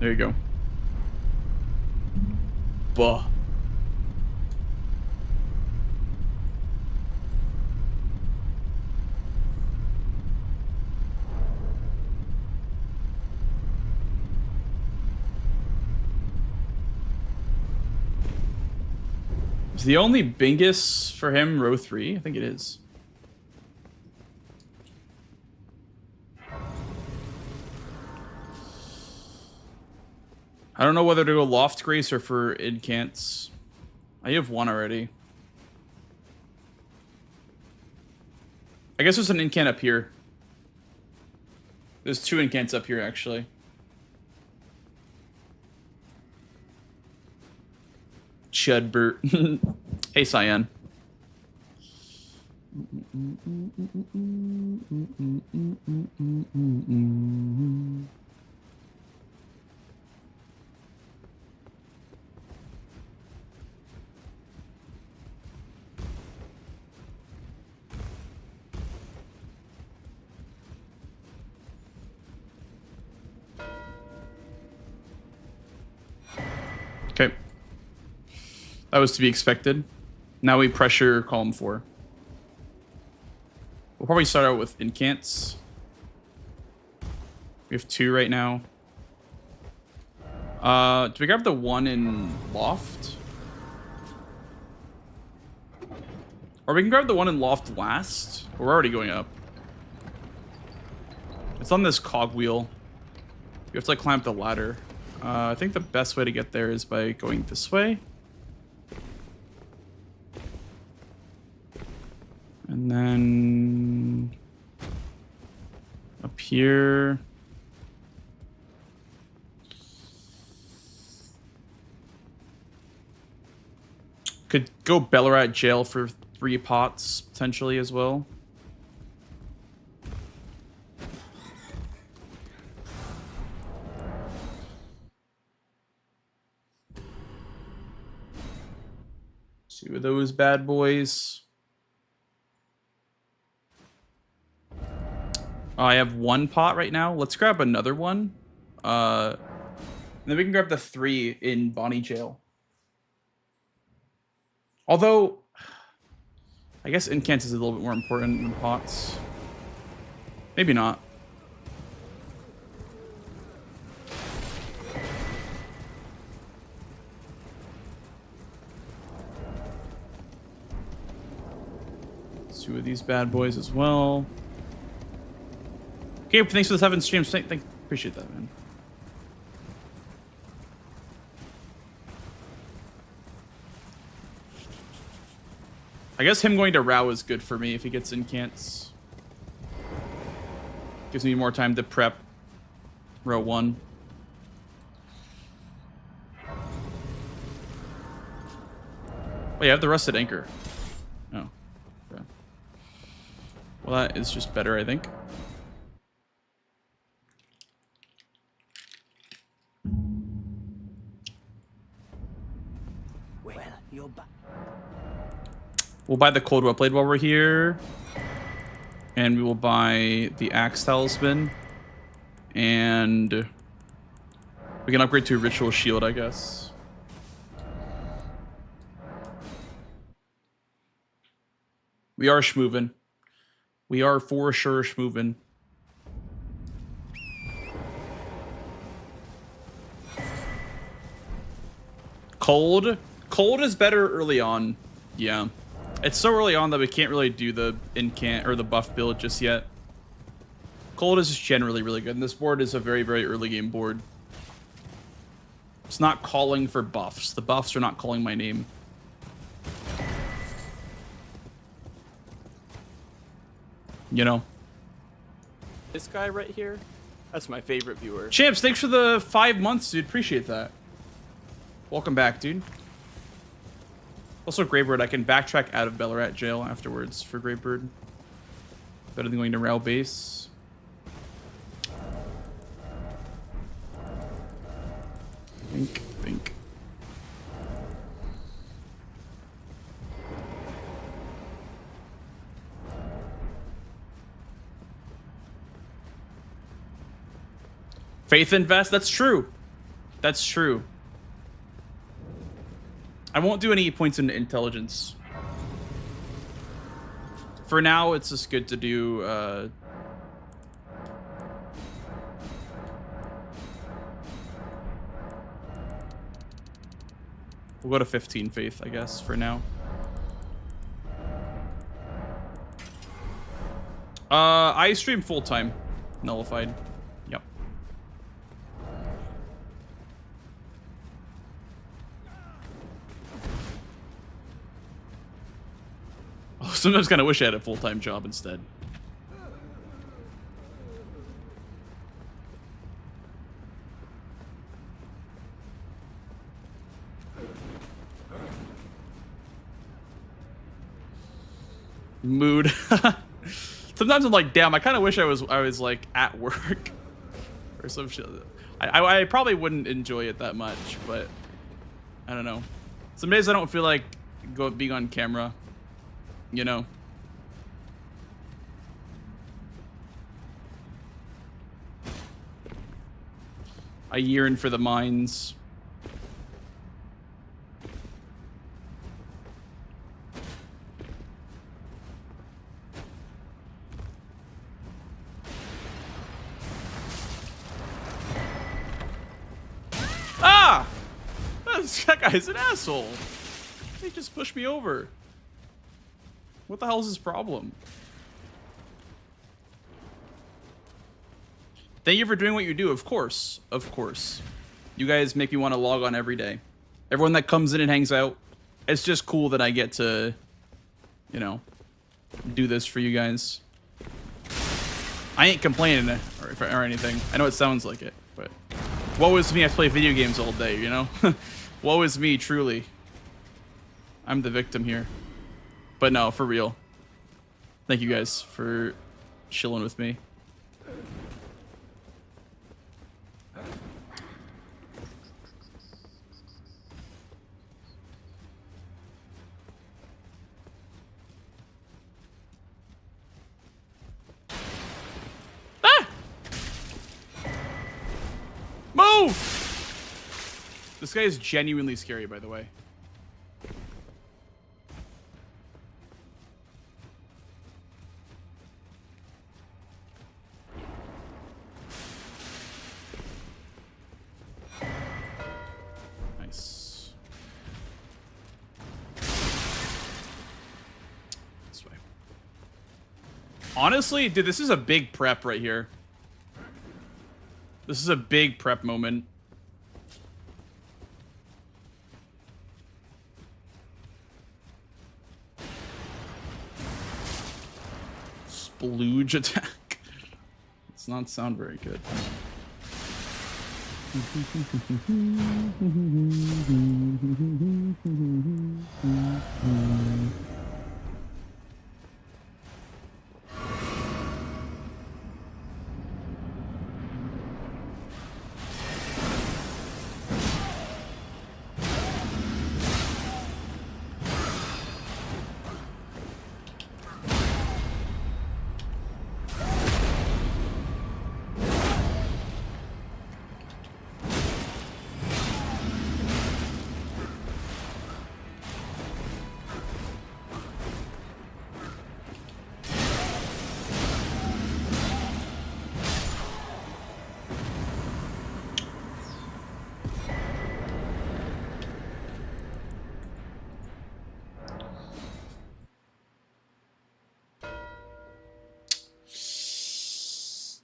There you go. Buh. Is the only Bingus for him row 3? I think it is. I don't know whether to go Loft Grace or for Incants. I have one already. I guess there's an Incant up here. There's 2 Incants up here, actually. Chudbert. Hey, Cyan. Okay. That was to be expected. Now we pressure column 4. We'll probably start out with Incants. We have 2 right now. Do we grab the 1 in Loft? Or we can grab the 1 in Loft last. We're already going up. It's on this cogwheel. You have to like climb up the ladder. I think the best way to get there is by going this way. And then up here. Could go Ballarat jail for 3 pots potentially as well. Two of those bad boys. I have 1 pot right now. Let's grab another one. Then we can grab the 3 in Bonnie Jail. Although, I guess Incants is a little bit more important than pots. Maybe not. Two of these bad boys as well. Okay, thanks for the 7 streams. Appreciate that, man. I guess him going to Rao is good for me if he gets Incants. Gives me more time to prep row 1. Oh, you have the Rusted Anchor. Oh. Okay. Well, that is just better, I think. Well, you're back. We'll buy the Coldwell Blade while we're here. And we will buy the Axe Talisman. And we can upgrade to a Ritual Shield, I guess. We are schmoovin'. We are for sure schmoovin'. Cold? Cold is better early on. Yeah. It's so early on that we can't really do the incant or the buff build just yet. Cold is just generally really good, and this board is a very, very early game board. It's not calling for buffs. The buffs are not calling my name. You know? This guy right here, that's my favorite viewer. Champs, thanks for the 5 months, dude. Appreciate that. Welcome back, dude. Also, Greybird, I can backtrack out of Ballarat jail afterwards for Greybird. Better than going to Rao base. Think. Faith invest, that's true. That's true. I won't do any points in intelligence. For now, it's just good to do... we'll go to 15 faith, I guess, for now. I stream full-time. Nullified. Yep. Oh, sometimes kind of wish I had a full-time job instead. Mood. Sometimes I'm like, damn, I kind of wish I was like at work or some shit. I probably wouldn't enjoy it that much, but I don't know. Some days I don't feel like being on camera, you know. I yearn for the mines. Ah! That guy's an asshole. He just pushed me over. What the hell is his problem? Thank you for doing what you do, of course. Of course. You guys make me want to log on every day. Everyone that comes in and hangs out, it's just cool that I get to, you know, do this for you guys. I ain't complaining or anything. I know it sounds like it, but woe is me, I play video games all day, you know? Woe is me, truly. I'm the victim here. But no, for real. Thank you guys for chilling with me. Ah! Move! This guy is genuinely scary, by the way. Nice. This way. Honestly, dude, this is a big prep right here. This is a big prep moment. Splooge attack. Does not sound very good.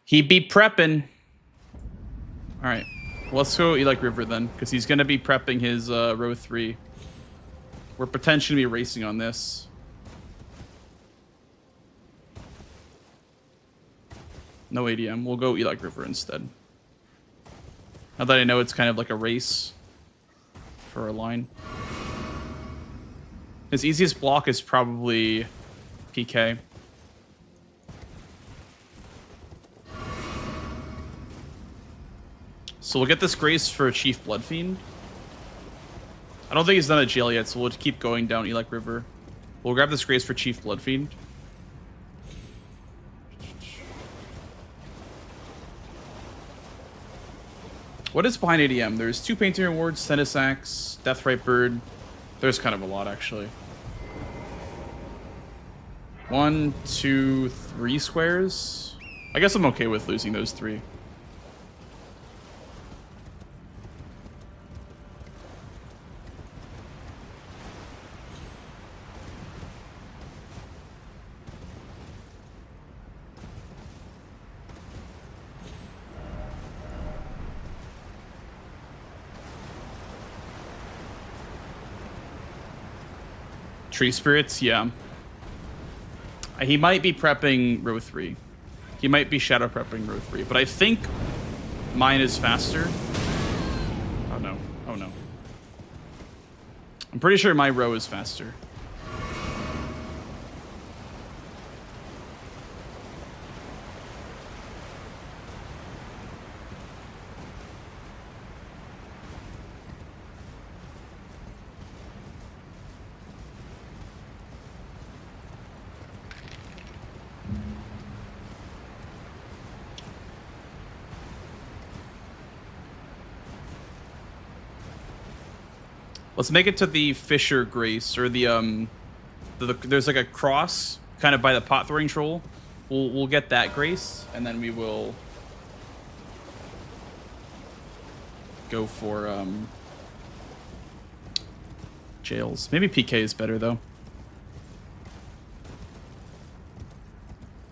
He be prepping. All right, let's go Elec River then, because he's gonna be prepping his row 3. We're potentially racing on this. No ADM. We'll go Elec River instead. Now that I know it's kind of like a race for a line. His easiest block is probably PK. So we'll get this Grace for Chief Bloodfiend. I don't think he's done a jail yet, so we'll just keep going down Elec River. We'll grab this Grace for Chief Bloodfiend. What is behind ADM? There's 2 painting rewards, Senisax, Deathrite Bird. There's kind of a lot, actually. 1, 2, 3 squares. I guess I'm okay with losing those 3. Tree Spirits, yeah. He might be prepping row 3. He might be shadow prepping row 3, but I think mine is faster. Oh no, oh no. I'm pretty sure my row is faster. Let's make it to the Fisher Grace, or there's like a cross kind of by the pot throwing troll. We'll get that grace, and then we will go for jails. Maybe PK is better though,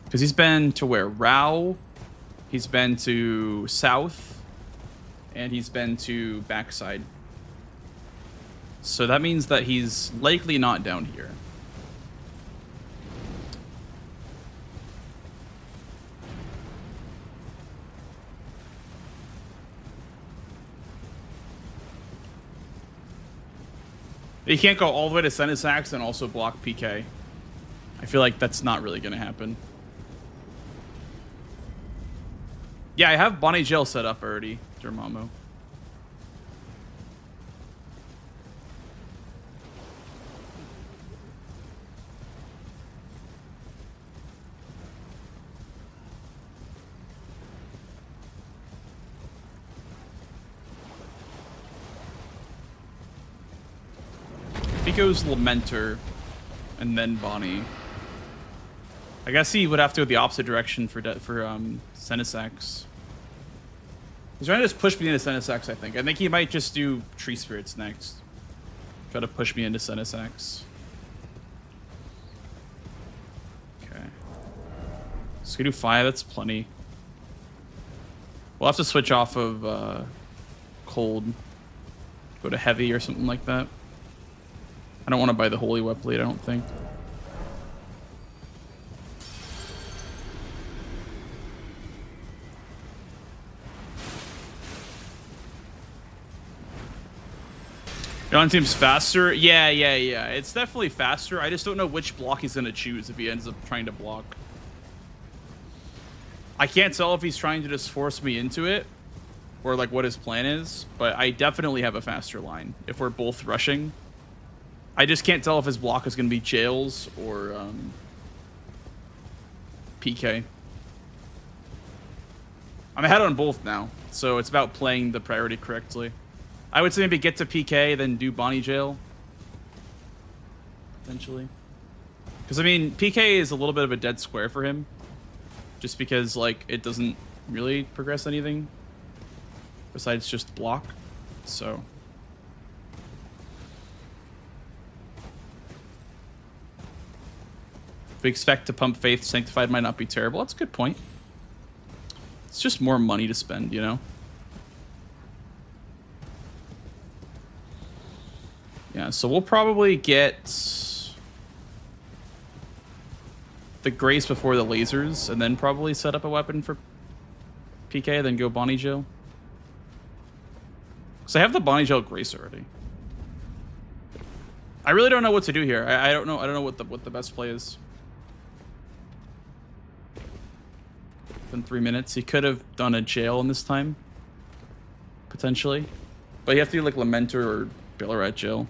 because he's been to where? Rao, he's been to south, and he's been to backside. So that means that he's likely not down here. You can't go all the way to Senisax and also block PK. I feel like that's not really going to happen. Yeah, I have Bonnie Jail set up already, Dormammu. He goes Lamenter and then Bonnie. I guess he would have to go the opposite direction for Senisax. He's trying to just push me into Senisax, I think. I think he might just do Tree Spirits next. Try to push me into Senisax. Okay. So we do 5, that's plenty. We'll have to switch off of cold. Go to heavy or something like that. I don't want to buy the Holy Wet Blade, I don't think. Yon seems faster. Yeah. It's definitely faster. I just don't know which block he's going to choose if he ends up trying to block. I can't tell if he's trying to just force me into it or like what his plan is, but I definitely have a faster line if we're both rushing. I just can't tell if his block is going to be jails or PK. I'm ahead on both now, so it's about playing the priority correctly. I would say maybe get to PK, then do Bonnie Jail. Potentially. Because, I mean, PK is a little bit of a dead square for him. Just because, like, it doesn't really progress anything. Besides just block. So... if we expect to pump Faith, Sanctified might not be terrible. That's a good point. It's just more money to spend, you know? Yeah, so we'll probably get the Grace before the lasers, and then probably set up a weapon for PK, then go Bonnie Jail. Because I have the Bonnie Jail Grace already. I really don't know what to do here. I don't know. I don't know what the best play is. In 3 minutes, he could have done a jail in this time, potentially, but you have to do like Lamenter or Ballarat Jail.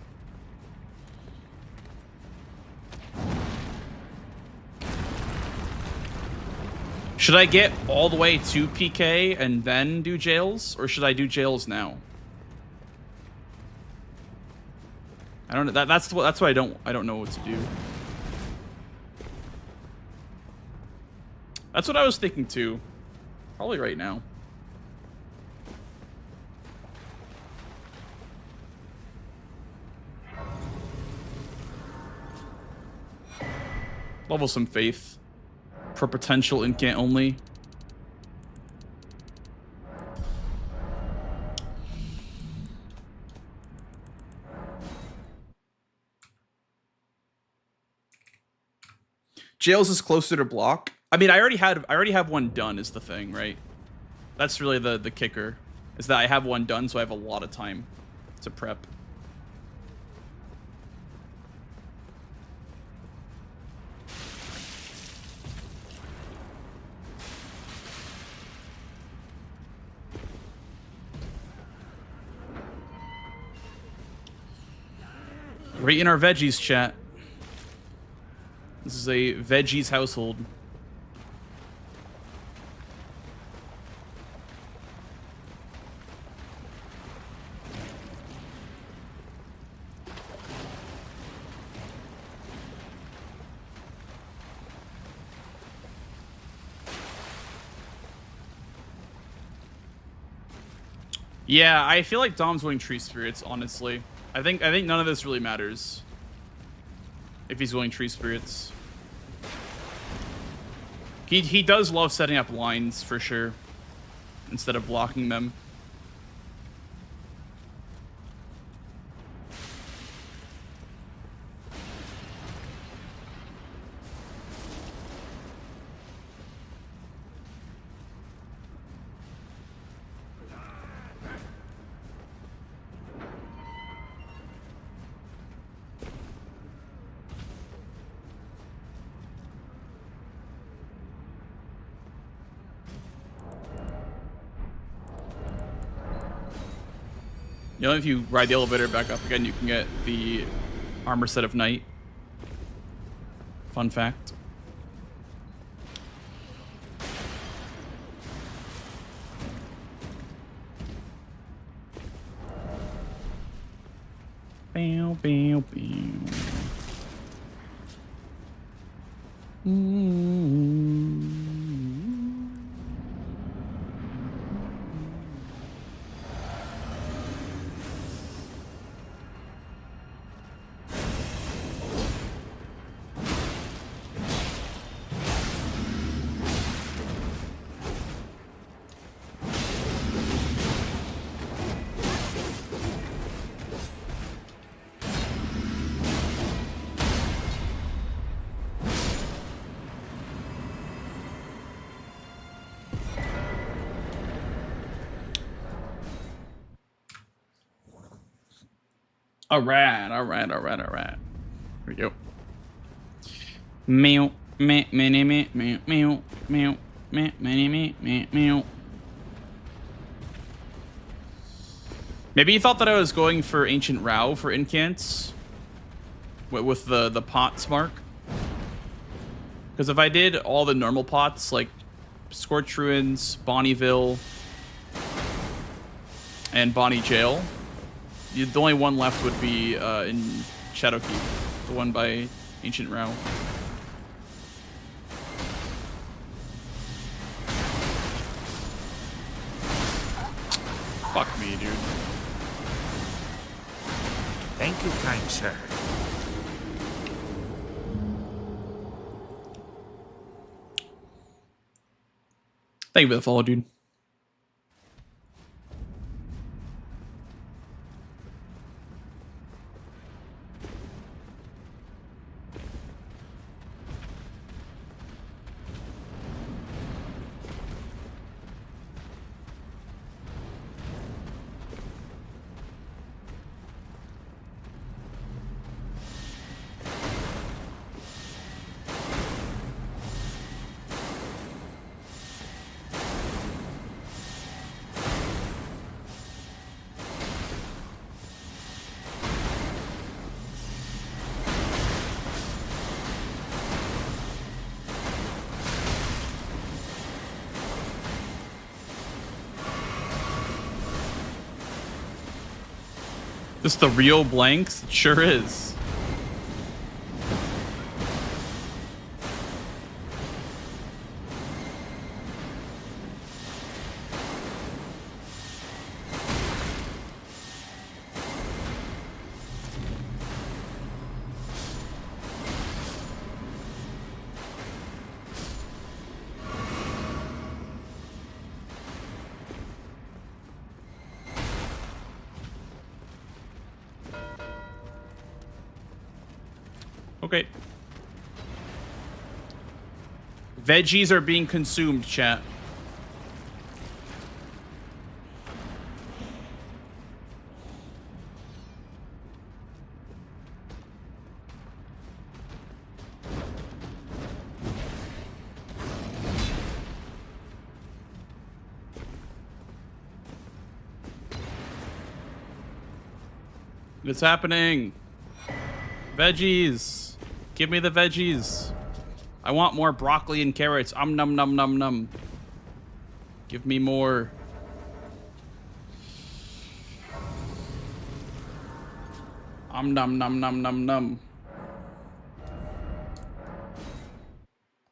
Should I get all the way to PK and then do jails, or should I do jails now? I don't know. That's what I don't know what to do. That's what I was thinking too. Probably right now. Level some faith for potential incant only. Jails is closer to block. I mean, I already have one done is the thing, right? That's really the kicker, is that I have one done, so I have a lot of time to prep. Right in our veggies chat. This is a veggies household. Yeah, I feel like Dom's going tree spirits, honestly. I think none of this really matters if he's going tree spirits. He does love setting up lines for sure instead of blocking them. You know, if you ride the elevator back up again, you can get the armor set of Knight. Fun fact. Bow, bow, bow. All right. Here we go. Meow, meow, meow, meow, meow, meow, meow, meow, meow, meow, meow. Maybe you thought that I was going for Ancient Rao for incants with the pots mark. Because if I did all the normal pots like Scorched Ruins, Bonnieville, and Bonnie Jail, the only one left would be in Shadowkeep, the one by Ancient Rao. Fuck me, dude. Thank you, kind sir. Thank you for the follow, dude. This the real blanks? It sure is. Okay. Veggies are being consumed, chat. It's happening. Veggies. Give me the veggies. I want more broccoli and carrots. Num num num num. Give me more. Num num num num num.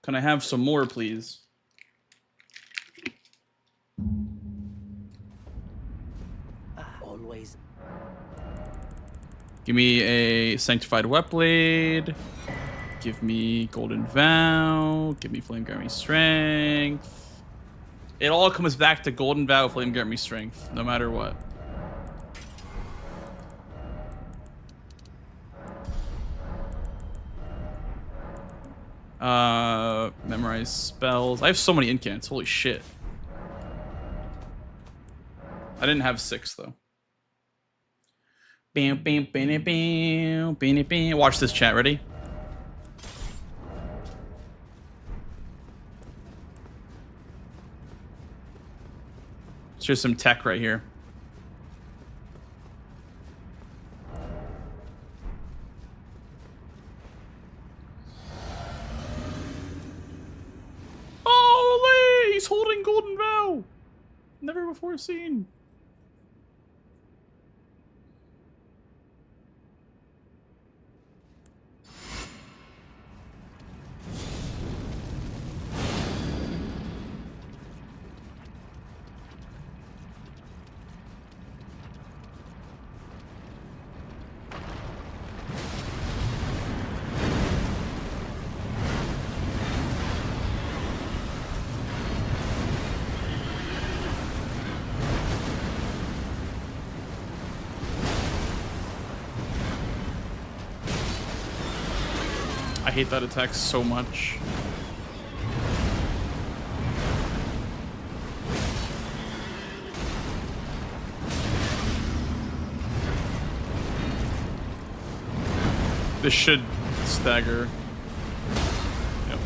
Can I have some more, please? Always. Give me a sanctified wet blade. Give me golden vow. Give me flame grant strength. It all comes back to golden vow, flame grant strength, no matter what. Memorize spells. I have so many incants. Holy shit. I didn't have 6 though. Bam, bam, bam, bam, bam, bam. Watch this, chat. Ready? It's just some tech right here. Holy! He's holding golden vow. Never before seen. I hate that attack so much. This should stagger. Yep.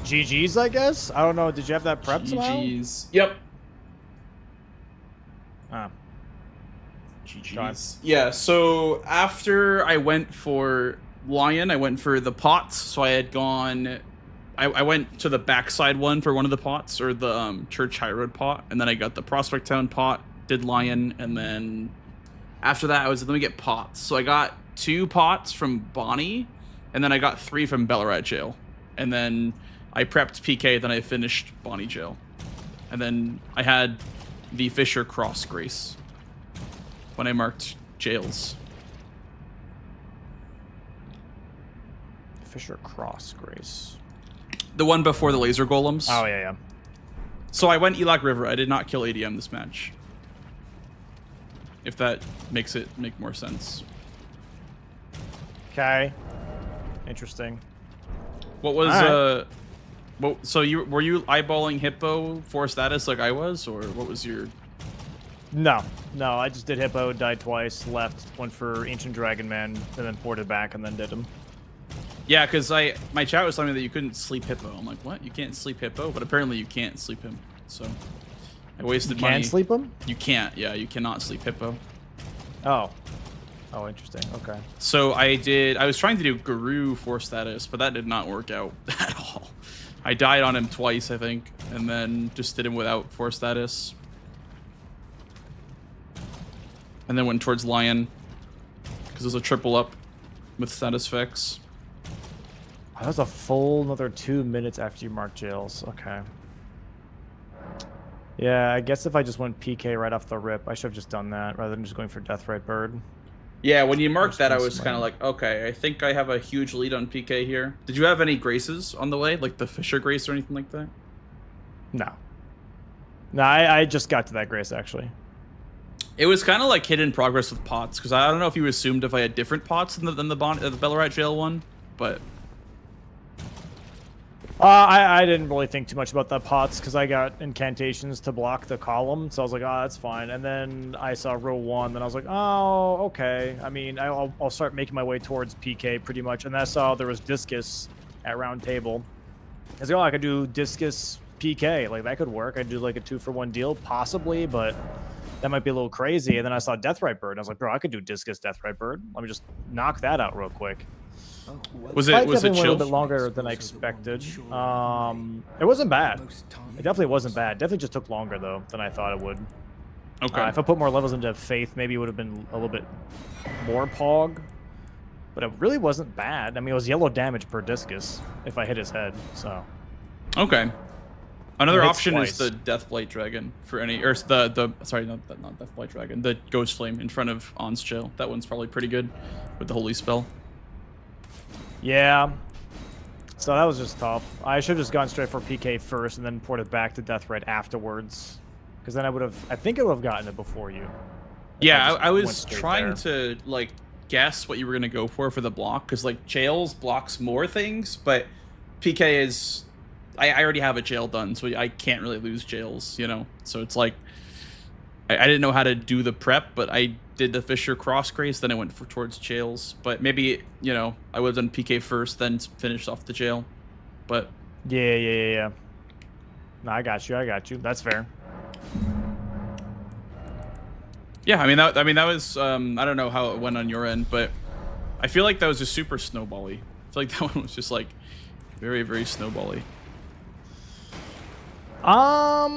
GG's, I guess? I don't know. Did you have that prep somehow? GG's. Yep. Ah. GG's. Yeah, so after I went for Lion, I went for the pots. So I had gone... I went to the backside one for one of the pots, or the Church High Road pot, and then I got the Prospect Town pot, did Lion, and then after that I was, let me get pots. So I got 2 pots from Bonnie, and then I got 3 from Ballarat Jail. And then I prepped PK, then I finished Bonnie Jail. And then I had the Fisher Cross Grace when I marked jails. Fisher Cross Grace. The one before the laser golems. Oh yeah. So I went Elac River. I did not kill ADM this match. If that makes it make more sense. Okay. Interesting. What was All right. so were you eyeballing Hippo for status like I was, or what was your? No, I just did Hippo, died twice, left, went for Ancient Dragon Man, and then ported back, and then did him. Yeah, because my chat was telling me that you couldn't sleep Hippo. I'm like, what? You can't sleep Hippo? But apparently you can't sleep him. So I wasted money. You can sleep him? You can't. Yeah, you cannot sleep Hippo. Oh, interesting. Okay. So I was trying to do Guru for status, but that did not work out at all. I died on him twice, I think, and then just did him without force status. And then went towards Lion, because there's a triple up with status fix. That was a full another 2 minutes after you marked jails. Okay. Yeah, I guess if I just went PK right off the rip, I should have just done that rather than just going for Deathrite Bird. Yeah, when you marked that, I was kind of like, okay, I think I have a huge lead on PK here. Did you have any graces on the way, like the Fisher Grace or anything like that? No. No, I just got to that Grace, actually. It was kind of like hidden progress with pots, because I don't know if you assumed if I had different pots than the Bellarite Jail one, but... I didn't really think too much about the pots because I got incantations to block the column, so I was like, oh, that's fine. And then I saw row 1, then I was like, oh, okay. I mean, I'll start making my way towards PK pretty much. And then I saw there was Discus at round table. I was like, oh, I could do Discus PK. Like, that could work. I'd do like a 2-for-1 deal, possibly, but that might be a little crazy. And then I saw Deathrite Bird. And I was like, bro, I could do Discus Deathrite Bird. Let me just knock that out real quick. Was it went a chill? little bit longer than I expected. It wasn't bad. It definitely wasn't bad. Definitely just took longer though than I thought it would. Okay. If I put more levels into Faith, maybe it would have been a little bit more Pog. But it really wasn't bad. I mean, it was yellow damage per Discus if I hit his head. So. Okay. Another option twice. is the Deathblight Dragon for any, or the sorry, not Deathblight Dragon, the Ghost Flame in front of On's Chill. That one's probably pretty good with the Holy Spell. Yeah. So that was just tough. I should have just gone straight for PK first and then ported back to Deathrite afterwards. Because then I think I would have gotten it before you. Yeah, I was trying to, like, guess what you were going to go for the block. Because, like, Jails blocks more things, but PK is... I already have a Jail done, so I can't really lose Jails, you know? So it's like... I didn't know how to do the prep, but I did the Fisher Cross Grace, then I went towards Jails. But maybe, you know, I would have done PK first, then finished off the Jail. But... Yeah. No, I got you. That's fair. Yeah, I mean that was I don't know how it went on your end, but I feel like that was just super snowbally. I feel like that one was just like very, very snowbally. I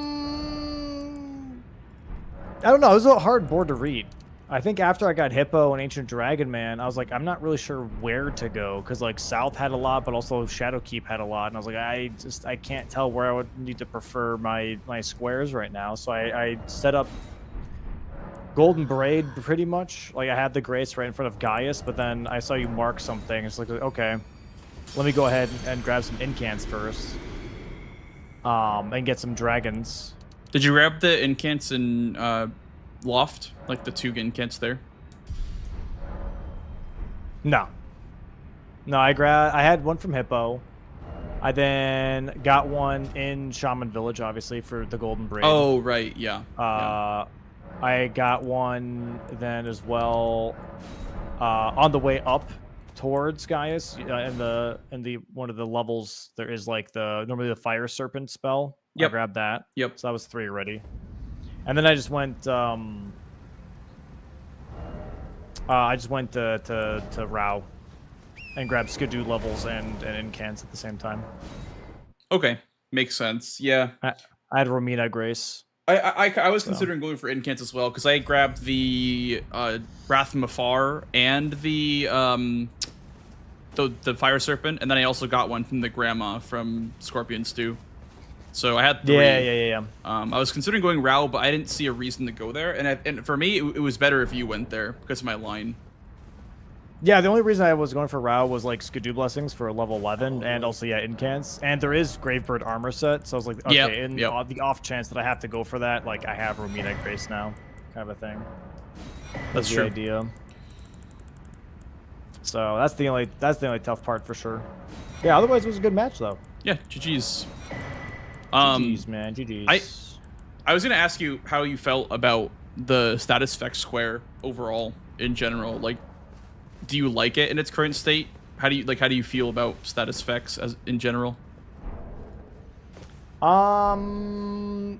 don't know. It was a hard board to read. I think after I got Hippo and Ancient Dragon Man, I was like, I'm not really sure where to go because like South had a lot, but also Shadowkeep had a lot, and I was like, I can't tell where I would need to prefer my squares right now. So I set up Golden Braid pretty much. Like I had the Grace right in front of Gaius, but then I saw you mark something. It's like, okay, let me go ahead and grab some incants first, and get some dragons. Did you grab the incants in Loft, like the 2 incants there? No, I had one from Hippo. I then got one in Shaman Village, obviously for the Golden Braid. Oh right, yeah. I got one then as well on the way up towards Gaius. In the one of the levels there is like normally the Fire Serpent spell. Yep. I grabbed that. Yep. So that was 3 already. And then I just went to Rao and grabbed Skidoo levels and incants at the same time. Okay, makes sense. Yeah. I had Romina Grace. I was considering going for incants as well because I grabbed the Wrath Mafar and the Fire Serpent, and then I also got one from the Grandma from Scorpion Stew. So I had 3. Yeah. I was considering going Rao, but I didn't see a reason to go there. And for me, it was better if you went there because of my line. Yeah, the only reason I was going for Rao was like Skidoo Blessings for level 11, Oh, and really? also yeah, Incants, and there is Gravebird armor set, so I was like, Yep, okay, in yep. the off chance that I have to go for that, like I have Romina Grace now, kind of a thing. That's Was the true. idea. So that's the only tough part for sure. Yeah, otherwise it was a good match though. Yeah, GG's. GG's, man, I GG's. I was gonna ask you how you felt about the status effect square overall in general. Like, do you like it in its current state? How do you feel about status effects as in general? Um,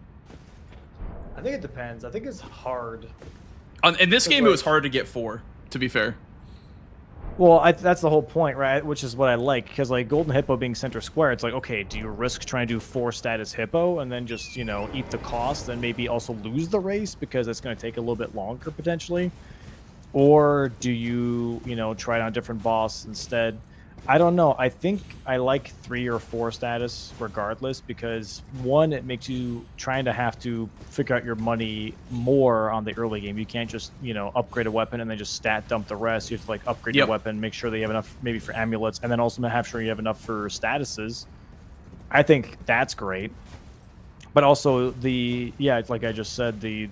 I think it depends. I think it's hard. In this 'Cause, game, it was like, hard to get 4. To be fair. well, that's the whole point, right? Which is what I like, because like Golden Hippo being center square, it's like, okay, do you risk trying to do 4 status Hippo and then just, eat the cost and maybe also lose the race because it's going to take a little bit longer potentially? Or do you, try it on a different boss instead? I don't know. I think I like 3 or 4 status regardless because one, it makes you trying to have to figure out your money more on the early game. You can't just, upgrade a weapon and then just stat dump the rest. You have to like upgrade your Yep. weapon, make sure that you have enough maybe for amulets, and then also have sure you have enough for statuses. I think that's great. But also it's like I just said, the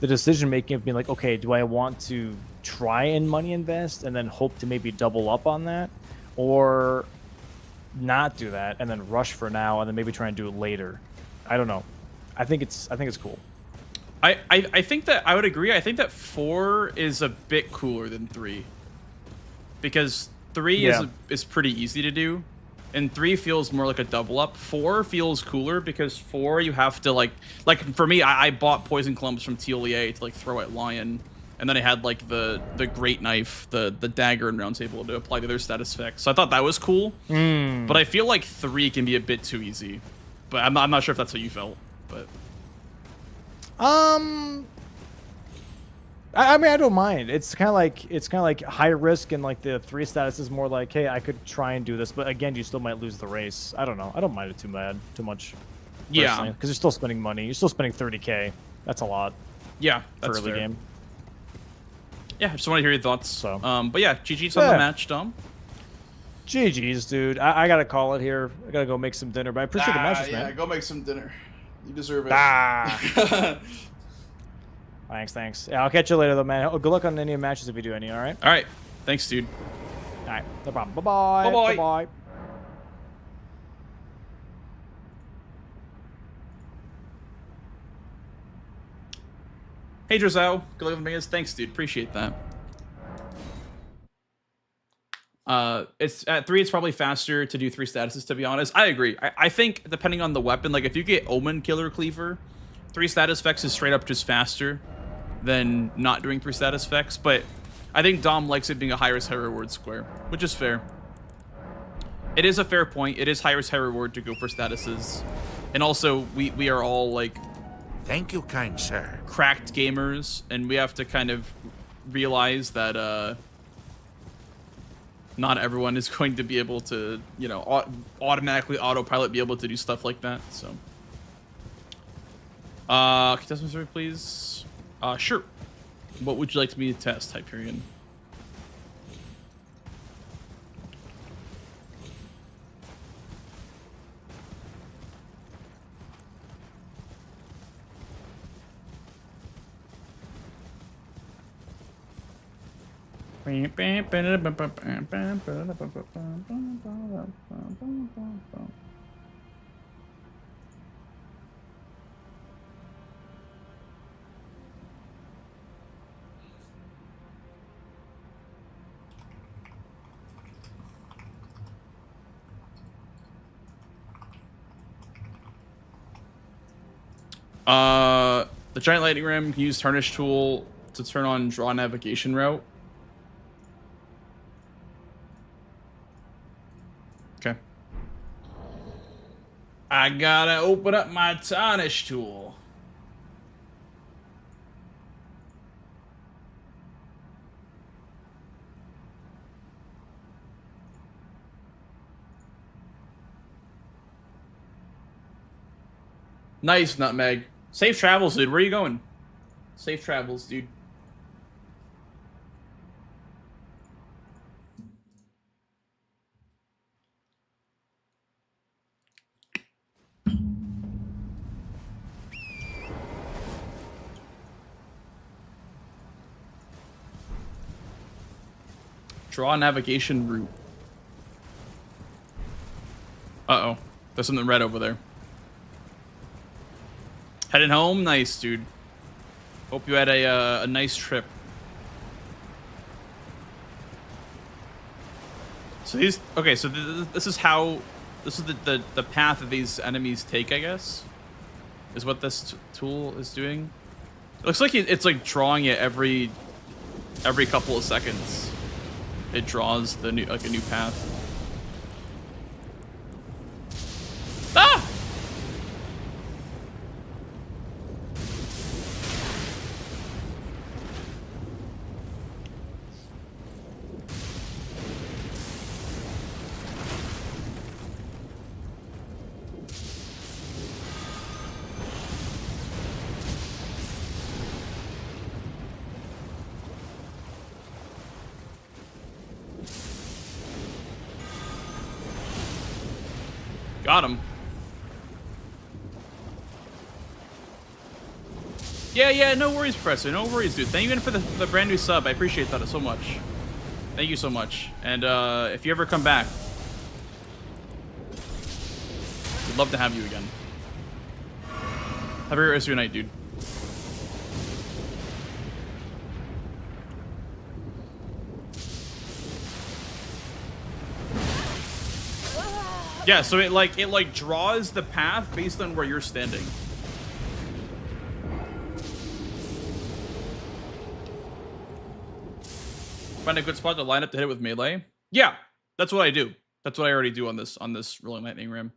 decision making of being like, okay, do I want to try and money invest and then hope to maybe double up on that, or not do that and then rush for now and then maybe try and do it later? I don't know. I think it's cool. I think that I would agree. I think that 4 is a bit cooler than 3 because 3 Yeah. is pretty easy to do, and 3 feels more like a double up. 4 feels cooler because 4 you have to like for me, I bought poison clumps from TLEA to like throw at Lion, and then I had like the great knife, the dagger and round table to apply the other status effects. So I thought that was cool, but I feel like 3 can be a bit too easy. But I'm not sure if that's how you felt, but. I mean, I don't mind. It's kind of like high risk, and like the 3 status is more like, hey, I could try and do this, but again, you still might lose the race. I don't know. I don't mind it too much. Yeah, Because you're still spending money. You're still spending 30K. That's a lot yeah, for that's early fair. game. Yeah, I just want to hear your thoughts. So. But yeah, GG's on the Yeah. match, Dom. GG's, dude. I gotta call it here. I gotta go make some dinner, but I appreciate the matches, man. go make some dinner. You deserve it. Thanks. Yeah, I'll catch you later, though, man. Oh, good luck on any matches if you do any, all right? All right, thanks, dude. All right, no problem. Bye-bye. Bye-bye. Bye-bye. Hey, Drizel. Good luck with Vegas. Thanks, dude. Appreciate that. It's at 3. It's probably faster to do 3 statuses. To be honest, I agree. I think depending on the weapon, like if you get Omen Killer Cleaver, 3 status effects is straight up just faster than not doing 3 status effects. But I think Dom likes it being a high risk, high reward square, which is fair. It is a fair point. It is high risk, high reward to go for statuses, and also we are all like Thank you, kind sir. cracked gamers, and we have to kind of realize that not everyone is going to be able to, automatically autopilot be able to do stuff like that. So, can you test my survey, please? Sure. What would you like me to test, Hyperion? The giant lightning ram can use tarnish tool to turn on draw navigation route. Okay. I gotta open up my tarnish tool. Nice, Nutmeg. Safe travels, dude. Where are you going? Safe travels, dude. Draw navigation route. Uh-oh. There's something red over there. Heading home? Nice, dude. Hope you had a nice trip. So these... Okay, so this is how... This is the path that these enemies take, I guess? Is what this tool is doing? It looks like it's like drawing it every couple of seconds. It draws the new, like a new path. Ah! Got him. Yeah, no worries, Professor. No worries, dude. Thank you for the brand new sub. I appreciate that so much. Thank you so much. And if you ever come back, we'd love to have you again. Have a great rest of your night, dude. Yeah, so it like draws the path based on where you're standing. Find a good spot to line up to hit it with melee. Yeah, that's what I do. That's what I already do on this Rolling Lightning Ram.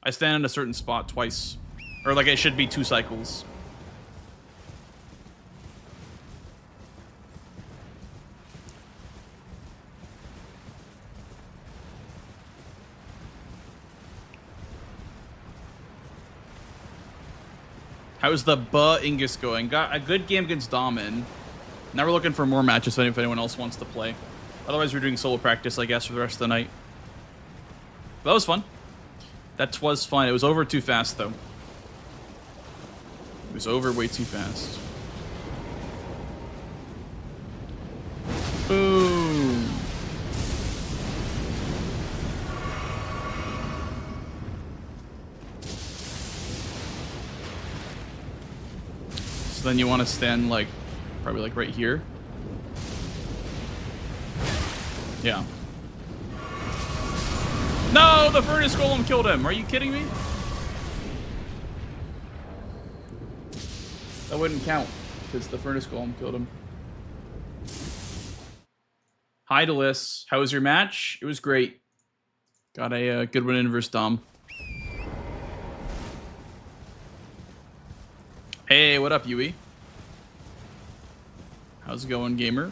I stand in a certain spot twice, or like it should be 2 cycles. How's the Ingus going? Got a good game against Damen. Now we're looking for more matches if anyone else wants to play. Otherwise, we're doing solo practice, I guess, for the rest of the night. But that was fun. That was fun. It was over too fast, though. It was over way too fast. Boom. So then you want to stand like, probably like right here. Yeah. No, the furnace golem killed him. Are you kidding me? That wouldn't count because the furnace golem killed him. Hi, Delis. How was your match? It was great. Got a good win in versus Dom. Hey, what up, Yui? How's it going, gamer?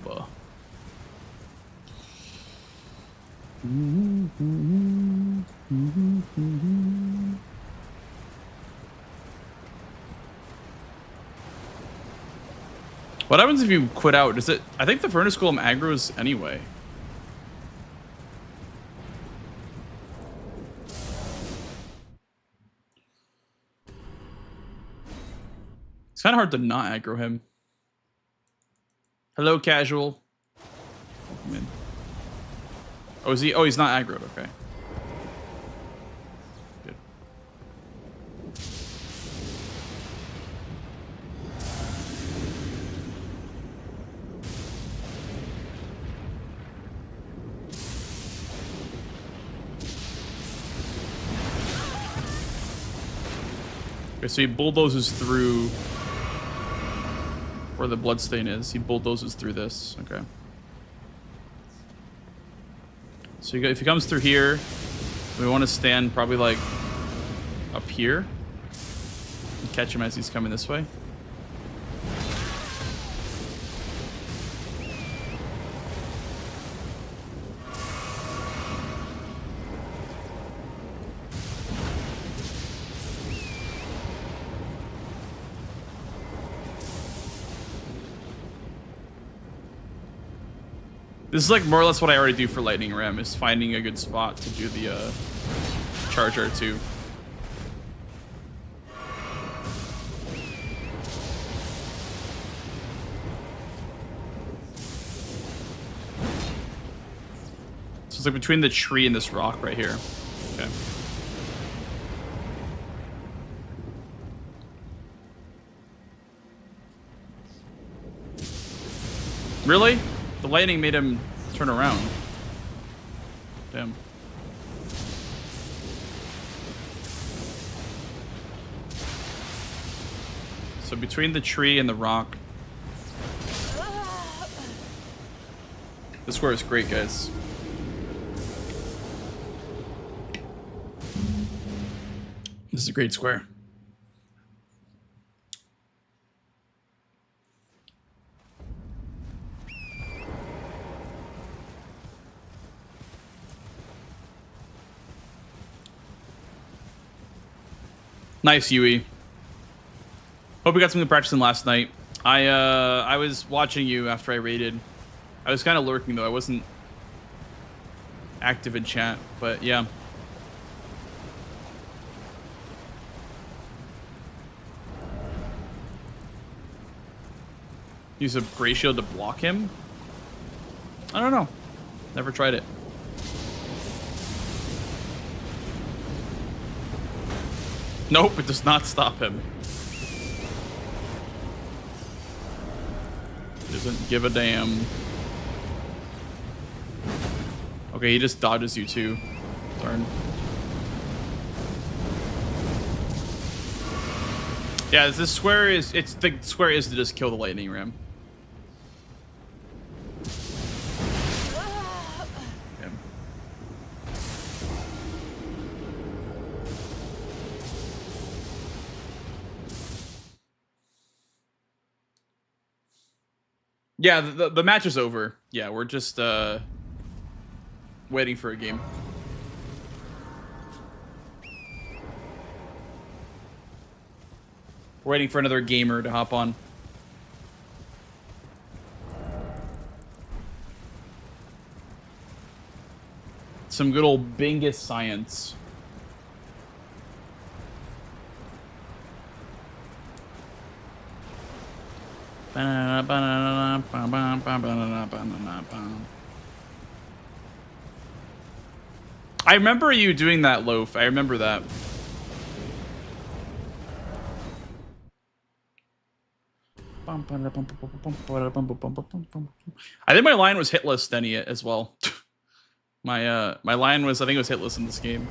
Buh. What happens if you quit out? Does it? I think the furnace golem aggroes anyway. It's kind of hard to not aggro him. Hello, casual. Welcome in. Oh, is he? Oh, he's not aggroed. Okay. Good. Okay, so he bulldozes through where the bloodstain is. He bulldozes through this. Okay. So if he comes through here, we want to stand probably like up here and catch him as he's coming this way. This is like more or less what I already do for Lightning Ram, is finding a good spot to do the charger too. like between the tree and this rock right here. Okay. Really? The lightning made him turn around. Damn. So between the tree and the rock. This square is great, guys. This is a great square. Nice, Yui. Hope we got something to practice in last night. I was watching you after I raided. I was kind of lurking though. I wasn't active in chat, but yeah. Use a Gray Shield to block him? I don't know. Never tried it. Nope, it does not stop him. Doesn't give a damn. Okay, he just dodges you too. Darn. Yeah, this square is, the square is to just kill the lightning ram. Yeah, the match is over. Yeah, we're just waiting for a game. We're waiting for another gamer to hop on. Some good old Bingus science. I remember you doing that, Loaf. I remember that. I think my line was hitless then as well. My line was, I think it was hitless in this game.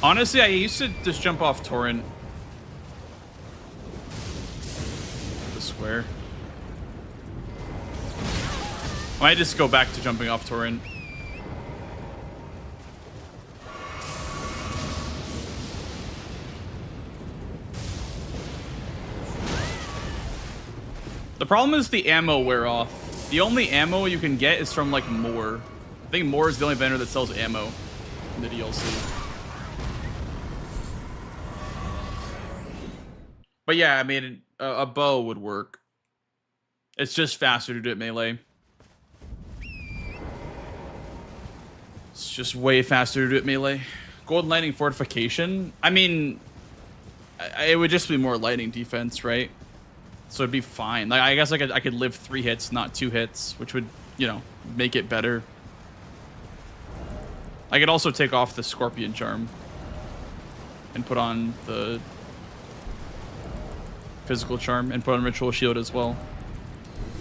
Honestly, I used to just jump off torrent. The square. I might just go back to jumping off torrent. The problem is the ammo wear off. The only ammo you can get is from like Moore. I think Moore is the only vendor that sells ammo in the DLC. But yeah, I mean, a bow would work. It's just faster to do it melee. It's just way faster to do it melee. Golden Lightning Fortification. I mean, it would just be more lightning defense, right? So it'd be fine. Like, I guess I could live 3 hits, not 2 hits, which would, you know, make it better. I could also take off the Scorpion Charm and put on the Physical Charm and put on Ritual Shield as well.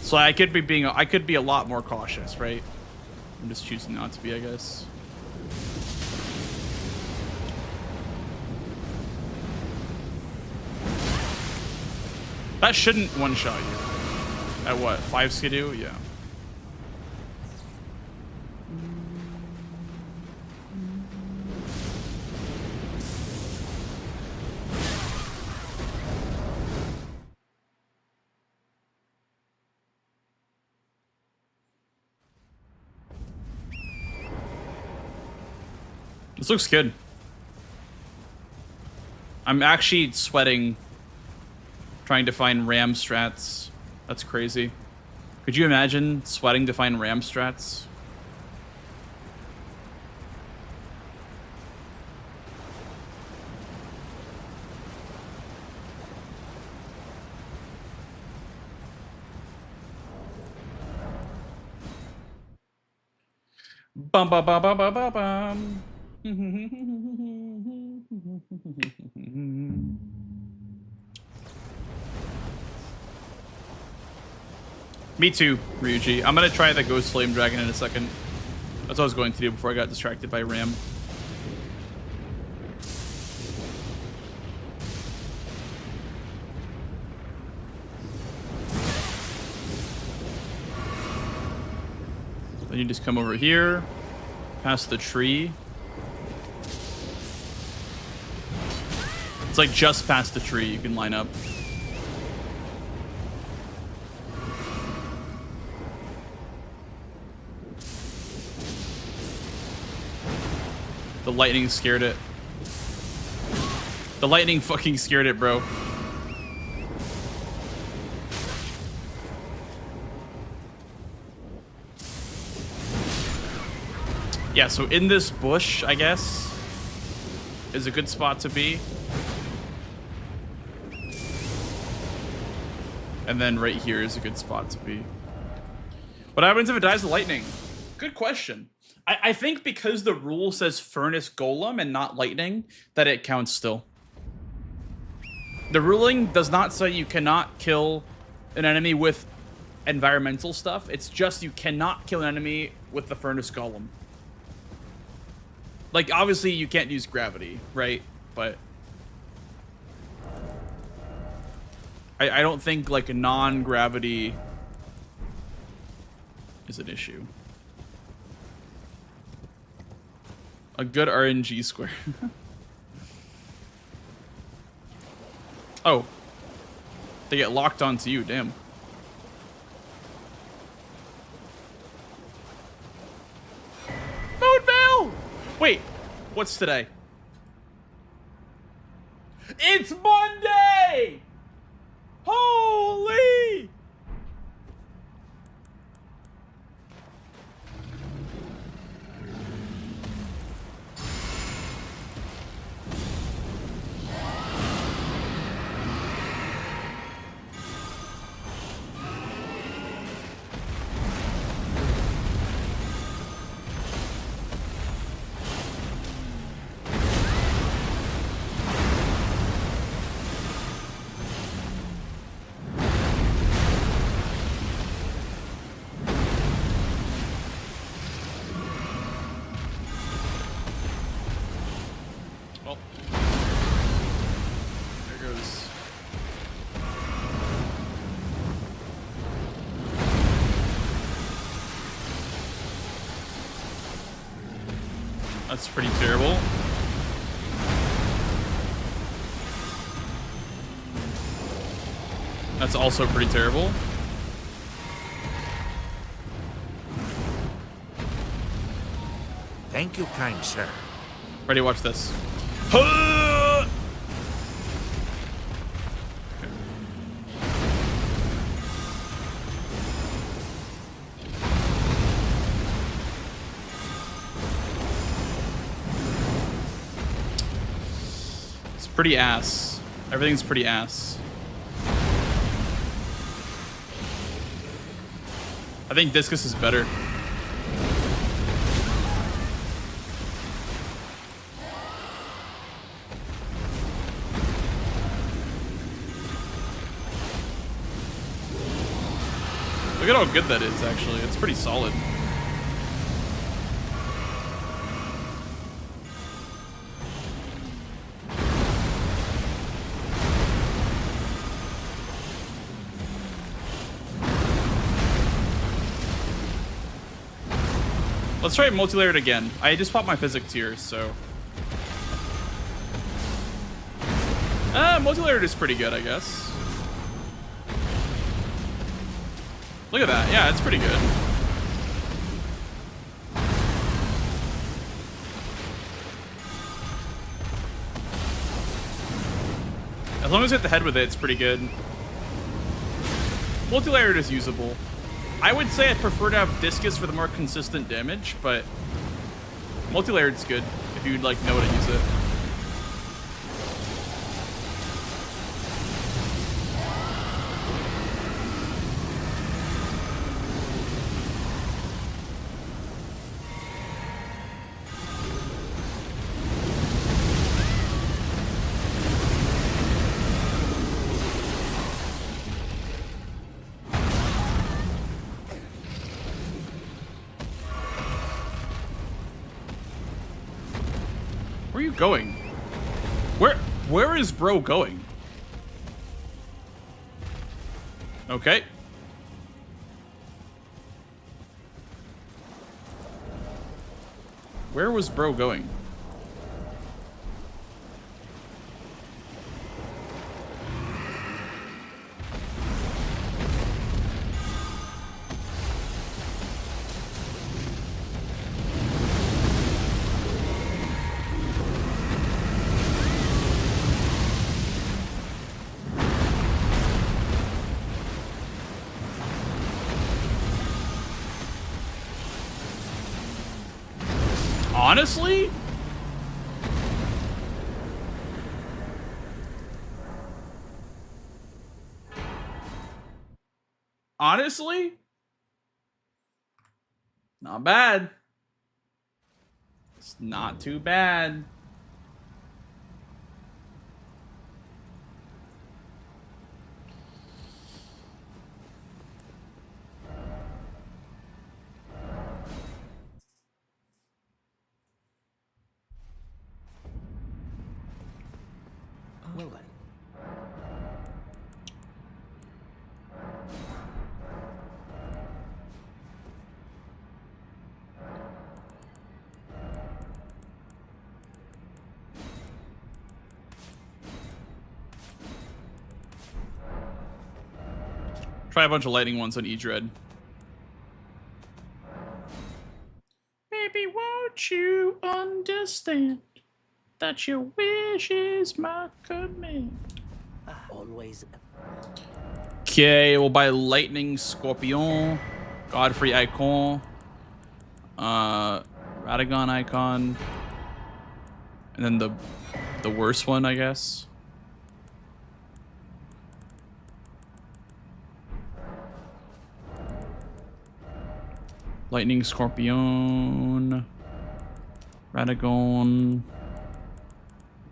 So I could be a lot more cautious, right? I'm just choosing not to be, I guess. That shouldn't one-shot you. At what, 5 skidoo? Yeah. This looks good. I'm actually sweating trying to find ram strats. That's crazy. Could you imagine sweating to find ram strats? Bum bum bum bum bum bum bum. Me too, Ryuji. I'm gonna try the Ghost Flame Dragon in a second. That's what I was going to do before I got distracted by Ram. Then you just come over here, past the tree. It's like just past the tree you can line up. The lightning scared it. The lightning fucking scared it, bro. Yeah, so in this bush, I guess, is a good spot to be. And then right here is a good spot to be. What happens if it dies of lightning? Good question. I think because the rule says Furnace Golem and not Lightning, that it counts still. The ruling does not say you cannot kill an enemy with environmental stuff. It's just you cannot kill an enemy with the Furnace Golem. Like, obviously, you can't use gravity, right? But I don't think, like, a non-gravity is an issue. A good RNG square. Oh. They get locked onto you, damn. Moon Bell! Wait, what's today? It's Monday! Holy! Well, there goes. That's pretty terrible. That's also pretty terrible. Thank you, kind sir. Ready, watch this. Huh! It's pretty ass. Everything's pretty ass. I think Discus is better. Look at how good that is, actually. It's pretty solid. Let's try multi-layered again. I just popped my physics here, so... multi-layered is pretty good, I guess. Look at that. Yeah, it's pretty good. As long as you hit the head with it, it's pretty good. Multi-layered is usable. I would say I prefer to have Discus for the more consistent damage, but multi-layered is good if you like know how to use it. Where are you going? Where is bro going? Okay. Where was bro going? Honestly? Honestly? Not bad. It's not too bad. Well then. Try a bunch of lightning ones on Edred. Baby, won't you understand that your wish is my command? Always. Okay, we'll buy Lightning Scorpion, Godfrey Icon, Radagon Icon, and then the worst one, I guess. Lightning Scorpion, Radagon,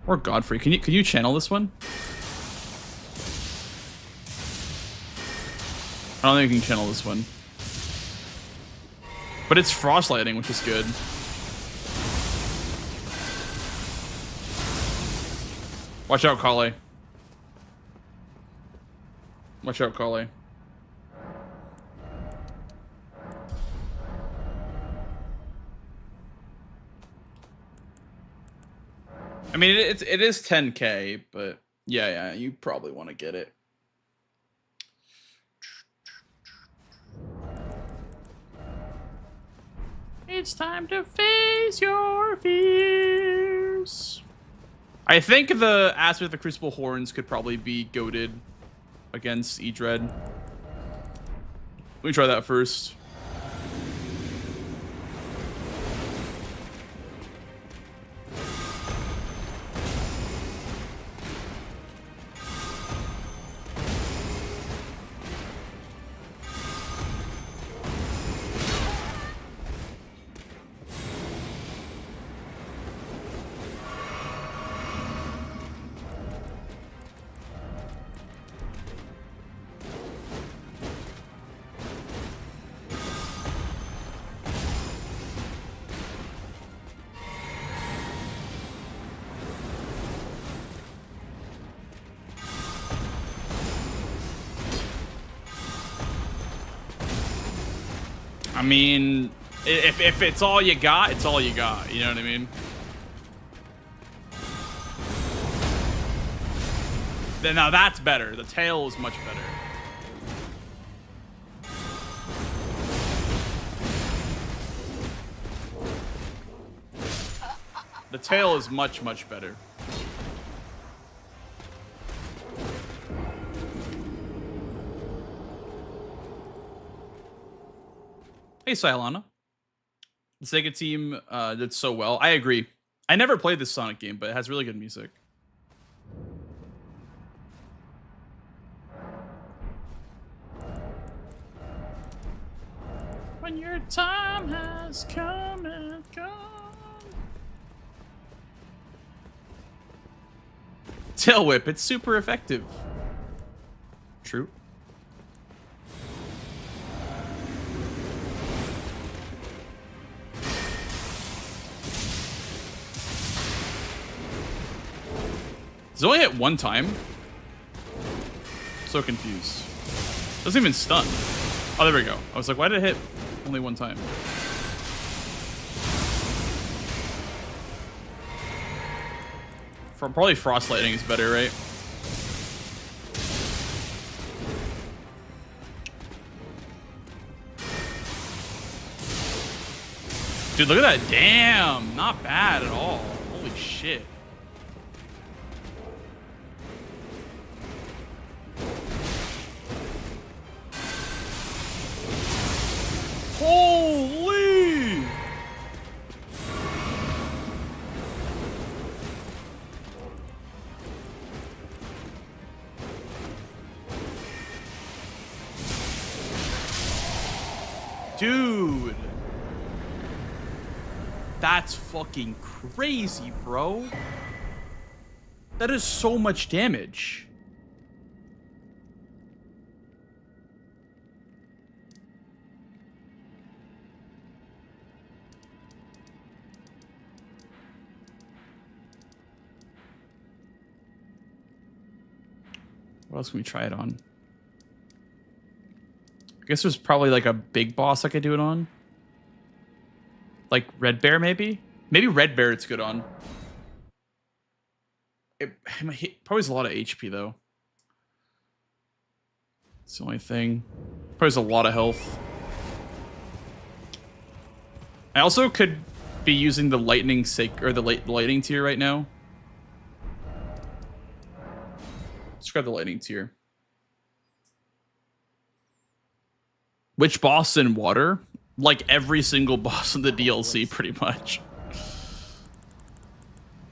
or Godfrey. Can you channel this one? I don't think you can channel this one. But it's Frost Lightning, which is good. Watch out, Kale. Watch out, Kale. I mean, it is 10k, but yeah, you probably want to get it. It's time to face your fears. I think the Aspect of the Crucible Horns could probably be goated against Edred. Let me try that first. I mean, if it's all you got, it's all you got. You know what I mean? Then now that's better. The tail is much better. The tail is much, much better. Hey, Silana. The Sega team did so well. I agree. I never played this Sonic game, but it has really good music. When your time has come and gone. Tail whip, it's super effective. True. Does it only hit one time? So confused. Doesn't even stun. Oh, there we go. I was like, why did it hit only one time? Probably Frost Lightning is better, right? Dude, look at that. Damn. Not bad at all. Holy shit. Holy! Dude. That's fucking crazy, bro. That is so much damage. What else can we try it on? I guess there's probably like a big boss I could do it on. Like Red Bear, maybe? Maybe Red Bear it's good on. It probably has a lot of HP, though. It's the only thing. Probably has a lot of health. I also could be using the lightning or the lightning tier right now. Let's grab the lightning tier. Which boss in water? Like every single boss in the DLC, pretty much.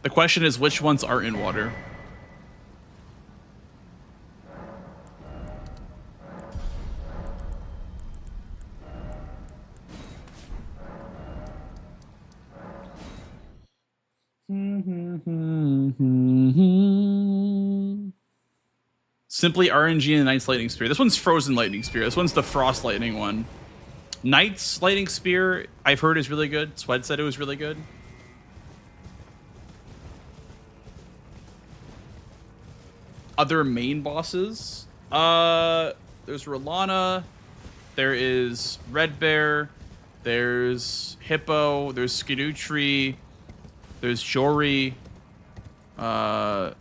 The question is, which ones aren't in water? Simply RNG and Knight's Lightning Spear. This one's Frozen Lightning Spear. This one's the Frost Lightning one. Knight's Lightning Spear, I've heard is really good. Swed said it was really good. Other main bosses. There's Rolana. There is Red Bear. There's Hippo. There's Skidoo Tree. There's Jory. There's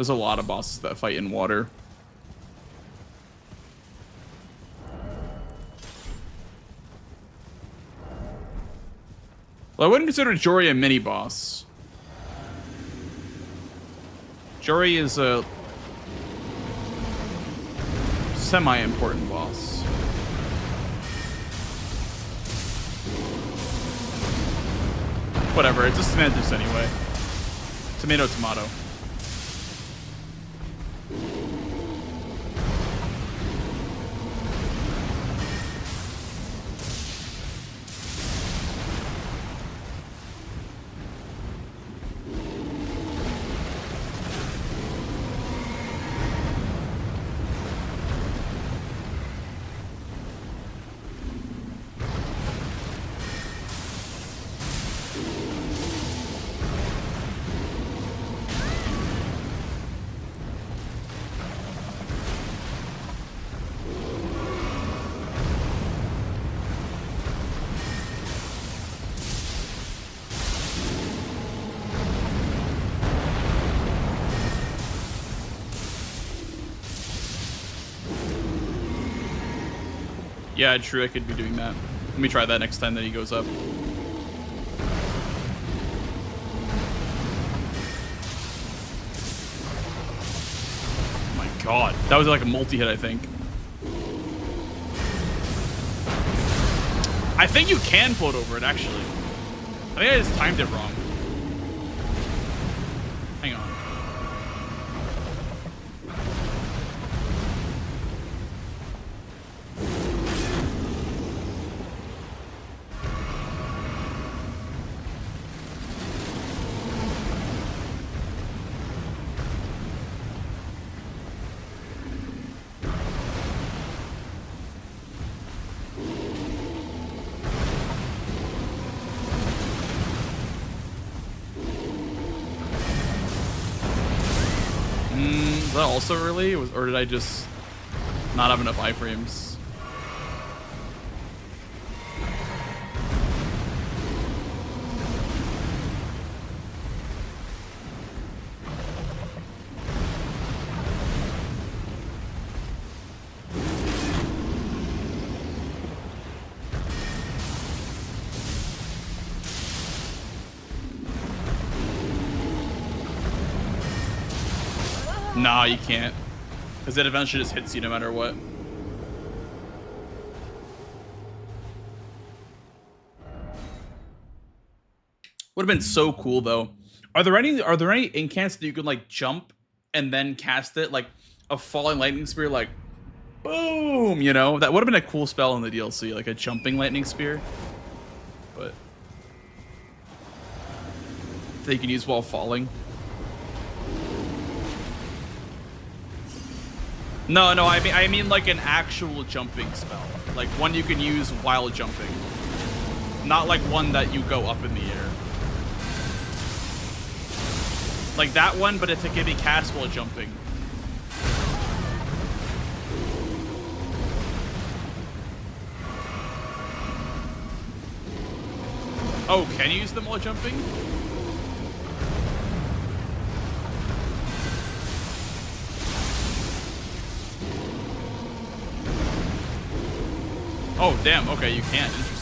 a lot of bosses that fight in water. Well, I wouldn't consider Jory a mini boss. Jory is a semi-important boss. Whatever, it's just semantics anyway. Tomato, tomato. Yeah, true, I could be doing that. Let me try that next time that he goes up. Oh my god. That was like a multi-hit, I think. I think you can float over it, actually. I think I just timed it wrong. Hang on. Is that also early? Or did I just not have enough iframes? Nah, you can't. Because it eventually just hits you no matter what. Would have been so cool though. Are there any incants that you could like jump and then cast it like a falling lightning spear, like boom, you know? That would have been a cool spell in the DLC, like a jumping lightning spear. But that you can use while falling. No, I mean like an actual jumping spell. Like one you can use while jumping. Not like one that you go up in the air. Like that one, but it can be cast while jumping. Oh, can you use them while jumping? Oh, damn. Okay, you can. Interesting.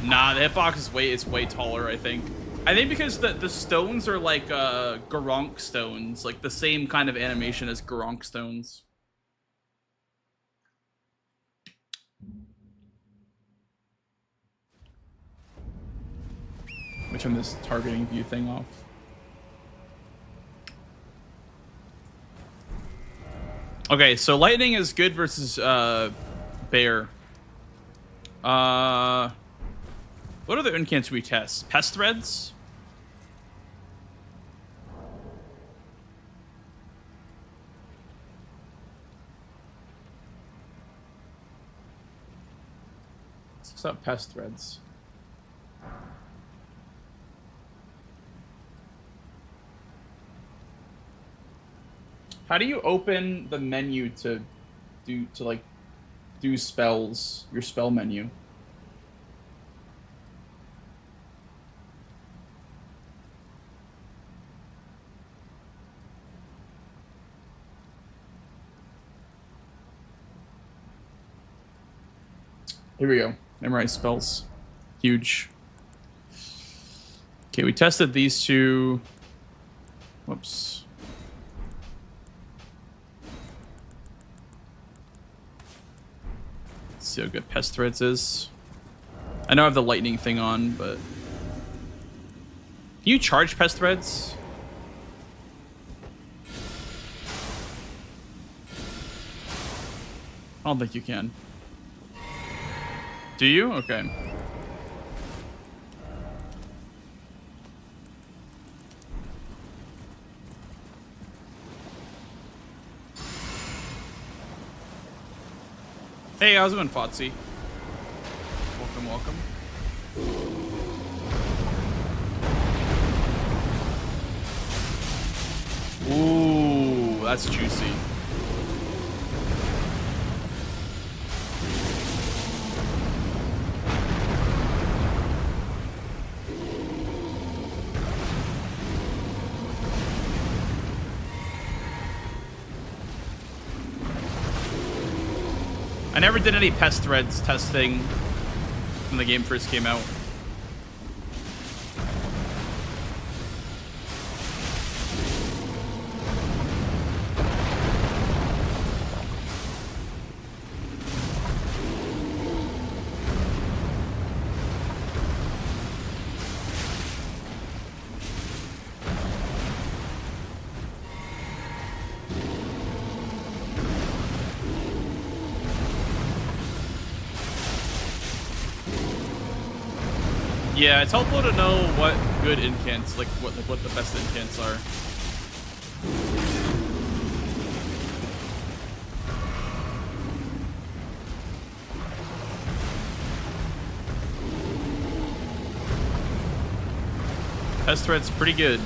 Nah, the hitbox is way taller, I think. I think because the stones are like Garronk stones, like the same kind of animation as Garronk stones. Let me turn this targeting view thing off. Okay, so lightning is good versus bear. What other incants we test? Pest threads? What's up, pest threads? How do you open the menu to do spells? Your spell menu. Here we go. Memorize spells. Huge. Okay, we tested these two. Whoops. Let's see how good Pest Threads is. I know I have the lightning thing on, but... Can you charge Pest Threads? I don't think you can. Do you? Okay. Hey, how's it going, Fotsy? Welcome, welcome. Ooh, that's juicy. I never did any Pest Threads testing when the game first came out. Yeah, it's helpful to know what good incants, like what the best incants are. Pest Thread's pretty good.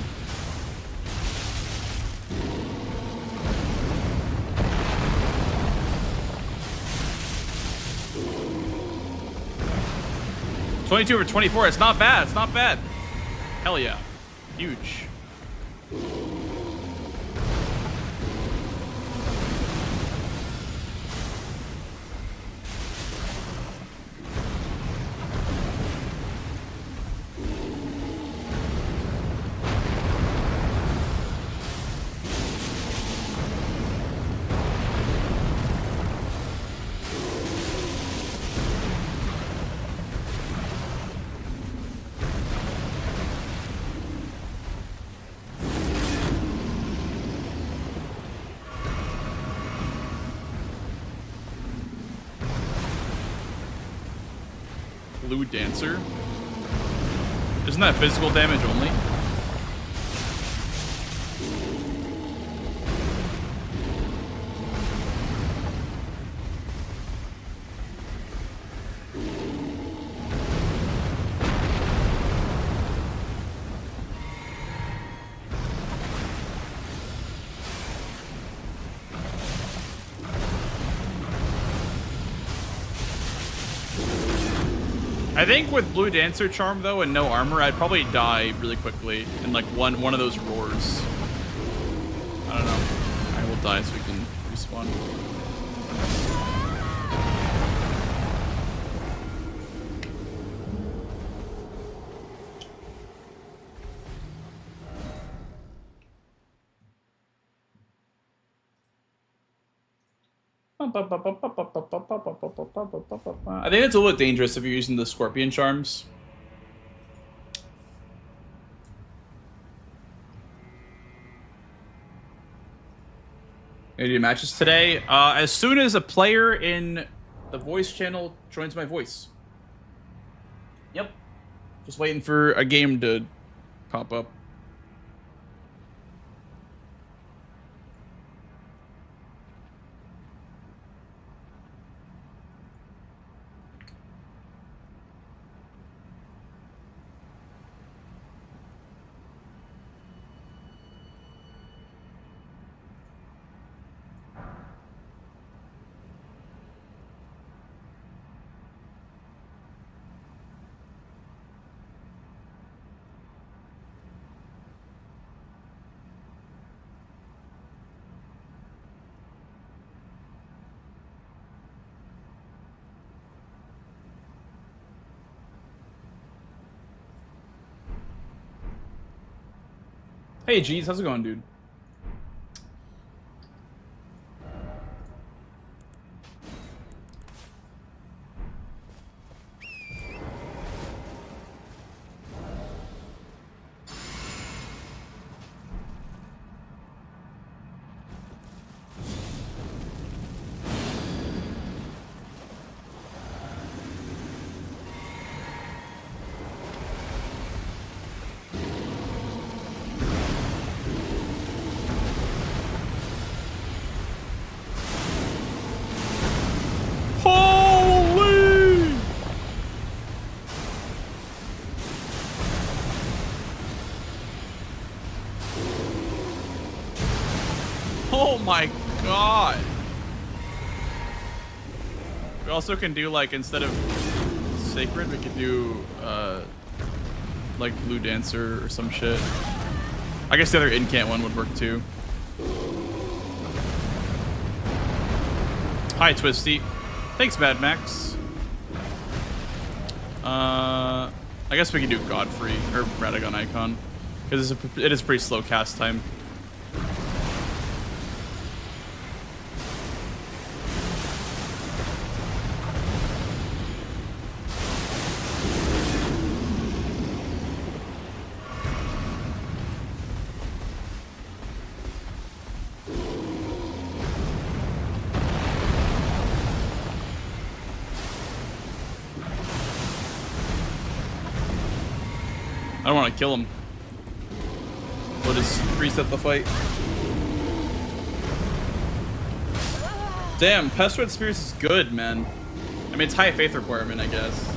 $22 over 24. It's not bad. It's not bad. Hell yeah. Huge. Blue Dancer? Isn't that physical damage only? I think with Blue Dancer Charm though and no armor, I'd probably die really quickly in like one of those roars. I don't know. I will die so we can respawn. I think it's a little bit dangerous if you're using the Scorpion Charms. Gonna do matches today. As soon as a player in the voice channel joins my voice. Yep. Just waiting for a game to pop up. Hey, Jeez, how's it going, dude? my god. We also can do, like, instead of Sacred, we could do, like, Blue Dancer or some shit. I guess the other incant one would work too. Hi, Twisty. Thanks, Mad Max. I guess we can do Godfrey or Radagon Icon because it is pretty slow cast time. I don't want to kill him. We'll just reset the fight. Damn, Pest Red Spears is good, man. I mean, it's high faith requirement, I guess.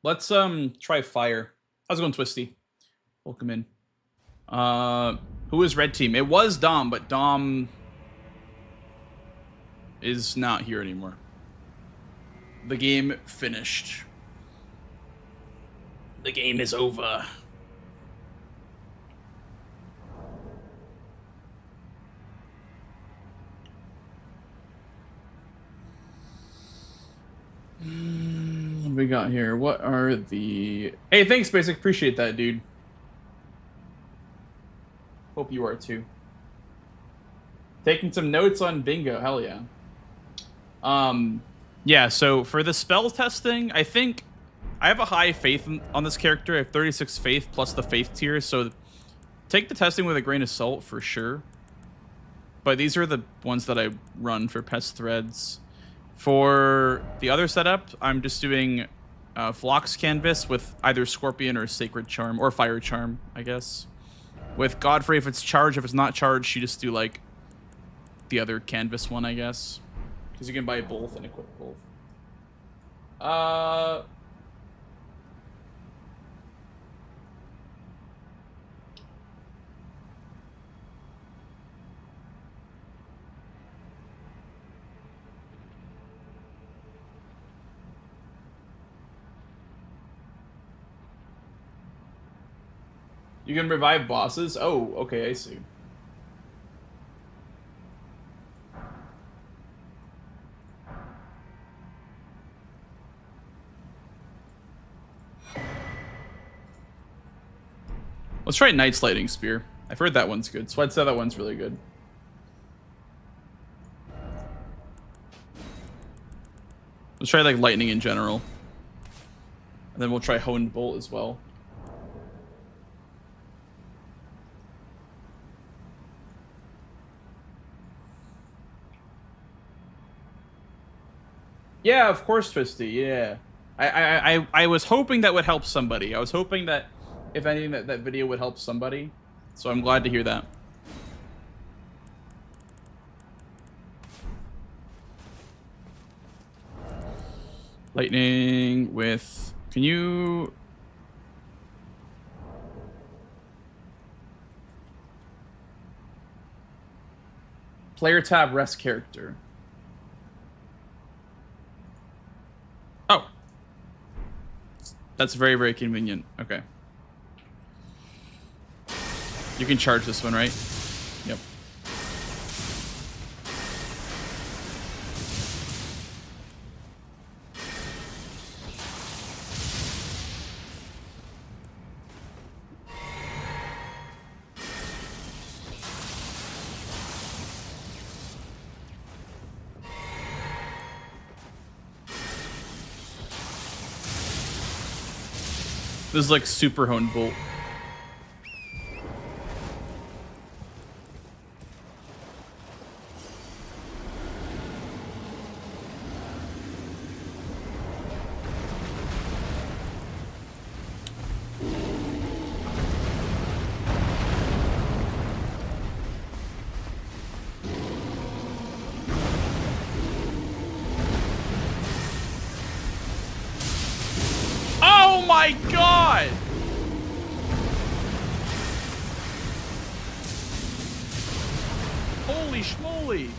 Let's try fire. How's it going, Twisty? Welcome in. Who is red team? It was Dom, but Dom is not here anymore. The game finished. The game is over. What we got here? What are the... Hey, thanks, Basic. Appreciate that, dude. Hope you are, too. Taking some notes on bingo. Hell yeah. Yeah, so for the spell testing, I think I have a high faith on this character. I have 36 faith plus the faith tier, so take the testing with a grain of salt for sure. But these are the ones that I run for pest threads. For the other setup, I'm just doing Phlox Canvas with either Scorpion or Sacred Charm, or Fire Charm, I guess. With Godfrey, if it's charged, if it's not charged, you just do like the other Canvas one, I guess. Because you can buy both and equip both. You can revive bosses? Oh, okay, I see. Let's try Knight's Lightning Spear. I've heard that one's good, so I'd say that one's really good. Let's try like Lightning in general. And then we'll try Honed Bolt as well. Yeah, of course, Twisty, yeah. I was hoping that would help somebody. I was hoping that, if anything, that video would help somebody. So I'm glad to hear that. Lightning with... Can you... Player tab, rest character. Oh. That's very, very convenient. Okay. You can charge this one, right? Yep. This is like super honed bolt. Oh my god! Holy schmoly!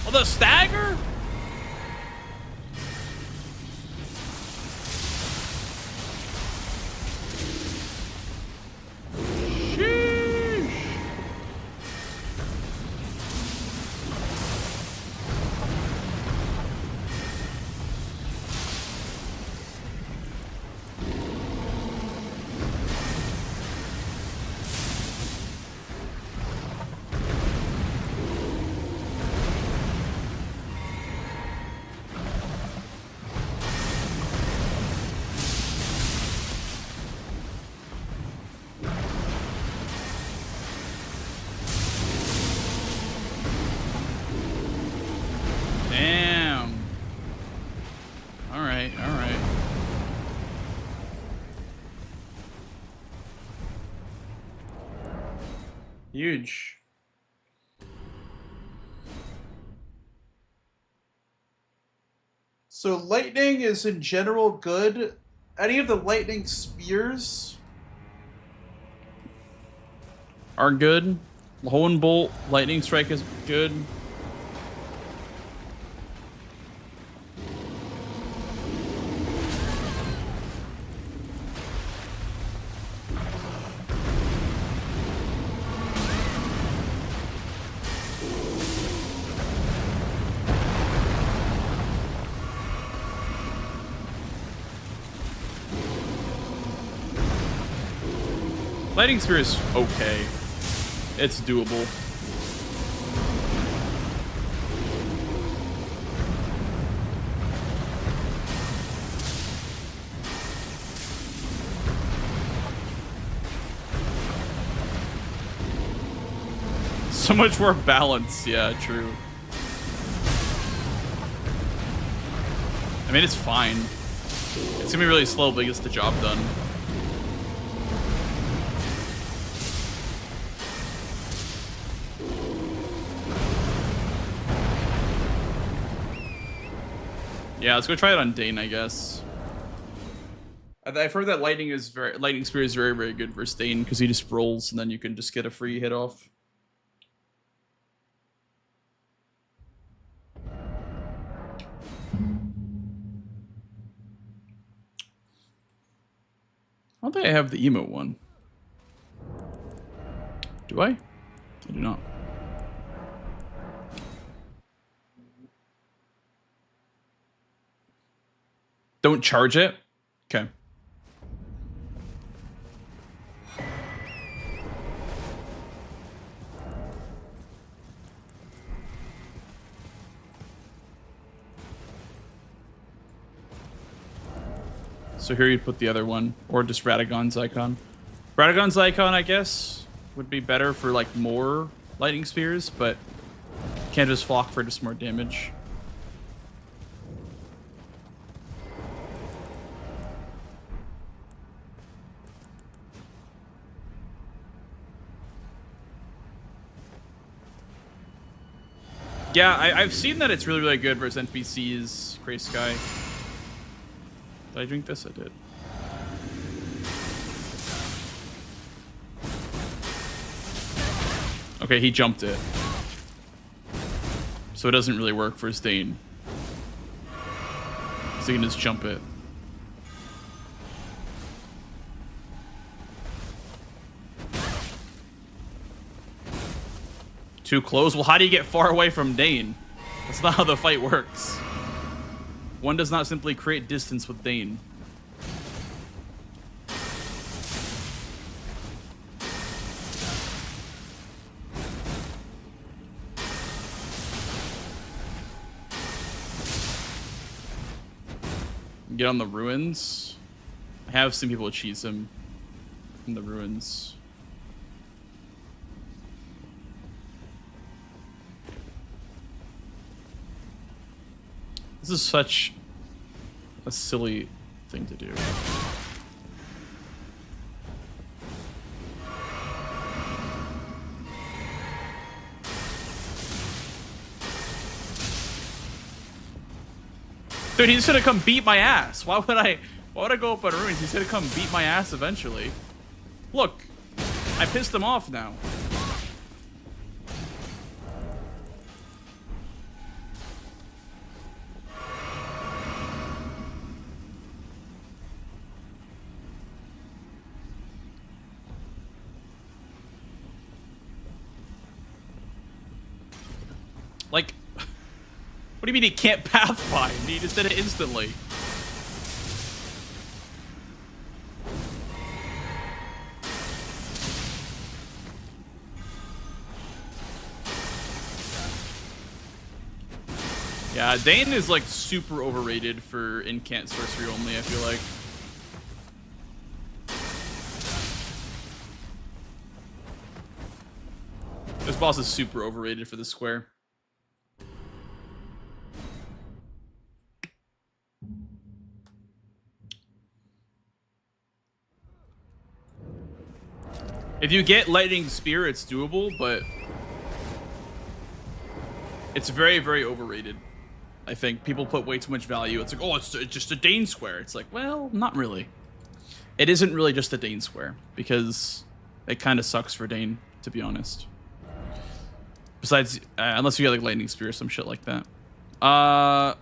Oh, the stagger? Sheesh. Damn. All right, all right. Huge. So lightning is in general good. Any of the lightning spears? Are good. Hohen Bolt, Lightning Strike is good. Lightning Spear is okay. It's doable. So much more balance. Yeah, true. I mean, it's fine. It's gonna be really slow, but it gets the job done. Yeah, let's go try it on Dane, I guess. I've heard that Lightning Spear is very, very good versus Dane because he just rolls and then you can just get a free hit off. I don't think I have the emote one. Do I? I do not. Don't charge it? Okay. So here you'd put the other one, or just Radagon's icon. Radagon's icon, I guess, would be better for like more lightning spears, but can't just flock for just more damage. Yeah, I've seen that it's really, really good versus NPCs, Gray Sky. Did I drink this? I did. Okay, he jumped it. So it doesn't really work for Stain. So you can just jump it. Too close? Well, how do you get far away from Dane? That's not how the fight works. One does not simply create distance with Dane. Get on the ruins. I have seen people cheese him in the ruins. This is such a silly thing to do. Dude, he's gonna come beat my ass. Why would I Why would I go up on ruins? He's gonna come beat my ass eventually. Look, I pissed him off now. Like, what do you mean he can't pathfind? He just did it instantly. Yeah, Dane is like super overrated for incant sorcery only, I feel like. This boss is super overrated for this square. If you get Lightning Spear, it's doable, but it's very, very overrated. I think people put way too much value. It's like, oh, it's just a Dane square. It's like, well, not really. It isn't really just a Dane square, because it kind of sucks for Dane, to be honest. Besides, unless you get like Lightning Spear or some shit like that.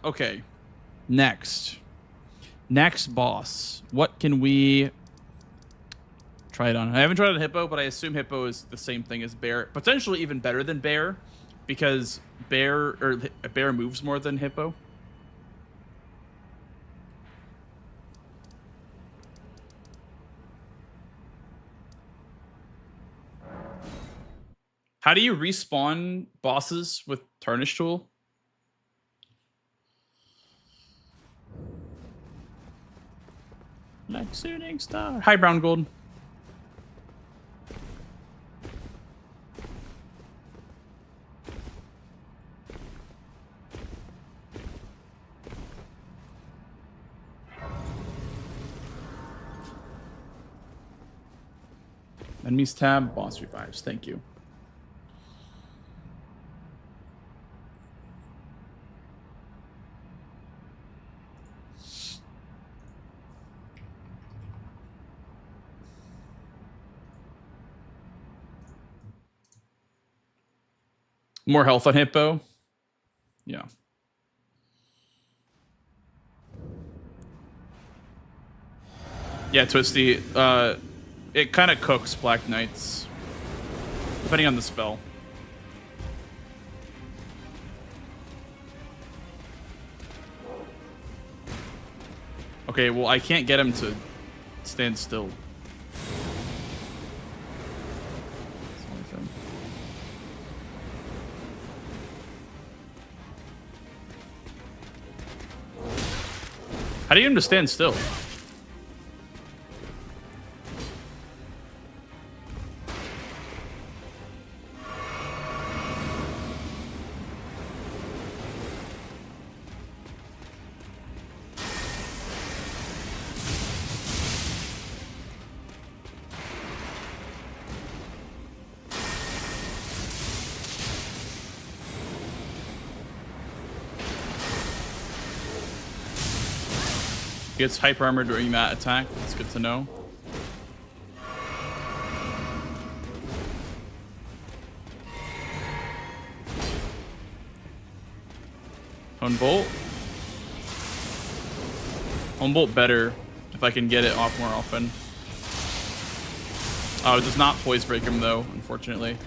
Okay. Next boss. What can we try it on? I haven't tried it on Hippo, but I assume Hippo is the same thing as Bear. Potentially even better than Bear, because Bear moves more than Hippo. How do you respawn bosses with Tarnish Tool? Like shooting star. Hi, Brown Gold. Enemies tab, boss revives. Thank you. More health on Hippo. Yeah. Yeah, Twisty. It kind of cooks Black Knights, depending on the spell. Okay, well, I can't get him to stand still. How do you understand still? Gets hyper armor during that attack. That's good to know. Hone Bolt. Hone Bolt better if I can get it off more often. Oh, it does not poise break him though, unfortunately.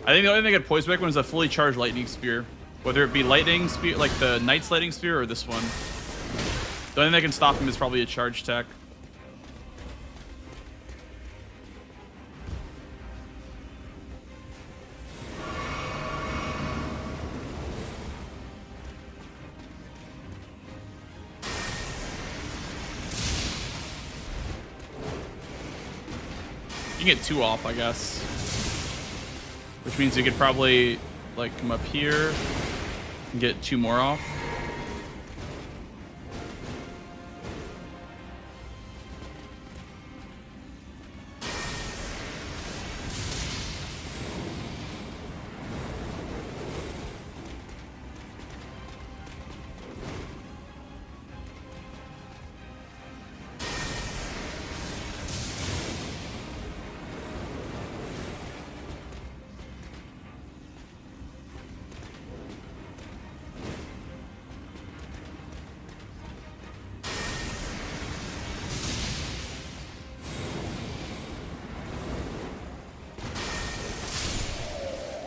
I think the only thing that could poise break him is a fully charged lightning spear. Whether it be lightning spear, like the Knight's lightning spear, or this one. The only thing that can stop him is probably a charge tech. You can get 2 off, I guess. Which means you could probably like come up here and get 2 more off.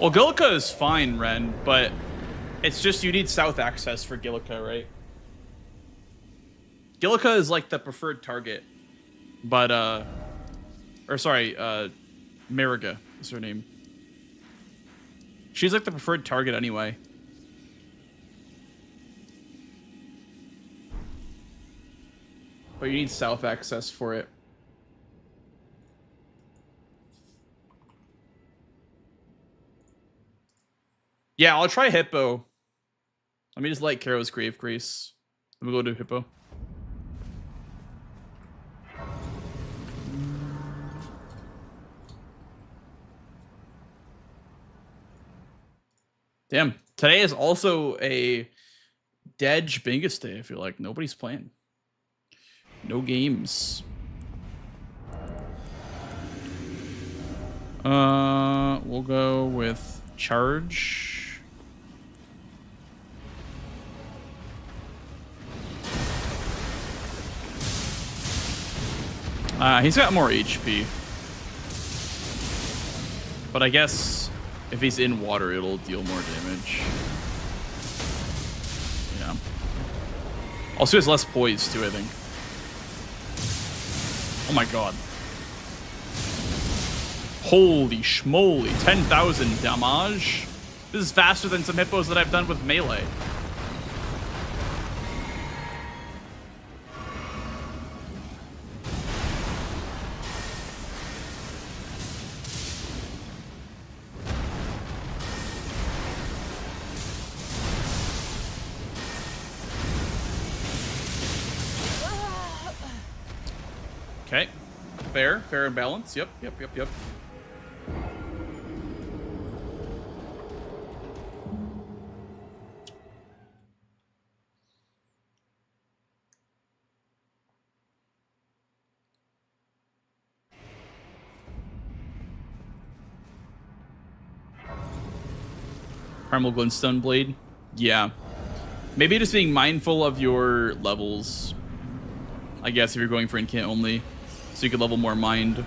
Well, Gillica is fine, Ren, but it's just you need south access for Gillica, right? Gillica is like the preferred target, but Mariga is her name. She's like the preferred target anyway. But you need south access for it. Yeah, I'll try Hippo. Let me just light Karo's Grave Grace. Let me go to Hippo. Damn. Today is also a dead Bingus day, I feel like. Nobody's playing. No games. We'll go with Charge. He's got more HP. But I guess if he's in water, it'll deal more damage. Yeah. Also, he has less poise, too, I think. Oh my god. Holy schmoly. 10,000 damage. This is faster than some hippos that I've done with melee. Okay. Fair and balance. Yep. Primal Glintstone Blade. Yeah. Maybe just being mindful of your levels. I guess if you're going for incant only. So you could level more mind.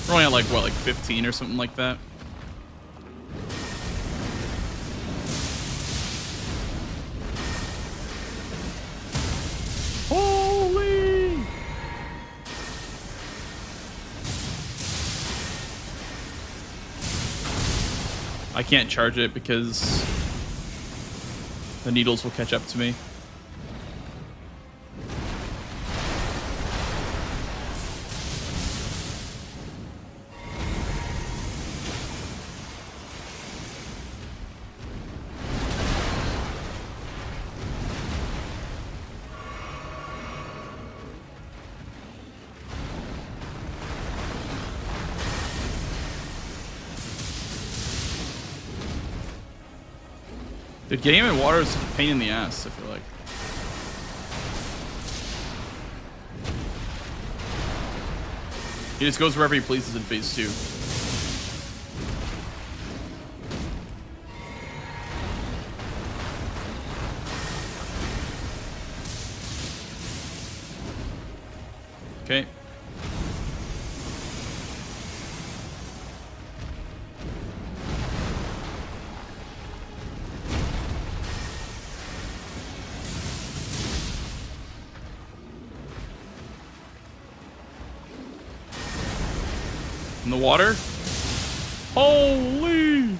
We're only at like, what, like 15 or something like that? Holy! I can't charge it because the needles will catch up to me. Dude, getting him in water is a pain in the ass, I feel like. He just goes wherever he pleases in phase 2. Okay. In the water. Holy!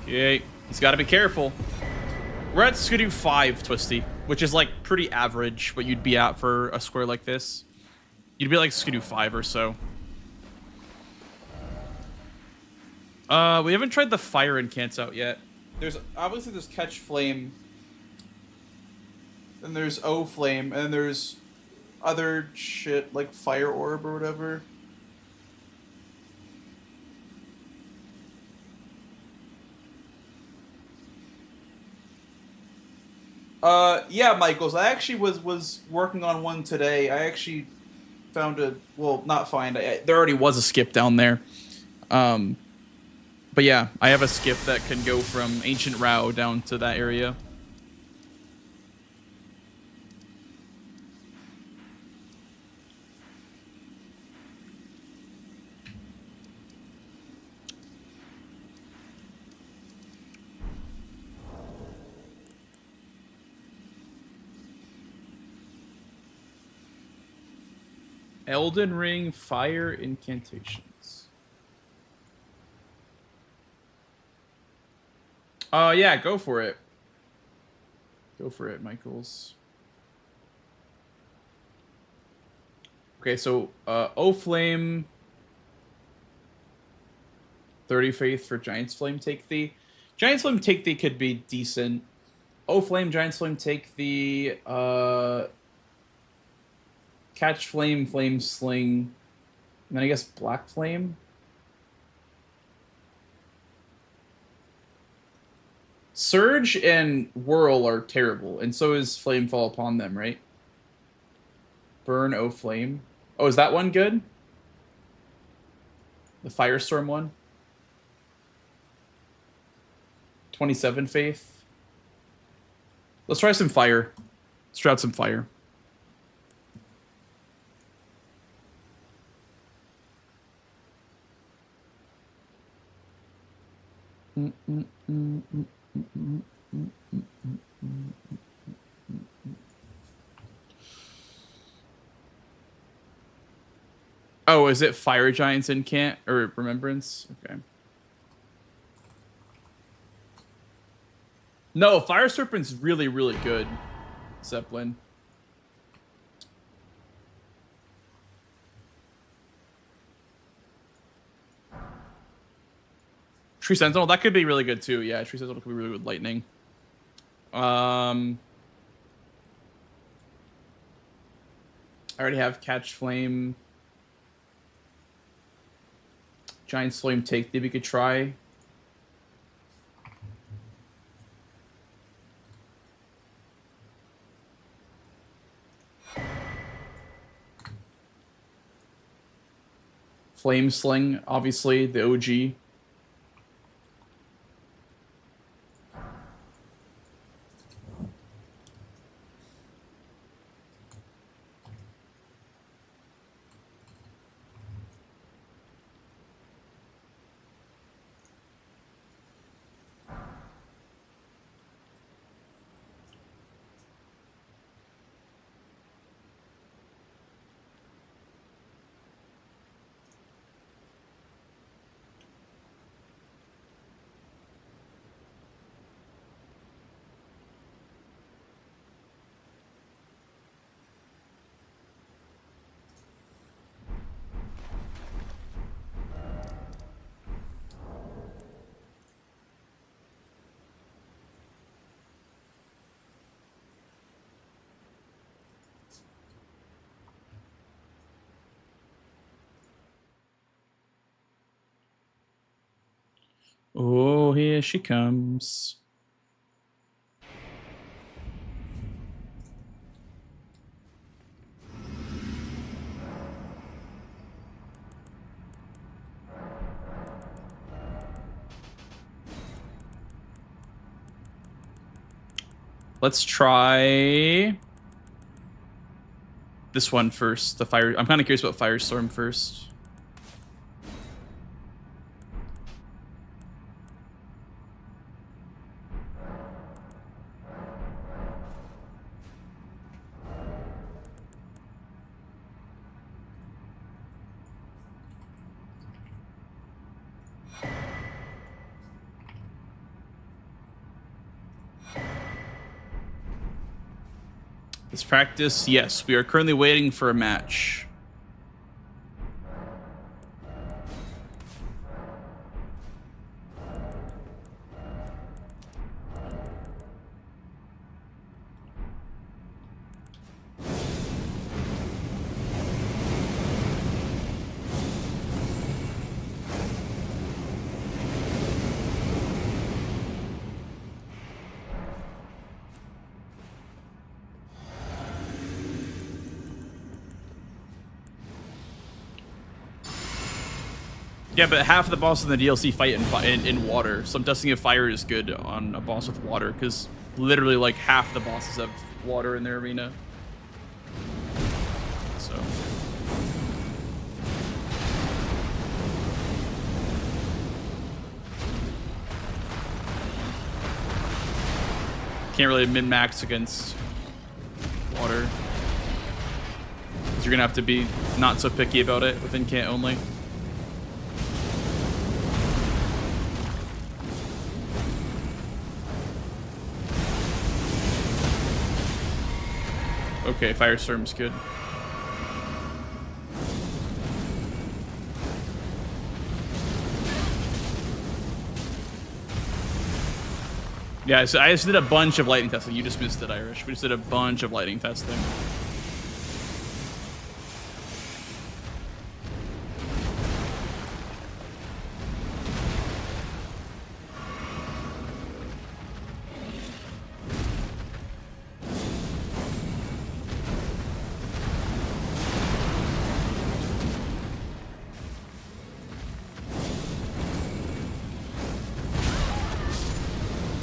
Okay, he's got to be careful. We're at Skidoo 5, Twisty, which is like pretty average what you'd be at for a square like this. You'd be like Skidoo 5 or so. We haven't tried the fire incants out yet. There's Catch Flame. And there's O Flame, and there's other shit like Fire Orb or whatever. Yeah, Michaels. I actually was working on one today. I actually found there already was a skip down there. But yeah, I have a skip that can go from Ancient Rao down to that area. Elden Ring fire incantations. Yeah, go for it. Go for it, Michaels. Okay, so O Flame, 30 Faith for Giant's Flame Take Thee. Giant's Flame Take Thee could be decent. O Flame, Giant's Flame Take Thee, Catch Flame, Flame Sling, and then I guess Black Flame. Surge and Whirl are terrible, and so is Flame Fall Upon Them, right? Burn, O Flame. Oh, is that one good? The Firestorm one? 27 Faith. Let's try some fire. Let's try out some fire. Oh, is it Fire Giants Incant or Remembrance? Okay. No, Fire Serpent's really, really good, Zeppelin. Tree Sentinel, that could be really good too. Yeah, Tree Sentinel could be really good with lightning. I already have Catch Flame. Giant Flame Take Thee we could try. Flame Sling, obviously, the OG. Oh, here she comes. Let's try this one first. The fire. I'm kind of curious about Firestorm first. Let's practice. Yes, we are currently waiting for a match. Yeah, but half of the bosses in the DLC fight in water, so I'm guessing if fire is good on a boss with water, because literally like half the bosses have water in their arena. So. Can't really min-max against water. You're gonna have to be not so picky about it with incant only. Okay, Firestorm's good. Yeah, so I just did a bunch of lightning testing. You just missed it, Irish. We just did a bunch of lightning testing.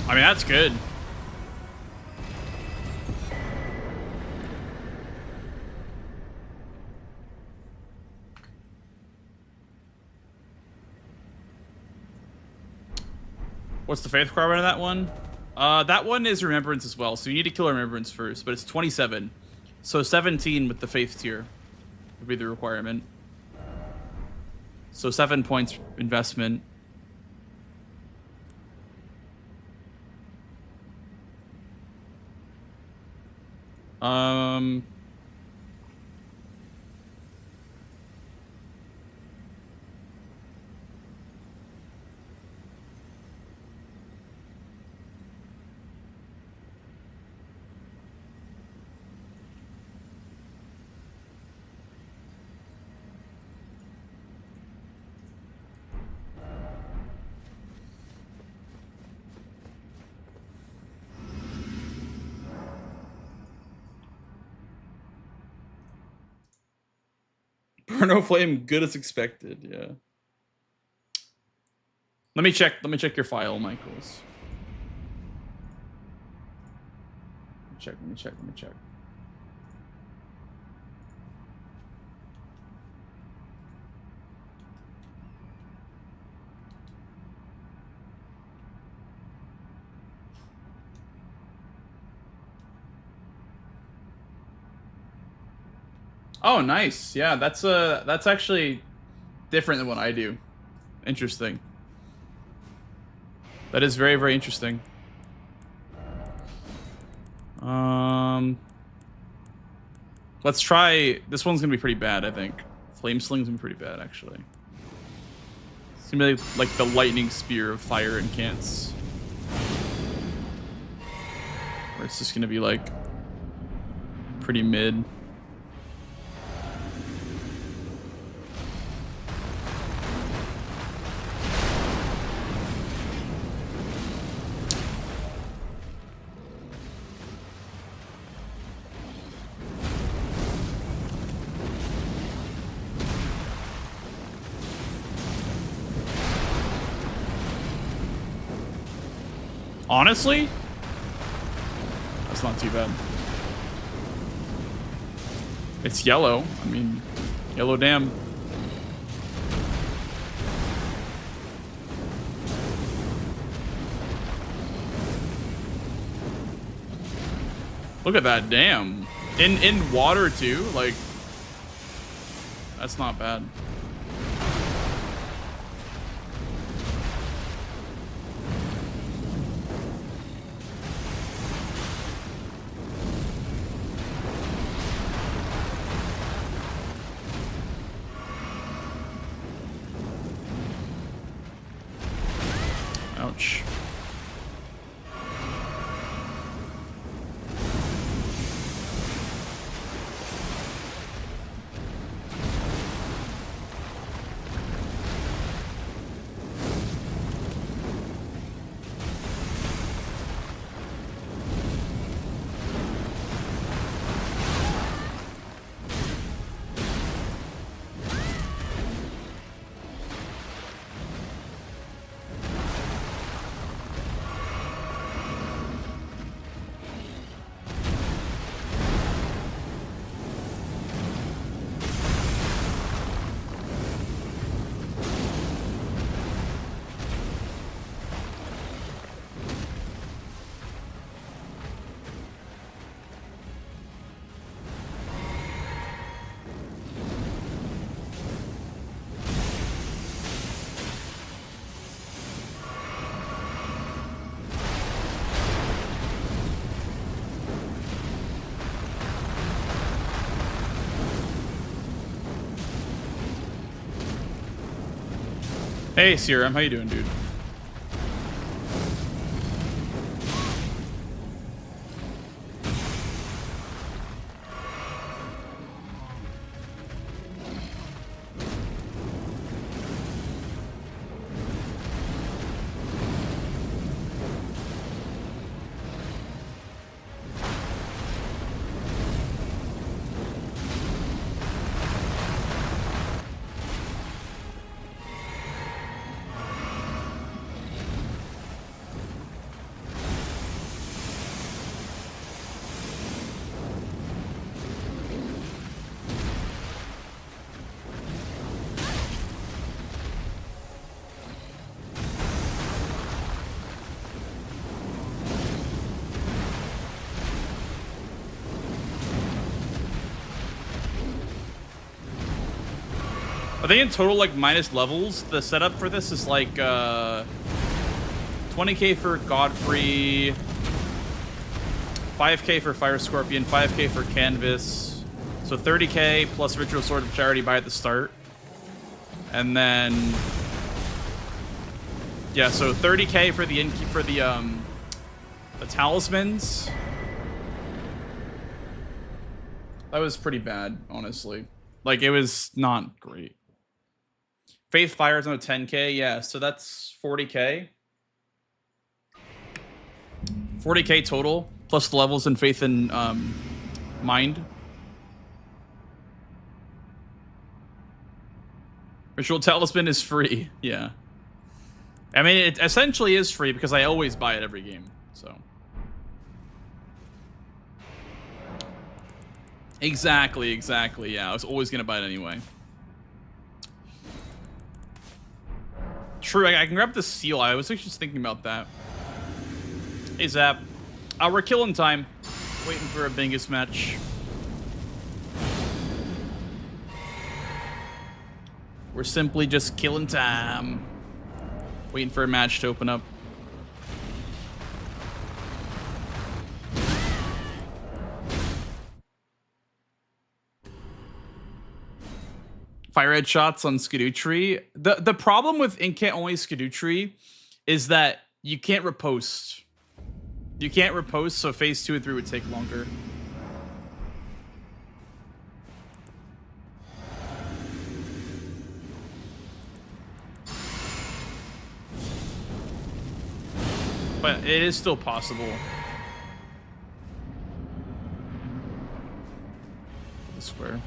I mean, that's good. What's the faith requirement of that one? That one is remembrance as well. So you need to kill remembrance first, but it's 27. So 17 with the faith tier would be the requirement. So 7 points investment. Burno Flame, good as expected. Yeah. Let me check your file, Michaels. Let me check. Oh, nice. Yeah, that's actually different than what I do. Interesting. That is very, very interesting. Let's try. This one's gonna be pretty bad, I think. Flame Sling's gonna be pretty bad, actually. It's gonna be like the lightning spear of fire and cants. Where it's just gonna be like pretty mid. Honestly, that's not too bad. It's yellow. I mean, yellow dam. Look at that dam. In water too. Like, that's not bad. Ouch. Hey, Serum, how you doing, dude? I think in total, like, minus levels, the setup for this is like 20k for Godfrey, 5k for Fire Scorpion, 5k for Canvas, so 30k plus Ritual Sword, which I already buy at the start, and then yeah, so 30k for the talismans. That was pretty bad, honestly. Like, it was not great. Faith Fire is on a 10k, yeah, so that's 40k. 40k total, plus the levels in Faith and Mind. Ritual Talisman is free, yeah. I mean, it essentially is free because I always buy it every game, so. Exactly, yeah, I was always gonna buy it anyway. True, I can grab the seal. I was actually just thinking about that. Hey, Zap. We're killing time. Waiting for a Bingus match. We're simply just killing time. Waiting for a match to open up. Fire Red shots on Skadootree. The problem with Inkant only Skadootree is that you can't riposte. You can't riposte, so phase 2 and 3 would take longer. But it is still possible. The square.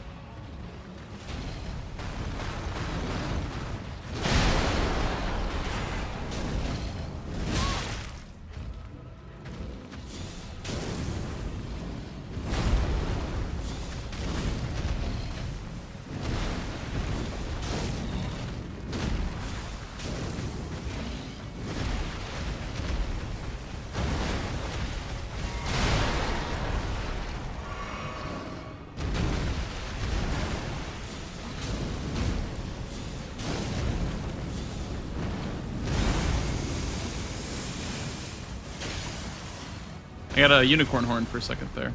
I got a unicorn horn for a second there.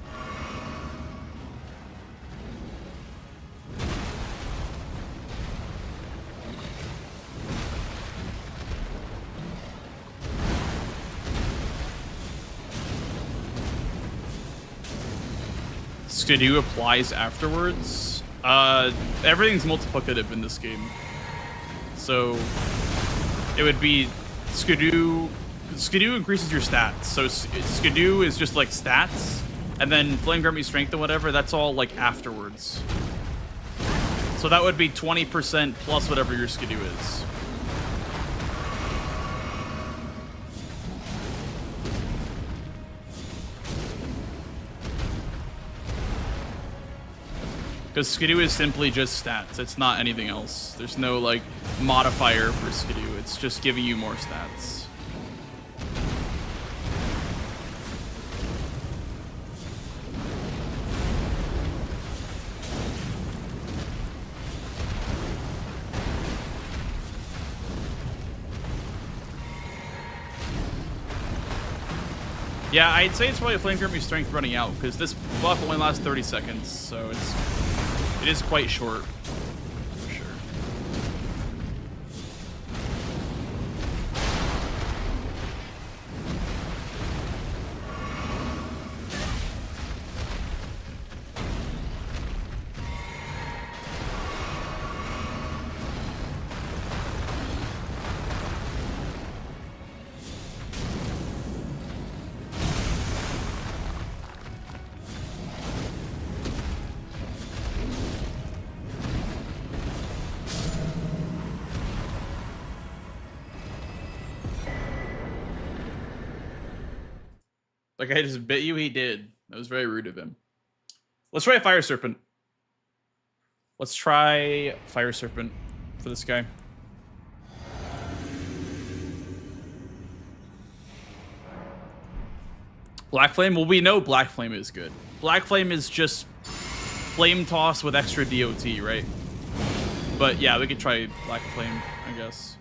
Skidoo applies afterwards. Everything's multiplicative in this game. So it would be Skidoo. Skidoo increases your stats. So Skidoo is just like stats, and then Flame Grant Me Strength and whatever, that's all like afterwards. So that would be 20% plus whatever your Skidoo is. Because Skidoo is simply just stats. It's not anything else. There's no like modifier for Skidoo. It's just giving you more stats. Yeah, I'd say it's probably a Flame Grant Me Strength running out, because this buff only lasts 30 seconds, so it is quite short, for sure. Like I just bit you. He did. That was very rude of him. Let's try a Fire Serpent. Let's try Fire Serpent for this guy. Black Flame? Well, we know Black Flame is good. Black Flame is just Flame Toss with extra DOT, right? But yeah, we could try Black Flame, I guess.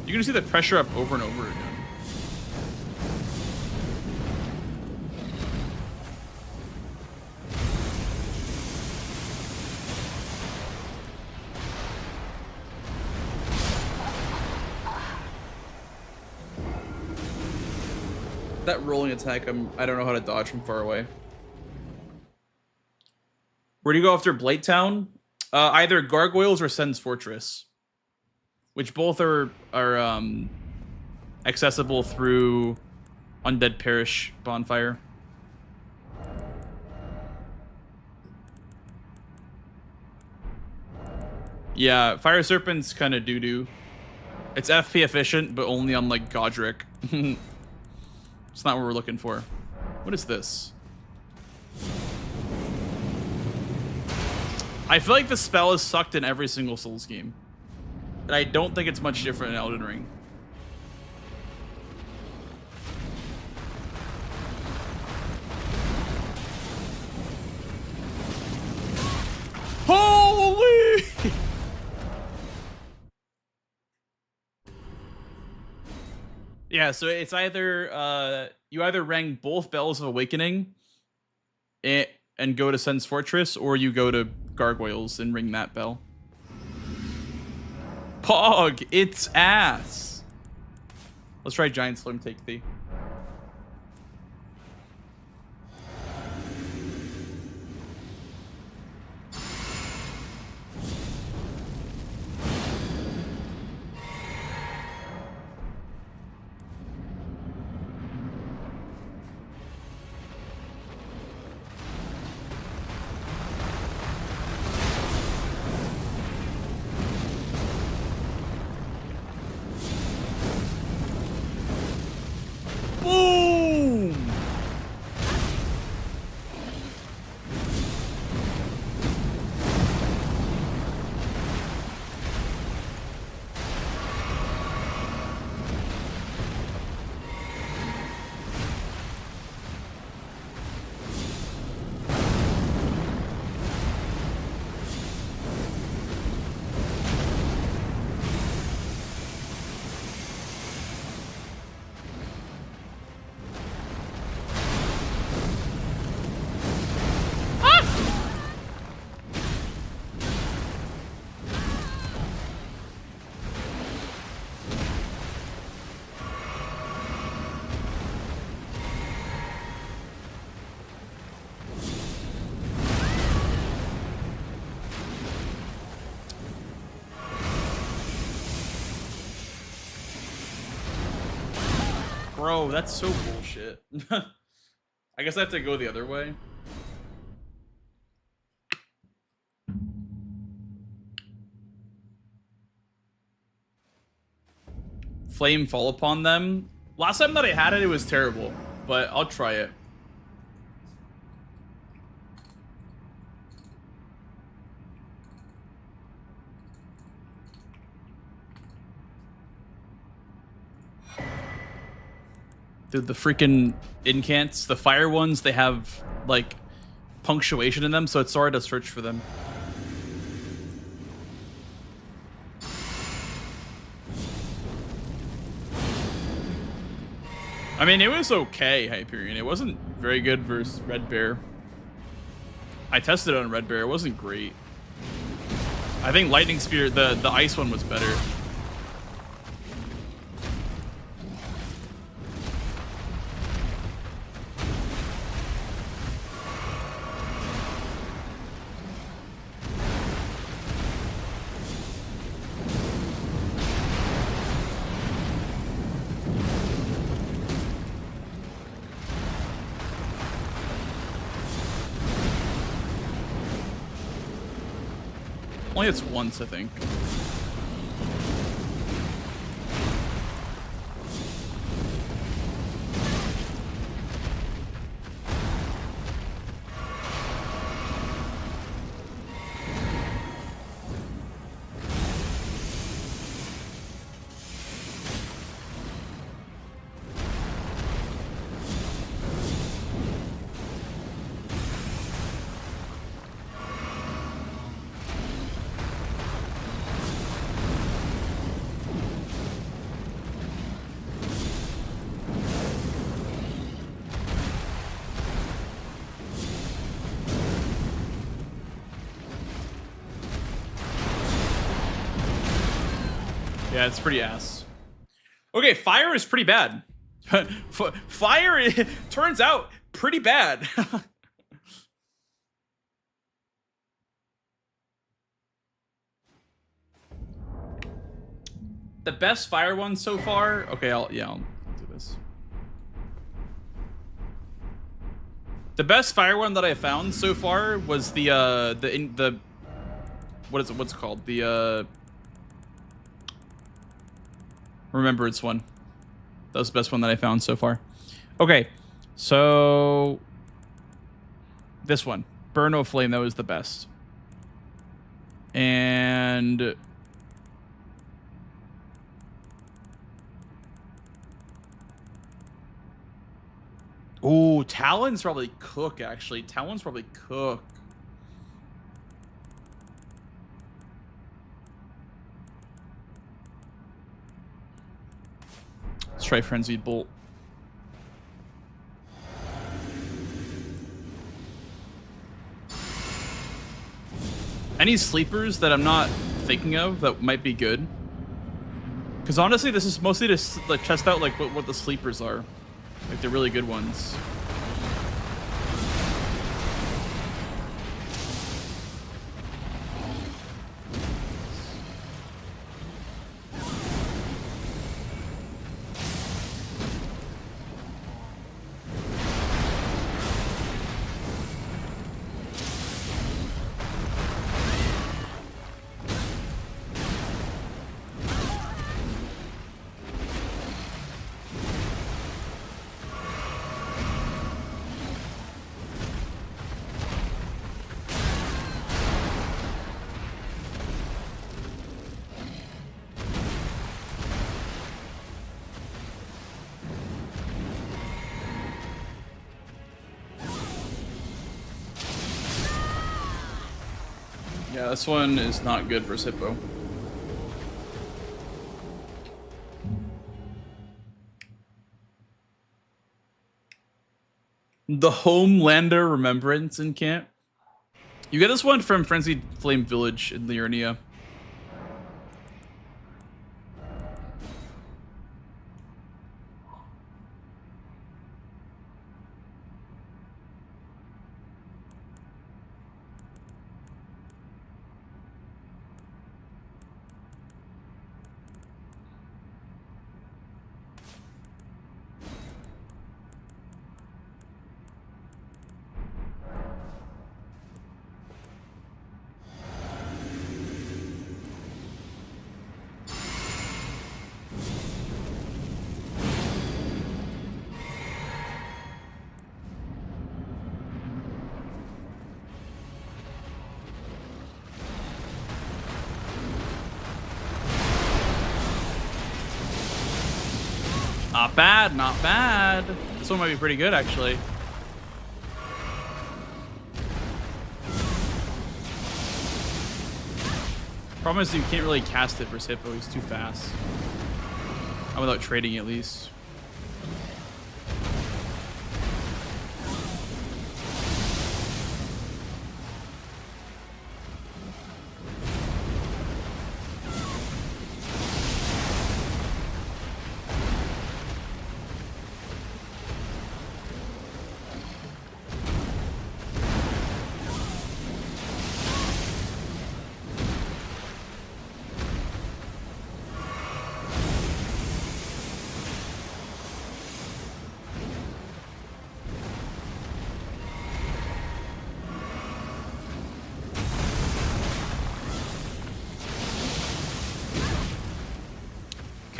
You're gonna see the pressure up over and over again. That rolling attack, I don't know how to dodge from far away. Where do you go after Blight Town? Either Gargoyles or Sen's Fortress, which both are accessible through Undead Parish Bonfire. Yeah, Fire Serpent's kind of doo-doo. It's FP efficient, but only on like Godric. It's not what we're looking for. What is this? I feel like the spell is sucked in every single Souls game. And I don't think it's much different in Elden Ring. Holy! Yeah, so it's either you either ring both Bells of Awakening and go to Sen's Fortress, or you go to Gargoyles and ring that bell. Pog, it's ass. Let's try Giant Slim Take Thee. Boom! Bro, that's so bullshit. I guess I have to go the other way. Flame fall upon them. Last time that I had it, it was terrible, but I'll try it. The freaking incants, the fire ones, they have like punctuation in them, so it's hard to search for them. I mean, it was okay, Hyperion. It wasn't very good versus Red Bear. I tested it on Red Bear. It wasn't great. I think Lightning Spear, the ice one was better. Only it's once, I think. Yeah, it's pretty ass. Okay, fire is pretty bad. Fire turns out pretty bad. The best fire one so far. Okay, I'll do this. The best fire one that I found so far was the what's it called? The Remembrance one. That was the best one that I found so far. Okay, so this one, Burn O Flame, that was the best. And ooh, Talon's probably Cook, actually. Talon's probably Cook. Let's try Frenzied Bolt. Any sleepers that I'm not thinking of that might be good? Because honestly, this is mostly to like test out like what the sleepers are. Like the really good ones. Yeah, this one is not good versus Hippo. The Homelander Remembrance Incant. You get this one from Frenzied Flame Village in Liurnia. Not bad, not bad. This one might be pretty good, actually. Problem is you can't really cast it versus Hippo. He's too fast. Not without trading, at least.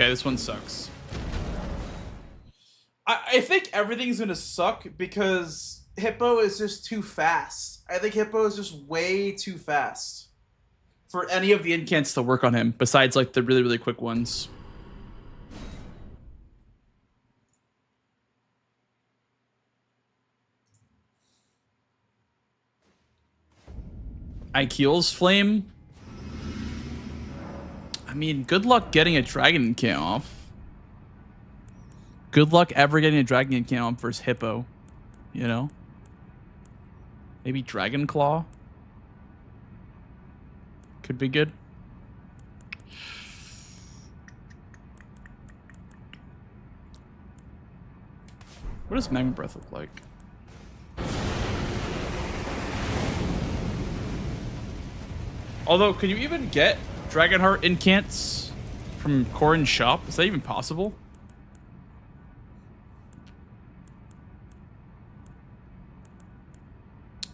Okay, this one sucks. I think everything's gonna suck because Hippo is just too fast. I think Hippo is just way too fast For any of the incants to work on him, besides like the really, really quick ones. Ikil's Flame. I mean, good luck getting a Dragon Incant off. Good luck ever getting a Dragon Incant off versus Hippo. You know? Maybe Dragon Claw? Could be good. What does Magma Breath look like? Although, can you even get Dragonheart incants from Corrin's shop? Is that even possible?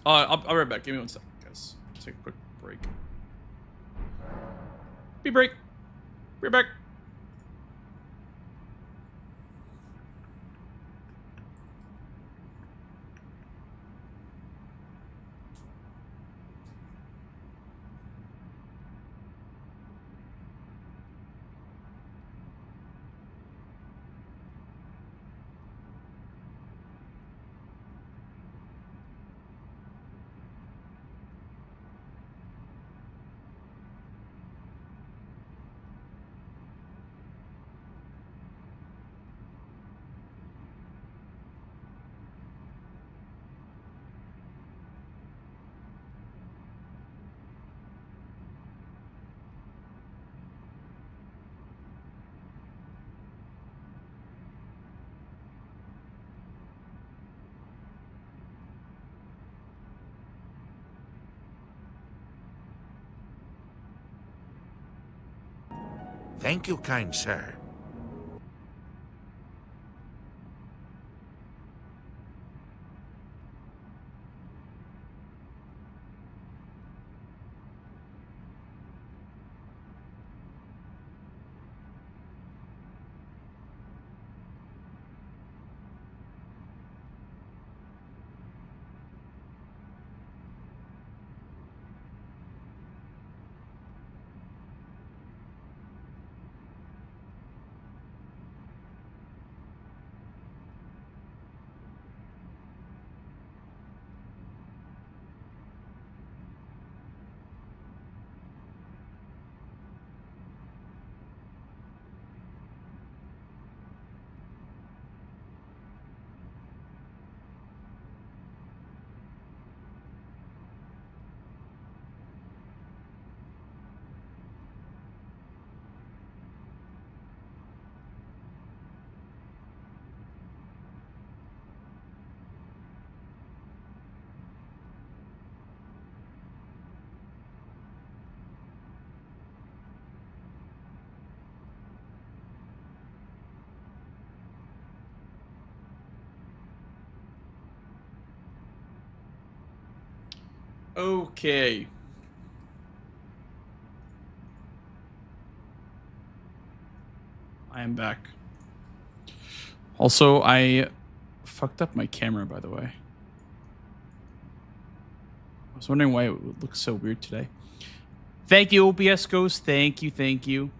I'll be right back. Give me 1 second, guys. Take a quick break. Be break. Be right back. Thank you, kind sir. Okay. I am back. Also, I fucked up my camera, by the way. I was wondering why it looks so weird today. Thank you, OBS Ghost. Thank you, thank you.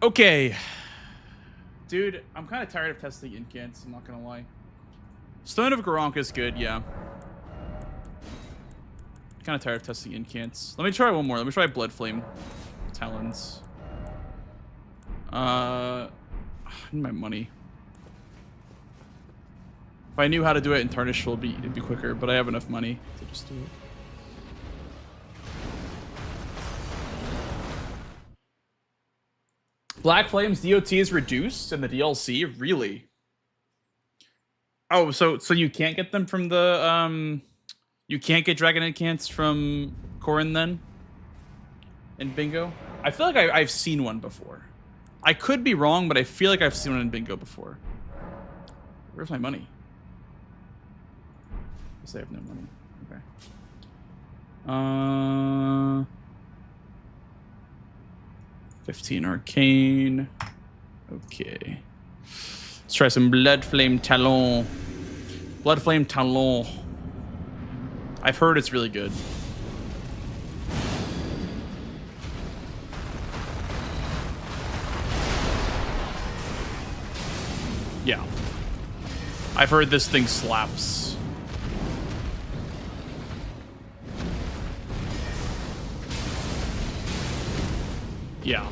Okay. Dude, I'm kind of tired of testing incants, I'm not gonna lie. Stone of Garanka is good, yeah. Kind of tired of testing incants. Let me try one more. Let me try Blood Flame Talons. I need my money. If I knew how to do it in Tarnish, it'd be quicker, but I have enough money to just do it. Black Flame's DOT is reduced in the DLC? Really? Oh, so you can't get them from the you can't get Dragon Incants from Corrin then? In Bingo? I feel like I've seen one before. I could be wrong, but I feel like I've seen one in Bingo before. Where's my money? I guess I have no money. Okay. 15 arcane. Okay. Let's try some Blood Flame Talon. Blood Flame Talon. I've heard it's really good. Yeah. I've heard this thing slaps. Yeah.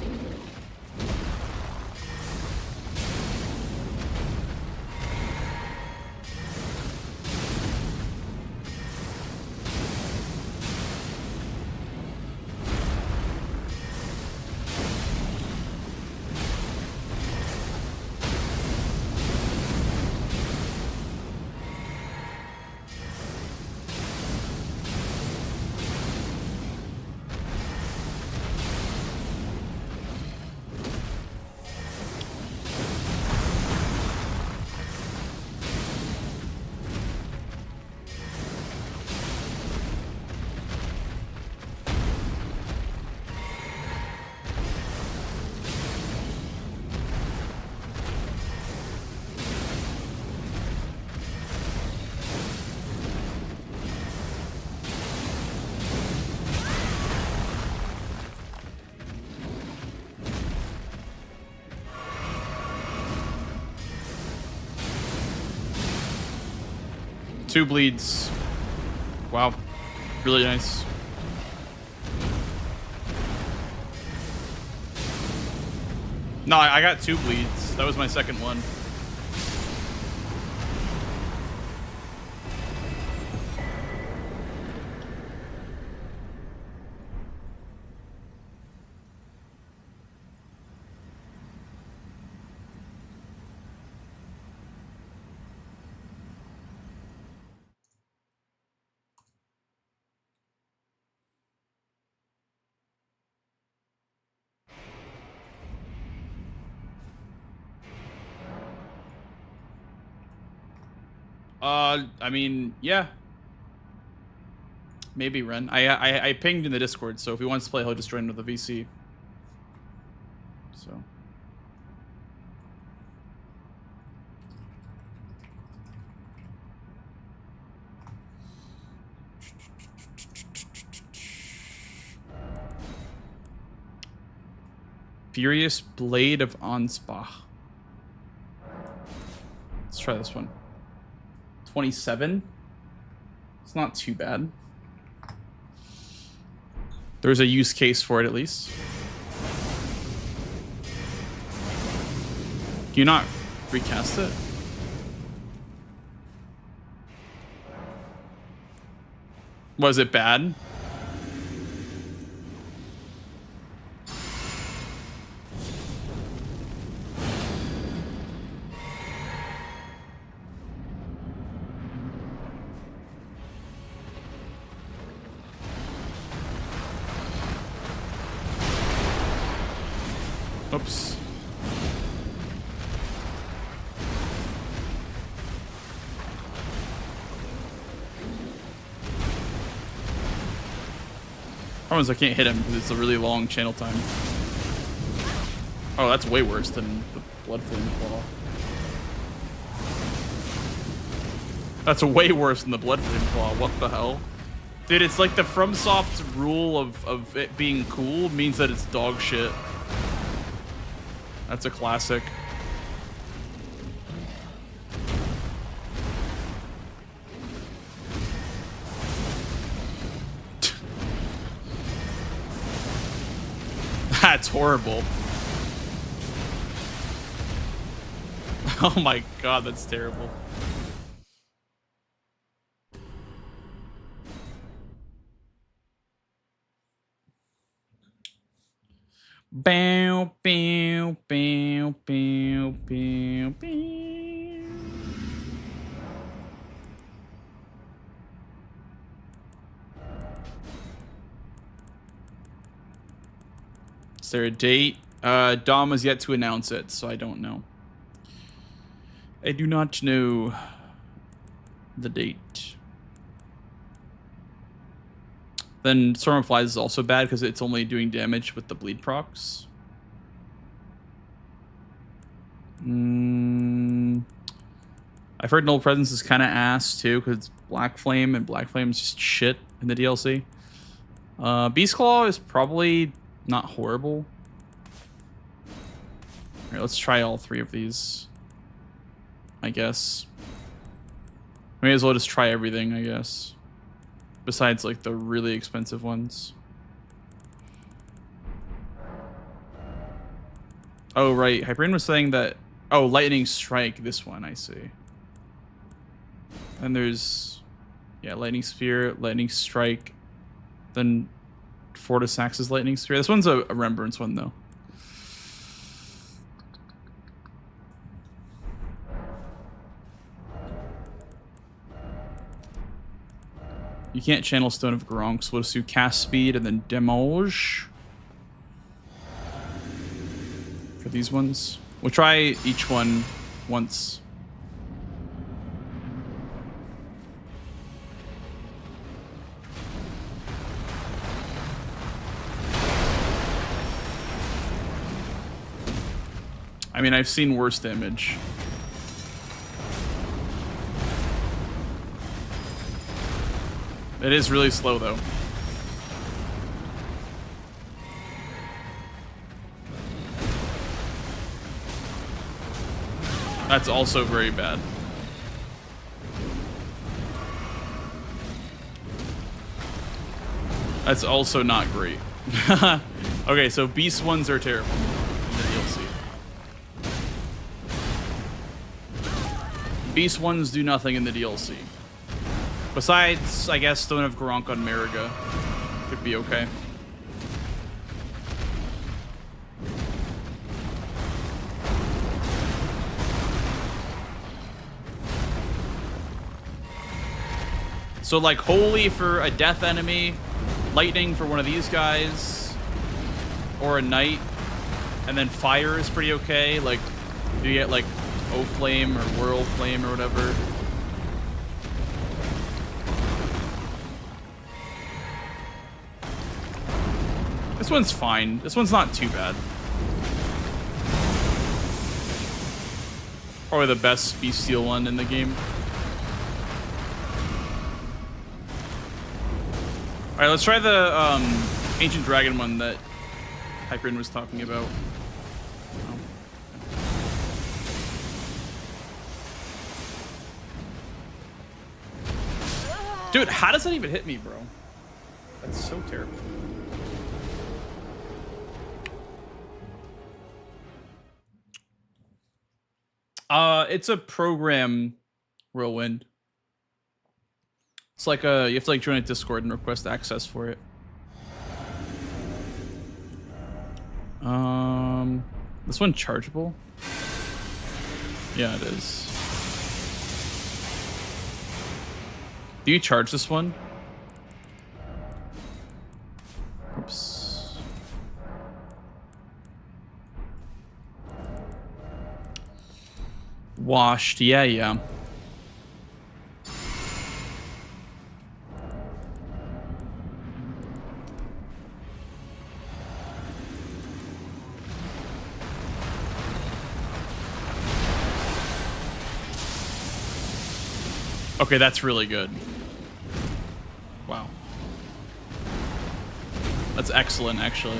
Two bleeds. Wow. Really nice. No, I got two bleeds. That was my second one. I mean, yeah. Maybe Ren. I pinged in the Discord, so if he wants to play, he'll just join with the VC. So. Furious Blade of Ansbach. Let's try this one. 27. It's not too bad. There's a use case for it at least. Can you not recast it? Was it bad? Oops. Problem is I can't hit him because it's a really long channel time. Oh, that's way worse than the Blood Flame Claw. That's way worse than the Blood Flame Claw. What the hell? Dude, it's like the FromSoft rule of it being cool means that it's dog shit. That's a classic. That's horrible. Oh my god, that's terrible. Bow, bow, bow, bow, bow, bow. Is there a date? Dom has yet to announce it, so I don't know. I do not know the date. Then Storm of Flies is also bad because it's only doing damage with the bleed procs. I've heard Null Presence is kind of ass too, because it's Black Flame, and Black Flame's just shit in the DLC. Beast Claw is probably not horrible. Alright, let's try all 3 of these. I guess. May as well just try everything, I guess. Besides, like, the really expensive ones. Oh, right. Hyperion was saying that... Oh, Lightning Strike, this one, I see. And there's... Yeah, Lightning Spear, Lightning Strike. Then Fortis Axe's Lightning Spear. This one's a Remembrance one, though. You can't channel Stone of Gronk, so we'll just do Cast Speed and then Demoge. For these ones. We'll try each one once. I mean, I've seen worse damage. It is really slow, though. That's also very bad. That's also not great. Okay, so Beast ones are terrible in the DLC. Beast ones do nothing in the DLC. Besides, I guess, Stone of Gronk on Mariga could be okay. So, like, Holy for a death enemy, Lightning for one of these guys, or a Knight, and then Fire is pretty okay. Like, you get, like, O-Flame or Whirl Flame or whatever. This one's fine. This one's not too bad. Probably the best Beasteel one in the game. Alright, let's try the Ancient Dragon one that Hyperion was talking about. Dude, how does that even hit me, bro? That's so terrible. It's a program whirlwind. It's like you have to like join a Discord and request access for it. This one chargeable? Yeah, it is. Do you charge this one? Oops. Washed, yeah. Okay, that's really good. Wow. That's excellent, actually.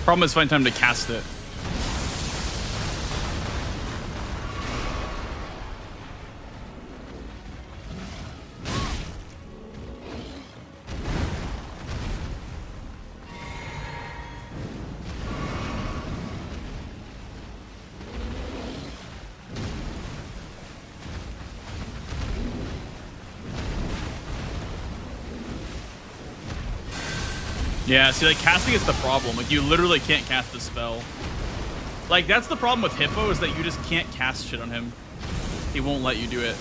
Problem is find time to cast it. Yeah, see, like, casting is the problem. Like, you literally can't cast the spell. Like, that's the problem with Hippo, is that you just can't cast shit on him. He won't let you do it.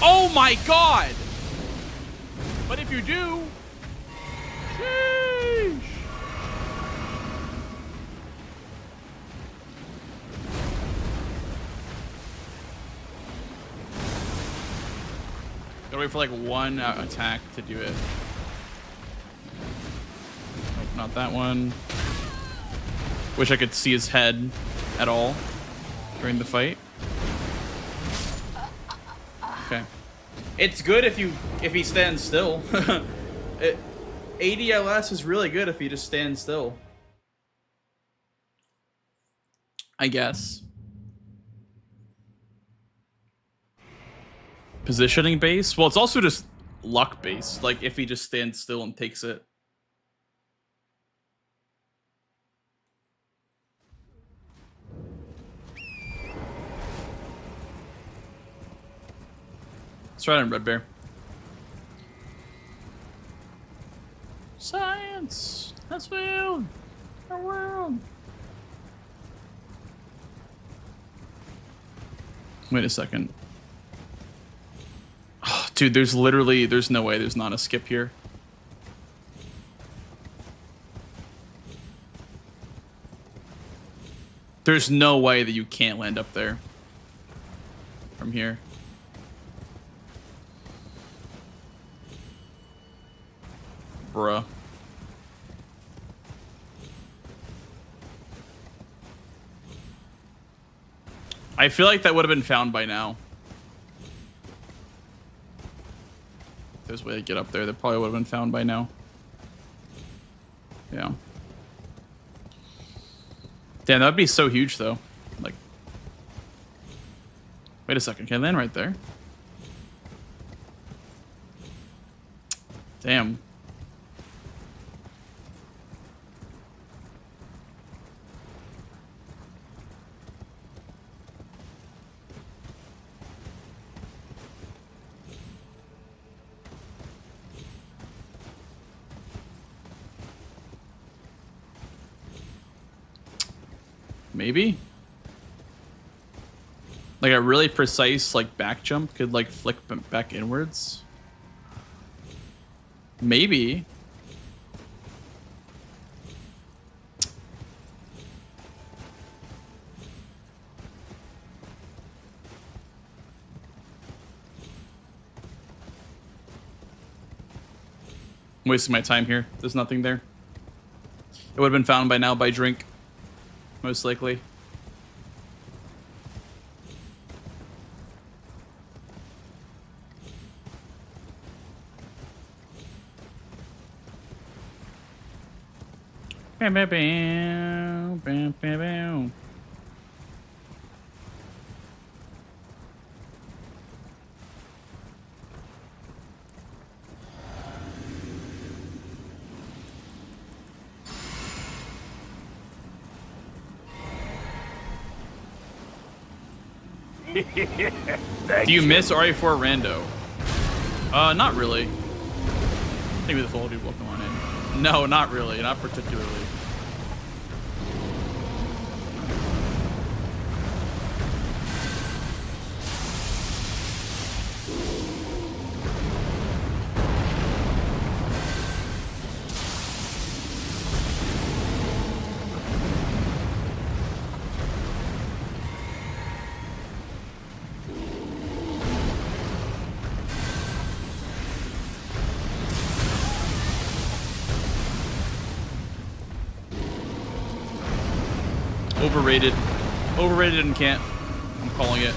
Oh my god! But if you do... Sheesh! Gotta wait for like one attack to do it. Nope, not that one. Wish I could see his head at all during the fight. Okay. It's good if he stands still. 80 LS is really good if he just stands still. I guess. Positioning base? Well, it's also just luck base. Like, if he just stands still and takes it. Let's try it on Red Bear. Science! That's found! Our world! Wait a second. Oh, dude, there's no way there's not a skip here. There's no way that you can't land up there from here. Bruh. I feel like that would have been found by now. If there's a way to get up there, that probably would have been found by now. Yeah. Damn, that would be so huge, though. Like, wait a second. Can I land right there? Damn. Maybe? Like a really precise, like, back jump could, like, flick back inwards? Maybe. I'm wasting my time here. There's nothing there. It would have been found by now by Drink. Most likely. Bam, bam, bam, bam, bam, bam. Do you miss RE4 Rando? Not really. Maybe the full dude will come on in. No, not really. Not particularly. Overrated. Overrated and can't. I'm calling it.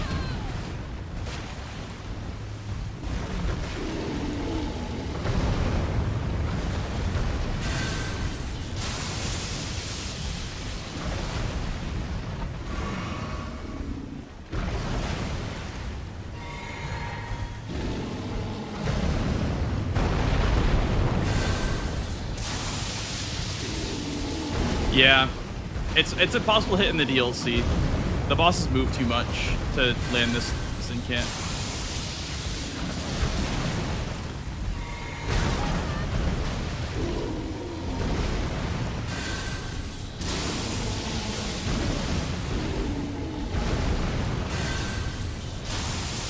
Yeah. It's impossible to hit in the DLC. The bosses move too much to land this incant.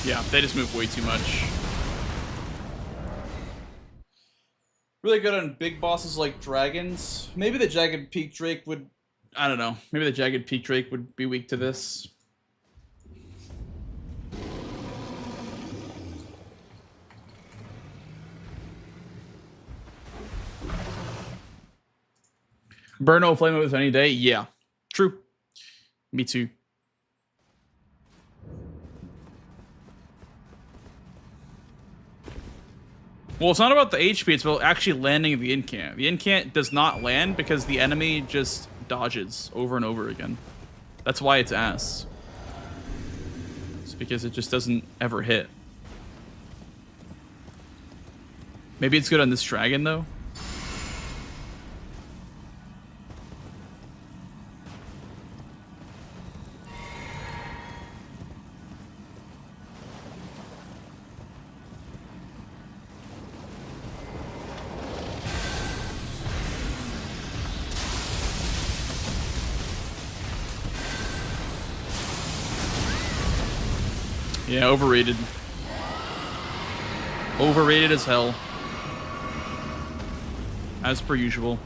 Yeah, they just move way too much. Really good on big bosses like dragons. Maybe the Jagged Peak Drake would... I don't know. Maybe the Jagged Peak Drake would be weak to this. Burn no flame with any day. Yeah, true. Me too. Well, it's not about the HP, it's about actually landing the incant. The incant does not land because the enemy just dodges over and over again. That's why it's ass. It's because it just doesn't ever hit. Maybe it's good on this dragon, though. Yeah, overrated. Overrated as hell. As per usual.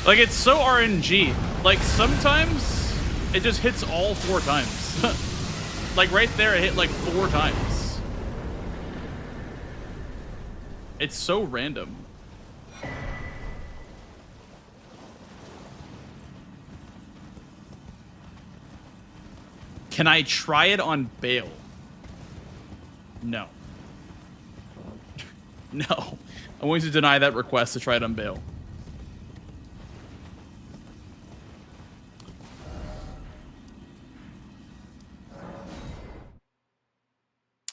Like, it's so RNG. Like, sometimes it just hits all 4 times. Like, right there, it hit like 4 times. It's so random. Can I try it on Bale? No. No. I'm going to deny that request to try it on Bale.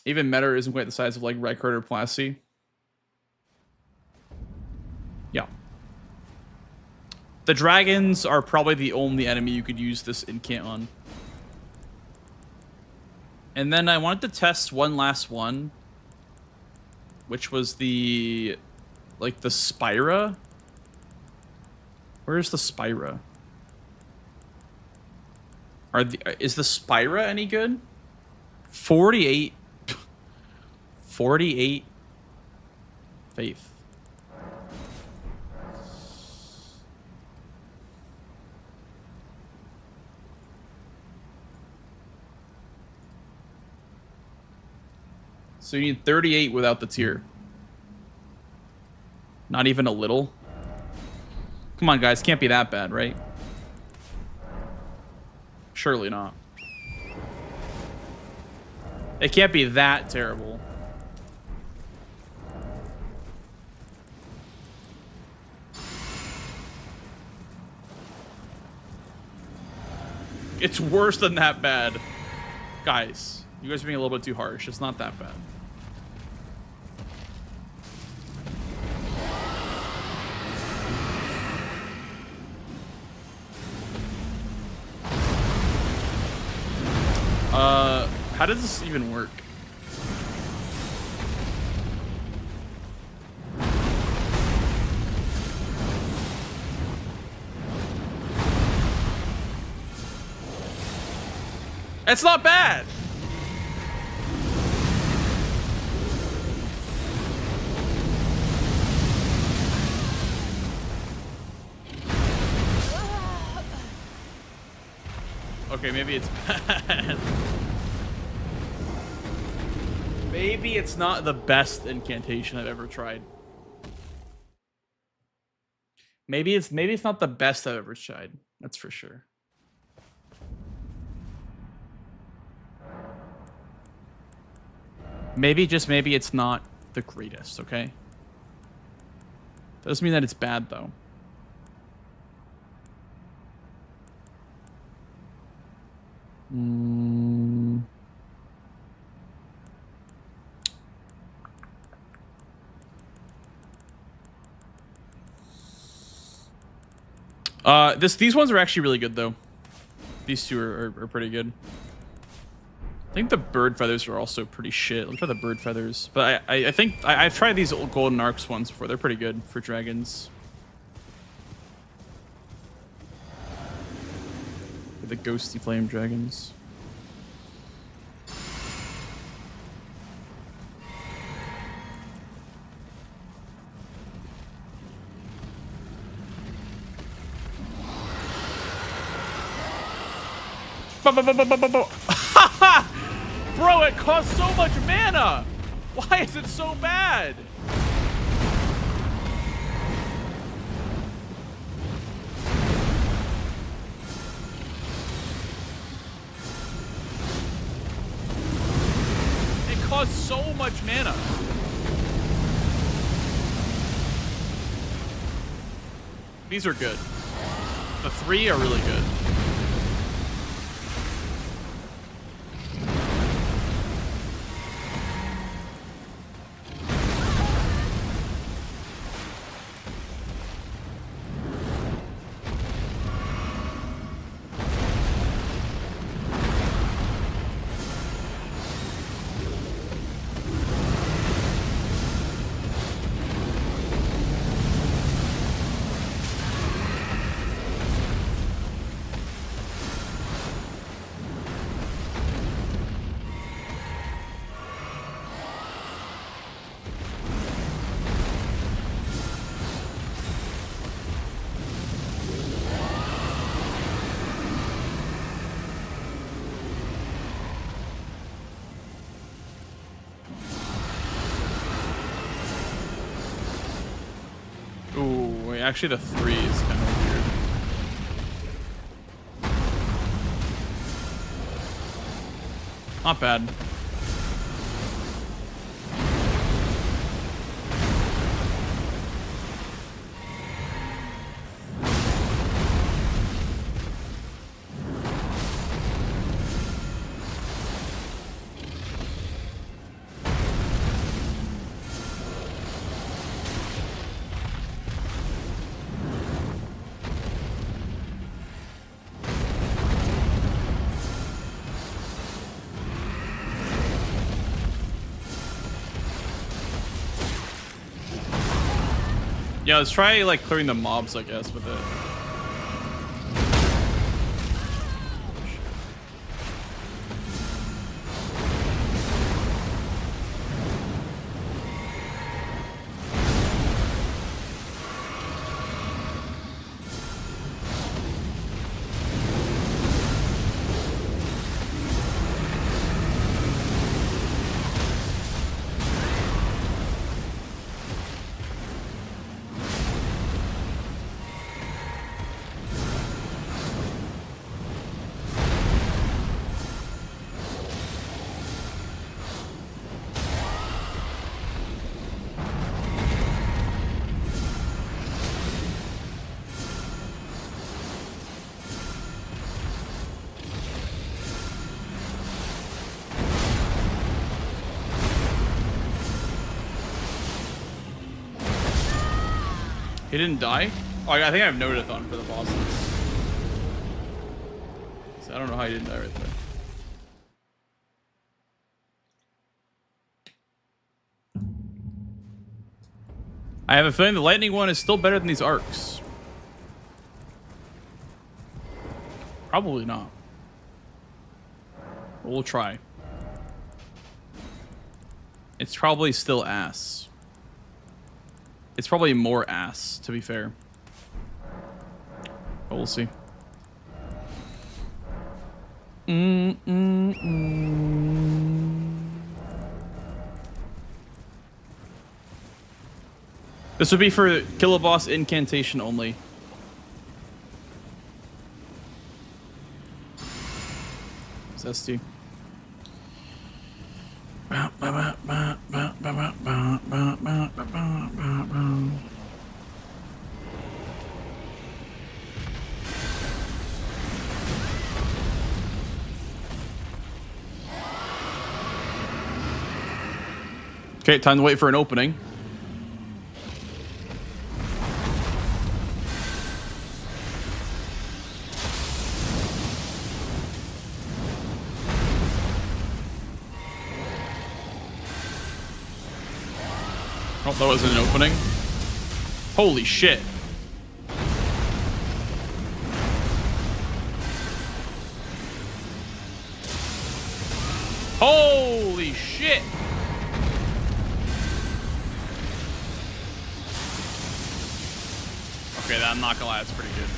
Even Meta isn't quite the size of like Rykard or Plasty. Yeah. The dragons are probably the only enemy you could use this incant on. And then I wanted to test one last one, which was the, like, the Spira. Where's the Spira? Is the Spira any good? 48 faith. So you need 38 without the tier. Not even a little. Come on, guys. Can't be that bad, right? Surely not. It can't be that terrible. It's worse than that bad. Guys, you guys are being a little bit too harsh. It's not that bad. How does this even work? It's not bad. Okay, maybe it's bad. Maybe it's not the best incantation I've ever tried. Maybe it's not the best I've ever tried. That's for sure. Maybe, just maybe, it's not the greatest, okay? Doesn't mean that it's bad, though. These ones are actually really good, though. These two are pretty good. I think the bird feathers are also pretty shit. Let's try the bird feathers. But I think I've tried these old golden arcs ones before. They're pretty good for dragons. The ghosty flame dragons. Bro, it costs so much mana. Why is it so bad? It costs so much mana. These are good. The 3 are really good. Ooh, wait, actually the 3 is kind of weird. Not bad. Yeah, let's try like clearing the mobs, I guess, with it. He didn't die? Oh, I think I have Notathon for the bosses. So I don't know how he didn't die right there. I have a feeling the lightning one is still better than these arcs. Probably not. But we'll try. It's probably still ass. It's probably more ass, to be fair. But we'll see. This would be for kill a boss incantation only. Zesty. Okay, time to wait for an opening. Oh, that wasn't an opening. Holy shit. Holy shit. Okay, I'm not gonna lie, that's pretty good.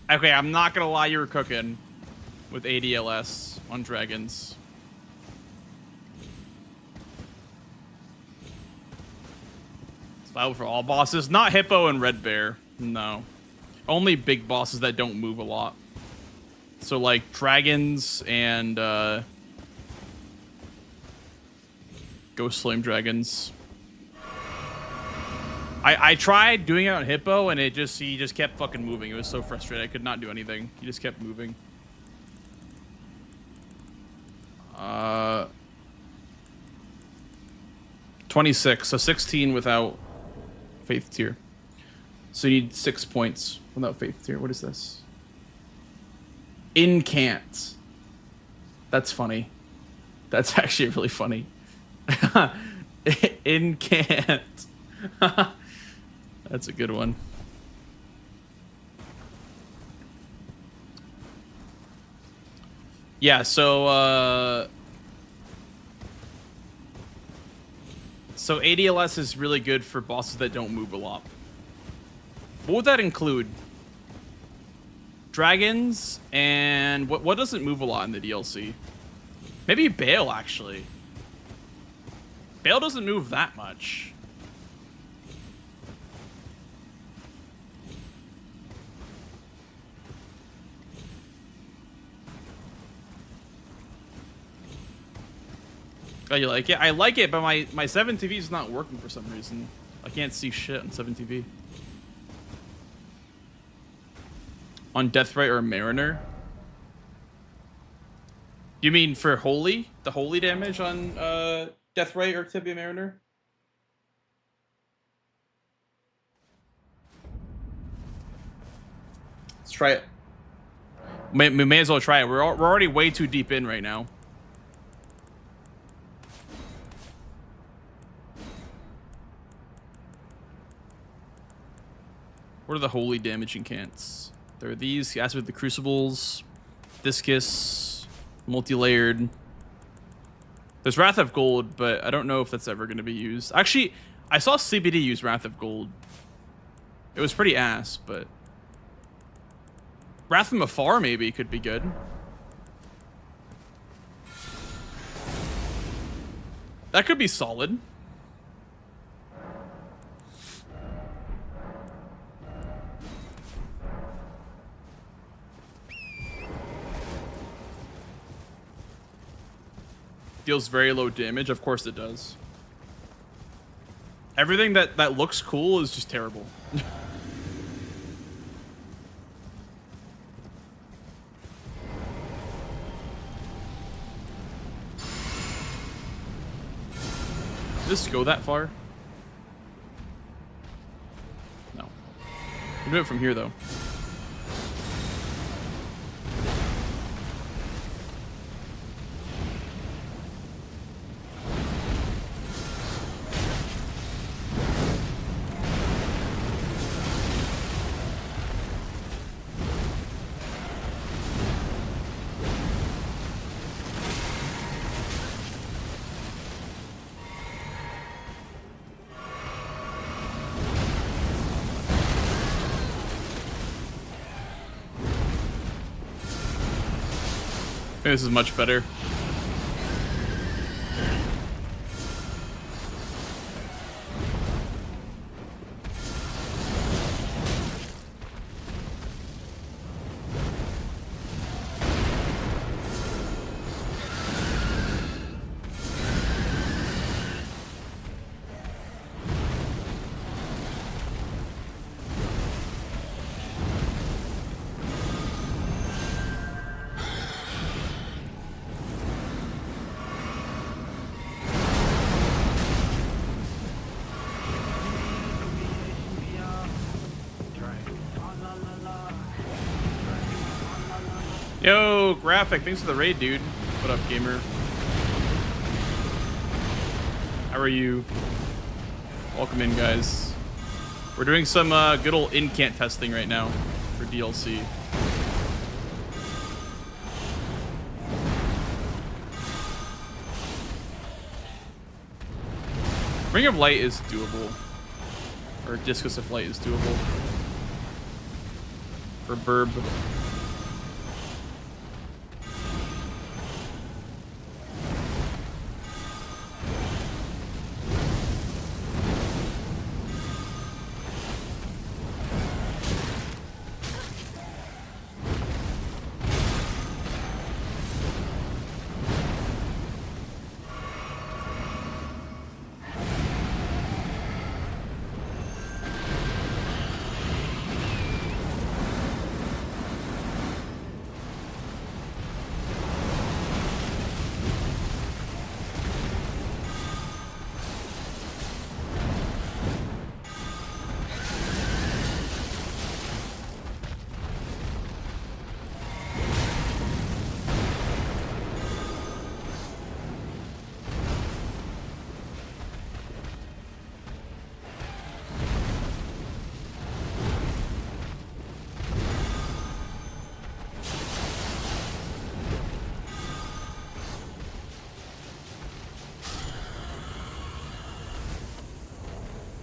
Okay, I'm not gonna lie, you were cooking with ADLS on dragons. Survival for all bosses, not Hippo and Red Bear. No, only big bosses that don't move a lot. So like dragons and Ghost Flame dragons. I tried doing it on Hippo and he just kept fucking moving. It was so frustrating. I could not do anything. He just kept moving. 26, so 16 without Faith Tier. So you need 6 points without Faith Tier. What is this? Incant. That's funny. That's actually really funny. Incant. That's a good one. Yeah, so ADLS is really good for bosses that don't move a lot. What would that include? Dragons and what doesn't move a lot in the DLC? Maybe Bale, actually. Bale doesn't move that much. Oh, you like it? I like it, but my 7TV is not working for some reason. I can't see shit on 7TV. On Deathrite or Mariner? You mean for Holy? The Holy damage on Deathrite or Tibia Mariner? Let's try it. We may as well try it. We're already way too deep in right now. What are the holy damaging cants? There are these, as with the Crucibles, Discus, multi-layered. There's Wrath of Gold, but I don't know if that's ever going to be used. Actually, I saw CBD use Wrath of Gold. It was pretty ass, but Wrath from Afar maybe could be good. That could be solid. Deals very low damage. Of course it does. Everything that looks cool is just terrible. Did this go that far? No. We'll do it from here though. This is much better. Yo, Graphic, thanks for the raid, dude. What up, gamer? How are you? Welcome in, guys. We're doing some good old incant testing right now for DLC. Ring of Light is doable. Or Discus of Light is doable. for Burb.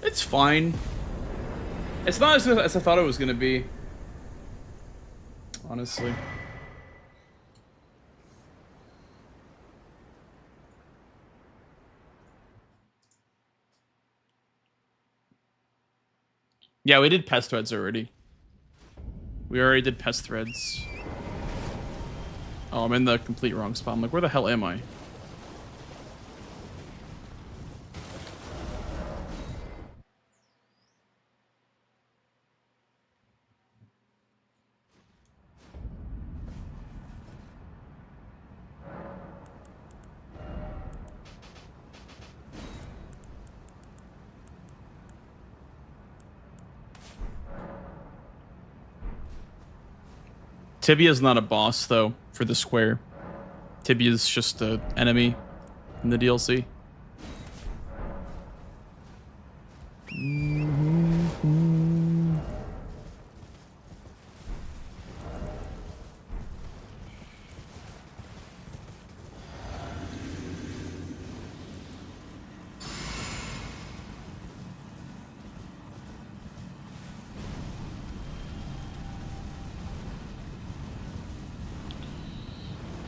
It's fine. It's not as good as I thought it was gonna be. Honestly. Yeah, we did pest threads already. We already did pest threads. Oh, I'm in the complete wrong spot. I'm like, where the hell am I? Tibia's not a boss, though, for the square. Tibia's just an enemy in the DLC.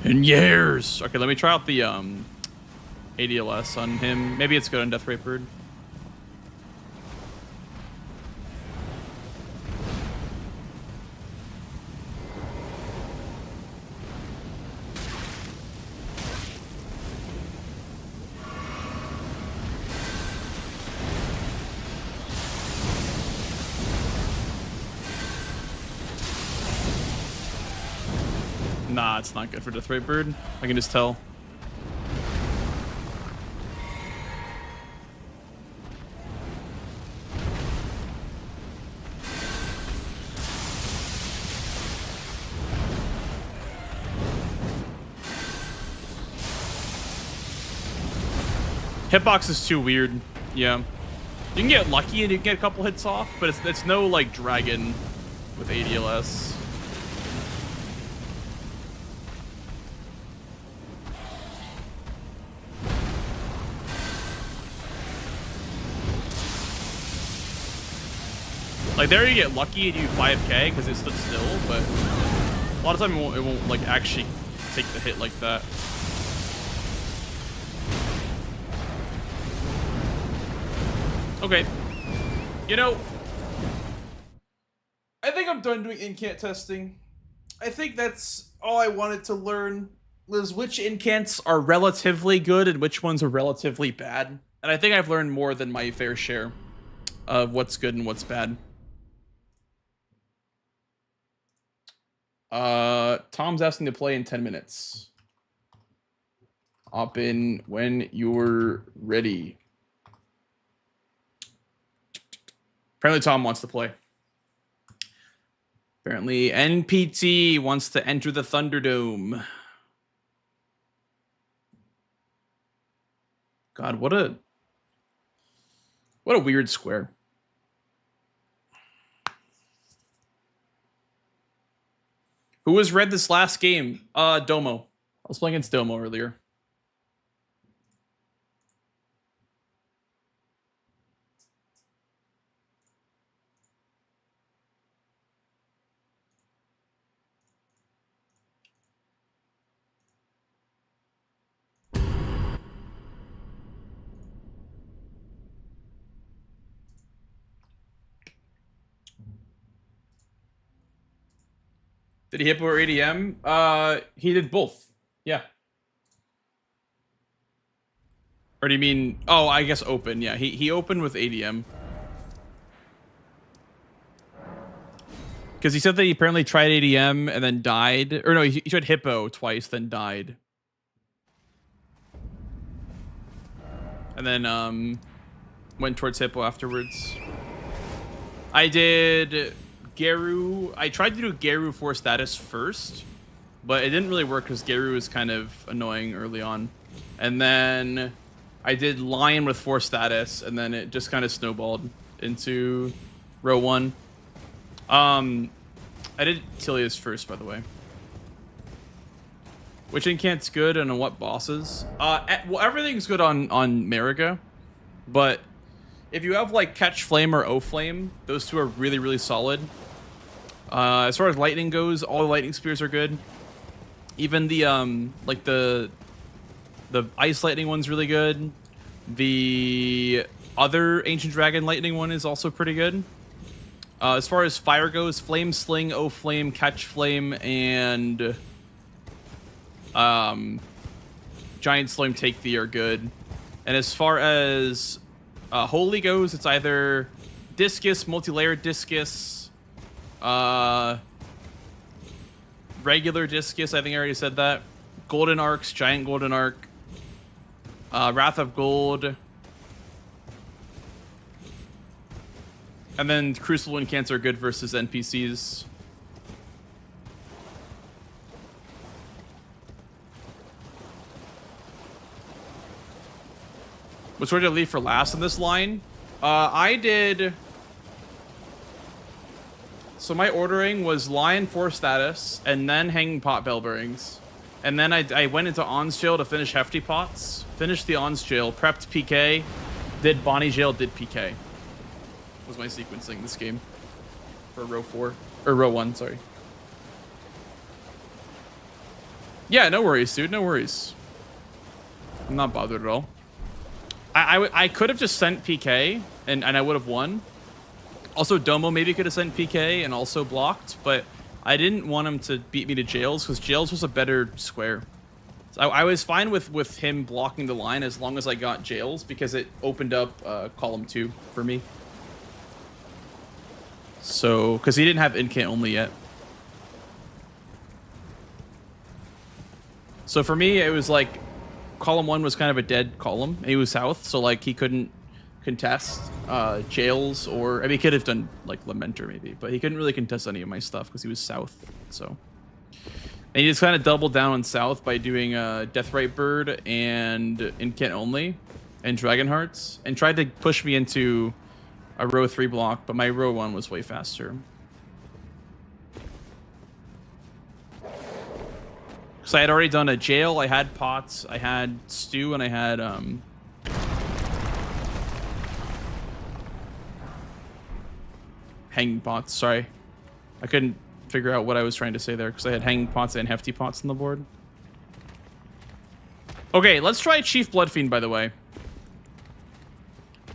In years. Okay, let me try out the ADLS on him. Maybe it's good on Death Ray Bird. Nah, it's not good for Death Ray Bird. I can just tell. Hitbox is too weird. Yeah. You can get lucky and you can get a couple hits off, but it's no like dragon with ADLS. Like there you get lucky and you 5k because it stood still, but a lot of time it won't like actually take the hit like that. Okay. You know, I think I'm done doing incant testing. I think that's all I wanted to learn was which incants are relatively good and which ones are relatively bad. And I think I've learned more than my fair share of what's good and what's bad. Tom's asking to play in 10 minutes. Hop in when you're ready. Apparently Tom wants to play. Apparently NPT wants to enter the Thunderdome. God, what a weird square. Who has read this last game? Domo. I was playing against Domo earlier. Did he hippo or ADM? He did both. Yeah. Or do you mean? Oh, I guess open. Yeah, he opened with ADM. Because he said that he apparently tried ADM and then died. Or no, he tried hippo twice, then died. And then went towards hippo afterwards. I did Geru. I tried to do Geru 4 status first, but it didn't really work because Geru was kind of annoying early on. And then I did Lion with 4 status, and then it just kind of snowballed into row 1. I did Tilius first, by the way. Which incant's good and on what bosses? Well, everything's good on Mariga, but if you have like Catch Flame or O Flame, those two are really, really solid. As far as lightning goes, all the lightning spears are good. Even the like the ice lightning one's really good. The other ancient dragon lightning one is also pretty good. As far as fire goes, Flame Sling, O Flame, Catch Flame, and Giant Slime Take Thee are good. And as far as Holy goes, it's either Discus, Multi-Layered Discus, regular Discus, I think I already said that. Golden Arcs, Giant Golden Arc, Wrath of Gold, and then Crucible Incants are good versus NPCs. Which one did I leave for last in this line? I did... So my ordering was Lion 4 status, and then Hanging Pot Bell Bearings. And then I went into On's Jail to finish Hefty Pots, finished the On's Jail, prepped PK, did Bonnie Jail, did PK. Was my sequencing this game. For row 4. Or row 1, sorry. Yeah, no worries, dude, no worries. I'm not bothered at all. I could have just sent PK, and I would have won. Also, Domo maybe could have sent PK and also blocked, but I didn't want him to beat me to Jails, because Jails was a better square. So I was fine with him blocking the line as long as I got Jails, because it opened up column 2 for me. So, because he didn't have Incant only yet. So for me, it was like, column 1 was kind of a dead column, and he was south, so like he couldn't contest Jails, or I mean he could have done like Lamenter maybe, but he couldn't really contest any of my stuff because he was south. So, and he just kind of doubled down on south by doing Deathrite Bird and Incant only and Dragon Hearts, and tried to push me into a row 3 block, but my row 1 was way faster. So I had already done a Jail, I had Pots, I had Stew, and I had Hanging Pots. Sorry, I couldn't figure out what I was trying to say there because I had Hanging Pots and Hefty Pots on the board. Okay, let's try Chief Bloodfiend, by the way,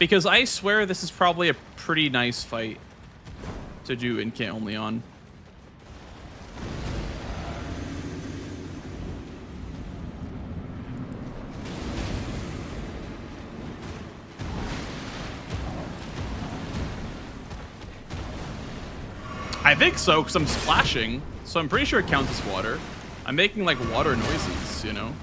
because I swear this is probably a pretty nice fight to do Incant only on. I think so, because I'm splashing, so I'm pretty sure it counts as water. I'm making, like, water noises, you know?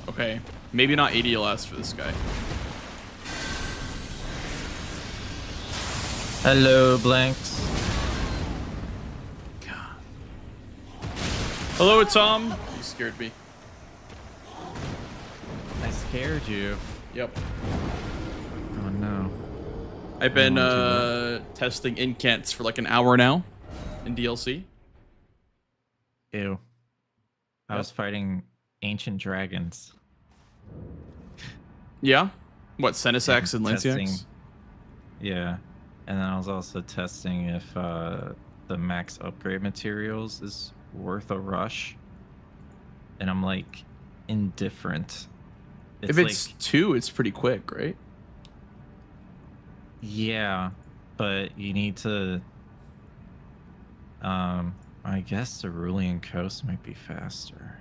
Okay, maybe not ADLS for this guy. Hello, Blanks. God. Hello, Tom. You scared me. I scared you. Yep. Oh no. I've been testing incants for like an hour now in DLC. Ew. I was fighting ancient dragons. Yeah? What, Senesax and Testing- Lanciax? Yeah. And then I was also testing if the max upgrade materials is worth a rush. And I'm like indifferent. If it's like, 2, it's pretty quick, right? yeah, but you need to I guess Cerulean Coast might be faster.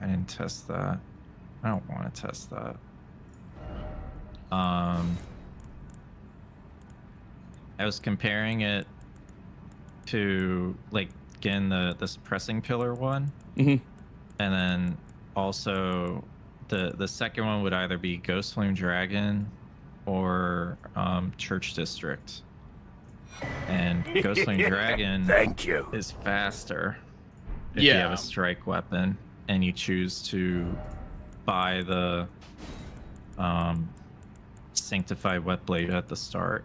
I didn't test that. I don't want to test that. I was comparing it to like again the suppressing pillar one, Mm-hmm. and then also the second one would either be Ghost Flame Dragon or Church District. And Ghost Flame Dragon Thank you. is faster if you have a strike weapon and you choose to buy the Sanctified Wet Blade at the start.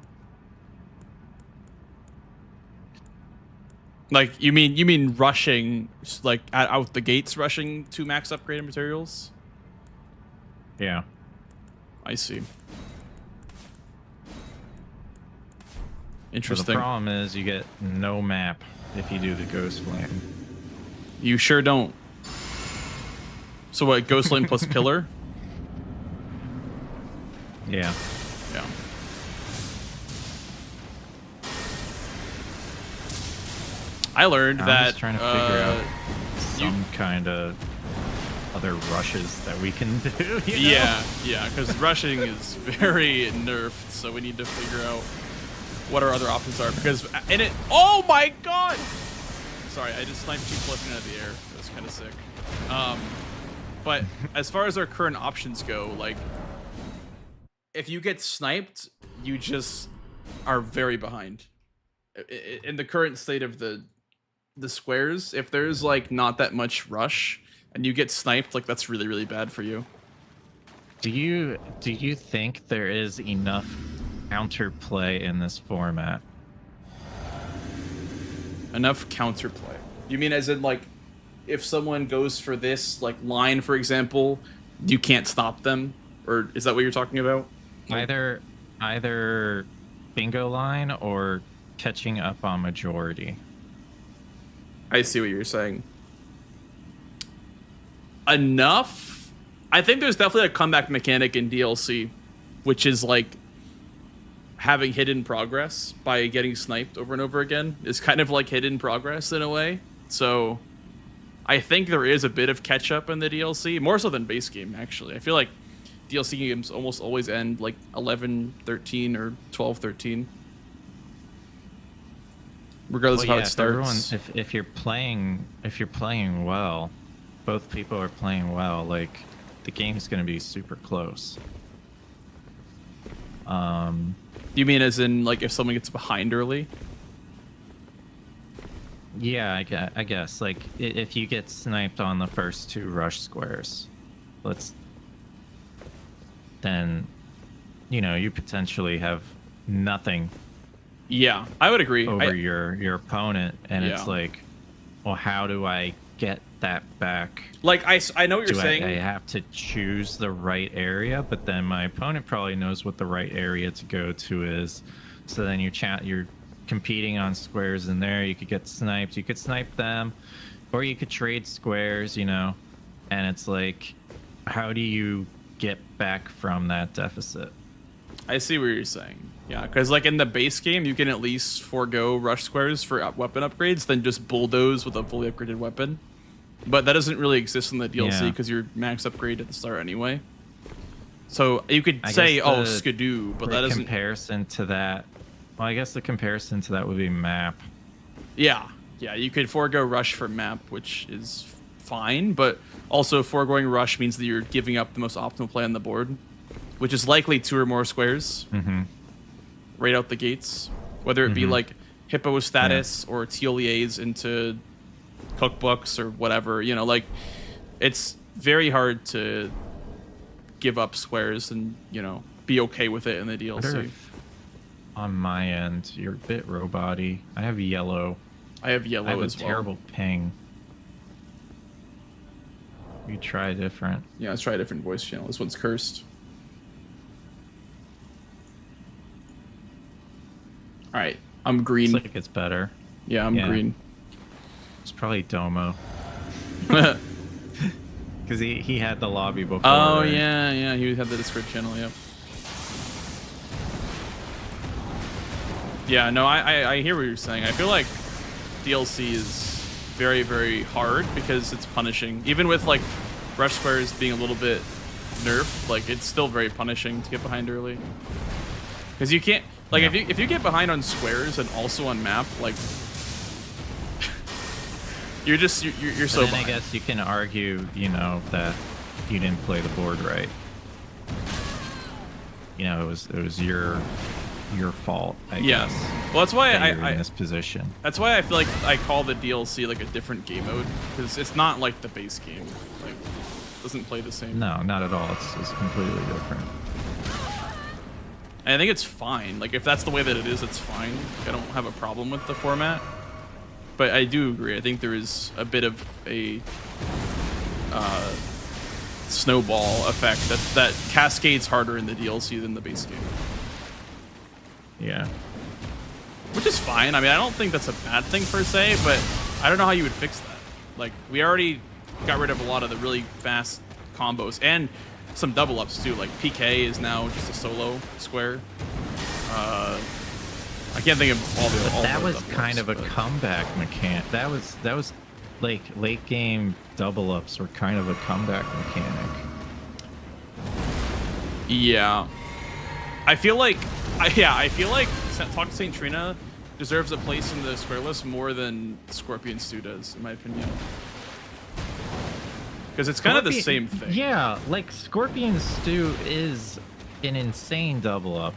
Like you mean rushing, like out the gates, rushing to max upgraded materials? Yeah. I see. But Interesting. the problem is you get no map if you do the Ghost Flame. You sure don't. So what? Ghost Flame plus Pillar? Yeah. Yeah. I learned I'm that just trying to figure out some kind of other rushes that we can do. You know? Yeah, because rushing is very nerfed, so we need to figure out what our other options are. Because in it, oh my god! Sorry, I just sniped 2 flipping out of the air. That was kind of sick. But as far as our current options go, like, if you get sniped, you just are very behind. In the current state of the squares, if there's like not that much rush and you get sniped, like that's really, really bad for you. Do you think there is enough counterplay in this format? Enough counterplay? You mean as in like if someone goes for this like line, for example, you can't stop them? Or is that what you're talking about? Either bingo line or catching up on majority. I see what you're saying. Enough? I think there's definitely a comeback mechanic in DLC, which is like having hidden progress by getting sniped over and over again. Is kind of like hidden progress in a way. So I think there is a bit of catch up in the DLC, more so than base game actually. I feel like DLC games almost always end like 11-13 or 12-13. Regardless of how it starts. If you're playing well, both people are playing well, like the game's gonna be super close. You mean as in like if someone gets behind early? Yeah, I guess like if you get sniped on the first 2 rush squares, then you know you potentially have nothing. Yeah, I would agree. Over your opponent, and Yeah. it's like, well, how do I get that back? Like I know what you're saying. I have to choose the right area, but then my opponent probably knows what the right area to go to is. So then you're competing on squares in there. You could get sniped. You could snipe them, or you could trade squares. You know, and it's like, how do you get back from that deficit? I see what you're saying. Yeah, because like in the base game, you can at least forego rush squares for weapon upgrades, then just bulldoze with a fully upgraded weapon. But that doesn't really exist in the DLC because you're max upgrade at the start anyway. So you could say, oh, skidoo, but that doesn't. Comparison to that. Well, I guess the comparison to that would be map. Yeah, you could forego rush for map, which is fine, but also foregoing rush means that you're giving up the most optimal play on the board, which is likely 2 or more squares. Mm-hmm. Right out the gates, whether it be like hippo status or TLEAs into cookbooks or whatever, you know, like it's very hard to give up squares and, you know, be okay with it in the DLC. On my end, you're a bit robot-y. I have yellow. I have yellow I have as a well. terrible ping. You try different. Yeah, let's try a different voice channel. This one's cursed. All right, I'm green. Looks like it's better. Yeah, I'm green. It's probably Domo. Oh Because he had the lobby before. Right? yeah, he had the Discord channel. Yep. Yeah, no, I hear what you're saying. I feel like DLC is very, very hard because it's punishing. Even with like rush squares being a little bit nerfed, like it's still very punishing to get behind early. Because you can't, like, if you get behind on squares and also on map, like you're so then behind. I guess you can argue, you know, that you didn't play the board right. You know, it was your fault. I guess. Well, that's why that you're I in this position. That's why I feel like I call the DLC like a different game mode, because it's not like the base game. Like, it doesn't play the same. No, not at all. It's completely different. And I think it's fine. Like, if that's the way that it is, it's fine. Like, I don't have a problem with the format. But I do agree. I think there is a bit of a snowball effect that cascades harder in the DLC than the base game. Yeah. Which is fine. I mean, I don't think that's a bad thing per se, but I don't know how you would fix that. Like, we already got rid of a lot of the really fast combos and some double ups too. Like, PK is now just a solo square. I can't think of all the. But all that the was double kind ups, of a but- comeback mechanic. That was like late game double ups were kind of a comeback mechanic. Yeah. I feel like Talk to Saint Trina deserves a place in the square list more than Scorpion Stew does, in my opinion. Because it's kind of the same thing. Yeah, like Scorpion Stew is an insane double up.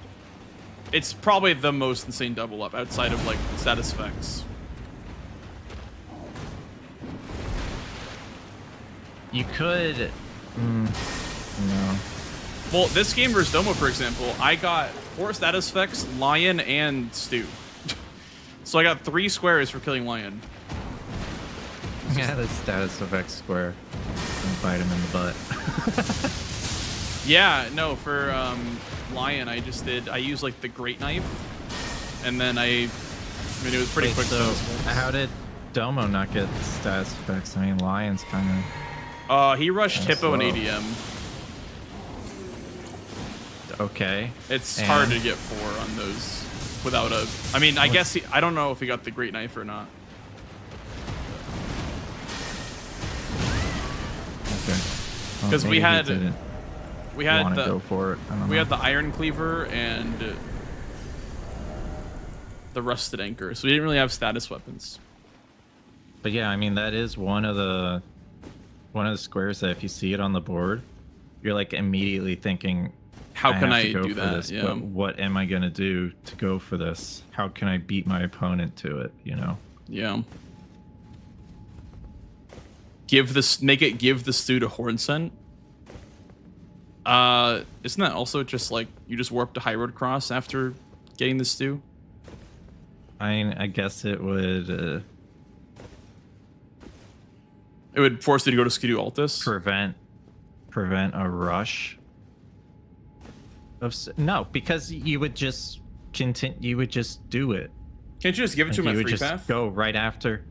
It's probably the most insane double up outside of like status effects. You could, no. Well, this game versus Domo, for example, I got 4 status effects, Lion, and Stew. So I got 3 squares for killing Lion. Yeah, the status effect square. And bite him in the butt. Yeah, no, for Lion, I used like the Great Knife, and then I mean, it was pretty Wait, quick. so status effects. how did Domo not get status effects? I mean, Lion's kind He rushed Kinda Hippo and slow. ADM. of okay. It's And- hard to get 4 on those without a. I mean, I guess I don't know if he got the Great Knife or not. Okay. Well, 'Cause we maybe he had- didn't We had wanna the go for it. I don't we know. had the Iron Cleaver and the Rusted Anchor, so we didn't really have status weapons. But yeah, I mean that is one of the squares that if you see it on the board, you're like immediately thinking, How can have to I go do for that? This, Yeah. but what am I gonna do to go for this? How can I beat my opponent to it? You know? Yeah. Give the stew to Horn Scent. Isn't that also just like you just warp to High Road Cross after getting the stew? I mean, I guess it would It would force you to go to Skidoo Altus. prevent a rush. No, because you would just continue. You would just do it. Can't you just give it to him You at would free just path? go right after.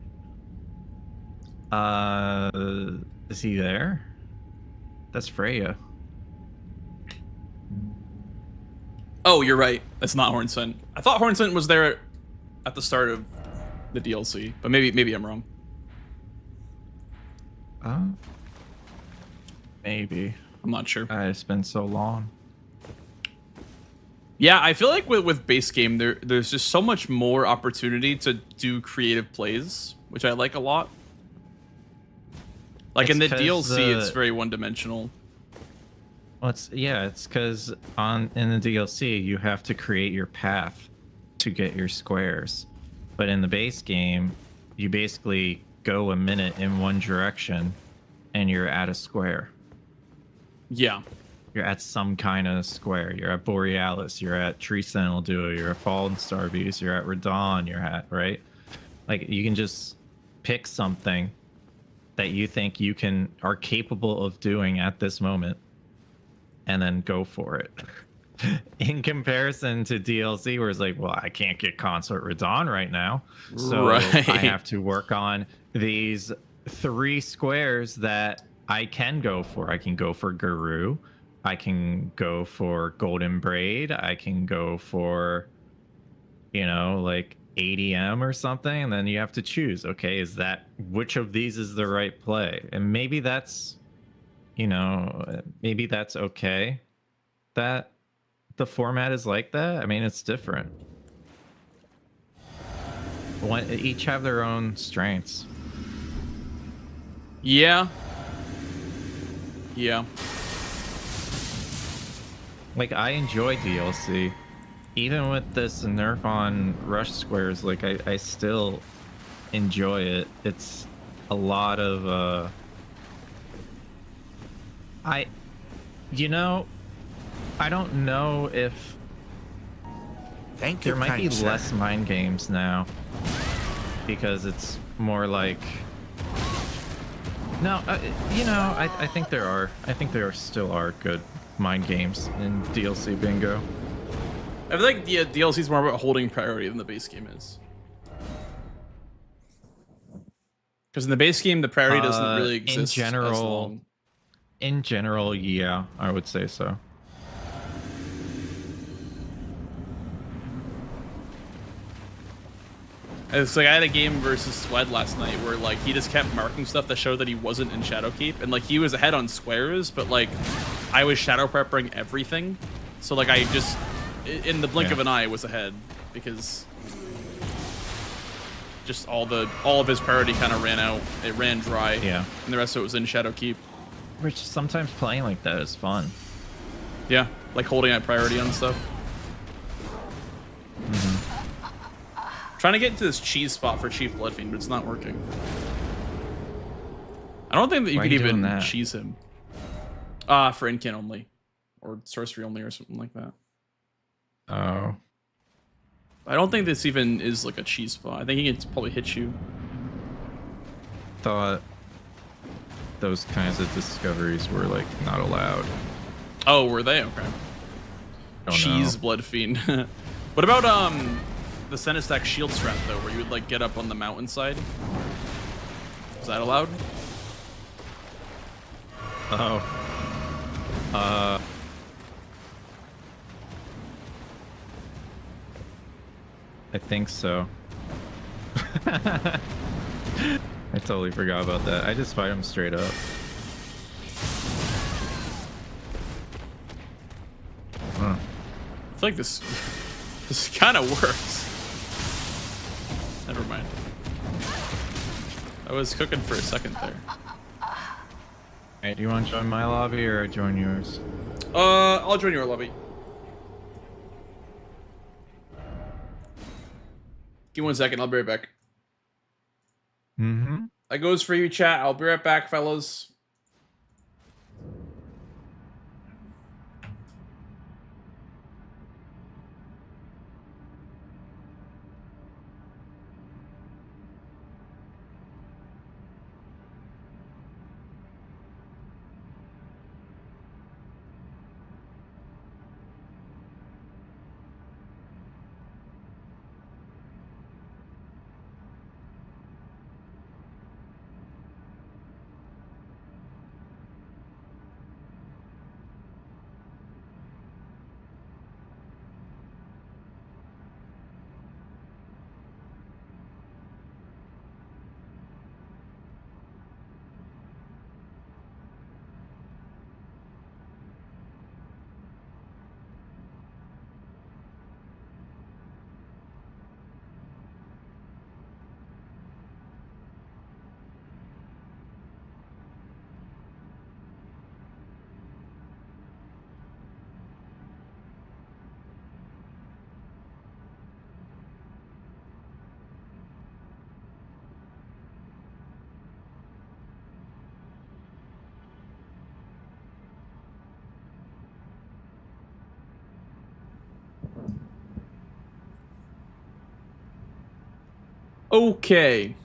Is he there? That's Freya. Oh, you're right. That's not Horn Scent. I thought Horn Scent was there at the start of the DLC, but maybe I'm wrong. Maybe. I'm not sure. It's been so long. Yeah, I feel like with base game there's just so much more opportunity to do creative plays, which I like a lot. Like in the It's 'cause DLC, it's very one-dimensional. Well, it's because in the DLC you have to create your path to get your squares, but in the base game, you basically go a minute in one direction, and you're at a square. Yeah. You're at some kind of square. You're at Borealis. You're at Tree Sentinel Duo. You're at Fallen Star Beast. You're at Radon. You're at right. Like you can just pick something that you think you are capable of doing at this moment, and then go for it. in comparison to DLC, where it's like, well, I can't get Consort Radon right now, so Right. I have to work on these 3 squares that I can go for. I can go for Guru, I can go for Golden Braid, I can go for, like ADM or something, and then you have to choose. Okay, is that which of these is the right play? And maybe that's, maybe that's okay. That the format is like that. I mean, it's different. Each have their own strengths. Yeah. Yeah. Like, I enjoy DLC. Even with this nerf on rush squares, like, I still enjoy it. It's a lot of, I don't know if Thank you, there might be kind sir. less mind games now, because it's more like, no, I think there are. I think there still are good mind games in DLC bingo. I feel like the DLC is more about holding priority than the base game is. Because in the base game, the priority doesn't really exist as long. In general, yeah, I would say so. It's like I had a game versus Swed last night where like he just kept marking stuff that showed that he wasn't in Shadowkeep, and like he was ahead on squares, but like I was shadow prepping everything, so like I just in the blink of an eye was ahead because just all of his priority kind of ran out. It ran dry. Yeah. And the rest of it was in Shadowkeep. Which sometimes playing like that is fun. Yeah, like holding at priority on stuff. Trying to get into this cheese spot for Chief Bloodfiend, but it's not working. I don't think that you Why could are you doing even that? cheese him. For Incan only. Or sorcery only or something like that. Oh. I don't think this even is like a cheese spot. I think he can probably hit you. Thought those kinds of discoveries were like not allowed. Oh, were they? Okay. Don't Cheese know. Blood Fiend. What about the Senestack shield strap though, where you would like get up on the mountainside? Is that allowed? Oh. I think so. I totally forgot about that. I just fight him straight up. Huh. I feel like this kind of works. Never mind. I was cooking for a second there. Hey, do you want to join my lobby or join yours? I'll join your lobby. Give me 1 second. I'll be right back. Mm-hmm. That goes for you, chat. I'll be right back, fellas. Okay.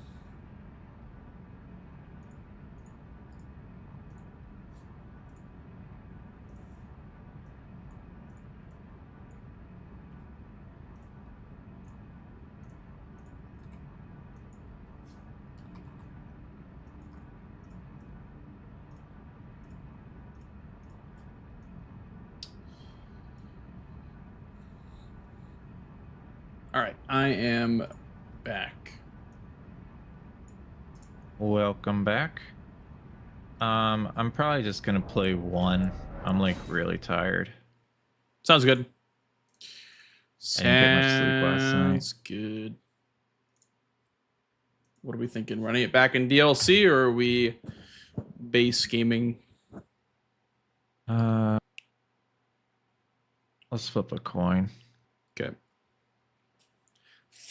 All right, I am back. Welcome back. I'm probably just gonna play one. I'm like really tired. Sounds good. I didn't get much sleep last night. Sounds good. What are we thinking? Running it back in DLC, or are we base gaming? Let's flip a coin. Okay.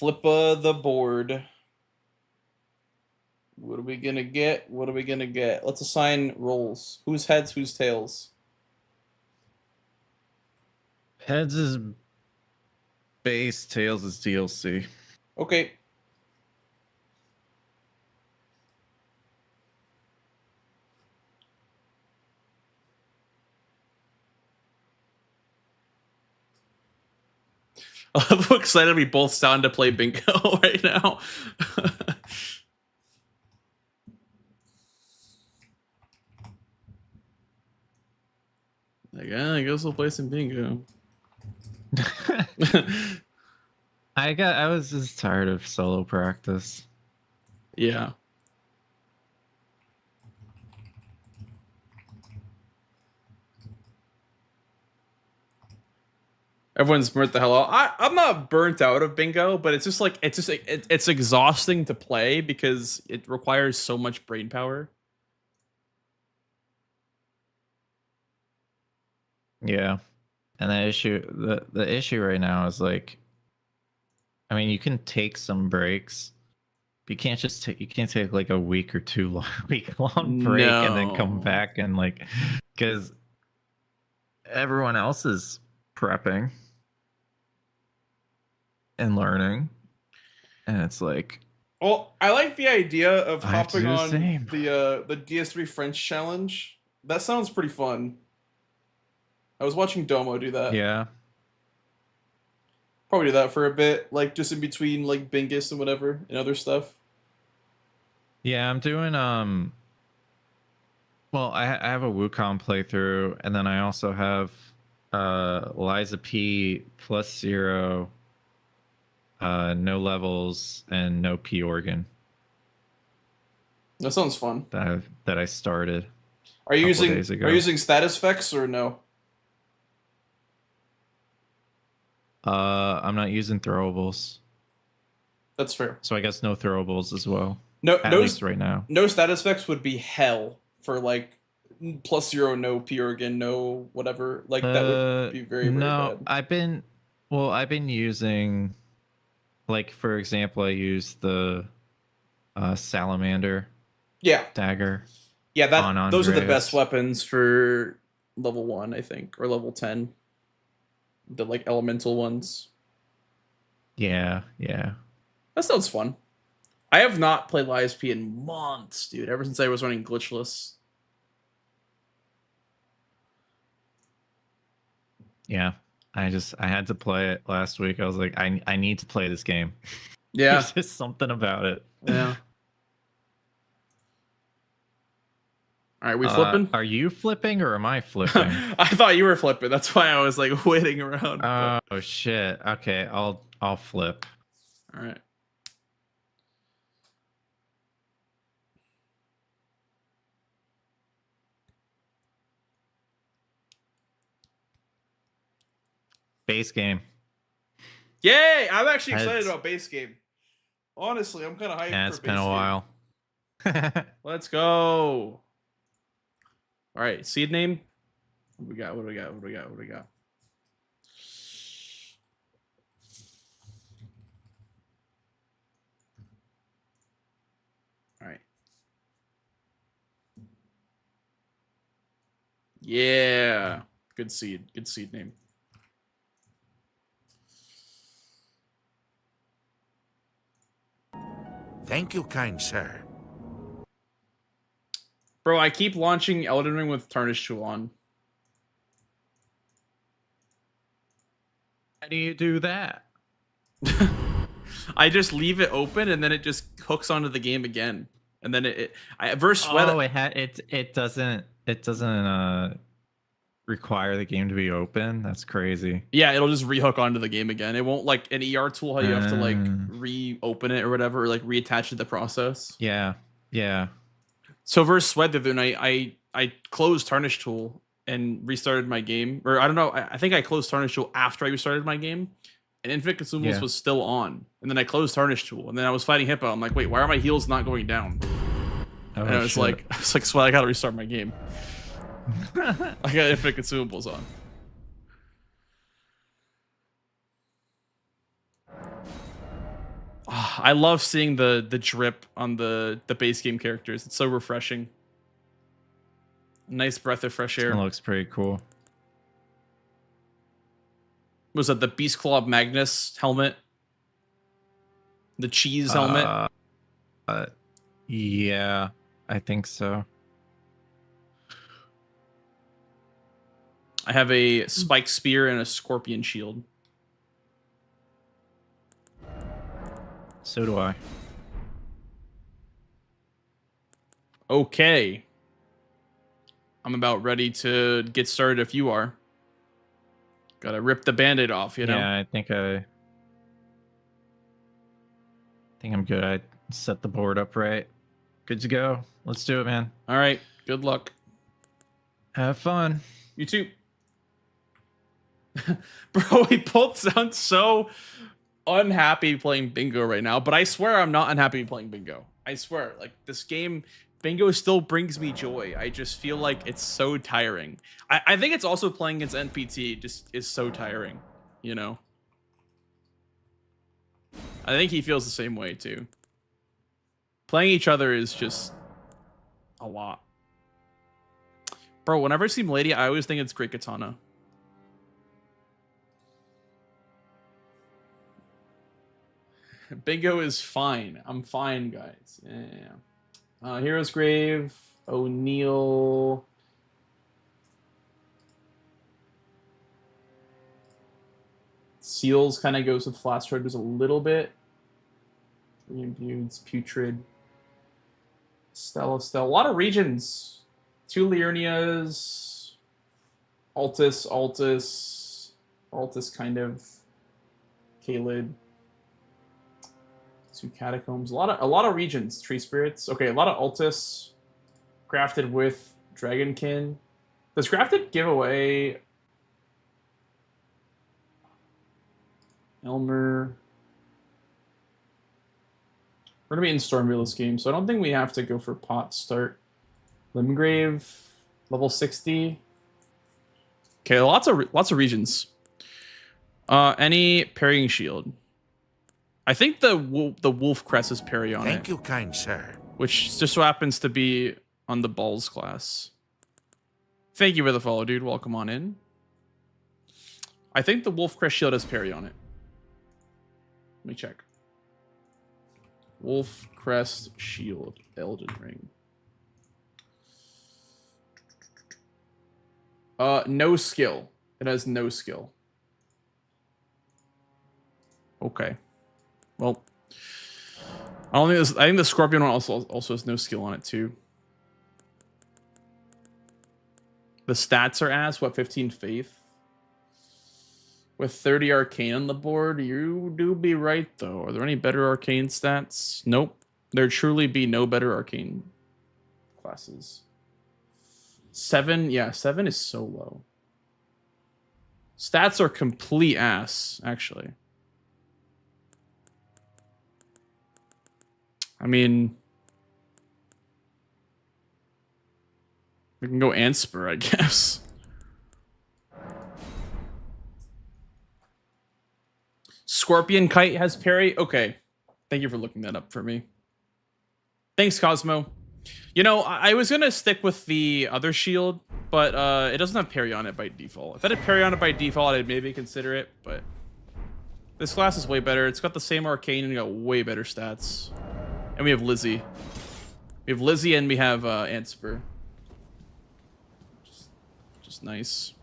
Flippa the board. What are we gonna get? What are we gonna get? Let's assign roles. Who's heads? Who's tails? Heads is base, tails is DLC. Okay. I love how excited we both sound to play bingo right now. Like, I guess we'll play some bingo. I was just tired of solo practice. Yeah. Everyone's burnt the hell out. I'm not burnt out of bingo, but it's just like it's exhausting to play because it requires so much brain power. Yeah. And the issue right now is like, I mean, you can take some breaks, but you can't take like a week or week long break and then come No. back and like, because everyone else is prepping and learning, and it's like, Well, I like the idea of I have to hopping do the on same. the DS3 French challenge. That sounds pretty fun. I was watching Domo do that. yeah. Probably do that for a bit, like just in between like Bingus and whatever and other stuff. Yeah, I'm doing well, I have a Wukong playthrough, and then I also have Liza P +0, no levels and no P organ That sounds fun. that I started. Are you couple using days ago. are you using status effects or no? I'm not using throwables, That's fair. so I guess no throwables as well. No, At no, least right now. no status effects would be hell for like +0, no P organ, no whatever. Like that would be very no, bad. I've been using, like, for example, I used the salamander Yeah, dagger. yeah. on Those are the Andreas. best weapons for level 1, I think, or level 10. The like elemental ones. Yeah. That sounds fun. I have not played LISP in months, dude. Ever since I was running glitchless. Yeah. I had to play it last week. I was like, I need to play this game. Yeah. There's just something about it. Yeah. All right, we flipping? Are you flipping or am I flipping? I thought you were flipping. That's why I was like waiting around. Oh shit. Okay, I'll flip. All right. Base game. Yay! I'm actually excited Heads. about base game. Honestly, I'm kind of hyped Yeah, for it's base been a game. while. Let's go. All right, seed name. What do we got? What do we got? What do we got? What do we got? All right. Yeah. Good seed. Good seed name. Thank you, kind sir. Bro, I keep launching Elden Ring with Tarnished Tool on. How do you do that? I just leave it open and then it just hooks onto the game again. And then it verse Oh, it doesn't require the game to be open? That's crazy. Yeah, it'll just rehook onto the game again. It won't like an ER tool how you have to like reopen it or whatever, or like reattach to the process. Yeah. Yeah. So versus Sweat the other night, I closed Tarnish tool and restarted my game. Or I don't know, I think I closed Tarnish tool after I restarted my game. And Infinite Consumables was still on. And then I closed Tarnish tool. And then I was fighting Hippo. I'm like, wait, why are my heals not going down? Oh, and I was like, Sweat, I gotta restart my game. I got Infinite Consumables on. Oh, I love seeing the drip on the base game characters. It's so refreshing. Nice breath of fresh air. It looks pretty cool. Was that the Beast Claw Magnus helmet? The cheese helmet? Yeah, I think so. I have a spike spear and a scorpion shield. So do I. Okay. I'm about ready to get started if you are. Gotta rip the band-aid off, you know? Yeah, I think I'm good. I set the board up right. Good to go. Let's do it, man. All right. Good luck. Have fun. You too. Bro, we both sound so unhappy playing bingo right now, but I swear I'm not unhappy playing bingo. I swear, like, this game, bingo still brings me joy. I just feel like it's so tiring. I think it's also playing against NPT just is so tiring, you know? I think he feels the same way too. Playing each other is just a lot. Bro, whenever I see Milady, I always think it's Great Katana. Bingo is fine. I'm fine, guys. Yeah. Hero's Grave, O'Neill. Seals kind of goes with Flash Traders a little bit. Reimbued, Putrid. Stella. A lot of regions. 2 Liurnias. Altus kind of. Kalid. 2 Catacombs. A lot of regions. Tree Spirits. Okay, a lot of Altus. Crafted with Dragonkin. Does Crafted give away Elmer? We're gonna be in Stormville this game, so I don't think we have to go for pot start. Limgrave, level 60. Okay, lots of regions. Any parrying shield? I think the wolf crest is parry on it. Thank you, kind sir. Which just so happens to be on the balls class. Thank you for the follow, dude. Welcome on in. I think the wolf crest shield has parry on it. Let me check. Wolf crest shield, Elden Ring. No skill. It has no skill. Okay. Well, I don't think this. I think the Scorpion one also has no skill on it too. The stats are ass. What, 15 faith? With 30 arcane on the board, you do be right though. Are there any better arcane stats? Nope. There truly be no better arcane classes. 7, yeah, 7 is so low. Stats are complete ass, actually. I mean, we can go Ansper, I guess. Scorpion Kite has parry. Okay. Thank you for looking that up for me. Thanks, Cosmo. You know, I was going to stick with the other shield, but it doesn't have parry on it by default. If it had parry on it by default, I'd maybe consider it, but this class is way better. It's got the same arcane and got way better stats. And we have Lizzie. We have Lizzie and we have Ansper. Just nice.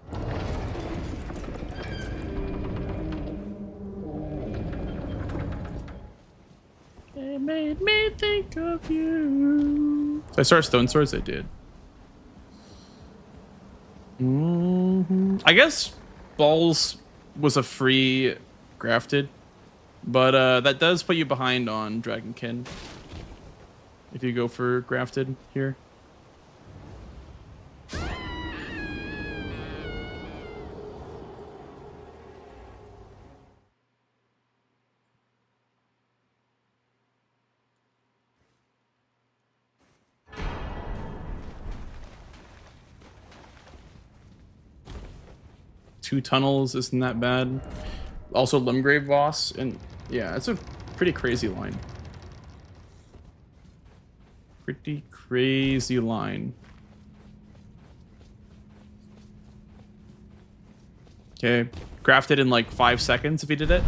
It made me think of you. Did I start Stone Swords? I did. I guess balls was a free grafted, but that does put you behind on Dragonkin if you go for grafted here. Two tunnels isn't that bad. Also Limgrave boss, and yeah, it's a pretty crazy line. Pretty crazy line. Okay, crafted in like 5 seconds if he did it.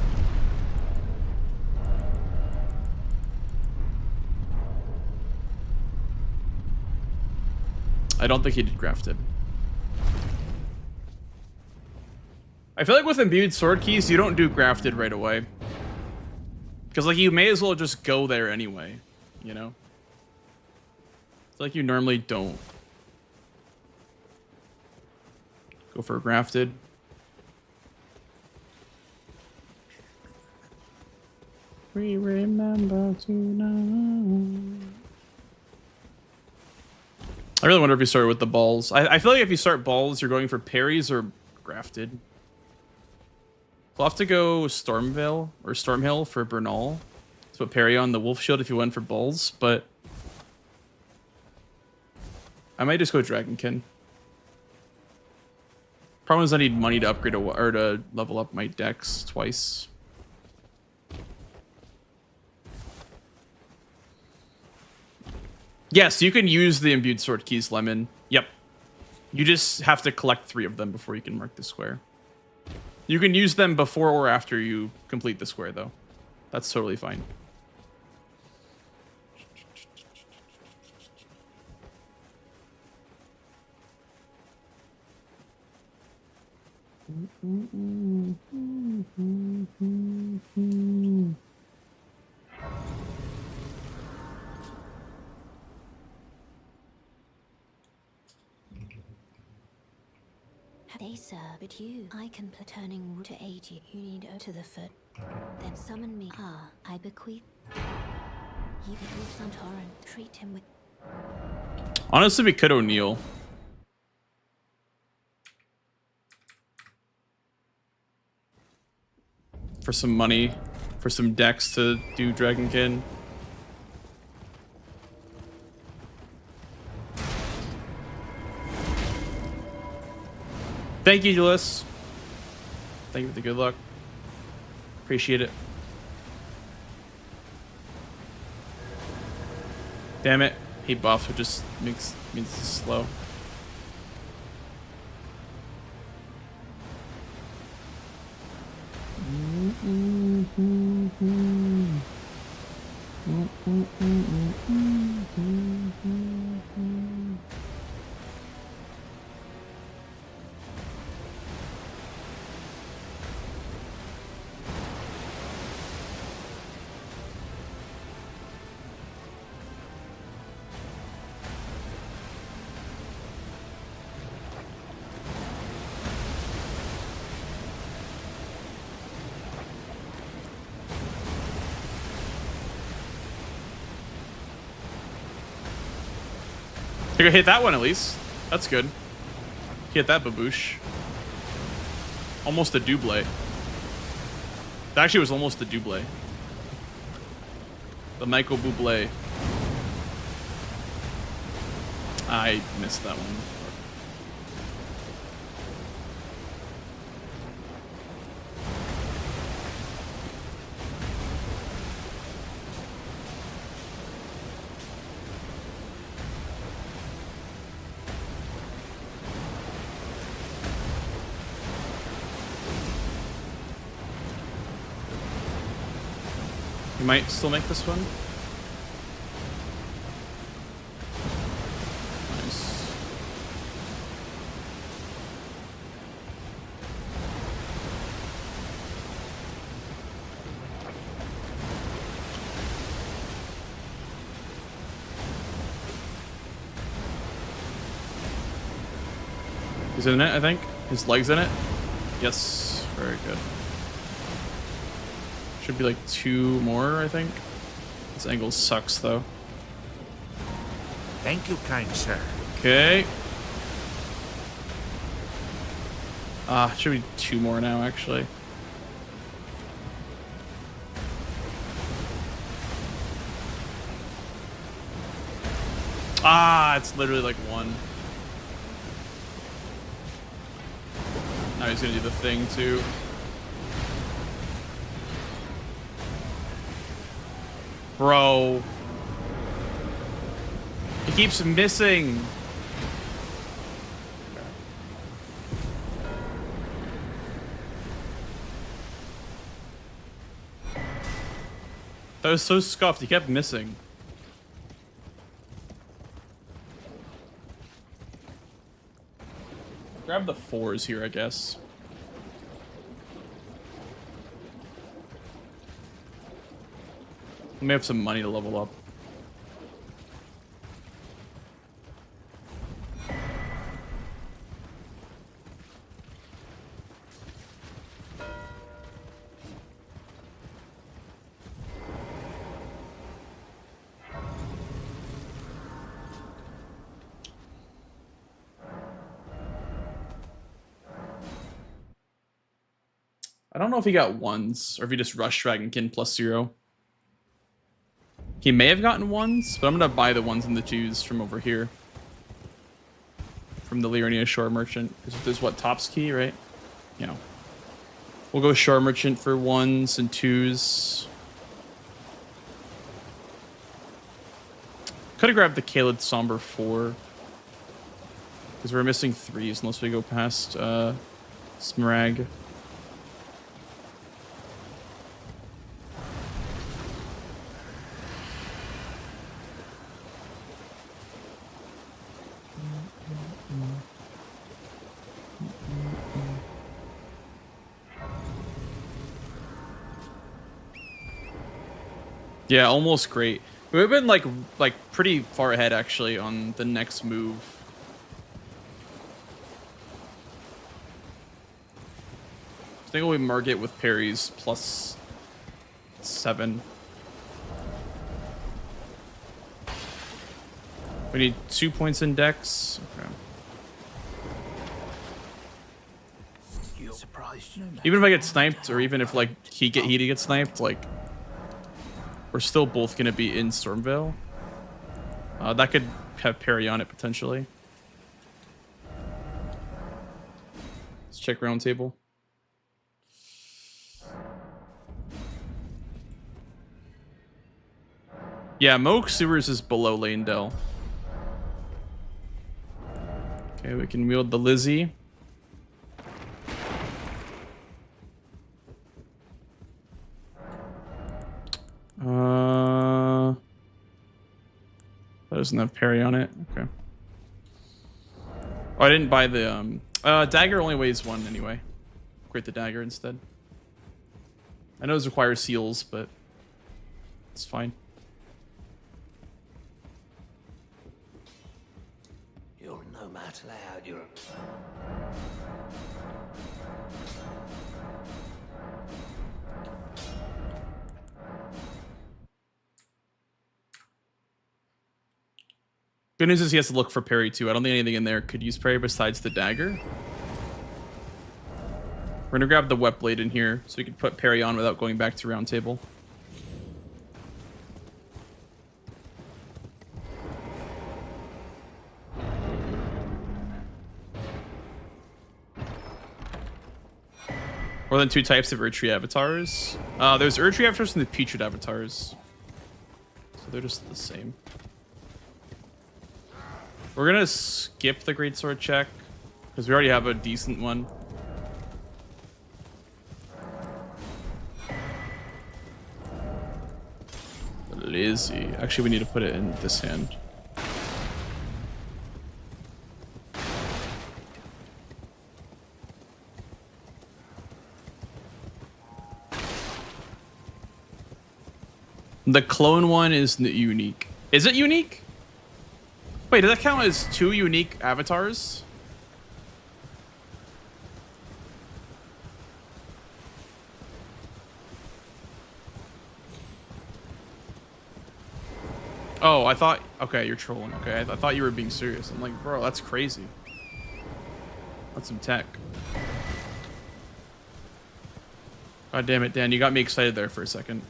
I don't think he did grafted. I feel like with imbued sword keys, you don't do grafted right away. Because, like, you may as well just go there anyway, you know? It's like you normally don't go for grafted. We remember tonight. I really wonder if you started with the balls. I feel like if you start balls, you're going for parries or grafted. We'll have to go Stormvale or Stormhill for Bernal. To put parry on the Wolf Shield if you went for balls, but I might just go Dragonkin. Problem is I need money to upgrade or to level up my dex twice. Yes, you can use the imbued sword keys, Lemon. Yep. You just have to collect 3 of them before you can mark the square. You can use them before or after you complete the square, though. That's totally fine. Hey sir, but you, I can turning to aid you. You need to the foot. Then summon me. Ah, I bequeath. You get your son Torrent. Treat him with. Honestly, we could O'Neill. For some money, for some decks to do Dragonkin. Thank you, Julius. Thank you for the good luck. Appreciate it. Damn it. He buffs, which just means it's slow. You hit that one at least. That's good. Hit that baboosh. Almost a double. That actually was almost a double. The Michael Bublé. I missed that one. You might still make this one. Nice. He's in it, I think. His legs in it? Yes. Very good. Should be like 2 more, I think. This angle sucks, though. Thank you, kind sir. Okay. Should be 2 more now, actually. It's literally like 1. Now he's gonna do the thing, too. Bro. He keeps missing. That was so scuffed. He kept missing. Grab the 4s here, I guess. We may have some money to level up. I don't know if he got 1s or if he just rushed Dragonkin +0. He may have gotten 1s, but I'm gonna buy the 1s and the 2s from over here. From the Liurnia Shore Merchant. Because there's what, Top's Key, right? Yeah. We'll go Shore Merchant for 1s and 2s. Could have grabbed the Kaled Somber 4. Because we're missing 3s unless we go past Smarag. Yeah, almost great. We've been like pretty far ahead actually on the next move. I think we mark it with parries +7. We need 2 points in dex. Okay. Even if I get sniped, or even if like he gets sniped, like we're still both gonna be in Stormveil. That could have parry on it potentially. Let's check round table. Yeah, Moak Sewers is below Lanedell. Okay, we can wield the Lizzie. That doesn't have parry on it. Okay. Oh, I didn't buy the dagger only weighs 1 anyway. Create the dagger instead. I know those require seals, but it's fine. You're no match loud. You're. Good news is he has to look for parry too. I don't think anything in there could use parry besides the dagger. We're gonna grab the wet blade in here so we can put parry on without going back to round table. More than 2 types of Erdtree avatars. There's Erdtree avatars and the Putrid avatars. So they're just the same. We're gonna skip the Greatsword check because we already have a decent one. Lizzie. Actually, we need to put it in this hand. The clone one is unique. Is it unique? Wait, does that count as 2 unique avatars? Oh, I thought. Okay, you're trolling. Okay, I thought you were being serious. I'm like, bro, that's crazy. That's some tech. God damn it, Dan. You got me excited there for a second.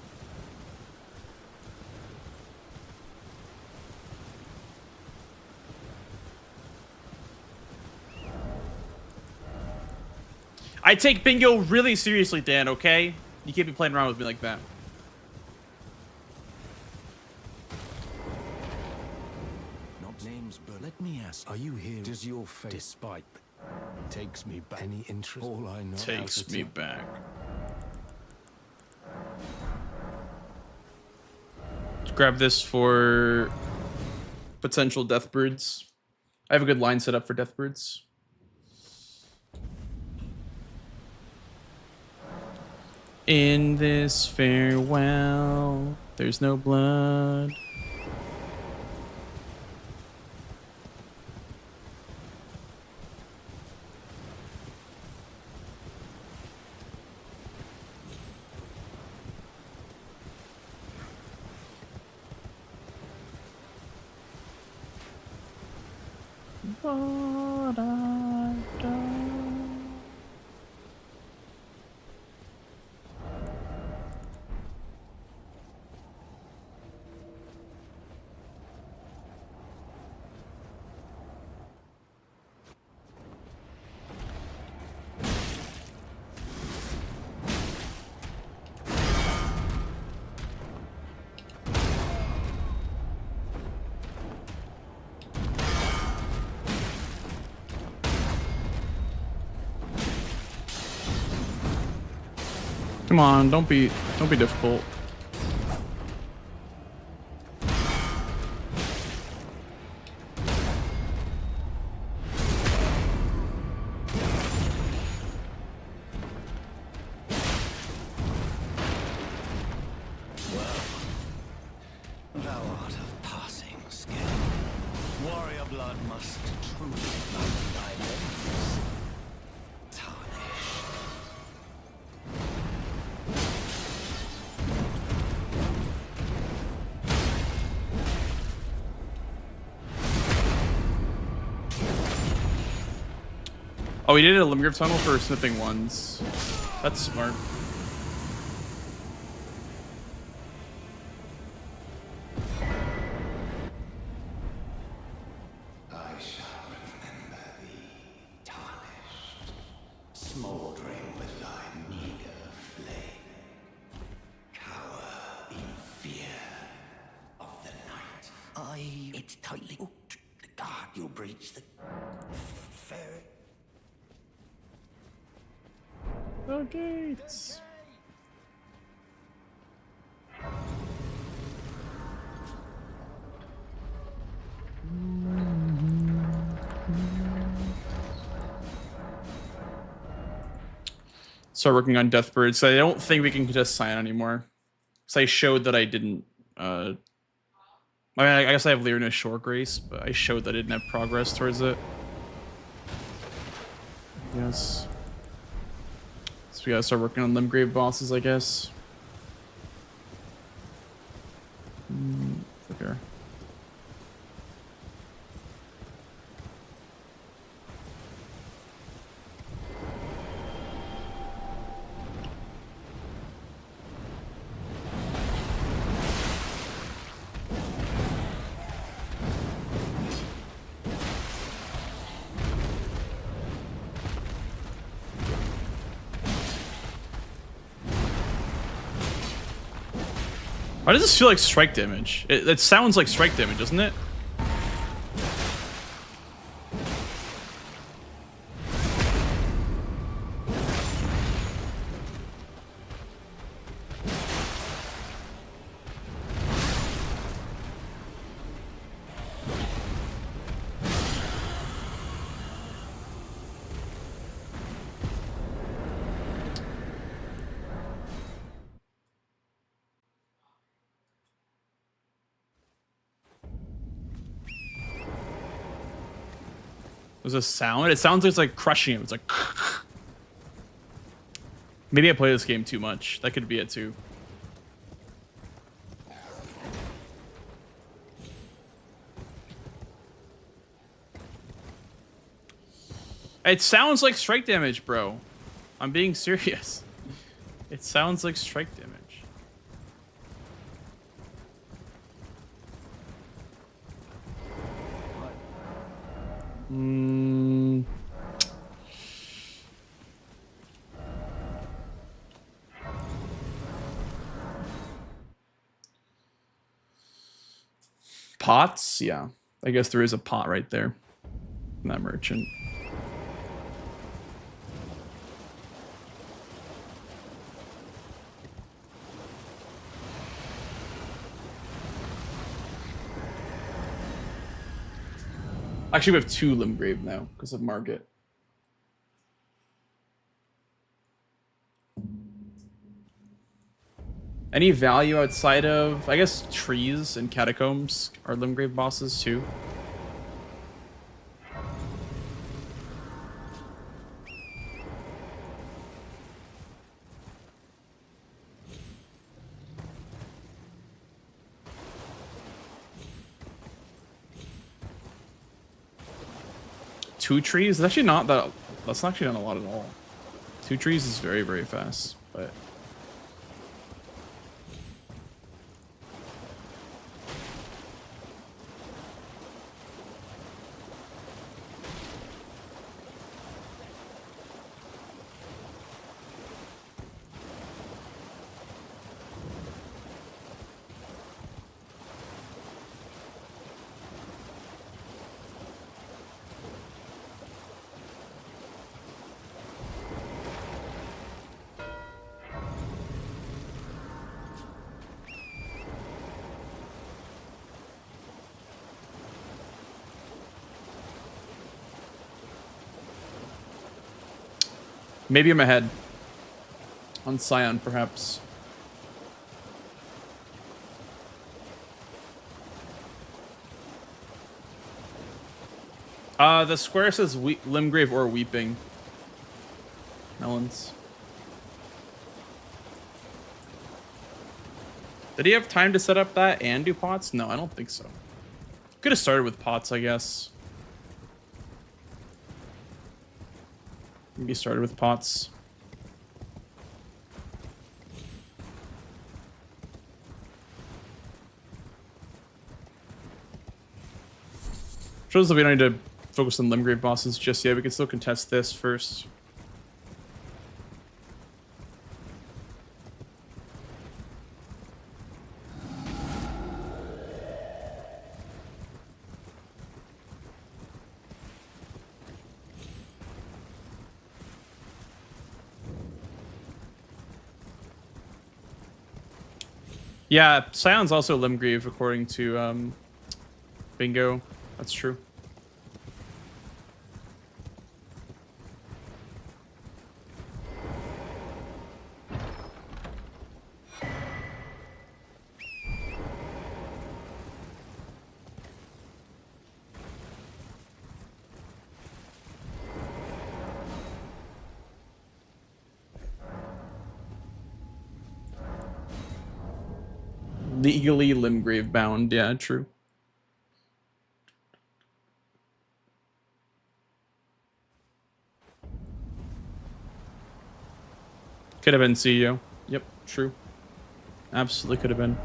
I take bingo really seriously, Dan, okay? You can't be playing around with me like that. Not names, but let me ask, are you here? Does your face, despite takes me back any interest? All I know Takes me back. Let's grab this for potential death birds. I have a good line set up for death birds. In this farewell, there's no blood. What I've done. Come on, don't be difficult. Thou art of passing skill. Warrior blood must truly love thy limbs. Tarnished. Oh, we did a Limgrave tunnel for smithing ones. That's smart. I shall remember thee, tarnished, smouldering with thy meager flame. Cower in fear of the night. It's tightly hooked. The guard you'll breach the ferry. The gates. Start working on Deathbird. So I don't think we can just sign anymore. So I showed that I didn't. I mean, I guess I have Lyrinus Shore Grace, but I showed that I didn't have progress towards it. Yes. So we gotta start working on Limgrave bosses, I guess. Okay. Why does this feel like strike damage? It sounds like strike damage, doesn't it? There's a sound. It sounds like it's like crushing him. It's like. Maybe I play this game too much. That could be it too. It sounds like strike damage, bro. I'm being serious. It sounds like strike damage. Pots? Yeah. I guess there is a pot right there. That merchant. Actually, we have 2 Limgrave now because of Margit. Any value outside of, I guess, trees and catacombs are Limgrave bosses too. Two trees? That's actually not that. That's actually not a lot at all. 2 trees is very, very fast, but. Maybe I'm ahead. On Scion, perhaps. The square says Limgrave or Weeping. Melons. Did he have time to set up that and do pots? No, I don't think so. Could have started with pots, I guess. Maybe started with pots. Shows that we don't need to focus on Limgrave bosses just yet. We can still contest this first. Yeah, Scion's also Limgrave according to Bingo. That's true. Legally Limgrave bound, yeah, true. Could have been CEO. Yep, true. Absolutely could have been.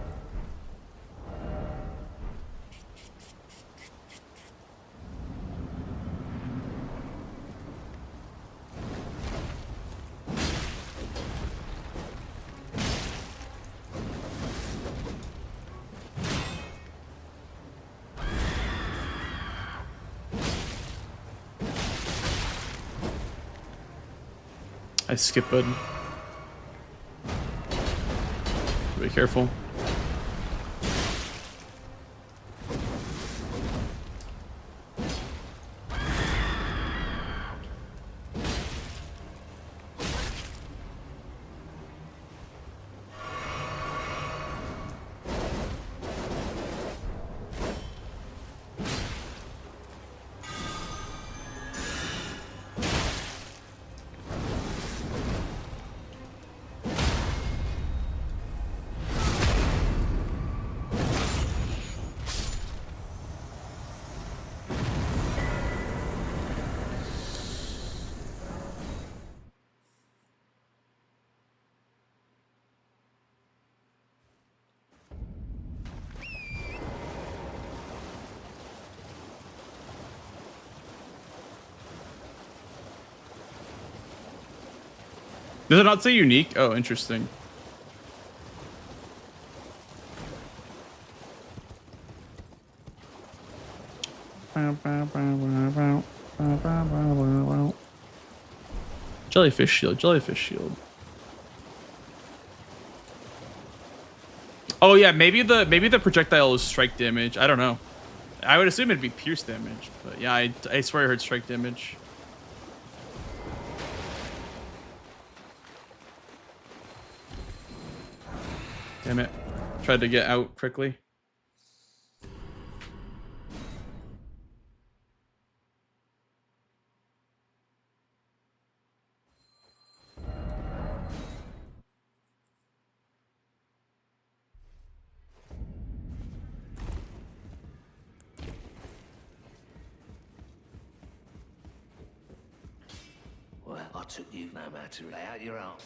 I skip button. Be careful. Does it not say unique? Oh, interesting. Jellyfish shield, jellyfish shield. Oh yeah, maybe the projectile is strike damage. I don't know. I would assume it'd be pierce damage, but yeah, I swear I heard strike damage. Damn it. Tried to get out quickly. Well, I took you no matter lay out your arm.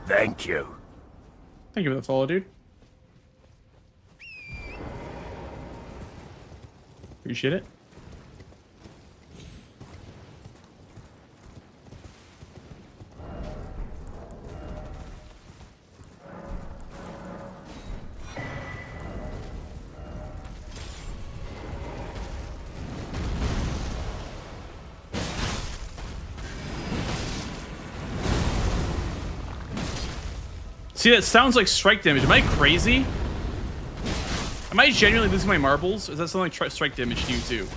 Thank you. Thank you for the follow, dude. Appreciate it. See, that sounds like strike damage. Am I crazy? Am I genuinely losing my marbles? Or is that something like strike damage to you too?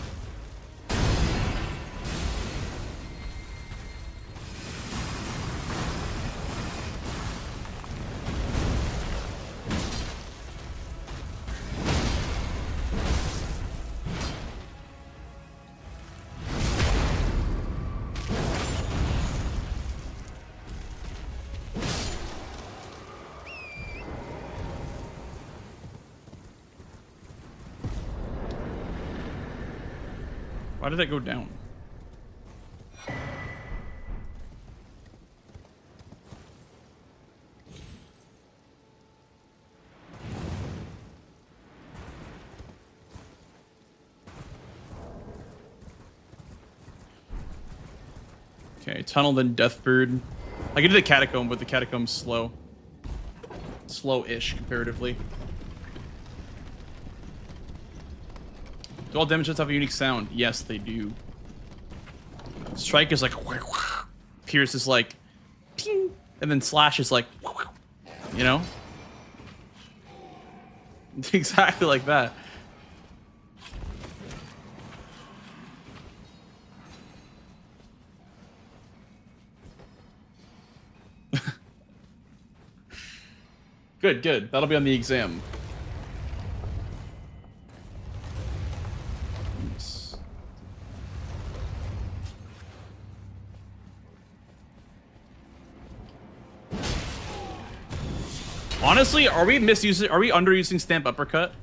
Why did that go down? Okay, tunnel then deathbird. I can do the catacomb, but the catacomb's slow. Slow-ish comparatively. Do all damage hits have a unique sound? Yes, they do. Strike is like, Pierce is like, ping, and then slash is like, you know? Exactly like that. Good, good. That'll be on the exam. Honestly, are we misusing? Are we underusing stamp uppercut?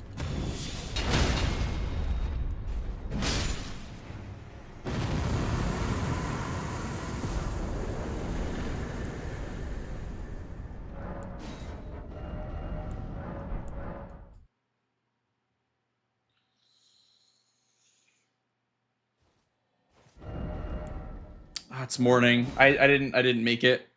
Ah, it's morning. I didn't make it.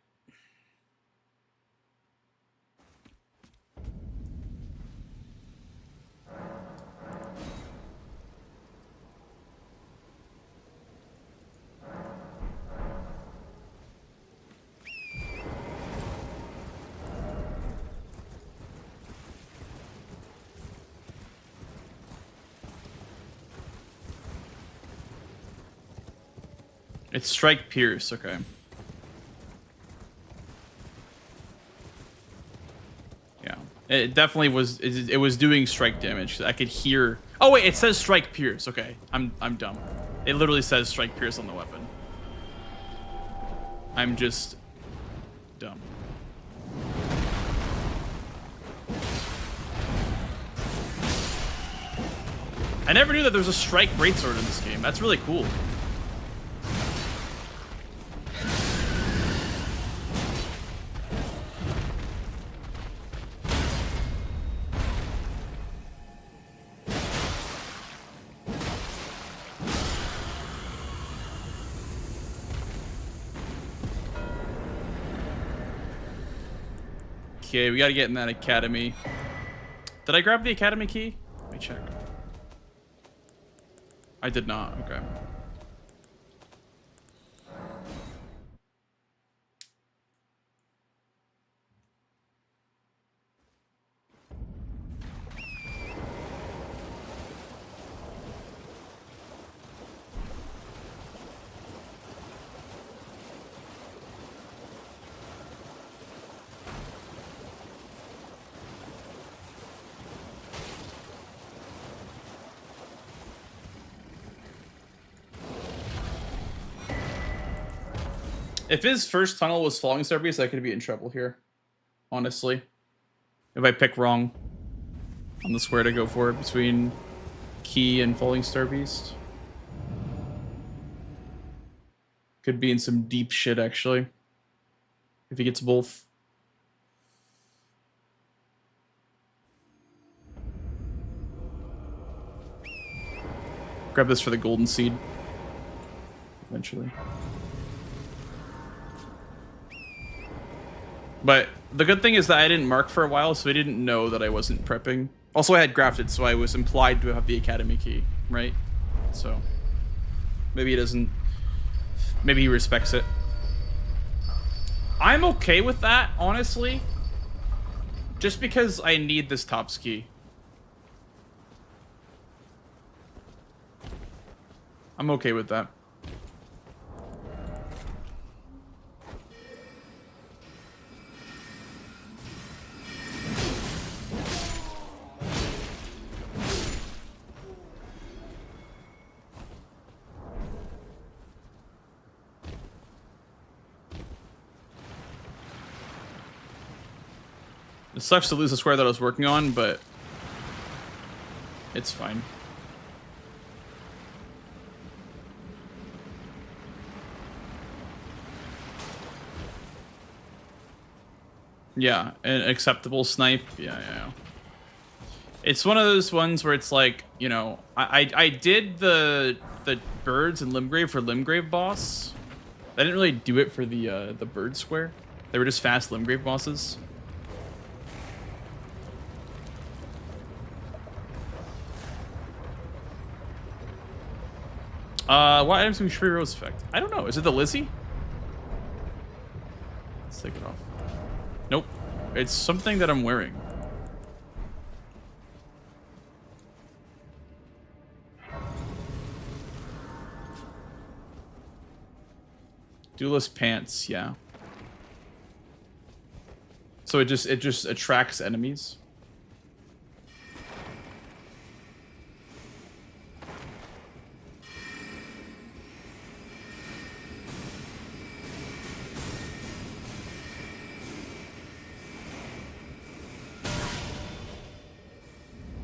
It's strike pierce. Okay. Yeah, it definitely was. It was doing strike damage. I could hear. Oh wait, it says strike pierce. Okay, I'm dumb. It literally says strike pierce on the weapon. I'm just dumb. I never knew that there was a strike greatsword in this game. That's really cool. Okay, we gotta get in that academy. Did I grab the academy key? Let me check. I did not. Okay. If his first tunnel was Falling Star Beast, I could be in trouble here. Honestly. If I pick wrong on the square to go for between Key and Falling Star Beast. Could be in some deep shit, actually. If he gets both. Grab this for the golden seed. Eventually. But the good thing is that I didn't mark for a while, so I didn't know that I wasn't prepping. Also, I had grafted, so I was implied to have the academy key, right? So maybe he doesn't. Maybe he respects it. I'm okay with that, honestly. Just because I need this top ski. I'm okay with that. It sucks to lose the square that I was working on, but it's fine. Yeah, an acceptable snipe. Yeah. It's one of those ones where it's like, you know, I did the birds and Limgrave for Limgrave boss. I didn't really do it for the bird square. They were just fast Limgrave bosses. What items can we free Rose effect? I don't know. Is it the Lizzie? Let's take it off. Nope. It's something that I'm wearing. Duelist pants, yeah. So it just attracts enemies.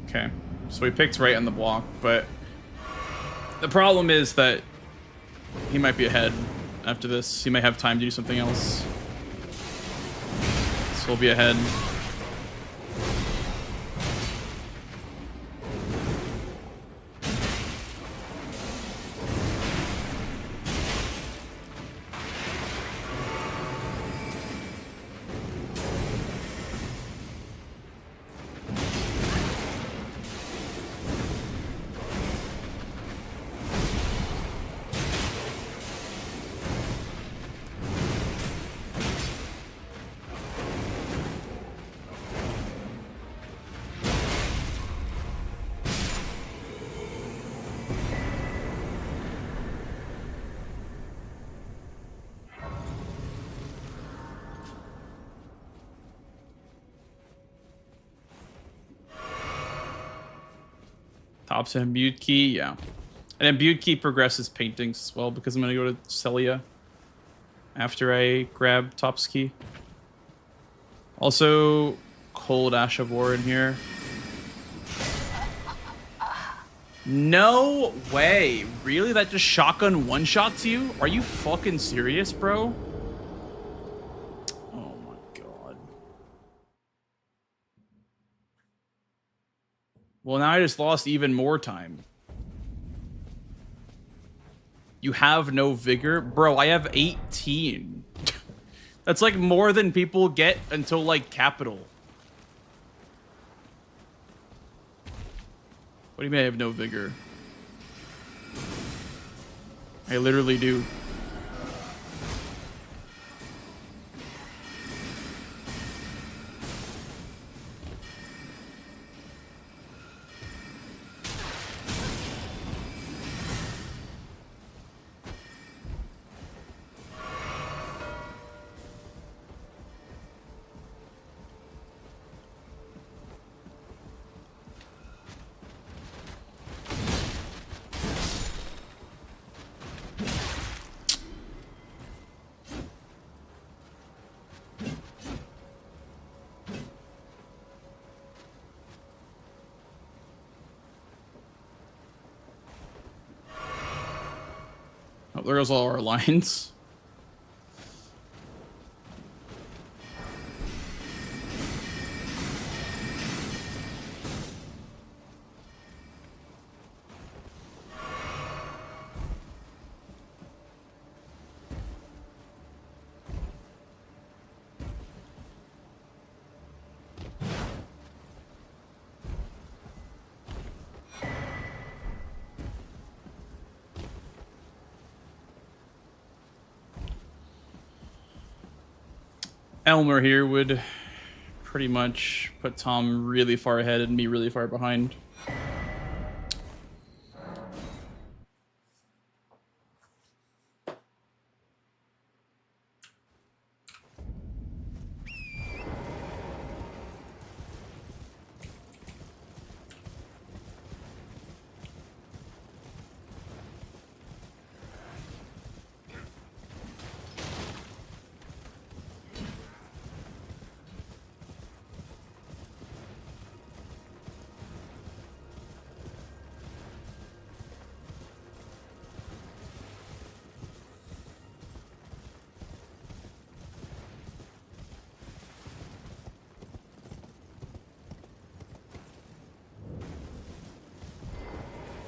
Okay, so we picked right on the block, but the problem is that he might be ahead after this. He might have time to do something else. So we'll be ahead. Tops and imbued key, yeah. And imbued key progresses paintings as well because I'm gonna go to Celia after I grab Top's key. Also, Cold Ash of War in here. No way. Really? That just shotgun one-shots you? Are you fucking serious, bro? Oh my god. Well, now I just lost even more time. You have no vigor? Bro, I have 18. That's like more than people get until like Capital. What do you mean I have no vigor? I literally do. Oh, there goes all our lines. Elmer here would pretty much put Tom really far ahead and me really far behind.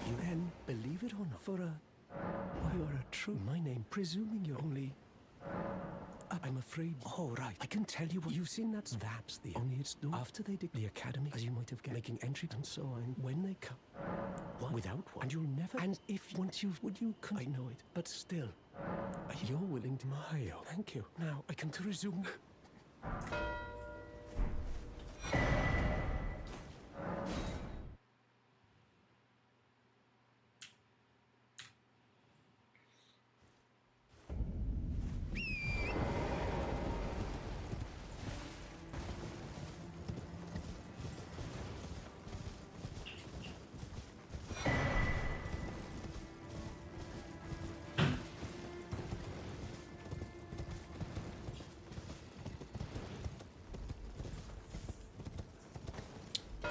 You then believe it or not, for a... Why, you are a true... My name, presuming you're only... I'm afraid... Oh, right. I can tell you what you've seen. That's the only it's done. After they did the academy, as you might have guessed, making entry and so on. When they come... What? Without one. And you'll never... And if once you've... Would you... I know it. But still... You're willing to... Mario. Thank you. Now, I can to resume...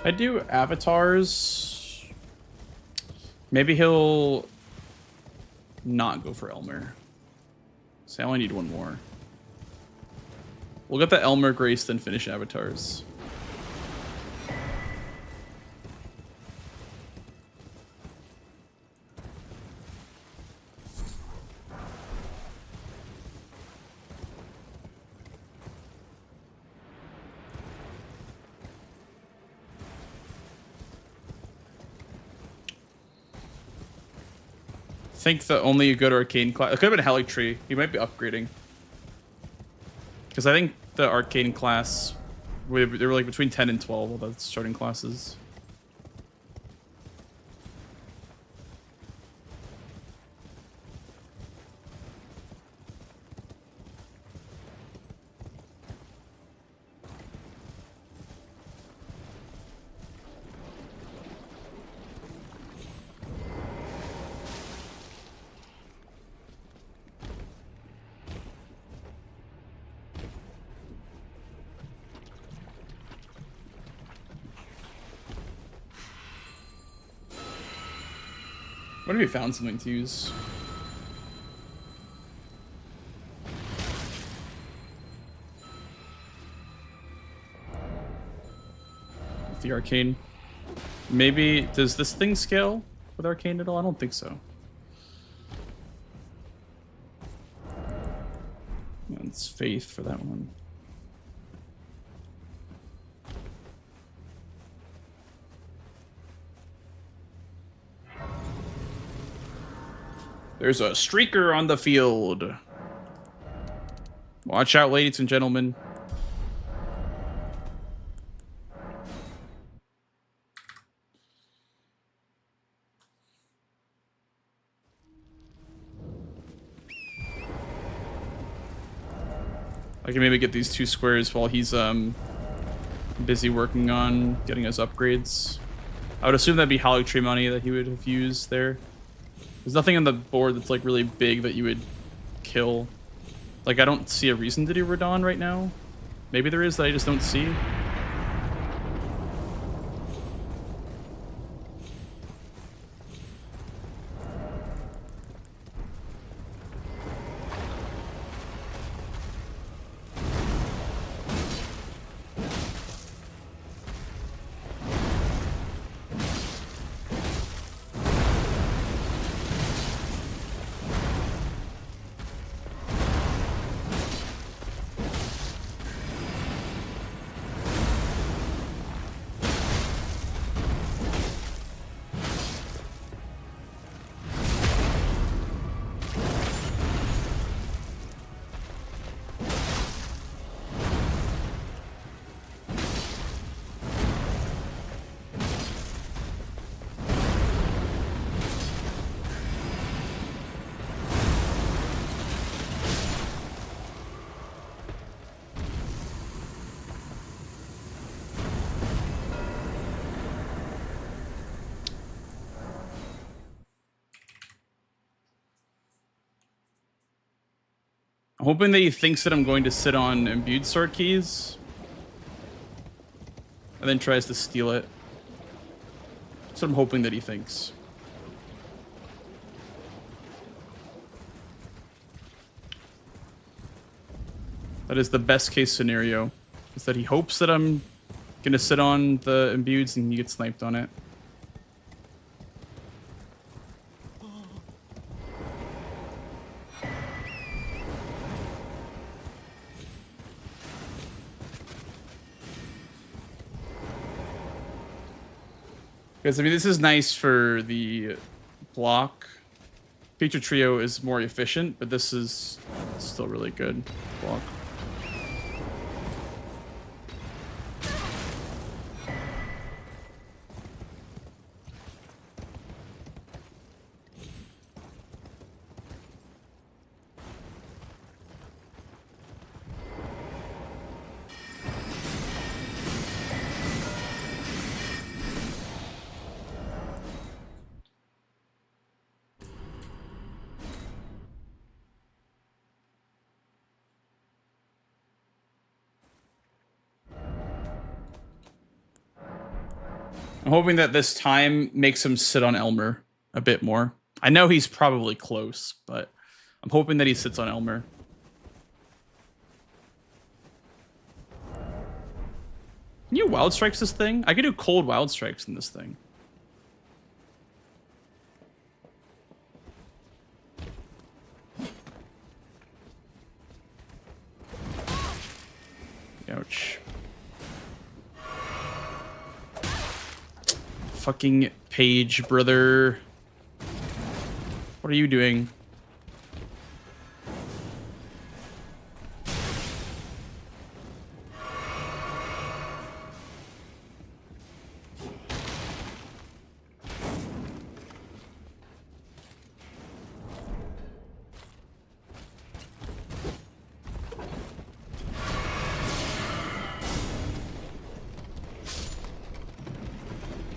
I do avatars. Maybe he'll not go for Elmer. So I only need one more. We'll get the Elmer Grace, then finish avatars. I think the only good arcane class... It could have been Helic Tree. He might be upgrading. Because I think the arcane class... They were like between 10 and 12, all the starting classes. What if we found something to use? With the arcane. Maybe, does this thing scale with arcane at all? I don't think so. It's faith for that one. There's a streaker on the field. Watch out, ladies and gentlemen. I can maybe get these 2 squares while he's busy working on getting us upgrades. I would assume that'd be Hollow Tree money that he would have used there. There's nothing on the board that's like really big that you would kill. Like I don't see a reason to do Radon right now. Maybe there is that I just don't see. I'm hoping that he thinks that I'm going to sit on imbued sword keys. And then tries to steal it. That's what I'm hoping that he thinks. That is the best case scenario. Is that he hopes that I'm gonna sit on the imbueds and he gets sniped on it. Because, I mean, this is nice for the block. Feature Trio is more efficient, but this is still really good block. I'm hoping that this time makes him sit on Elmer a bit more. I know he's probably close, but I'm hoping that he sits on Elmer. Can you Wild Strikes this thing? I could do cold Wild Strikes in this thing. Ouch. Fucking Page, brother. What are you doing?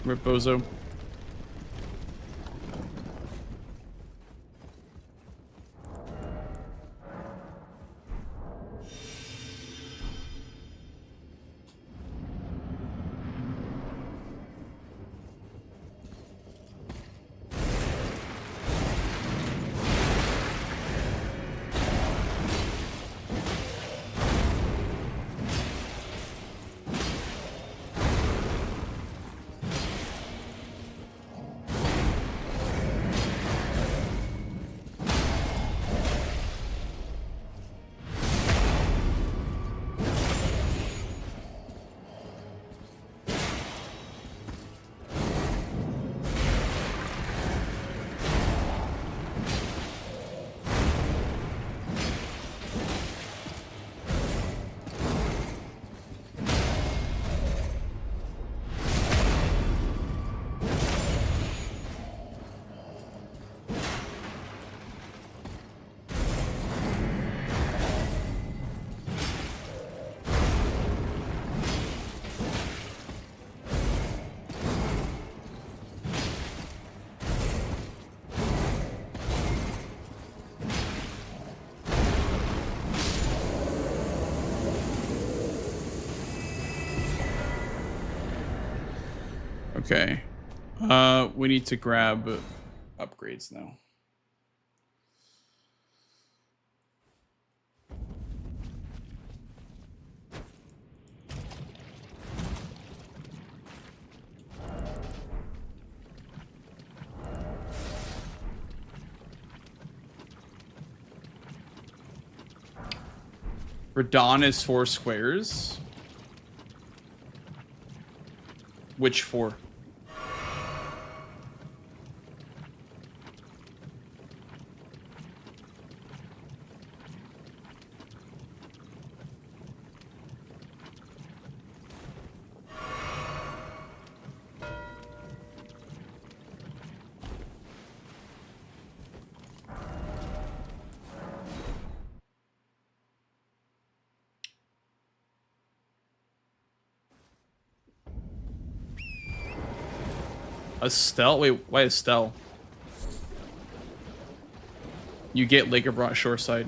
Rip Bozo. Okay. We need to grab upgrades now. Radon is 4 squares. Which 4? Estelle? Wait, why Estelle? You get Laker brought shoreside.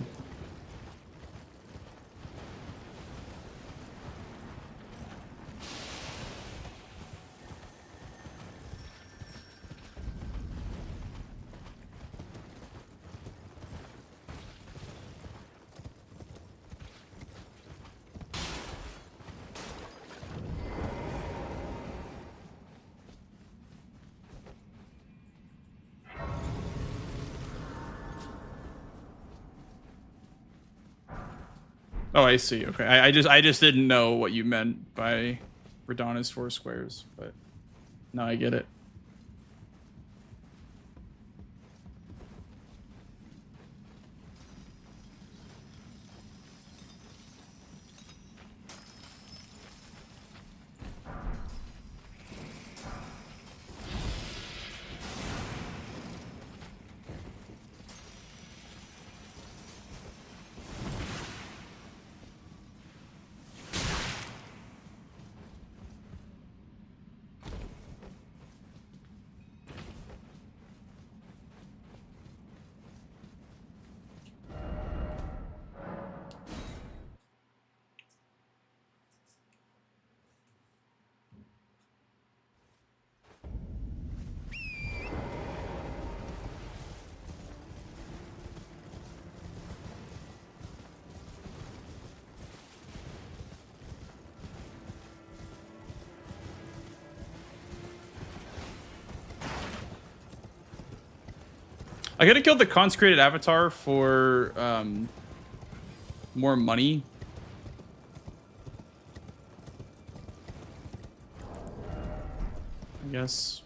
Oh, I see. Okay, I just didn't know what you meant by Radon is 4 squares, but now I get it. I gotta kill the consecrated avatar for more money. I guess.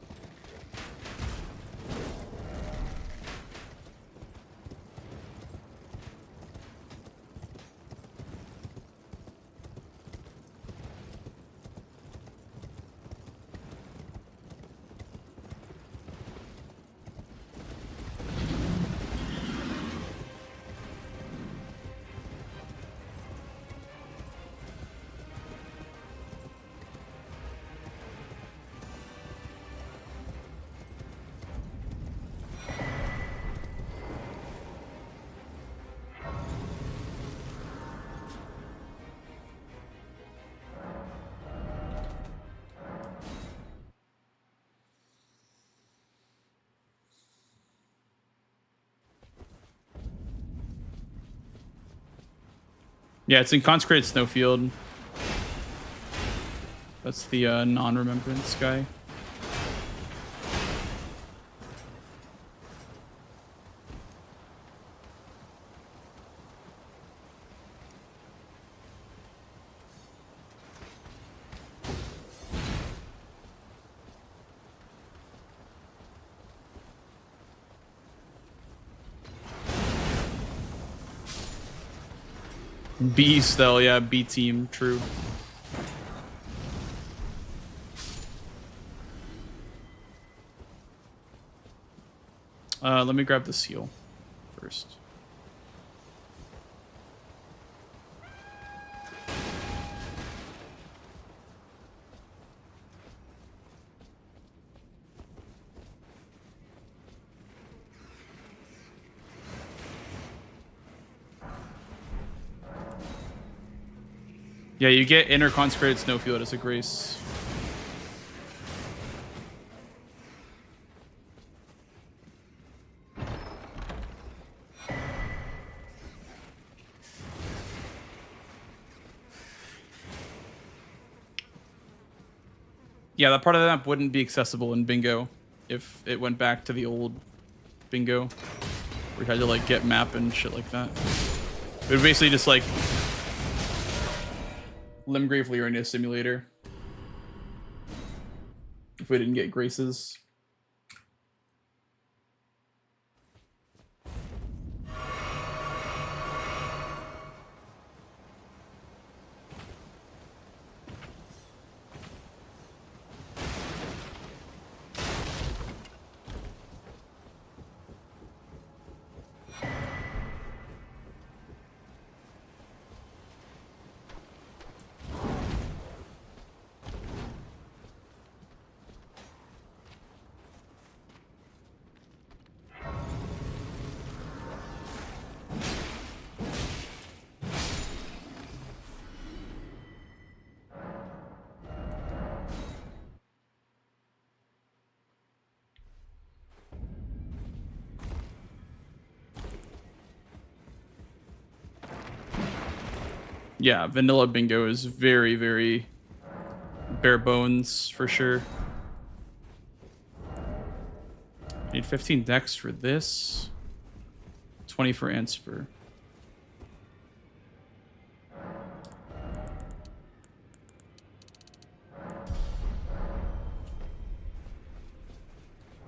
Yeah, it's in consecrated snowfield. That's the non-remembrance guy. B still, yeah, B team, true. Let me grab the seal first. Yeah, you get inner consecrated snowfield as a grace. Yeah, that part of the map wouldn't be accessible in bingo if it went back to the old bingo where you had to like get map and shit like that. It would basically just like Limgrave Lyria simulator if we didn't get graces. Yeah, vanilla bingo is very, very bare bones for sure. Need 15 decks for this. 20 for Anspur.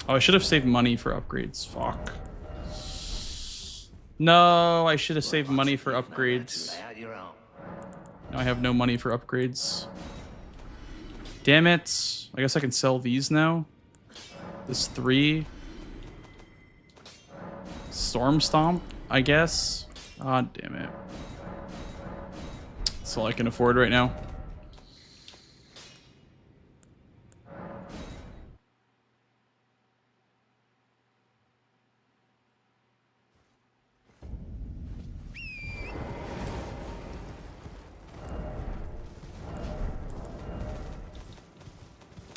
Oh, I should have saved money for upgrades. Fuck. No, I should have saved money for upgrades. Now I have no money for upgrades. Damn it. I guess I can sell these now. This 3. Storm Stomp, I guess. Ah, damn it. That's all I can afford right now.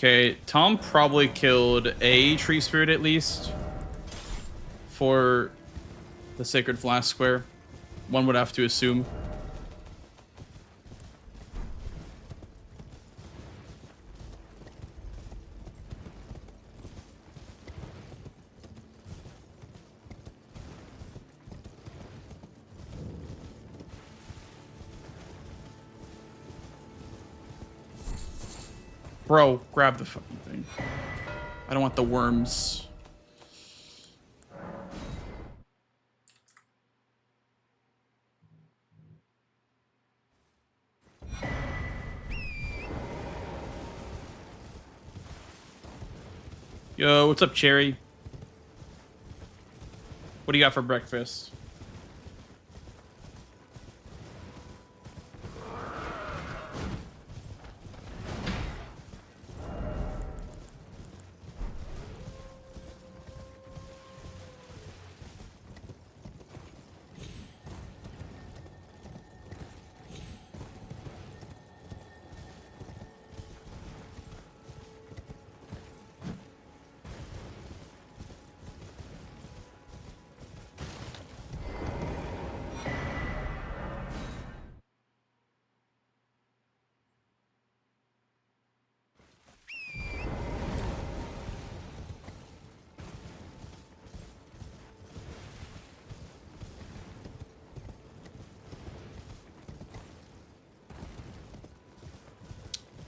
Okay, Tom probably killed a tree spirit at least for the Sacred Flask Square. One would have to assume. Bro, grab the fucking thing. I don't want the worms. Yo, what's up, Cherry? What do you got for breakfast?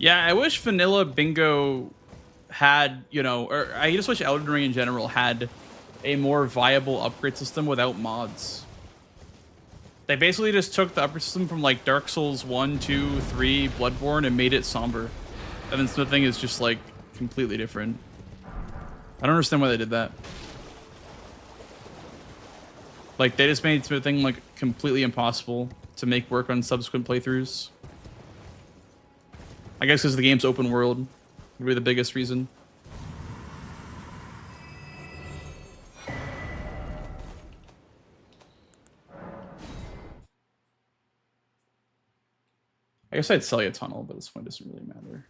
Yeah, I wish Vanilla Bingo had, you know, or I just wish Elden Ring in general had a more viable upgrade system without mods. They basically just took the upgrade system from like Dark Souls 1, 2, 3, Bloodborne and made it somber. And then smithing is just like completely different. I don't understand why they did that. Like they just made smithing like completely impossible to make work on subsequent playthroughs. I guess because the game's open world would be the biggest reason. I guess I'd sell you a tunnel, but this point doesn't really matter.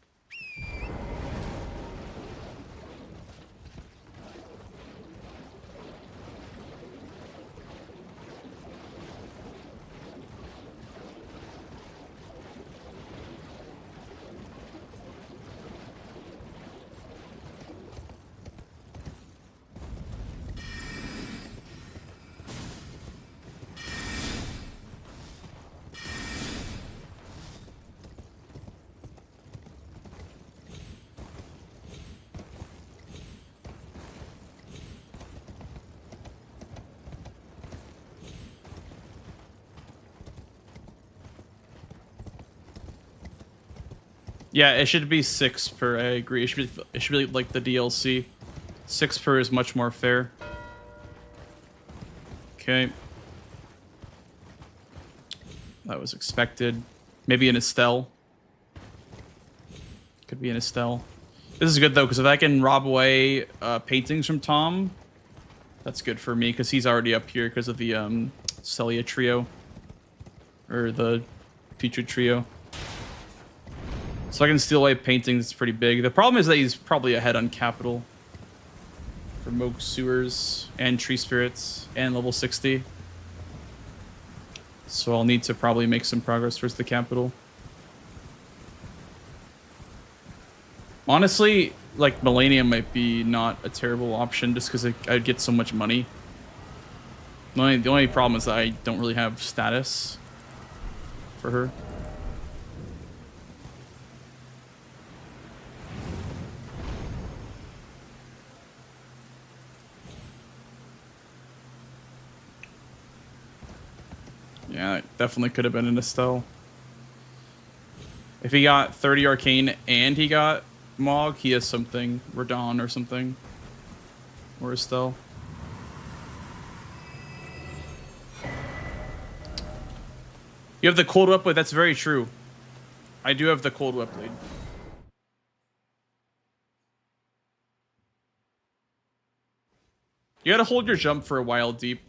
Yeah, it should be 6 per. I agree. It should be like the DLC. 6 per is much more fair. Okay. That was expected. Maybe an Estelle. Could be an Estelle. This is good though, because if I can rob away paintings from Tom, that's good for me, because he's already up here because of the Celia trio. Or the featured trio. So I can steal away paintings, it's pretty big. The problem is that he's probably ahead on capital. For Moog Sewers and Tree Spirits and level 60. So I'll need to probably make some progress towards the capital. Honestly, like Millennium might be not a terrible option just because I'd get so much money. The only problem is that I don't really have status for her. Yeah, it definitely could have been an Estelle. If he got 30 Arcane and he got Mog, he has something. Radon or something. Or Estelle. You have the Cold Whip Blade, that's very true. I do have the Cold Whip Blade. You gotta hold your jump for a while deep.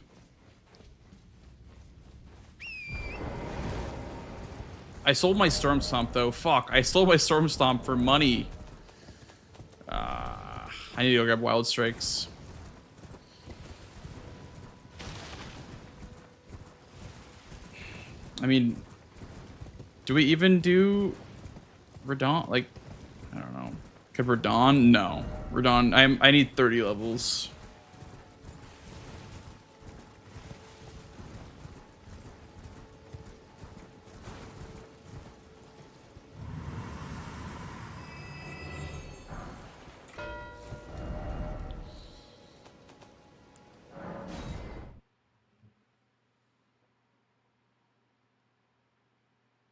I sold my Storm Stomp though. Fuck, I sold my Storm Stomp for money. I need to go grab Wild Strikes. I mean, do we even do Radon? Like, I don't know. Could Radon? No. Radon, I need 30 levels.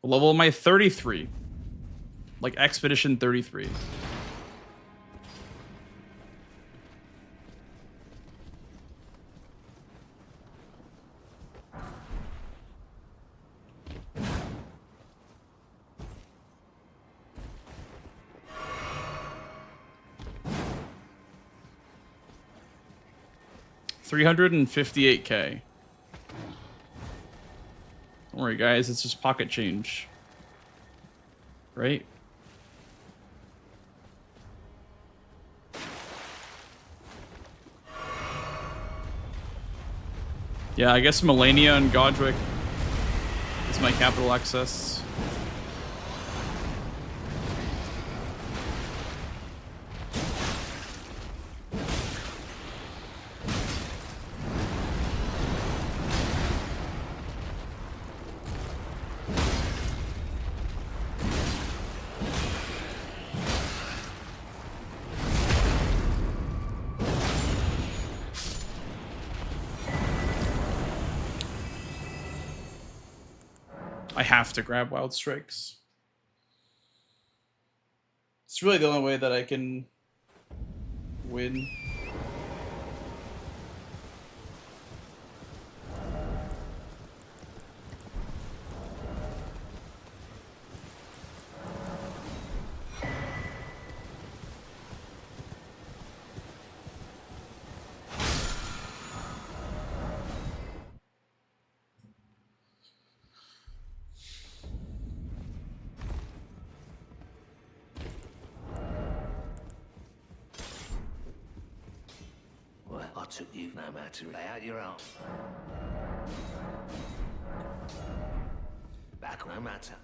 Level am I 33? Like Expedition 33. $358K. Don't worry, guys. It's just pocket change. Right? Yeah, I guess Melania and Godric is my capital access. I have to grab Wild Strikes. It's really the only way that I can win. Well, I took you no matter. Lay out your arm. Back no matter.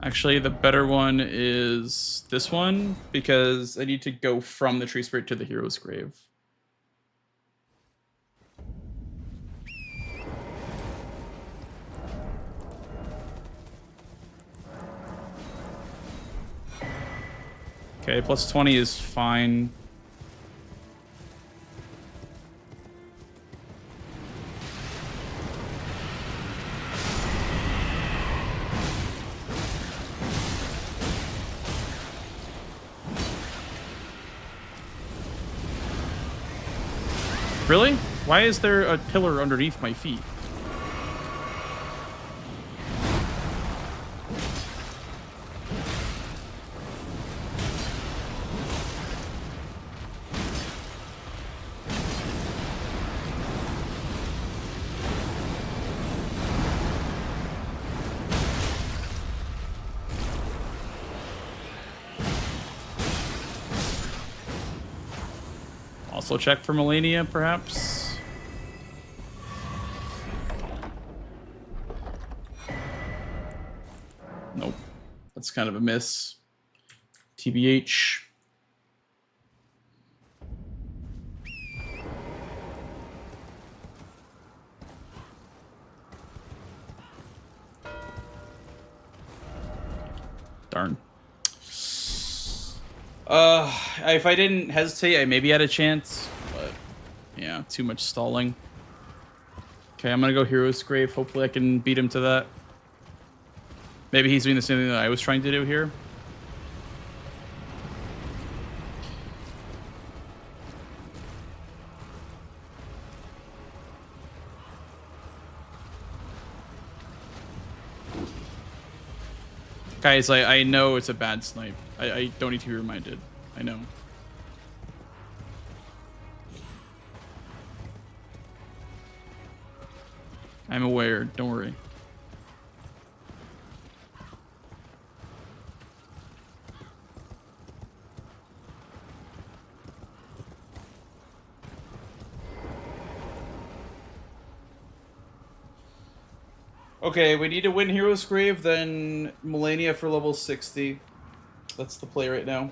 Actually, the better one is this one, because I need to go from the Tree Spirit to the Hero's Grave. Okay, plus 20 is fine. Really? Why is there a pillar underneath my feet? Also check for Melania, perhaps. Nope. That's kind of a miss. TBH. Darn. If I didn't hesitate, I maybe had a chance, but yeah, too much stalling. Okay, I'm gonna go Hero's Grave. Hopefully I can beat him to that. Maybe he's doing the same thing that I was trying to do here. Guys, I know it's a bad snipe. I don't need to be reminded. I know. I'm aware. Don't worry. Okay, we need to win Hero's Grave, then Melania for level 60. That's the play right now.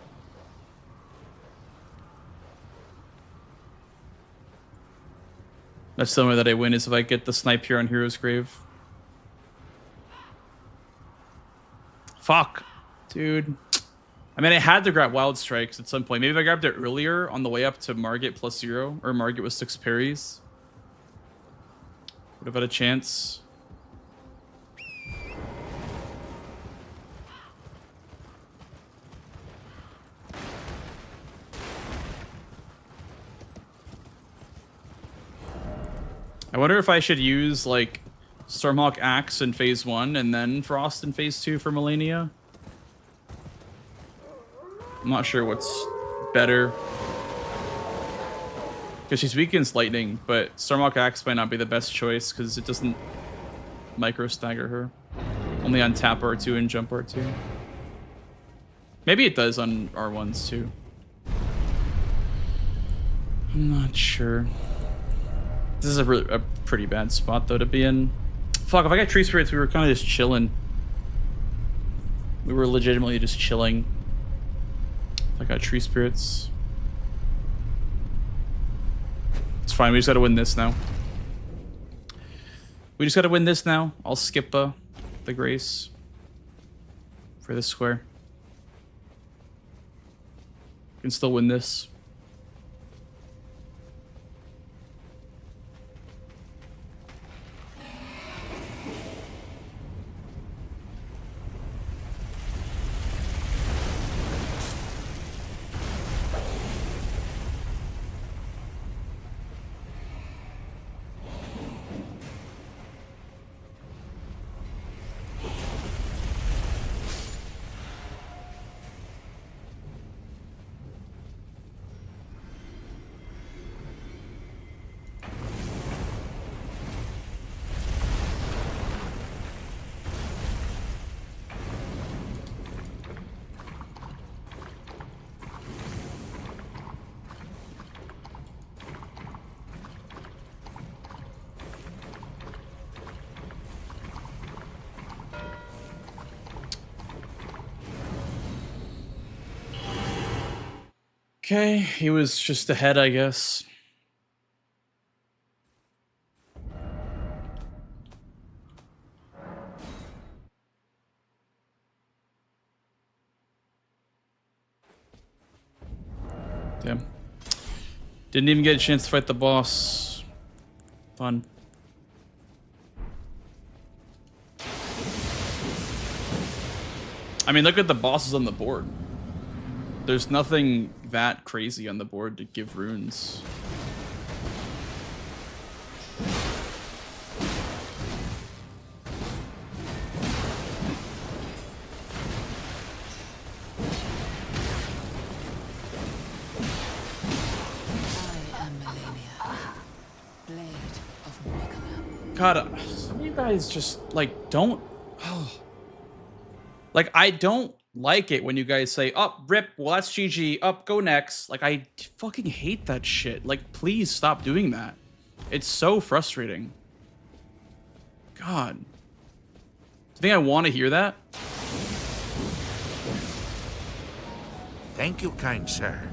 That's the only way that I win is if I get the snipe here on Hero's Grave. Fuck. Dude. I mean, I had to grab Wild Strikes at some point. Maybe if I grabbed it earlier on the way up to Margit plus 0, or Margit with 6 parries. Would have had a chance. I wonder if I should use, like, Stormhawk Axe in phase 1 and then Frost in phase 2 for Melania. I'm not sure what's better. Because she's weak against lightning, but Stormhawk Axe might not be the best choice because it doesn't micro stagger her. Only on tap R2 and jump R2. Maybe it does on R1s too. I'm not sure. This is a pretty bad spot, though, to be in. Fuck, if I got Tree Spirits, we were kind of just chilling. We were legitimately just chilling. If I got Tree Spirits. It's fine, we just gotta win this now. We just gotta win this now. I'll skip the Grace for this square. Can still win this. Okay, he was just ahead, I guess. Damn. Didn't even get a chance to fight the boss. Fun. I mean, look at the bosses on the board. There's nothing that crazy on the board to give runes. God, some of you guys just like don't. Like, I don't like it when you guys say, "Up, rip." Well, that's GG. Up, go next. Like, I fucking hate that shit. Like, please stop doing that. It's so frustrating. God, do you think I want to hear that? Thank you, kind sir.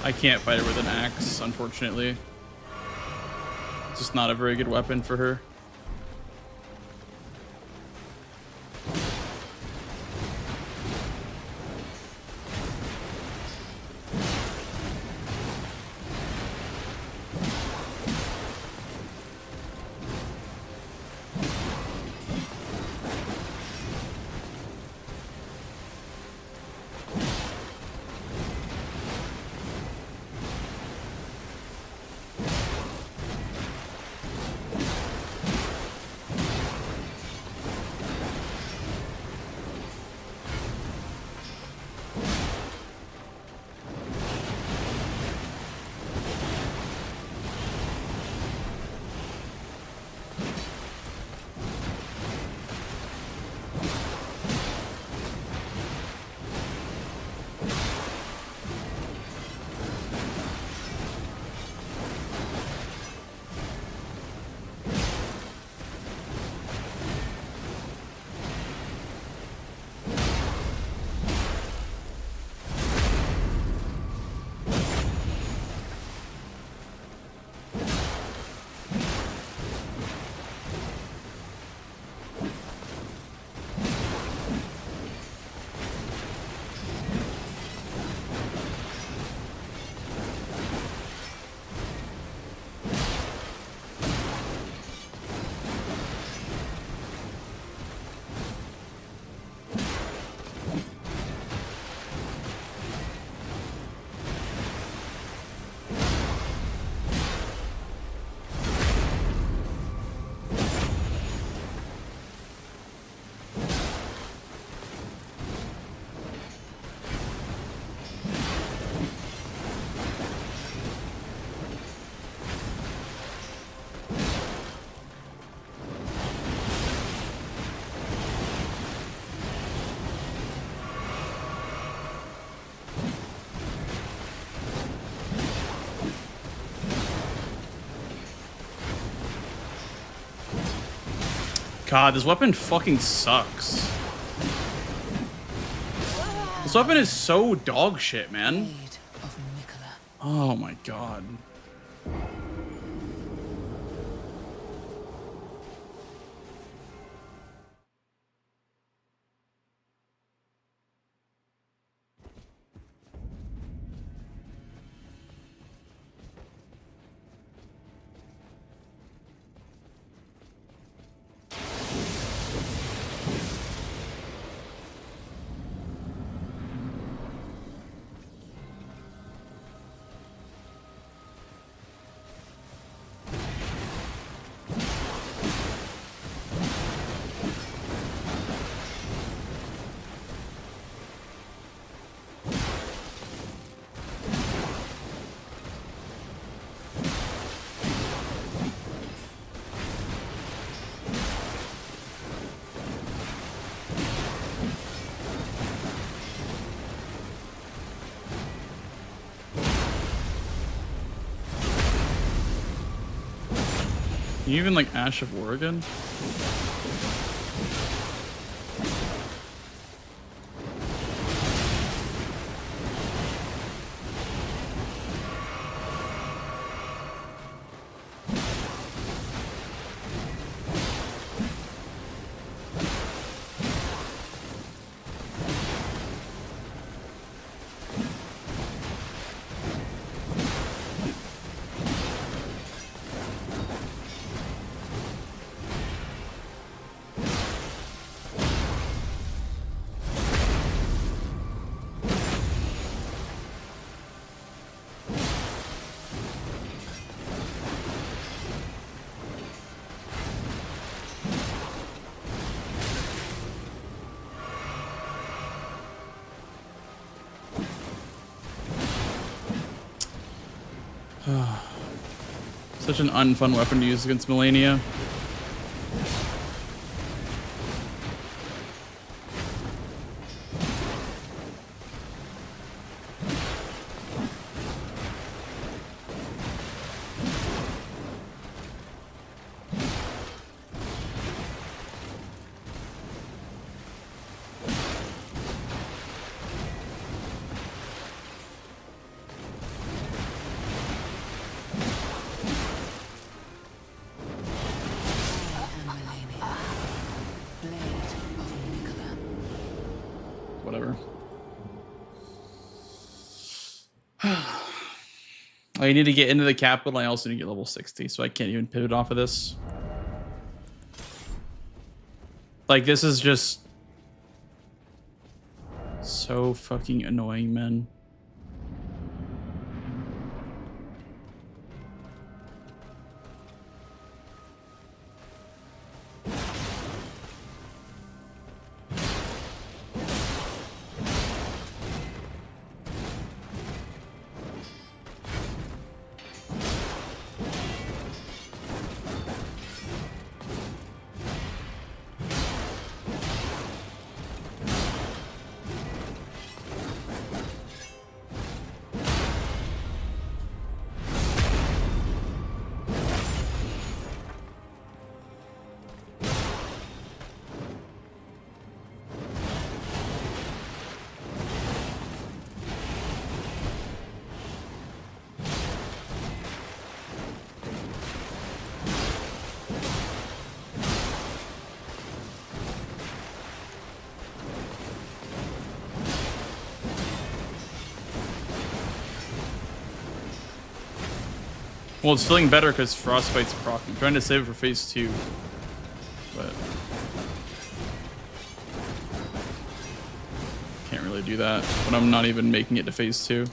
I can't fight her with an axe, unfortunately. It's just not a very good weapon for her. God, this weapon fucking sucks. This weapon is so dog shit, man. Oh my god. You even like Ash of Oregon? Such an unfun weapon to use against Melania. Whatever. I need to get into the capital. I also need to get level 60, so I can't even pivot off of this. Like, this is just so fucking annoying, man. Well, it's feeling better because Frostbite's proc. I'm trying to save it for phase 2. But can't really do that when I'm not even making it to phase 2.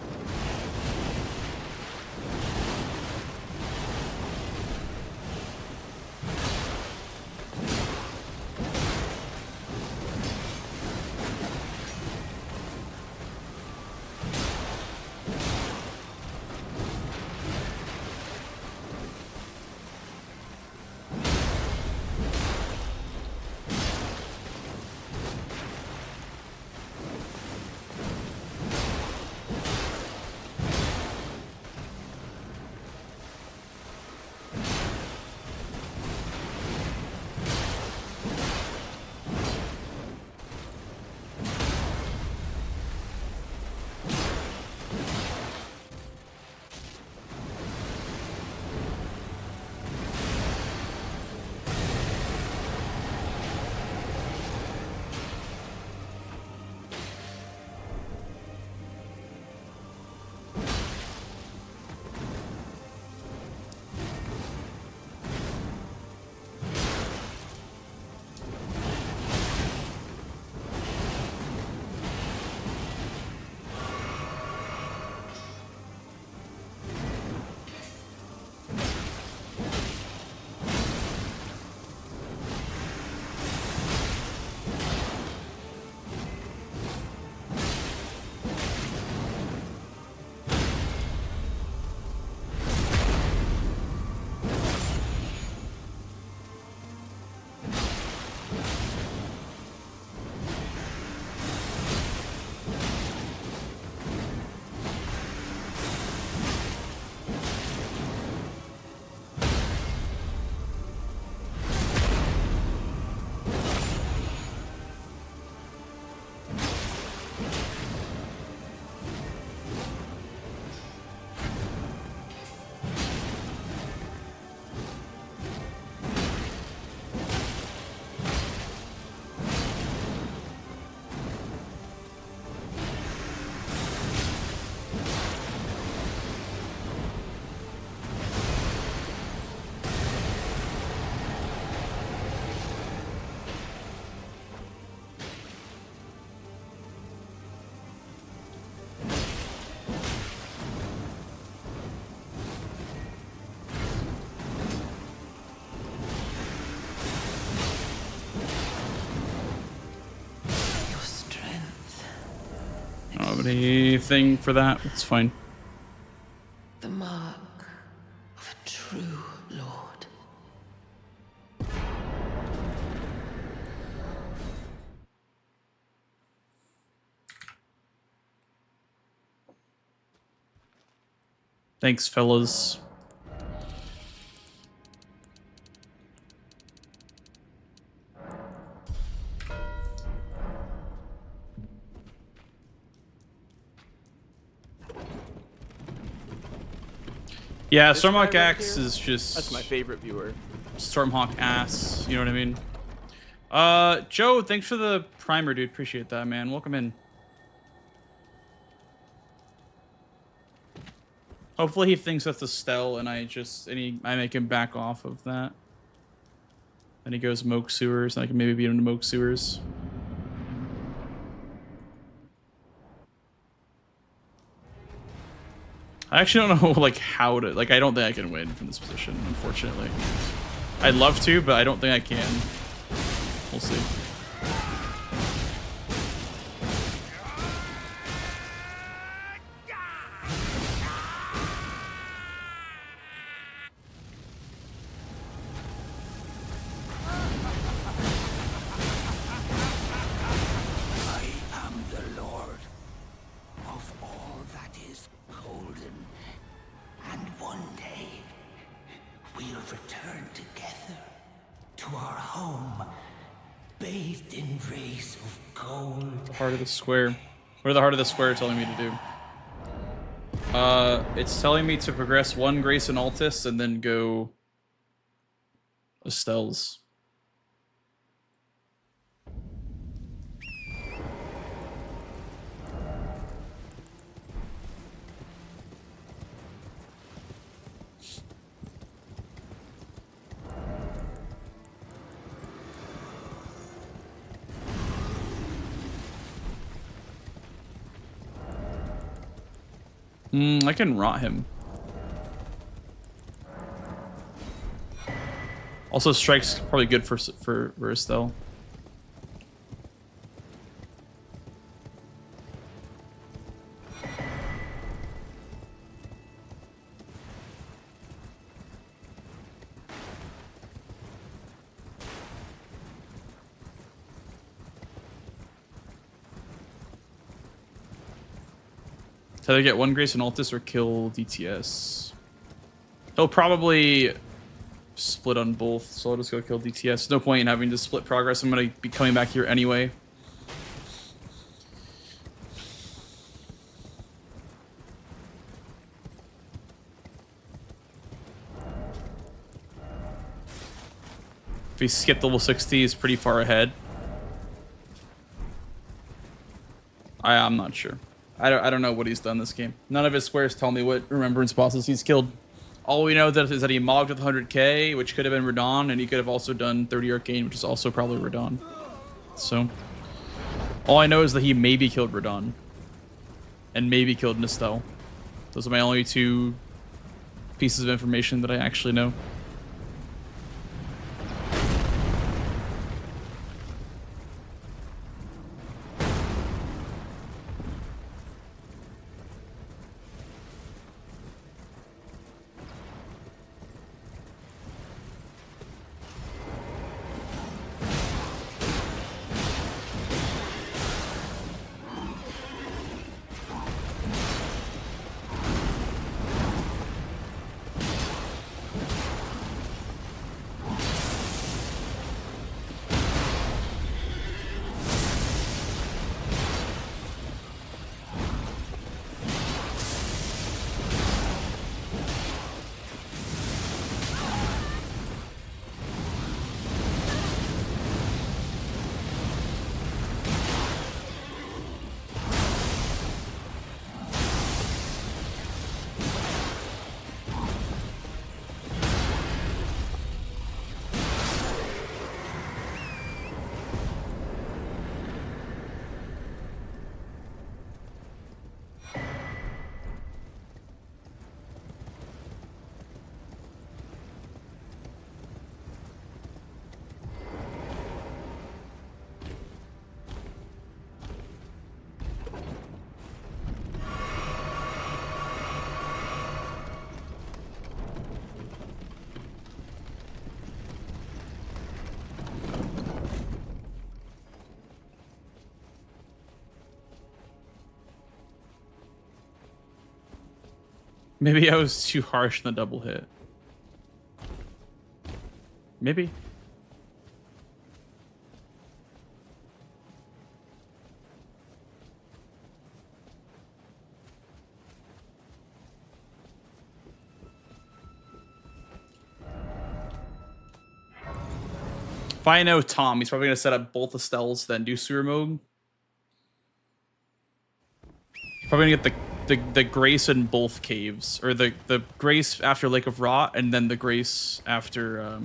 have anything for that. It's fine. The mark of a true lord. Thanks, fellas. Yeah, This guy Stormhawk right Axe here, is just That's my favorite viewer. Stormhawk ass. You know what I mean? Joe, thanks for the primer, dude. Appreciate that, man. Welcome in. Hopefully he thinks that's a Stell, and I make him back off of that. Then he goes Moke Sewers, and I can maybe beat him to Moke Sewers. I actually don't know, like, how to... Like, I don't think I can win from this position, unfortunately. I'd love to, but I don't think I can. We'll see. I am the lord of all that is golden. And one day, we'll return together to our home, bathed in rays of gold. The heart of the square. What are the heart of the square telling me to do? It's telling me to progress 1 Grace and Altus and then go Estelle's. I can rot him. Also, strike's probably good for Estelle. Either get 1 Grace and Altus or kill DTS. He'll probably split on both, so I'll just go kill DTS. No point in having to split progress. I'm going to be coming back here anyway. If he skipped level 60, he's pretty far ahead. I'm not sure. I don't know what he's done this game. None of his squares tell me what remembrance bosses he's killed. All we know is that he mogged with 100k, which could have been Radon, and he could have also done 30 Arcane, which is also probably Radon. So, all I know is that he maybe killed Radon. And maybe killed Nistel. Those are my only 2 pieces of information that I actually know. Maybe I was too harsh in the double hit. Maybe. If I know Tom, he's probably going to set up both the Stells, then do sewer mode. Probably going to get the Grace in both caves. Or the Grace after Lake of Rot, and then the Grace after...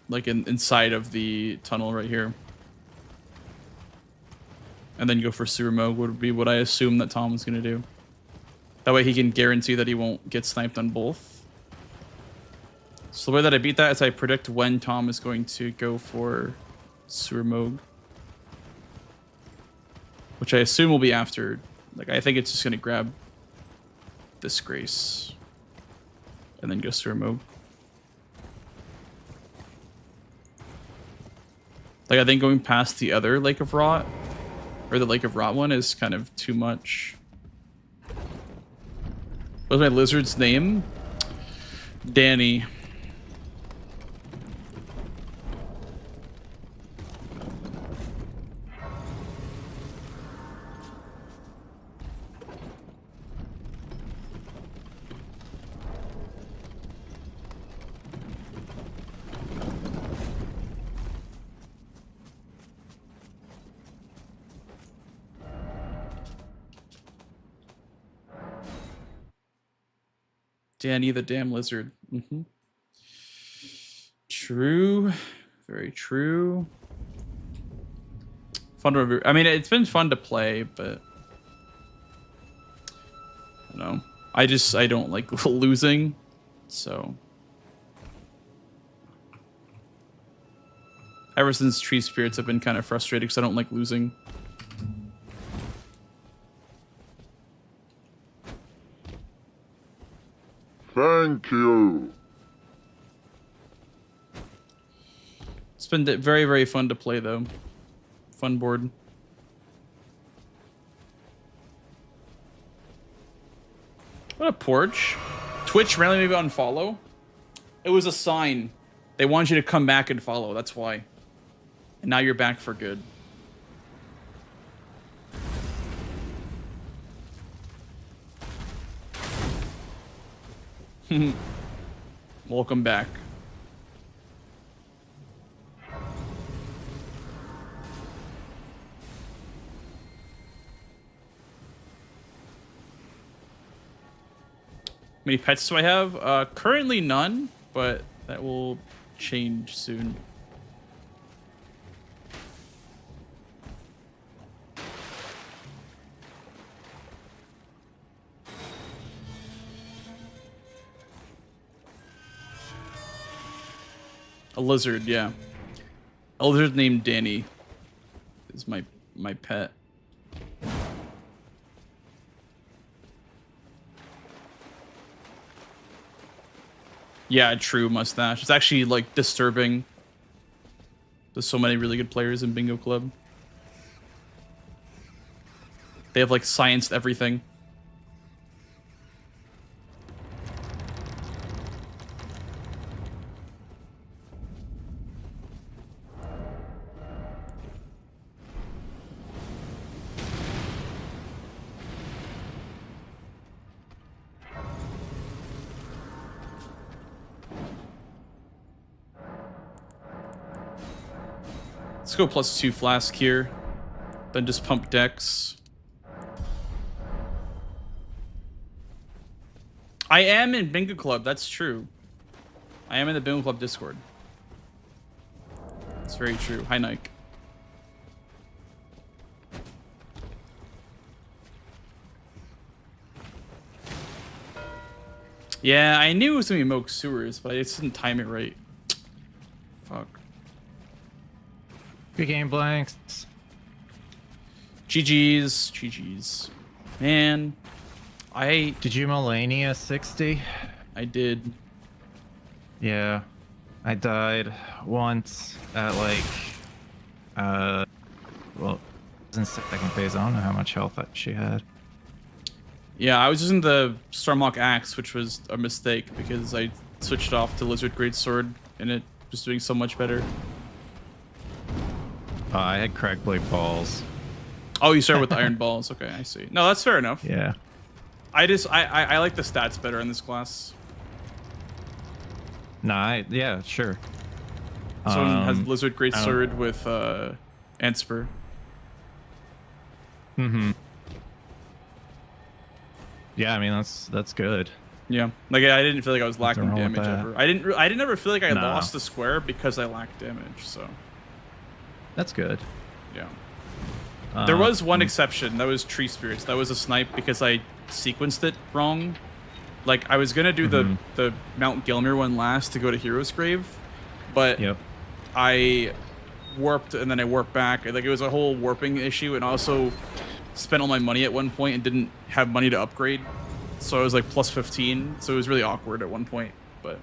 like inside of the tunnel right here. And then go for sewer mode would be what I assume that Tom was going to do. That way he can guarantee that he won't get sniped on both. So the way that I beat that is I predict when Tom is going to go for sewer mode. Which I assume will be after. Like, I think it's just going to grab this Grace. And then go sewer mode. Like, I think going past the other Lake of Rot, or the Lake of Rot one, is kind of too much. What's my lizard's name? Danny. Danny the damn lizard. Mm-hmm. True. Very true. Fun to review. I mean, it's been fun to play, but... I don't know. I don't like losing, so... Ever since Tree Spirits, I've been kind of frustrated because I don't like losing. Thank you. It's been very, very fun to play, though. Fun board. What a porch. Twitch randomly made me unfollow. It was a sign. They want you to come back and follow. That's why. And now you're back for good. Welcome back. How many pets do I have? Currently none, but that will change soon. A lizard, yeah. A lizard named Danny is my pet. Yeah, true mustache. It's actually like disturbing. There's so many really good players in Bingo Club. They have like scienced everything. Let's go +2 flask here. Then just pump decks. I am in Bingo Club, that's true. I am in the Bingo Club Discord. It's very true. Hi, Nike. Yeah, I knew it was gonna be Moke Sewers, but I just didn't time it right. Fuck. Good game, Blanks. GG's. GG's. Man, Did you Melania 60? I did. Yeah. I died once at like, well, in second phase. I don't know how much health she had. Yeah, I was using the Stormhawk Axe, which was a mistake because I switched off to Lizard Great Sword and it was doing so much better. I had Crackblade balls. Oh, you started with the Iron Balls. Okay, I see. No, that's fair enough. Yeah. I like the stats better in this class. Nah, yeah, sure. Someone has Lizard Great Sword with Antspur. Mm-hmm. Yeah, I mean that's good. Yeah, like I didn't feel like I was lacking wrong with damage that. ever. I didn't ever feel like I Nah. lost the square because I lacked damage. So That's good. yeah. There was one mm, exception. That was Tree Spirits. That was a snipe because I sequenced it wrong. Like I was gonna do the Mount Gelmir one last to go to Hero's Grave, but Yep. I warped and then I warped back. Like it was a whole warping issue, and also spent all my money at one point and didn't have money to upgrade. So I was like plus 15. So it was really awkward at one point. But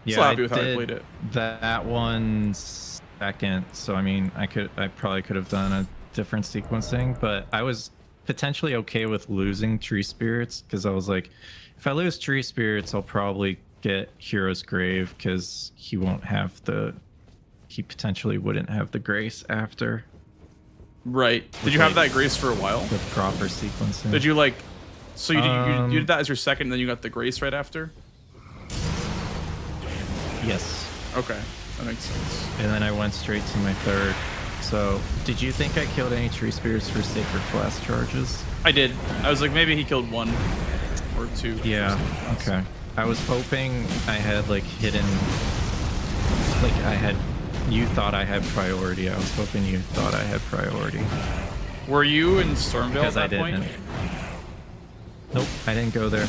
Yeah, still happy with how I played it. That one second. So I mean, I probably could have done a different sequencing, but I was potentially okay with losing Tree Spirits because I was like, if I lose Tree Spirits, I'll probably get Hero's Grave because he potentially wouldn't have the grace after Right. Did you have that grace for a while? the proper sequencing. Did you like? So you did that as your second, and then you got the grace right after. Yes. Okay, that makes sense. And then I went straight to my third. So, did you think I killed any Tree Spirits for Sacred Flask charges? I did. I was like, maybe he killed one or two. Yeah. Okay. I was hoping I had like hidden, like you thought I had priority. I was hoping you thought I had priority. Were you in Stormvale Because at I that point? didn't. Nope, I didn't go there.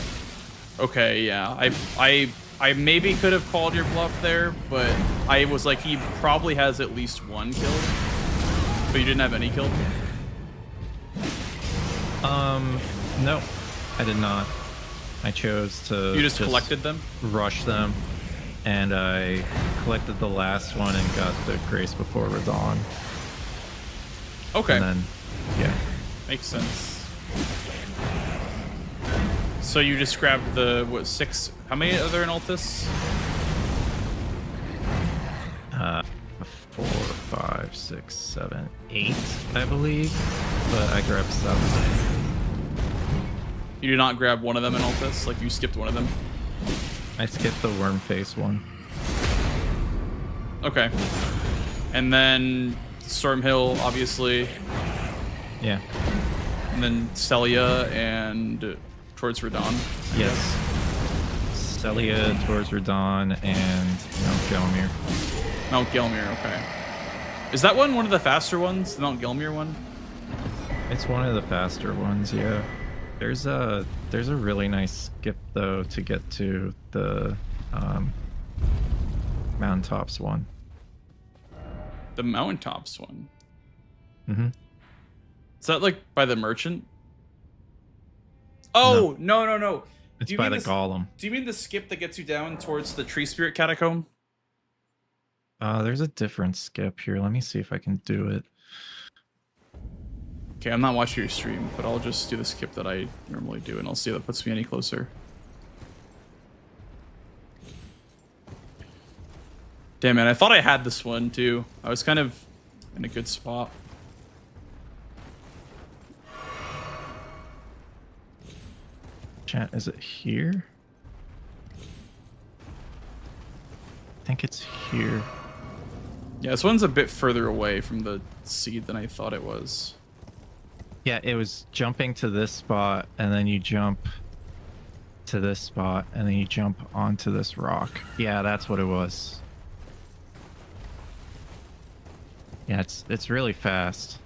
Okay, yeah. I maybe could have called your bluff there, but I was like, he probably has at least one killed. But you didn't have any killed? No, I did not. I chose to You just collected them? rush them, and I collected the last one and got the Grace before Radon. Okay. And then, yeah. Makes sense. So you just grabbed the, what, 6? How many are there in Altus? 4, 5, 6, 7, 8, I believe. But I grabbed 7. You did not grab one of them in Altus? Like you skipped one of them? I skipped the worm face one. Okay. And then Stormhill, obviously. Yeah. And then Celia and towards Radon. Yes. Celia towards Radon and Mount Gelmir. Mount Gelmir, okay. Is that one of the faster ones? The Mount Gelmir one? It's one of the faster ones, yeah. There's a really nice skip though to get to the mountaintops one. The mountaintops one? Mm-hmm. Is that like by the merchant? Oh, no. It's Do you by mean the golem. Do you mean the skip that gets you down towards the Tree Spirit Catacomb? There's a different skip here. Let me see if I can do it. Okay, I'm not watching your stream, but I'll just do the skip that I normally do, and I'll see if that puts me any closer. Damn it, I thought I had this one too. I was kind of in a good spot. Chat, is it here? I think it's here. Yeah, this one's a bit further away from the seed than I thought it was. Yeah, it was jumping to this spot, and then you jump to this spot, and then you jump onto this rock. Yeah, that's what it was. Yeah, it's really fast.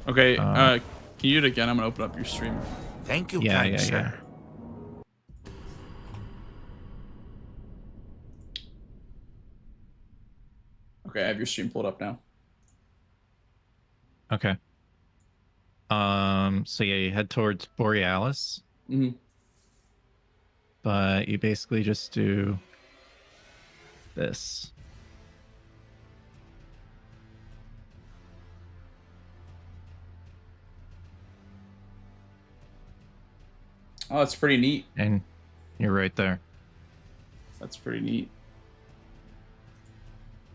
Okay, can you do it again? I'm gonna open up your stream. Thank you, Yeah, kind yeah, sir. Okay, I have your stream pulled up now. Okay. So yeah, you head towards Borealis, Mm-hmm. but you basically just do this. Oh, that's pretty neat. And you're right there. That's pretty neat.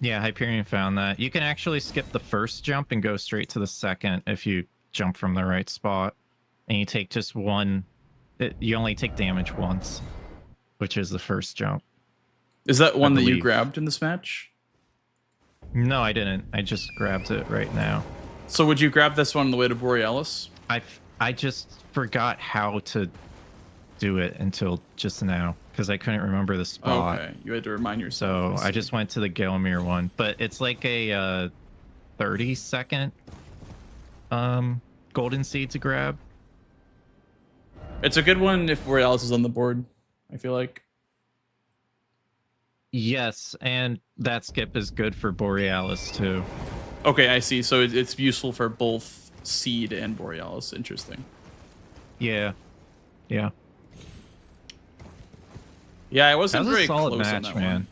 Yeah, Hyperion found that. You can actually skip the first jump and go straight to the second if you jump from the right spot. And you take just one. You only take damage once, which is the first jump. Is that one that you believe. grabbed in this match? No, I didn't. I just grabbed it right now. So would you grab this one on the way to Borealis? I just forgot how to do it until just now because I couldn't remember the spot. Okay, you had to remind yourself. So I just went to the Gelmir one, but it's like a 30-second golden seed to grab. It's a good one if Borealis is on the board, I feel like. Yes, and that skip is good for Borealis too. Okay, I see. So it's useful for both Seed and Borealis. Interesting. Yeah. Yeah. Yeah, I That wasn't was a very solid close on match, that man. one.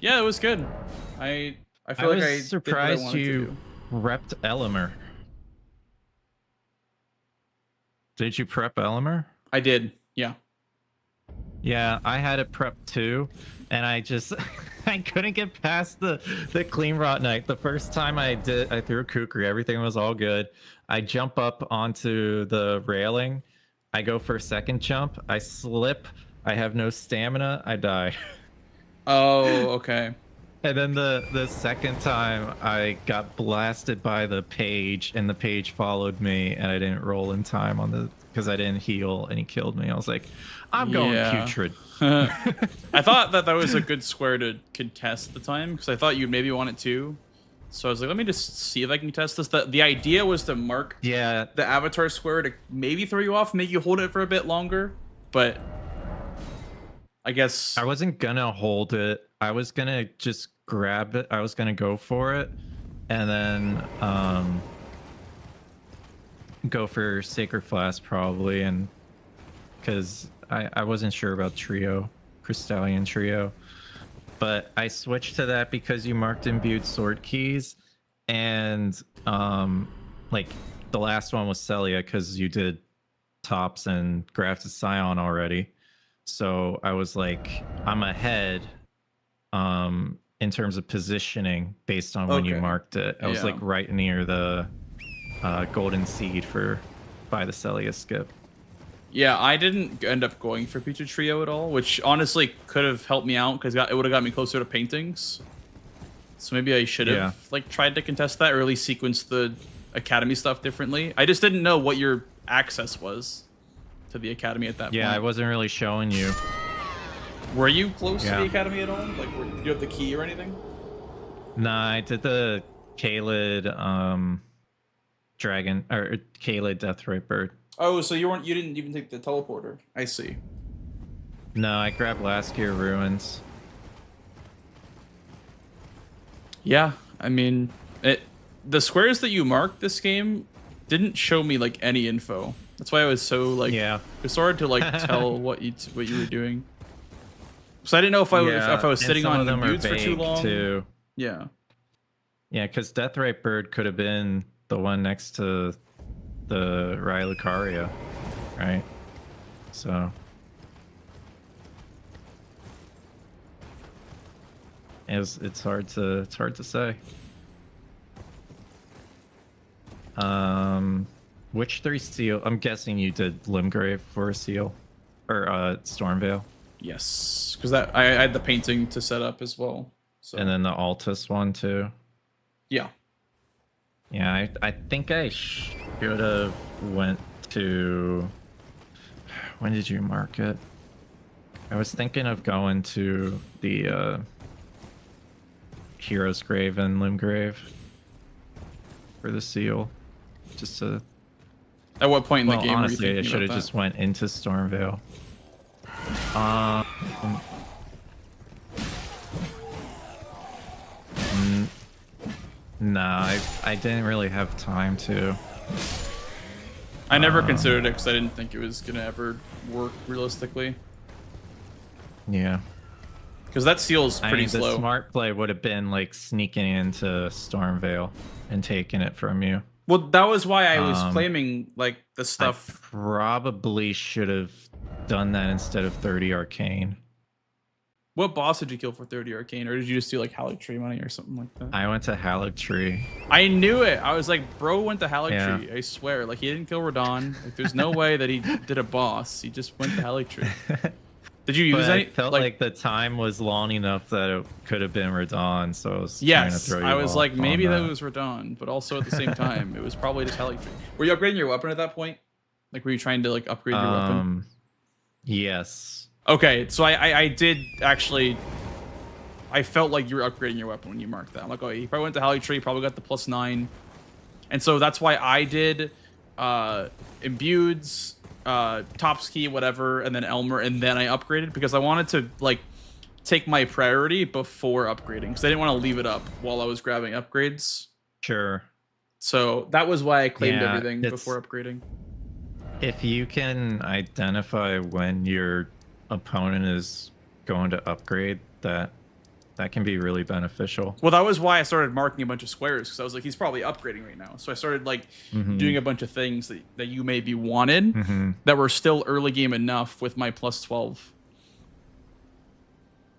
Yeah, it was good. I feel I like was I surprised did what I wanted to you do. repped Elimer. Did you prep Elimer? I did. Yeah. Yeah, I had it prepped too, and I just I couldn't get past the clean rot knight. The first time I threw a kukri, everything was all good. I jump up onto the railing, I go for a second jump, I slip, I have no stamina, I die. Oh, okay. And then the second time I got blasted by the page, and the page followed me, and I didn't roll in time on the because I didn't heal, and he killed me. I was like, I'm going putrid. I thought that was a good square to contest the time because I thought you'd maybe want it too. So I was like, let me just see if I can contest this. The idea was to mark the avatar square to maybe throw you off, make you hold it for a bit longer. But I guess I wasn't gonna hold it. I was gonna just grab it. I was gonna go for it, and then go for Sacred Flask probably, and because I wasn't sure about Trio, Crystallian Trio, but I switched to that because you marked imbued sword keys, and like the last one was Celia because you did tops and grafted Scion already. So I was like, I'm ahead in terms of positioning based on when you marked it. I was like right near the golden seed by the Celia skip. Yeah, I didn't end up going for Pizza Trio at all, which honestly could have helped me out because it would have got me closer to paintings. So maybe I should have like tried to contest that or at least sequence the Academy stuff differently. I just didn't know what your access was to the Academy at that point. Yeah, I wasn't really showing you. Were you close to the Academy at all? Like, did you have the key or anything? Nah, I did the Kaled dragon or Kaled Deathrite Bird. Oh, so you didn't even take the teleporter. I see. No, I grabbed last year ruins. Yeah, I mean, the squares that you marked this game didn't show me like any info. That's why I was so like it's hard to like tell what you were doing. So I didn't know if I was sitting on the buttes for too long. Too. Yeah. Yeah, because Deathrite Bird could have been the one next to the Lucaria, right? So it's hard to say. Which 3 seal? I'm guessing you did Limgrave for a seal, or Stormveil. Yes, because I had the painting to set up as well. So. And then the Altus one too. Yeah. Yeah, I think I should have went to. When did you mark it? I was thinking of going to the Hero's Grave and Limgrave for the seal, just to. At what point in the game? Honestly, were you I should have just went into Stormveil. Nah, I didn't really have time to. I never considered it because I didn't think it was gonna ever work realistically. Yeah. Because that seal is pretty slow. The smart play would have been like sneaking into Stormveil and taking it from you. Well, that was why I was claiming like the stuff. I probably should have done that instead of 30 arcane. What boss did you kill for 30 arcane, or did you just do like Hallowed Tree money or something like that? I went to Hallowed Tree. I knew it. I was like, bro went to Hallowed Yeah. Tree. I swear. Like, he didn't kill Radon. Like, there's no way that he did a boss. He just went to Hallowed Tree. Did you use But any? I felt like the time was long enough that it could have been Radon, so I was trying to Yes, throw you I was off like, on maybe that was Radon, but also at the same time, it was probably just Hallowed Tree. Were you upgrading your weapon at that point? Like, were you trying to like upgrade your weapon? Yes. Okay, so I did actually. I felt like you were upgrading your weapon when you marked that. I'm like, oh, he probably went to Hallowed Tree, probably got the +9. And so that's why I did Imbued's, Top's Key, whatever, and then Elmer, and then I upgraded because I wanted to, like, take my priority before upgrading because I didn't want to leave it up while I was grabbing upgrades. Sure. So that was why I claimed Yeah, everything it's- before upgrading. If you can identify when your opponent is going to upgrade, that can be really beneficial. Well, that was why I started marking a bunch of squares because I was like, he's probably upgrading right now. So I started like doing a bunch of things that you maybe wanted that were still early game enough with my +12.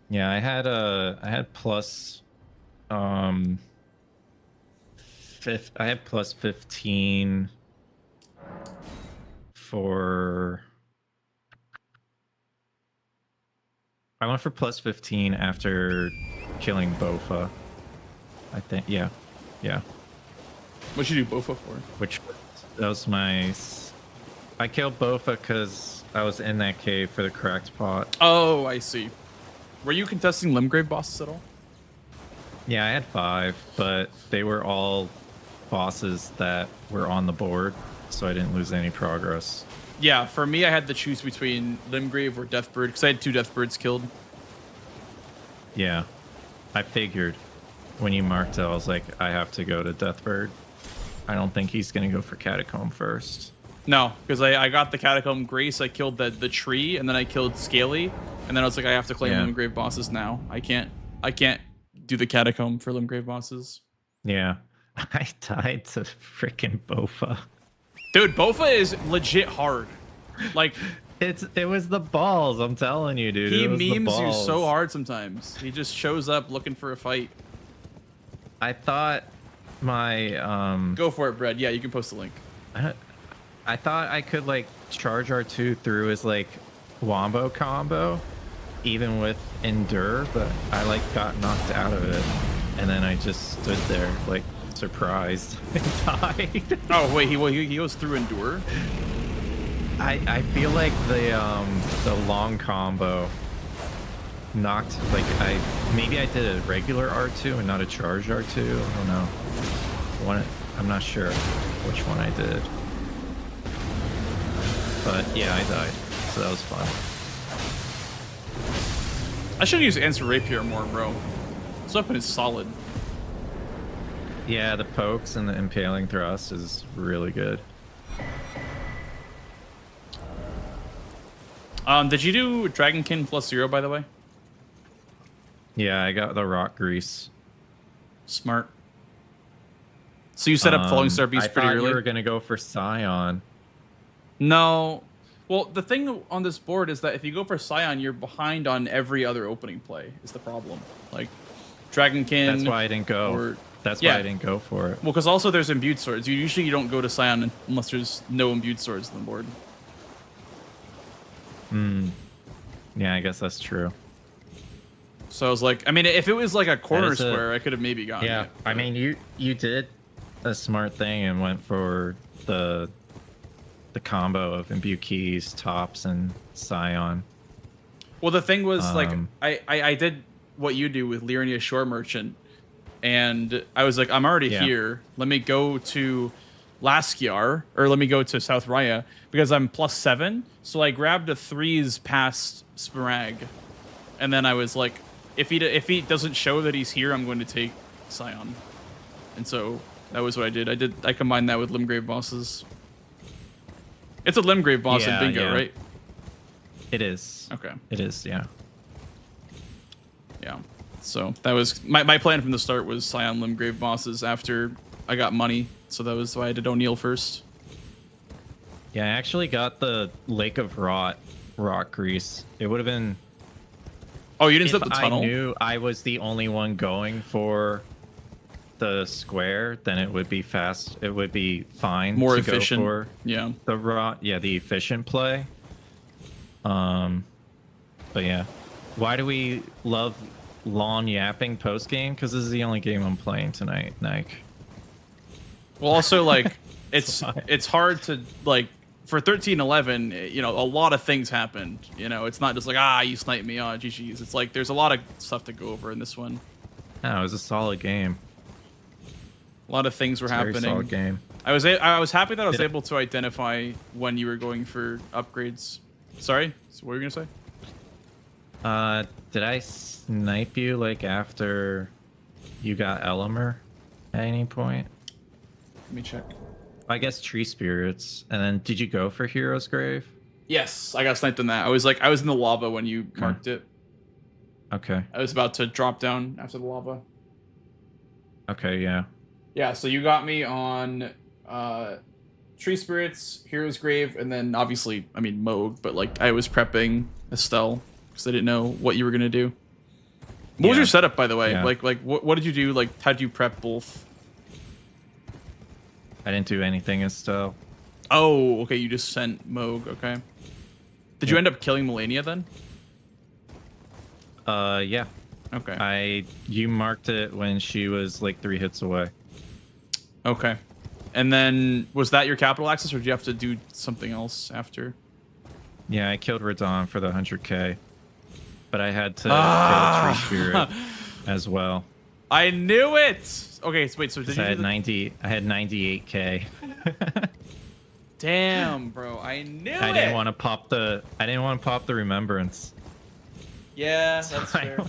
Yeah, I had plus I had +15 for I went for +15 after killing Bofa. I think yeah. What'd you do Bofa for? Which that was my I killed Bofa because I was in that cave for the correct pot. Oh, I see. Were you contesting Limgrave bosses at all? Yeah, I had 5, but they were all bosses that were on the board, so I didn't lose any progress. Yeah, for me, I had to choose between Limgrave or Deathbird because I had 2 Deathbirds killed. Yeah, I figured when you marked it, I was like, I have to go to Deathbird. I don't think he's going to go for Catacomb first. No, because I got the Catacomb Grace, I killed the tree, and then I killed Scaly, and then I was like, I have to claim Limgrave bosses now. I can't do the Catacomb for Limgrave bosses. Yeah, I died to freaking Bofa. Dude, Bofa is legit hard. Like, it was the balls, I'm telling you, dude. he It was the memes you balls. so hard sometimes. He just shows up looking for a fight. I thought my Go for it, Brad. Yeah, you can post the link. I thought I could like charge R2 through his like wombo combo, even with Endure, but I like got knocked out of it, and then I just stood there like surprised and died. Oh wait, he goes through Endure. I feel like the long combo knocked like maybe I did a regular R2 and not a charged R2. I don't know. I'm not sure which one I did. But yeah, I died, so that was fun. I should use Answer Rapier more, bro. This weapon is solid. Yeah, the pokes and the impaling thrust is really good. Did you do Dragonkin +0, by the way? Yeah, I got the rock grease. Smart. So you set up Falling Star Beast pretty I thought early? you were gonna go for Scion. No. Well, the thing on this board is that if you go for Scion, you're behind on every other opening play, is the problem. Like, Dragonkin... That's why I didn't go. Or, That's why I didn't go for it. Well, because also there's Imbued Swords. You don't go to Scion unless there's no Imbued Swords on the board. Yeah, I guess that's true. So I was like, I mean, if it was like a corner is a- square, I could have maybe gotten Yeah, it. I mean, you did a smart thing and went for the combo of Imbue Keys, Tops, and Scion. Well, the thing was, like, Um, I did what you do with Liurnia Shore Merchant, and I was like, I'm already here. Let me go to Laskiar, or let me go to South Raya, because I'm +7. So I grabbed a 3s past Smarag, and then I was like, if he doesn't show that he's here, I'm going to take Scion. And so that was what I did. I combined that with Limgrave bosses. It's a Limgrave boss in Bingo, right? It is. Okay. It is, yeah. Yeah. So that was my plan from the start was Scion Limgrave bosses after I got money. So that was why I did O'Neill first. Yeah, I actually got the Lake of Rot rock grease. It would have been. Oh, you didn't If step the tunnel? I knew I was the only one going for the square, then it would be fast. It would be fine. More to efficient. Go for Yeah. the rock. Yeah, the efficient play. But yeah, why do we love long yapping post game? Because this is the only game I'm playing tonight, Nike. Well, also like it's hard to like for 13-11. You know, a lot of things happened. You know, it's not just like you sniped me on GG's. It's like there's a lot of stuff to go over in this one. No, it was a solid game. A lot of things were happening. Very solid game. I was happy that I was able to identify when you were going for upgrades. Sorry, so what were you gonna say? Did I snipe you like after you got Elemer at any point? Let me check. I guess Tree Spirits. And then did you go for Hero's Grave? Yes, I got sniped on that. I was in the lava when you marked it. Okay. I was about to drop down after the lava. Okay, yeah. Yeah, so you got me on Tree Spirits, Hero's Grave, and then obviously, I mean, Moog, but like I was prepping Estelle because I didn't know what you were gonna do. What was your setup, by the way? Yeah. Like what did you do? Like, how did you prep both? I didn't do anything, Estelle. Oh, okay, you just sent Moog, okay. Did you end up killing Melania then? Yeah. Okay. You marked it when she was like 3 hits away. Okay. And then, was that your capital access, or did you have to do something else after? Yeah, I killed Radon for the 100k. But I had to kill Tree Spirit as well. I knew it! Okay, so wait, so did you I had do the... I had 98k. Damn, bro, I knew it! I didn't want to pop the remembrance. Yeah, that's fair.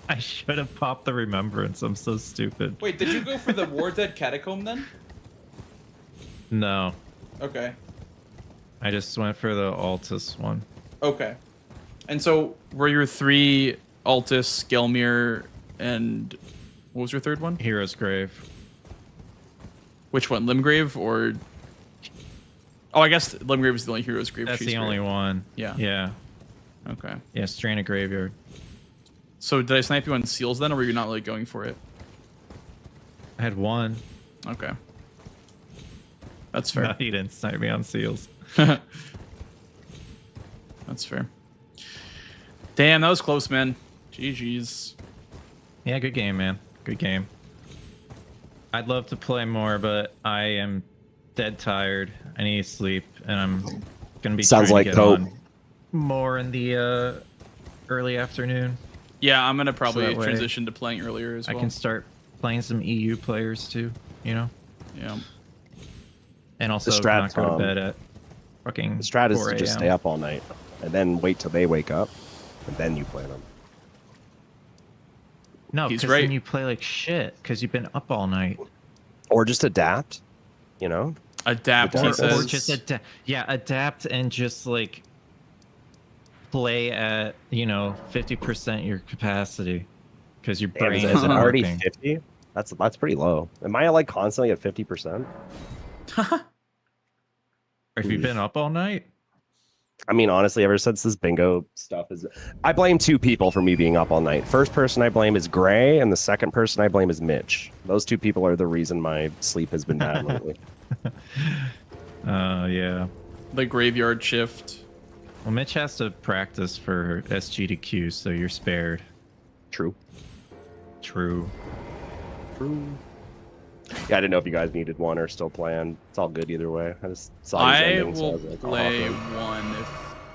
I should have popped the remembrance. I'm so stupid. Wait, did you go for the War Dead Catacomb then? No. Okay. I just went for the Altus one. Okay. And so, were your 3 Altus, Gelmir, and what was your third one? Hero's Grave. Which one, Limgrave or? Oh, I guess Limgrave is the only Hero's Grave. That's the only one. Yeah. Yeah. Okay. Yeah, Strain of Graveyard. So did I snipe you on seals then, or were you not really going for it? I had 1. Okay. That's fair. No, you didn't snipe me on seals. That's fair. Damn, that was close, man. GG's. Yeah, good game, man. Good game. I'd love to play more, but I am dead tired. I need to sleep, and I'm gonna be Sounds trying like to get Cope. on more in the early afternoon. Yeah, I'm gonna probably that way transition to playing earlier as well. I can start playing some EU players too, you know? Yeah. And also The strat, not go to bed at fucking The strat is 4 to just a.m. stay up all night and then wait till they wake up, and then you play them. No, He's because right. then you play like shit because you've been up all night. Or just adapt, you know? Adapt, Or he Or says. just adapt and just like play at 50% your capacity because your Damn, brain is it isn't already working. 50? That's pretty low. Am I like constantly at 50%? Or have you been up all night? I mean, honestly, ever since this bingo stuff is, I blame 2 people for me being up all night. First person I blame is Gray, and the second person I blame is Mitch. Those 2 people are the reason my sleep has been bad lately. Yeah. The graveyard shift. Well, Mitch has to practice for SG to Q, so you're spared. True. True. Yeah, I didn't know if you guys needed one or still playing. It's all good either way. I just saw his I ending, so will was like, oh, play awesome. one if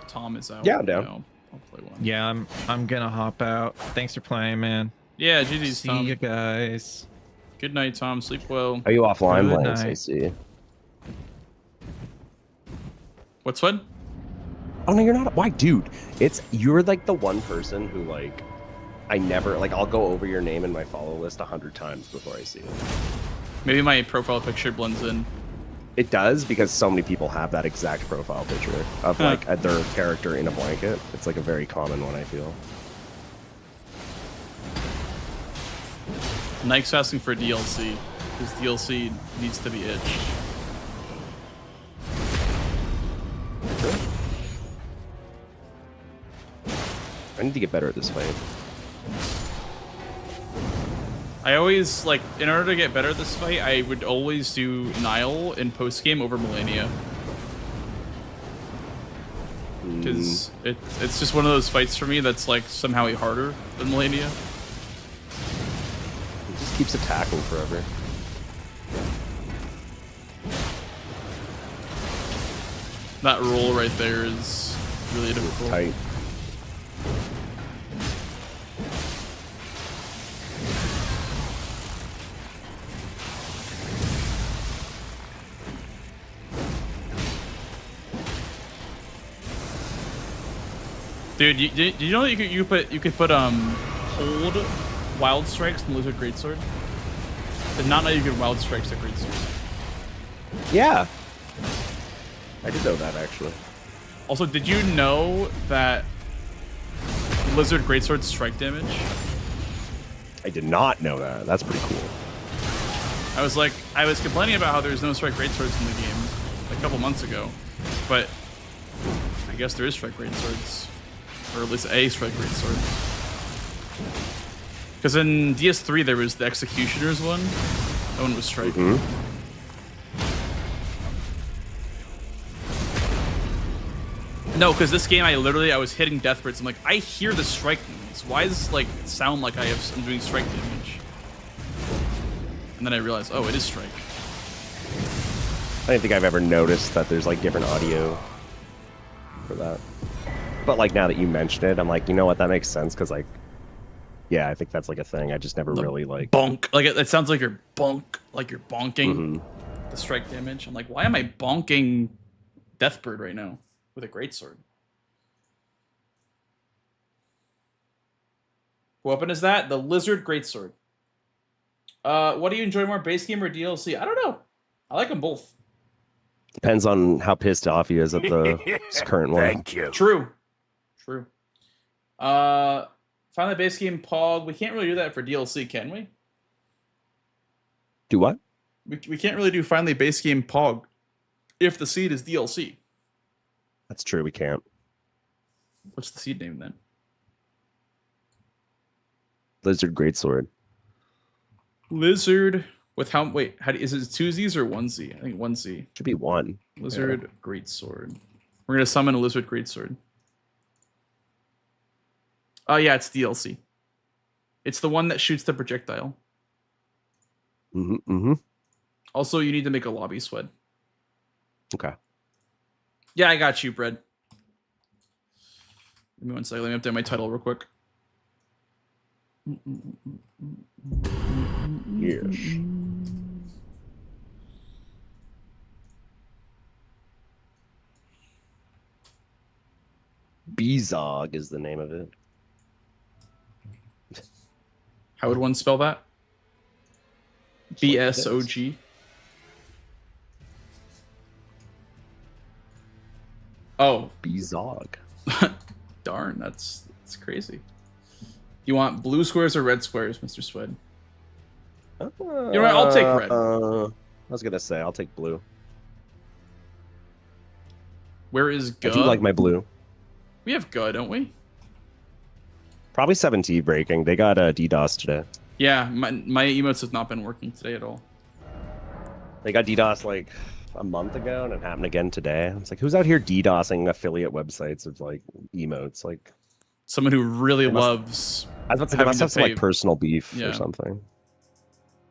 Tom is out. Yeah, I'm down. I'll play one. Yeah, I'm gonna hop out. Thanks for playing, man. Yeah, GG's, See Tom. you guys. Good night, Tom. Sleep well. Are you offline Good playing, night. AC? What's fun? Oh no, you're not. Why, dude? You're like the one person who like I never like. I'll go over your name in my follow list 100 times before I see it. Maybe my profile picture blends in. It does because so many people have that exact profile picture of like their character in a blanket. It's like a very common one, I feel. Nike's asking for DLC. His DLC needs to be itched. I need to get better at this fight. I always, like, in order to get better at this fight, I would always do Nile in post-game over Melania. Because it's just one of those fights for me that's, like, somehow harder than Melania. He just keeps attacking forever. That roll right there is really difficult. Tight. Dude, did you know that you could put hold wild strikes in Lizard Greatsword? Did not know you could wild strikes at Greatsword. Yeah. I did know that actually. Also, did you know that Lizard Greatsword strike damage? I did not know that. That's pretty cool. I was complaining about how there's no strike greatswords in the game a couple months ago, but I guess there is strike greatswords, or at least a strike greatsword. Because in DS3 there was the Executioner's one. That one was strike. No, because this game I was hitting death grids. I'm like, I hear the strike noise. Why does like it sound like I'm doing strike damage? And then I realized, oh, it is strike. I don't think I've ever noticed that there's like different audio for that. But like now that you mention it, I'm like, you know what, that makes sense because like, yeah, I think that's like a thing. I just never really like bonk. Like it sounds like you're like you're bonking the strike damage. I'm like, why am I bonking Deathbird right now with a greatsword? What weapon is that? The Lizard Greatsword. What do you enjoy more, base game or DLC? I don't know. I like them both. Depends on how pissed off he is at the current one. Thank you. True. Finally, base game Pog. We can't really do that for DLC, can we? Do what? We can't really do finally base game Pog if the seed is DLC. That's true. We can't. What's the seed name then? Lizard Greatsword. Lizard with how? Wait, is it 2 Z's or 1 Z? I think 1 Z. Should be 1. Lizard Greatsword. We're gonna summon a Lizard Greatsword. Oh yeah, it's DLC. It's the one that shoots the projectile. Also, you need to make a lobby sweat. Okay. Yeah, I got you, Bread. Give me one second. Let me update my title real quick. Yes. Bezog is the name of it. How would one spell that? BSOG. Oh, Bezog. Darn, that's crazy. You want blue squares or red squares, Mr. Swed? You know what? I'll take red. I was gonna say I'll take blue. Where is Guh? I do like my blue. We have Guh, don't we? Probably 7T breaking. They got DDoS today. Yeah, my emotes have not been working today at all. They got DDoS like a month ago, and it happened again today. It's like, who's out here DDoSing affiliate websites of like emotes? Like someone who really loves. I thought they must have some like personal beef or something.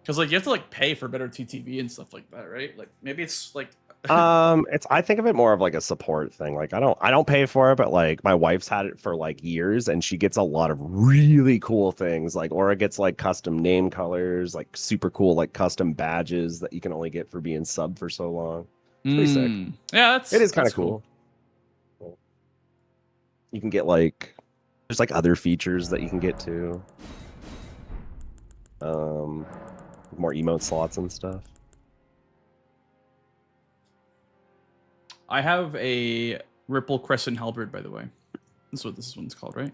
Because like you have to like pay for better TTV and stuff like that, right? Like maybe it's like. I think of it more of like a support thing. Like I don't pay for it, but like my wife's had it for like years and she gets a lot of really cool things. Like Aura gets like custom name colors, like super cool like custom badges that you can only get for being subbed for so long. It's pretty sick. Yeah, it is kind of cool. You can get like there's like other features that you can get too. More emote slots and stuff. I have a Ripple Crescent Halberd, by the way. This is what this one's called, right?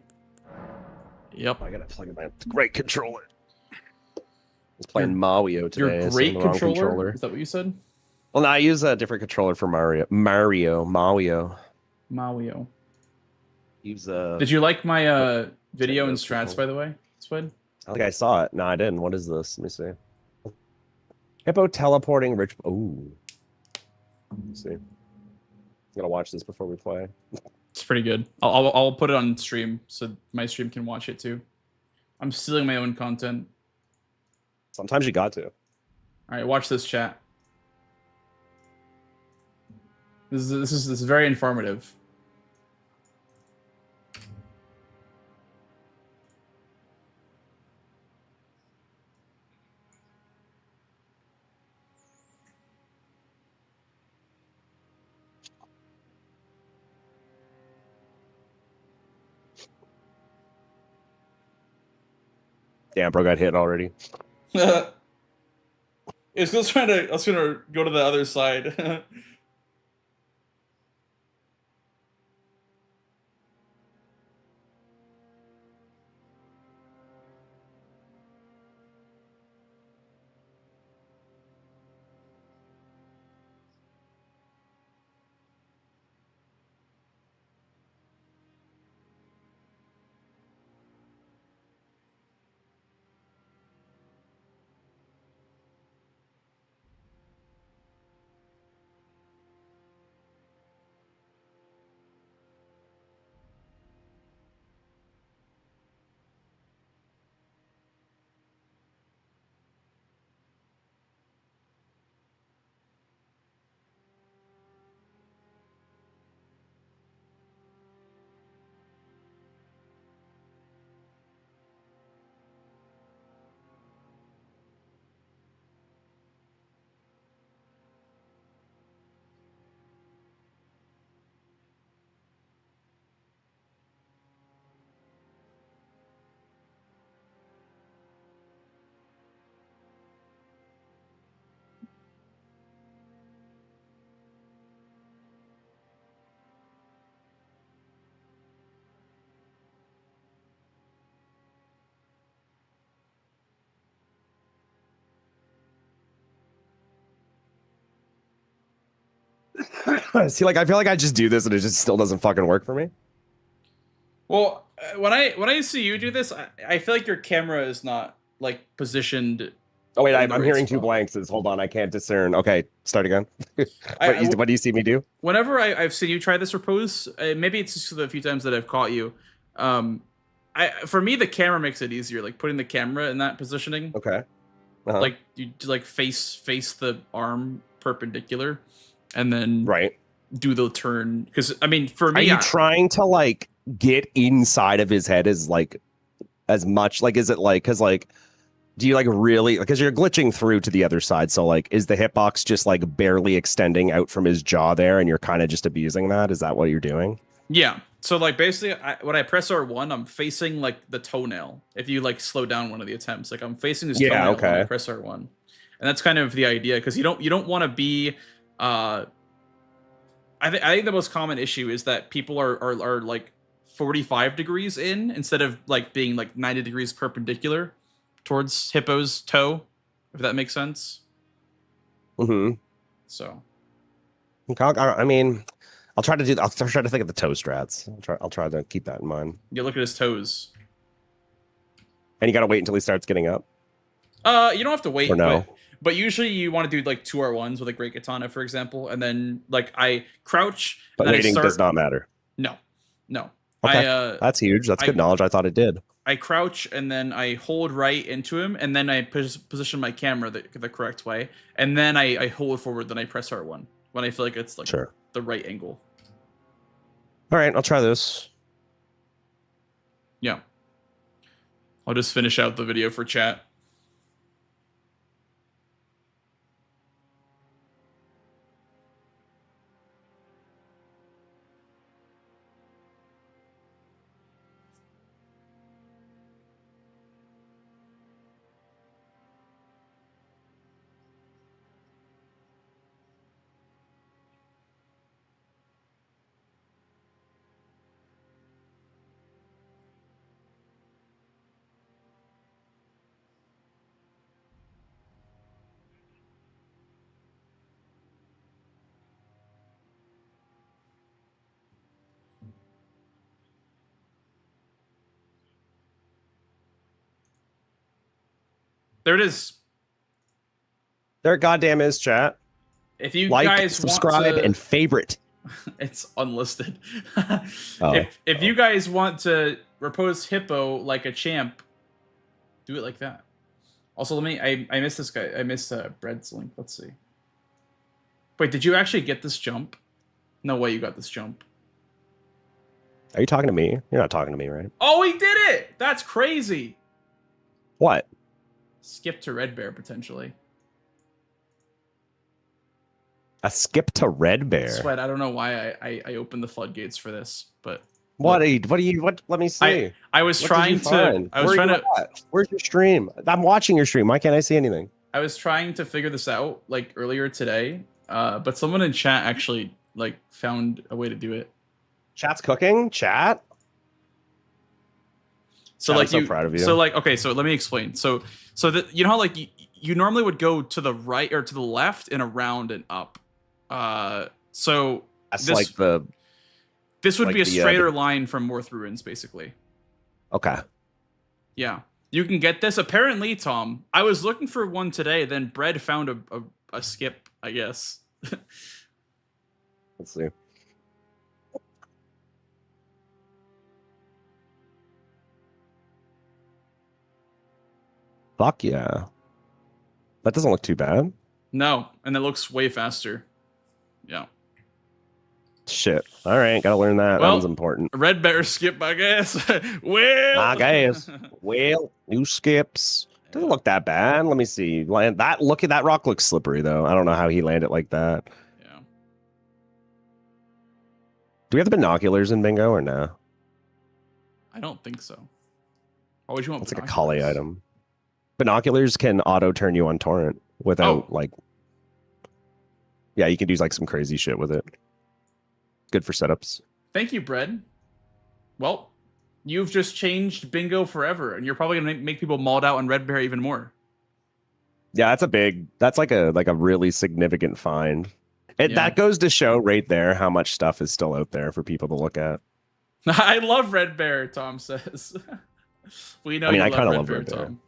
Yep. I gotta plug in my great controller. I was playing Mario today. Your great controller? Is that what you said? Well, no, I use a different controller for Mario. Use Did you like my video and those strats, people. by the way, Swed? I think I saw it. No, I didn't. What is this? Let me see. Hippo teleporting rich. Ooh. Let's see. I'm gonna watch this before we play. It's pretty good. I'll put it on stream so my stream can watch it too. I'm stealing my own content. Sometimes you got to. All right, watch this chat. This is very informative. Damn, bro got hit already. It's just trying to. I was gonna go to the other side. See, like I feel like I just do this and it just still doesn't fucking work for me. Well, when I see you do this, I feel like your camera is not like positioned. Oh wait, in I'm the right hearing two spot. blanks. Hold on, I can't discern. Okay, start again. I- what do you see me do? Whenever I've seen you try this or pose, maybe it's just the few times that I've caught you. For me, the camera makes it easier. Like putting the camera in that positioning. Okay. Uh-huh. Like you like face the arm perpendicular, and then Right. do the turn. Because I mean, for me, Are you trying to like get inside of his head as much? Like, is it like, because like, do you like really, because you're glitching through to the other side, so like, is the hitbox just like barely extending out from his jaw there, and you're kind of just abusing that? Is that what you're doing? Yeah. So like basically, when I press R1, I'm facing like the toenail. If you like slow down one of the attempts, like I'm facing his toenail when I press R1, and that's kind of the idea, because you don't want to be. I think the most common issue is that people are like 45 degrees in instead of like being like 90 degrees perpendicular towards Hippo's toe, if that makes sense. Mm-hmm. So. I mean, I'll try to think of the toe strats. I'll try to keep that in mind. You look at his toes. And you gotta wait until he starts getting up. You don't have to wait. Or no. But usually you want to do like 2 R1s with a Great Katana, for example, and then like I crouch. But and waiting does not matter. No. Okay. That's huge. That's good knowledge. I thought it did. I crouch and then I hold right into him, and then I position my camera the correct way, and then I hold forward. Then I press R1 when I feel like it's like the right angle. All right, I'll try this. Yeah. I'll just finish out the video for chat. There it is. There it goddamn is, chat. If you Like, guys subscribe, want to, and favorite. it's unlisted. Oh. If you guys want to repose Hippo like a champ, do it like that. Also, let me. I missed this guy. I missed Bread's link. Let's see. Wait, did you actually get this jump? No way, you got this jump. Are you talking to me? You're not talking to me, right? Oh, he did it! That's crazy. What? Skip to Red Bear potentially. A skip to Red Bear. Sweat. I don't know why I opened the floodgates for this, but What let me see. I was What trying did you to. find? I was Where trying you to. at? Where's your stream? I'm watching your stream. Why can't I see anything? I was trying to figure this out like earlier today, but someone in chat actually like found a way to do it. Chat's cooking. Chat. So I'm like so proud of you. So like okay, so let me explain. So that you know how like you normally would go to the right or to the left and around and up. So That's this, like the. This would like be a the, straighter line from Morth Ruins, basically. Okay. Yeah, you can get this. Apparently, Tom, I was looking for one today. Then Bread found a skip, I guess. Let's see. Fuck yeah. That doesn't look too bad. No, and it looks way faster. Yeah. Shit. All right, gotta learn that. Well, that one's important. Red Bear skip, I guess. Well, I guess. Well, new skips. Doesn't look that bad. Let me see. Land that. Look at that rock. Looks slippery though. I don't know how he landed like that. Yeah. Do we have the binoculars in bingo or no? I don't think so. Why would you want? It's like a Kali item. Binoculars can auto turn you on torrent without like. Yeah, you can do like some crazy shit with it. Good for setups. Thank you, Bread. Well, you've just changed bingo forever, and you're probably gonna make people mauled out on Red Bear even more. Yeah, that's like a really significant find. Yeah. That goes to show right there how much stuff is still out there for people to look at. I love Red Bear, Tom says. We know. I mean, you I kind of Red love Bear, Red Bear. Tom.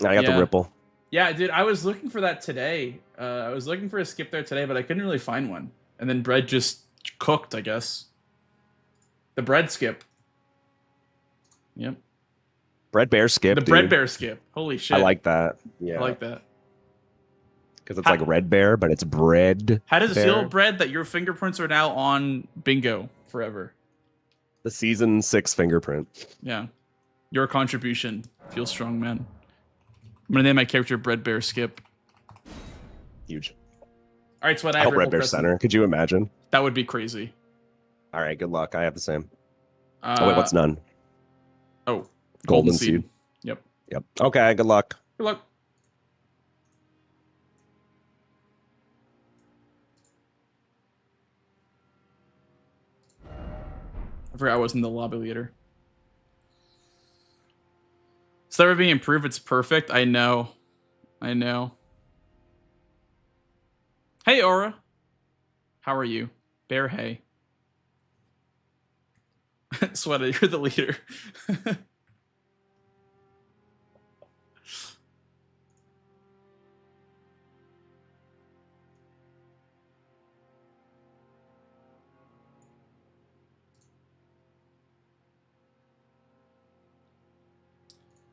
I got the ripple. Yeah, dude, I was looking for that today. I was looking for a skip there today, but I couldn't really find one. And then Bread just cooked, I guess. The bread skip. Yep. Bread Bear skip. The Bread Bear skip. Holy shit. I like that. Yeah. I like that. Because it's like Red Bear, but it's bread. How does it bear. feel, Bread, that your fingerprints are now on bingo forever? The season 6 fingerprint. Yeah. Your contribution feels strong, man. I'm gonna name my character Bread Bear Skip. Huge. All right, Sweat. I hope Red Bear Center. Could you imagine? That would be crazy. All right, good luck. I have the same. Oh wait, what's none? Oh, Golden seed. Yep. Yep. Okay, good luck. Good luck. I forgot I wasn't the lobby leader. It's never being improved. It's perfect. I know. I know. Hey, Aura. How are you? Bear Hay. Sweater, you're the leader.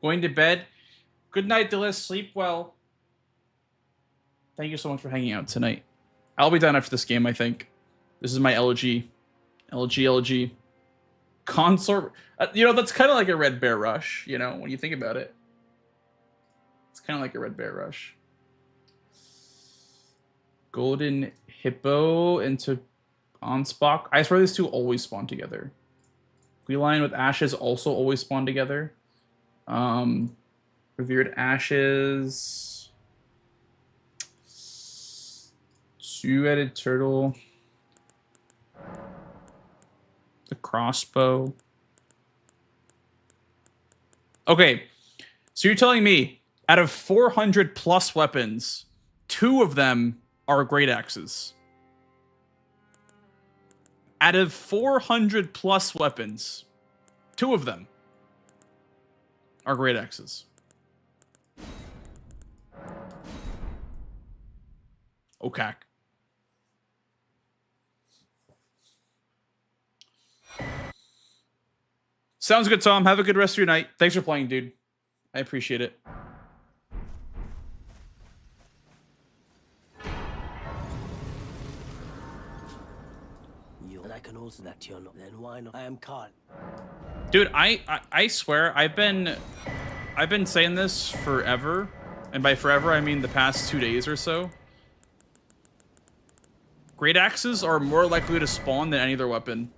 Going to bed. Good night, Dillis. Sleep well. Thank you so much for hanging out tonight. I'll be done after this game, I think. This is my LG. LG. Consort. That's kind of like a Red Bear Rush, when you think about it. It's kind of like a Red Bear Rush. Golden Hippo into Onspok. I swear these two always spawn together. Queeline with Ashes also always spawn together. Revered Ashes. Two-headed turtle. The crossbow. Okay, so you're telling me out of 400 plus weapons, 2 of them are great axes. Out of 400 plus weapons, 2 of them are great axes. Okay. Sounds good, Tom. Have a good rest of your night. Thanks for playing, dude. I appreciate it. And I can also that you're not. Then why not? I am Carl. Dude, I swear I've been saying this forever, and by forever I mean the past 2 days or so. Great axes are more likely to spawn than any other weapon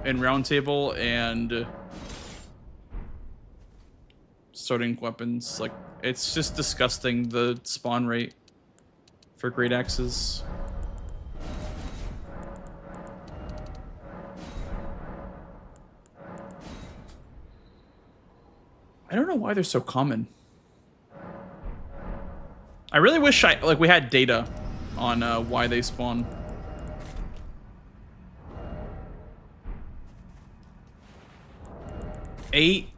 in roundtable and starting weapons. Like, it's just disgusting, the spawn rate for great axes. I don't know why they're so common. I really wish we had data on why they spawn. Eight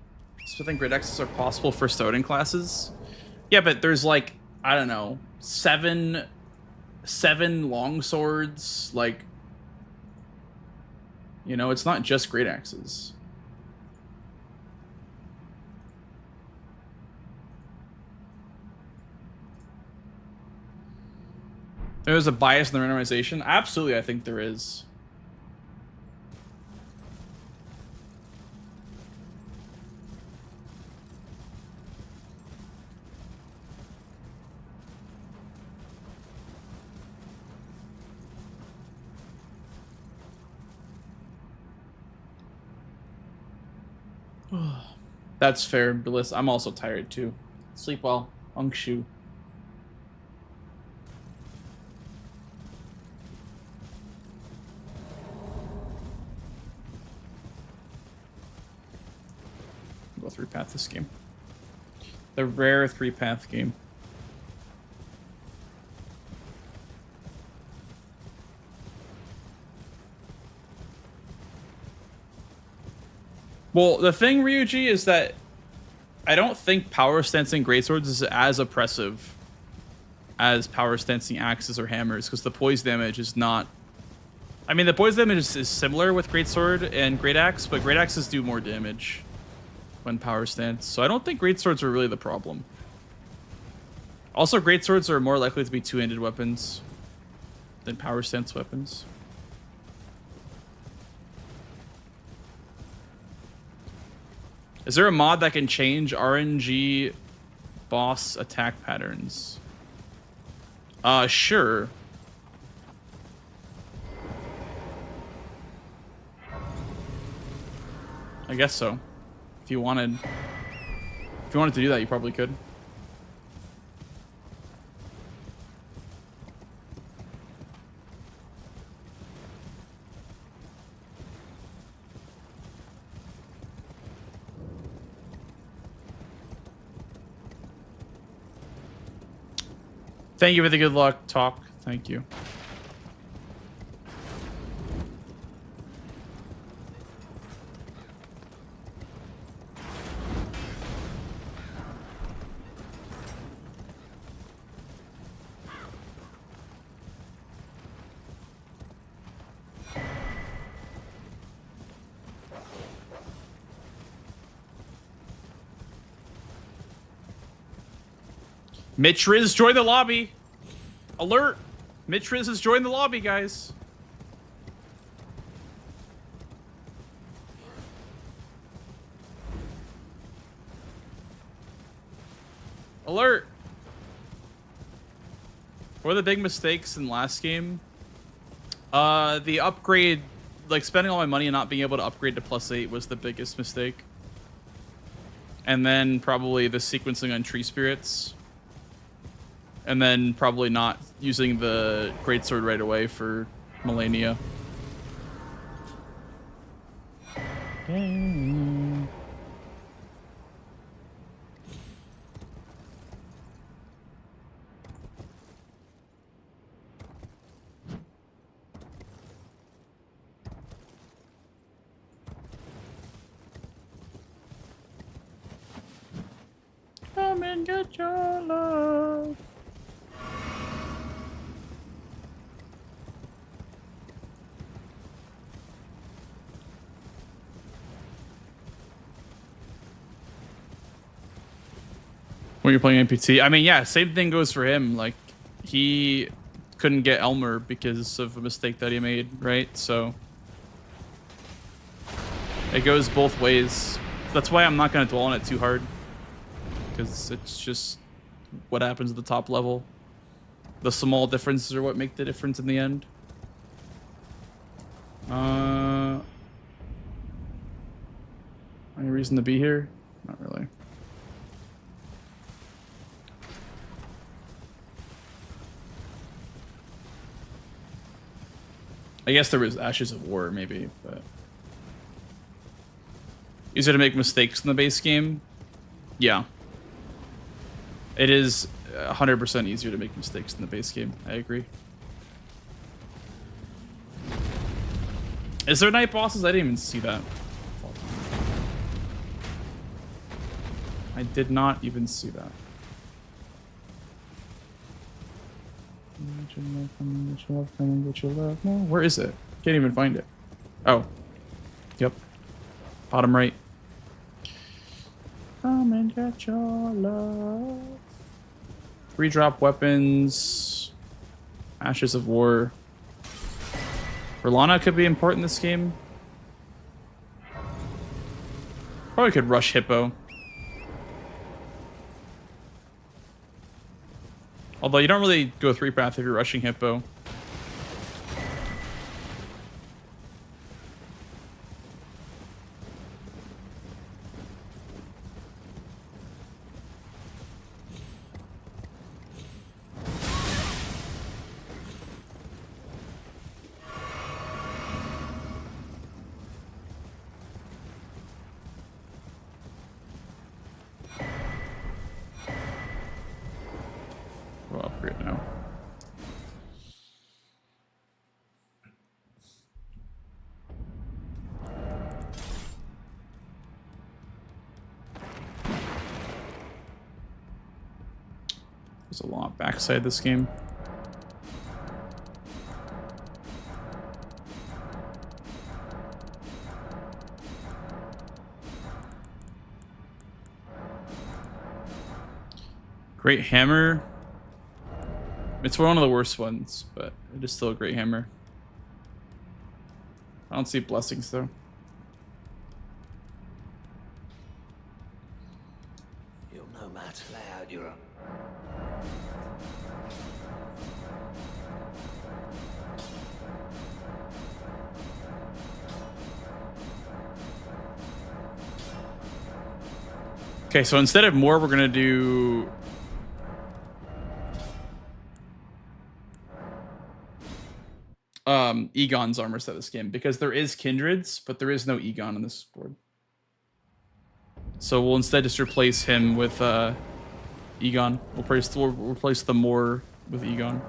Smithing Great Axes are possible for starting classes. Yeah, but there's like, I don't know, seven long swords. Like, you know, it's not just great axes. There's a bias in the randomization. Absolutely, I think there is. That's fair, Bliss. I'm also tired too. Sleep well. Unkshu. Go 3-path this game. The rare 3-path game. Well, the thing, Ryuji, is that I don't think power stancing greatswords is as oppressive as power stancing axes or hammers, because the poise damage is not... I mean, the poise damage is similar with greatsword and great axe, but great axes do more damage when power stance. So I don't think greatswords are really the problem. Also, greatswords are more likely to be two-handed weapons than power stance weapons. Is there a mod that can change RNG boss attack patterns? Sure. I guess so. If you wanted to do that, you probably could. Thank you for the good luck talk. Thank you. Mitch Riz joined the lobby. Alert! Mitch Riz has joined the lobby, guys. Alert! What were the big mistakes in last game? The upgrade, like spending all my money and not being able to upgrade to +8 was the biggest mistake. And then probably the sequencing on tree spirits. And then probably not using the greatsword right away for Millennia. Come and get your love. When you're playing NPT, I mean, yeah, same thing goes for him. Like, he couldn't get Elmer because of a mistake that he made, right? So it goes both ways. That's why I'm not going to dwell on it too hard, because it's just what happens at the top level. The small differences are what make the difference in the end. Any reason to be here? Not really. I guess there was Ashes of War, maybe, but easier to make mistakes in the base game. Yeah, it is 100% easier to make mistakes in the base game. I agree. Is there night bosses? I didn't even see that. I did not even see that. Where is it? Can't even find it. Oh. Yep. Bottom right. Come and get your love. 3-drop weapons. Ashes of War. Verlana could be important in this game. Probably could rush Hippo. Although you don't really go 3-path if you're rushing Hippo. We'll upgrade now. There's a lot backside this game. Great hammer. It's one of the worst ones, but it is still a great hammer. I don't see blessings though. You'll no matter lay out your... Okay, so instead of more, we're gonna do Egon's armor set this game, because there is Kindred's, but there is no Egon on this board. So we'll instead just replace him with Egon. We'll replace the more with Egon.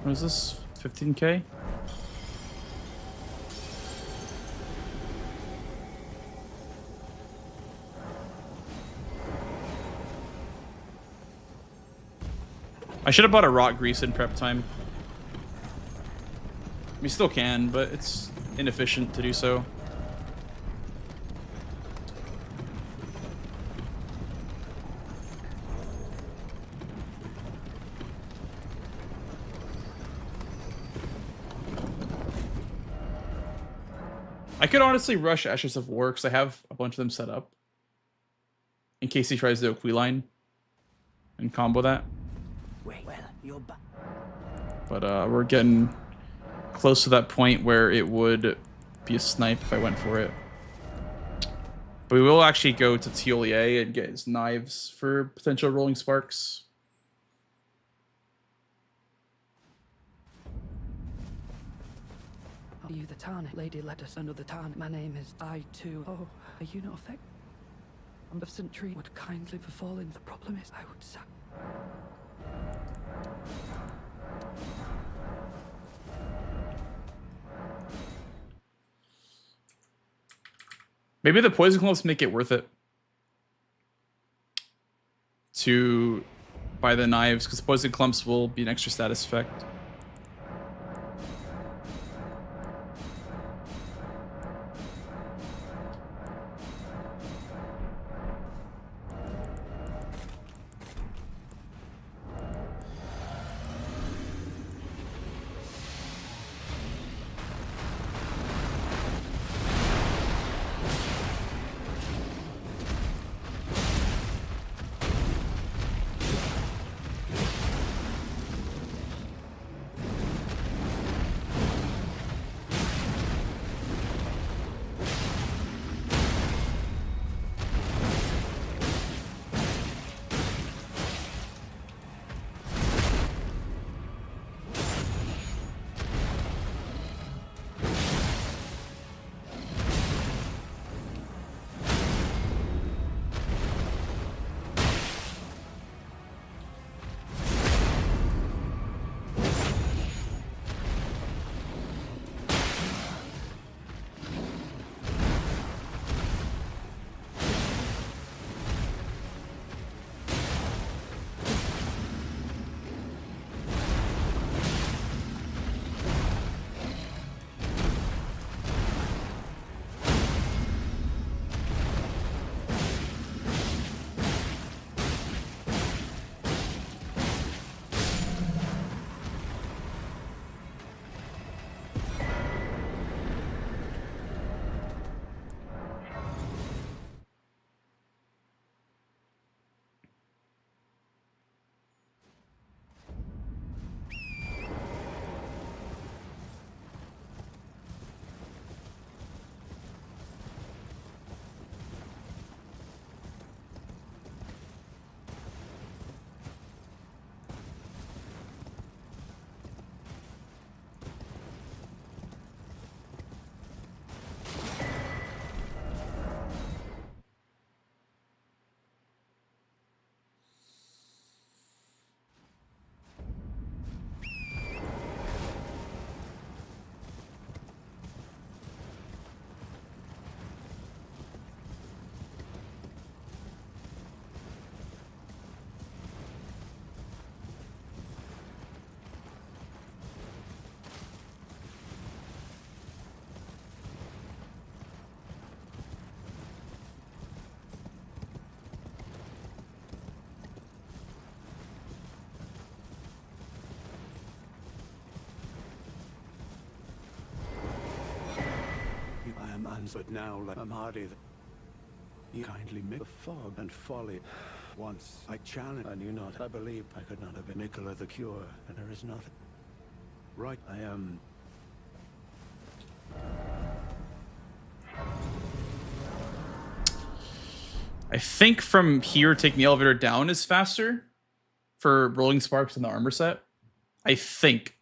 What is this? 15K? I should have bought a rot grease in prep time. We still can, but it's inefficient to do so. I could honestly rush Ashes of War because I have a bunch of them set up in case he tries to Aquiline and combo that. But we're getting close to that point where it would be a snipe if I went for it. But we will actually go to Tiolier and get his knives for potential rolling sparks. Are you the Tarn? Lady, let us know the Tarn. My name is I too. Oh, are you not affected? The St. Tree would kindly befall in. The problem is I would sack. Maybe the poison clumps make it worth it to buy the knives, because poison clumps will be an extra status effect. I am answered now like I'm hardy. You kindly make the fog and folly. Once I challenged, I knew not. I believed I could not have been Nicola the Cure, and there is nothing. Right, I am. I think from here, taking the elevator down is faster for rolling sparks in the armor set. I think.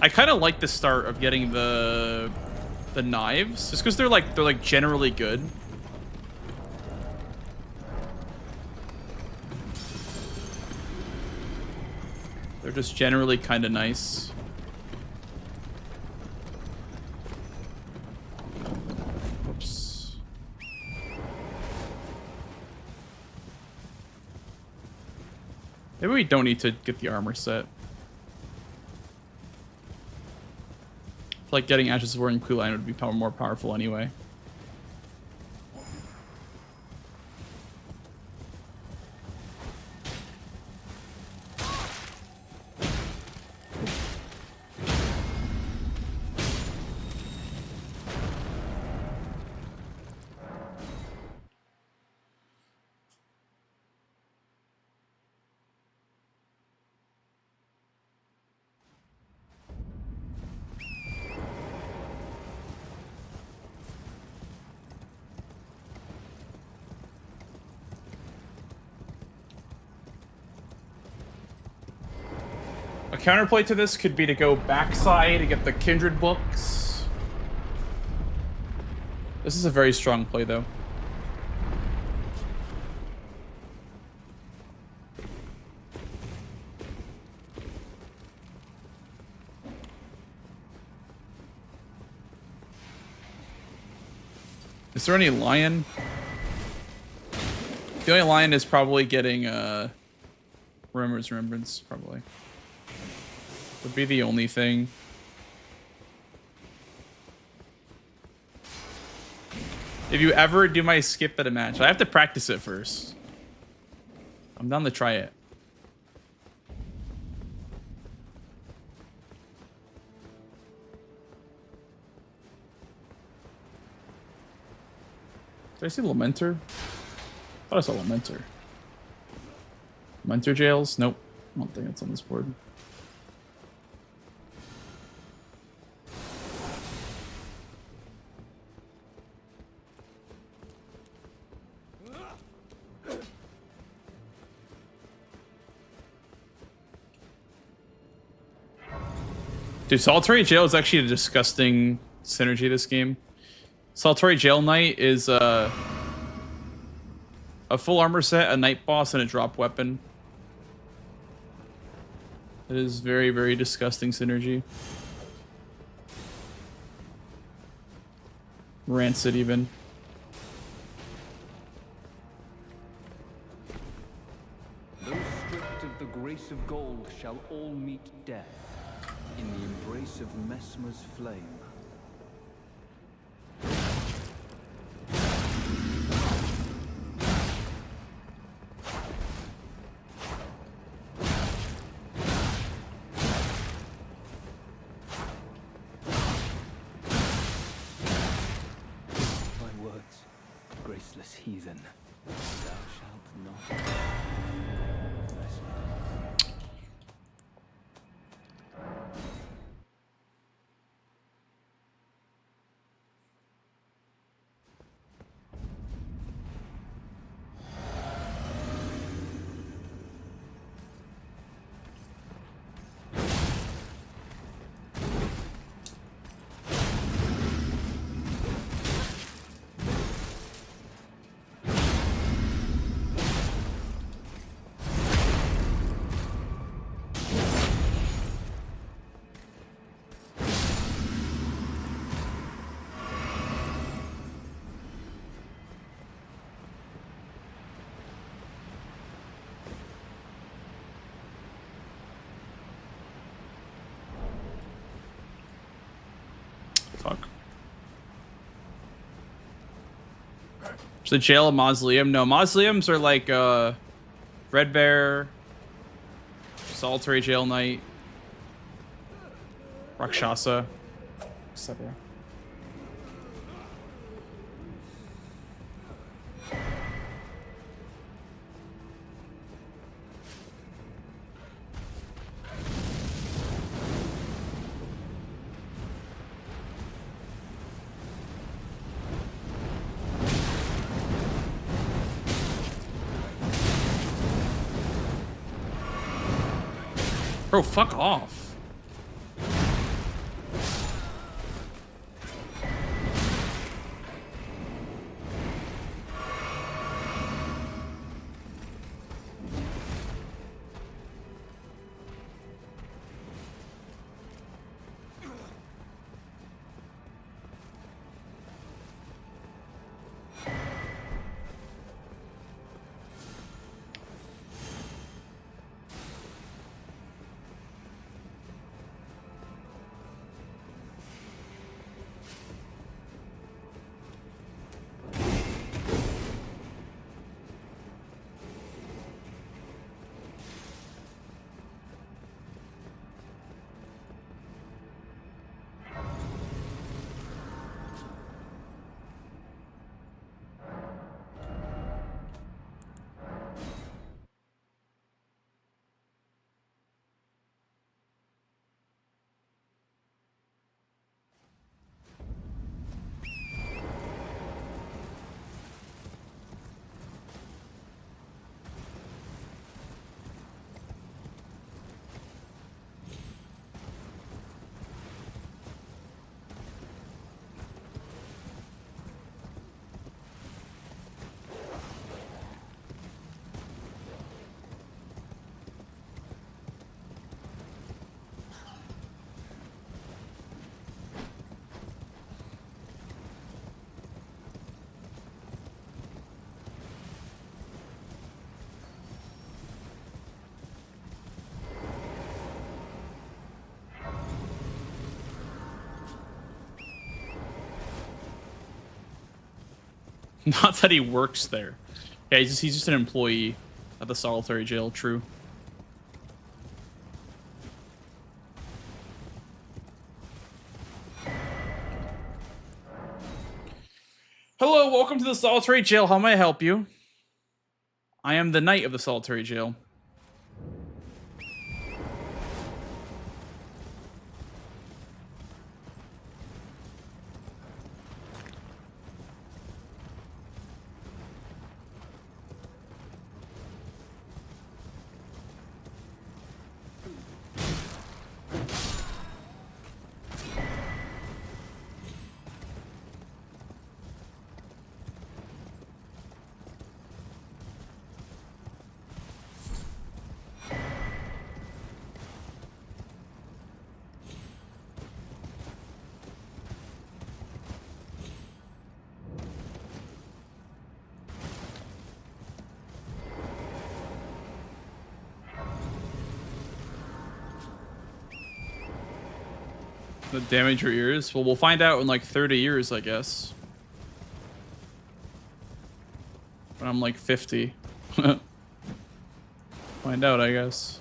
I kind of like the start of getting the knives, just because they're like generally good. They're just generally kind of nice. Oops. Maybe we don't need to get the armor set. I feel like getting Ashes of War and Queen would be more powerful anyway. counterplay to this could be to go backside to get the Kindred books. This is a very strong play, though. Is there any lion? The only lion is probably getting Remembrance, probably. Would be the only thing. If you ever do my skip at a match, I have to practice it first. I'm down to try it. Did I see Lamenter? I thought I saw Lamenter. Lamenter jails? Nope. I don't think it's on this board. Dude, Solitary Jail is actually a disgusting synergy this game. Solitary Jail Knight is a full armor set, a night boss, and a drop weapon. It is very, very disgusting synergy. Rancid even. Those stripped of the grace of gold shall all meet death in the embrace of Mesmer's flame. My words, graceless heathen, thou shalt not. Fuck. Is the jail a mausoleum? No, mausoleums are like Red Bear, Solitary Jail Knight, Rakshasa, etc. Bro, fuck off. Not that he works there. Yeah, he's just an employee at the solitary jail. True. Hello, welcome to the solitary jail. How may I help you? I am the knight of the solitary jail. That damage your ears? Well, we'll find out in like 30 years, I guess. When I'm like 50. Find out, I guess.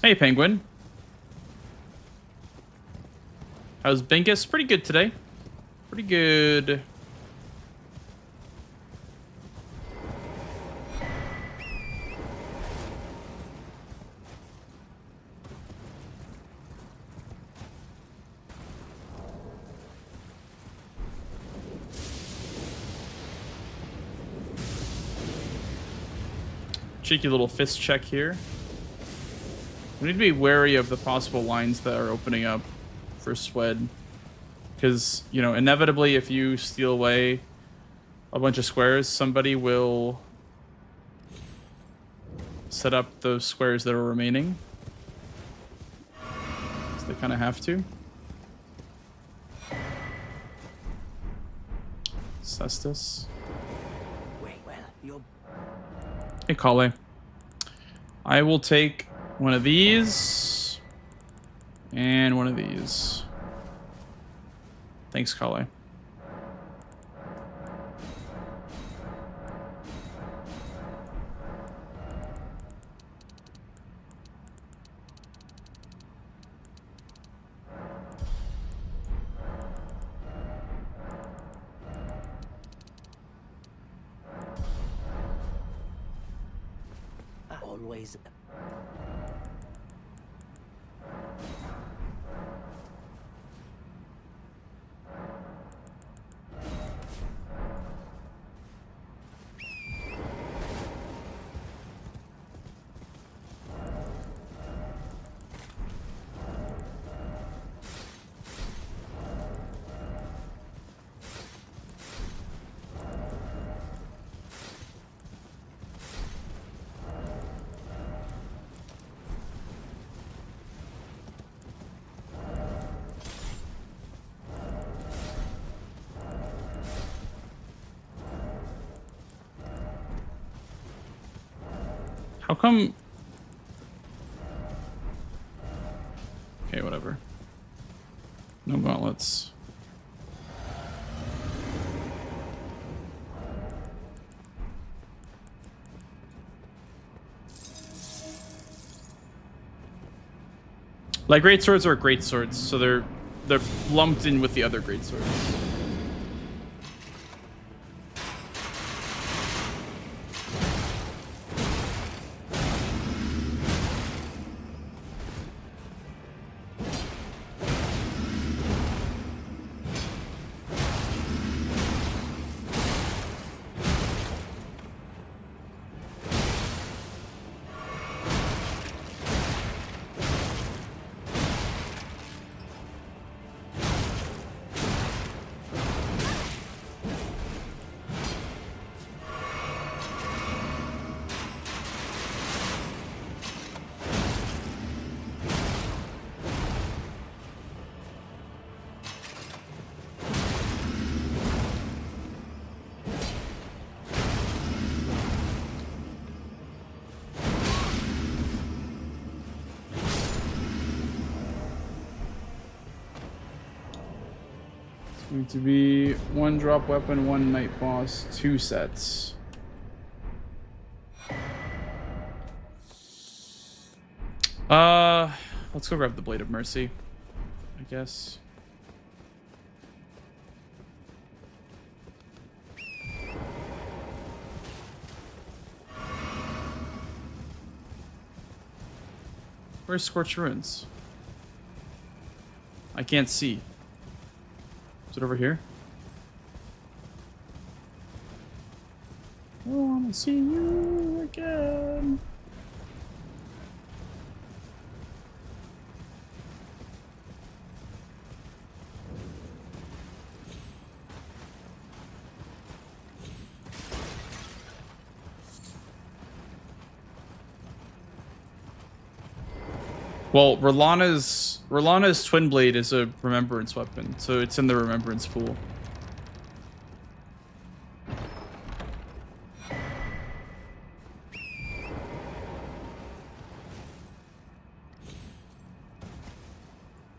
Hey, Penguin. How's Binkus? Pretty good today. Pretty good. Cheeky little fist check here. We need to be wary of the possible lines that are opening up for Swed. Because, you know, inevitably if you steal away a bunch of squares, somebody will set up those squares that are remaining. So they kind of have to. Cestus. Wait, well, you're... Hey, Kale. I will take one of these and one of these. Thanks, Kale. Always... How come? Okay, whatever. No gauntlets. Like great swords are great swords, so they're lumped in with the other great swords. Going to be 1 drop weapon, 1 night boss, 2 sets. Let's go grab the Blade of Mercy, I guess. Where's Scorched Ruins? I can't see. Is it over here? I wanna see you again. Well, R'Lana's Twin Blade is a remembrance weapon, so it's in the remembrance pool.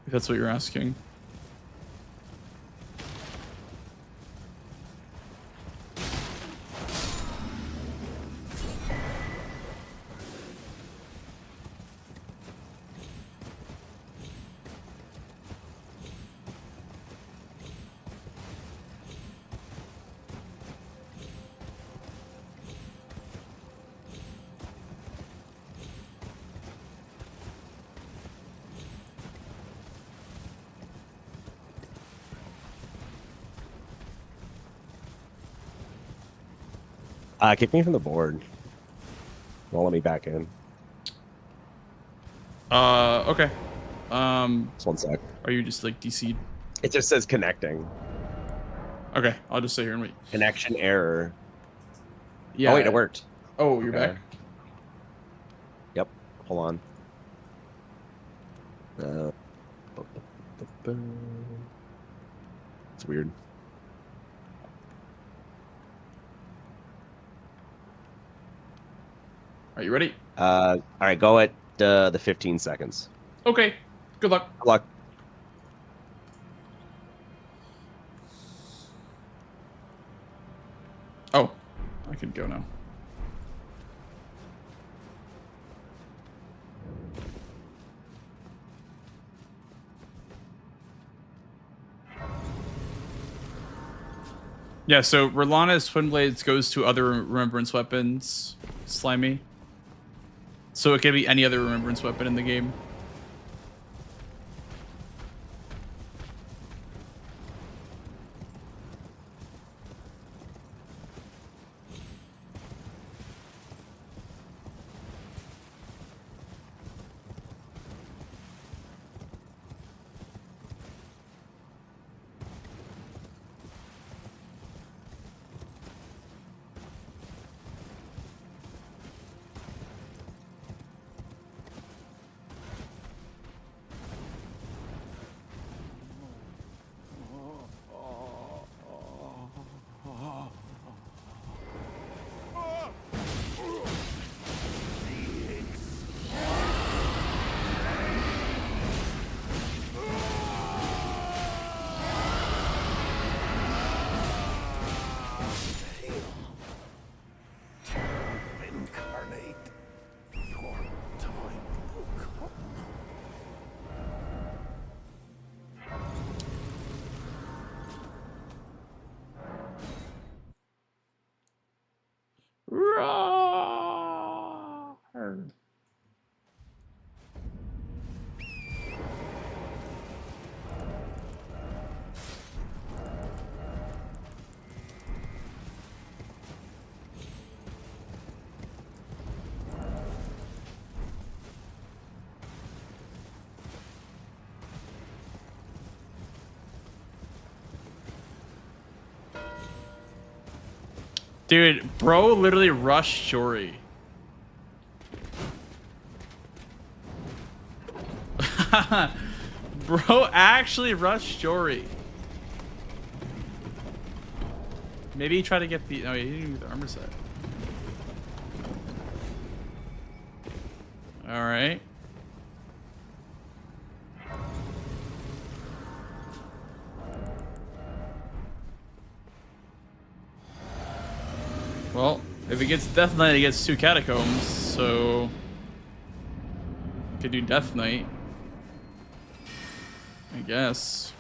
If that's what you're asking. Kick me from the board. Won't let me back in. Okay. Just 1 sec. Are you just like DC'd? It just says connecting. Okay, I'll just sit here and wait. Connection error. Yeah. Oh wait, it worked. Oh, you're Okay. back. Yep. Hold on. It's weird. Are you ready? All right, go at the 15 seconds. Okay. Good luck. Good luck. Oh, I can go now. Yeah, so R'Lana's Twin Blades goes to other remembrance weapons, Slimy. So it can be any other remembrance weapon in the game. Dude, bro literally rushed Shori. Bro actually rushed Shori. Maybe he tried to get the... Oh, yeah, he didn't get the armor set. Alright. Well, if it gets Death Knight, it gets 2 Catacombs, so... Could do Death Knight. I guess.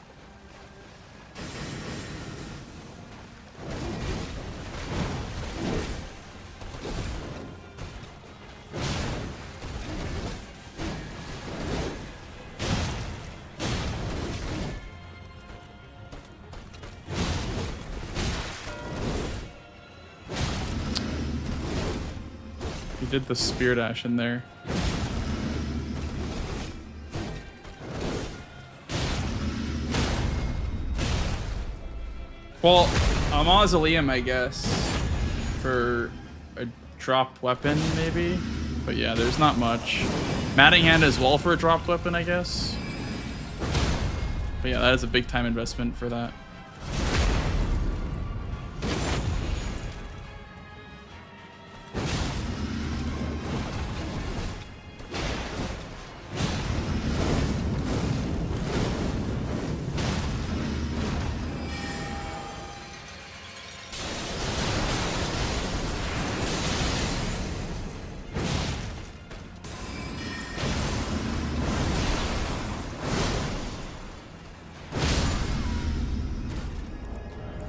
He did the spear dash in there. Well, a mausoleum, I guess, for a dropped weapon, maybe. But yeah, there's not much. Matting Hand as well for a dropped weapon, I guess. But yeah, that is a big time investment for that.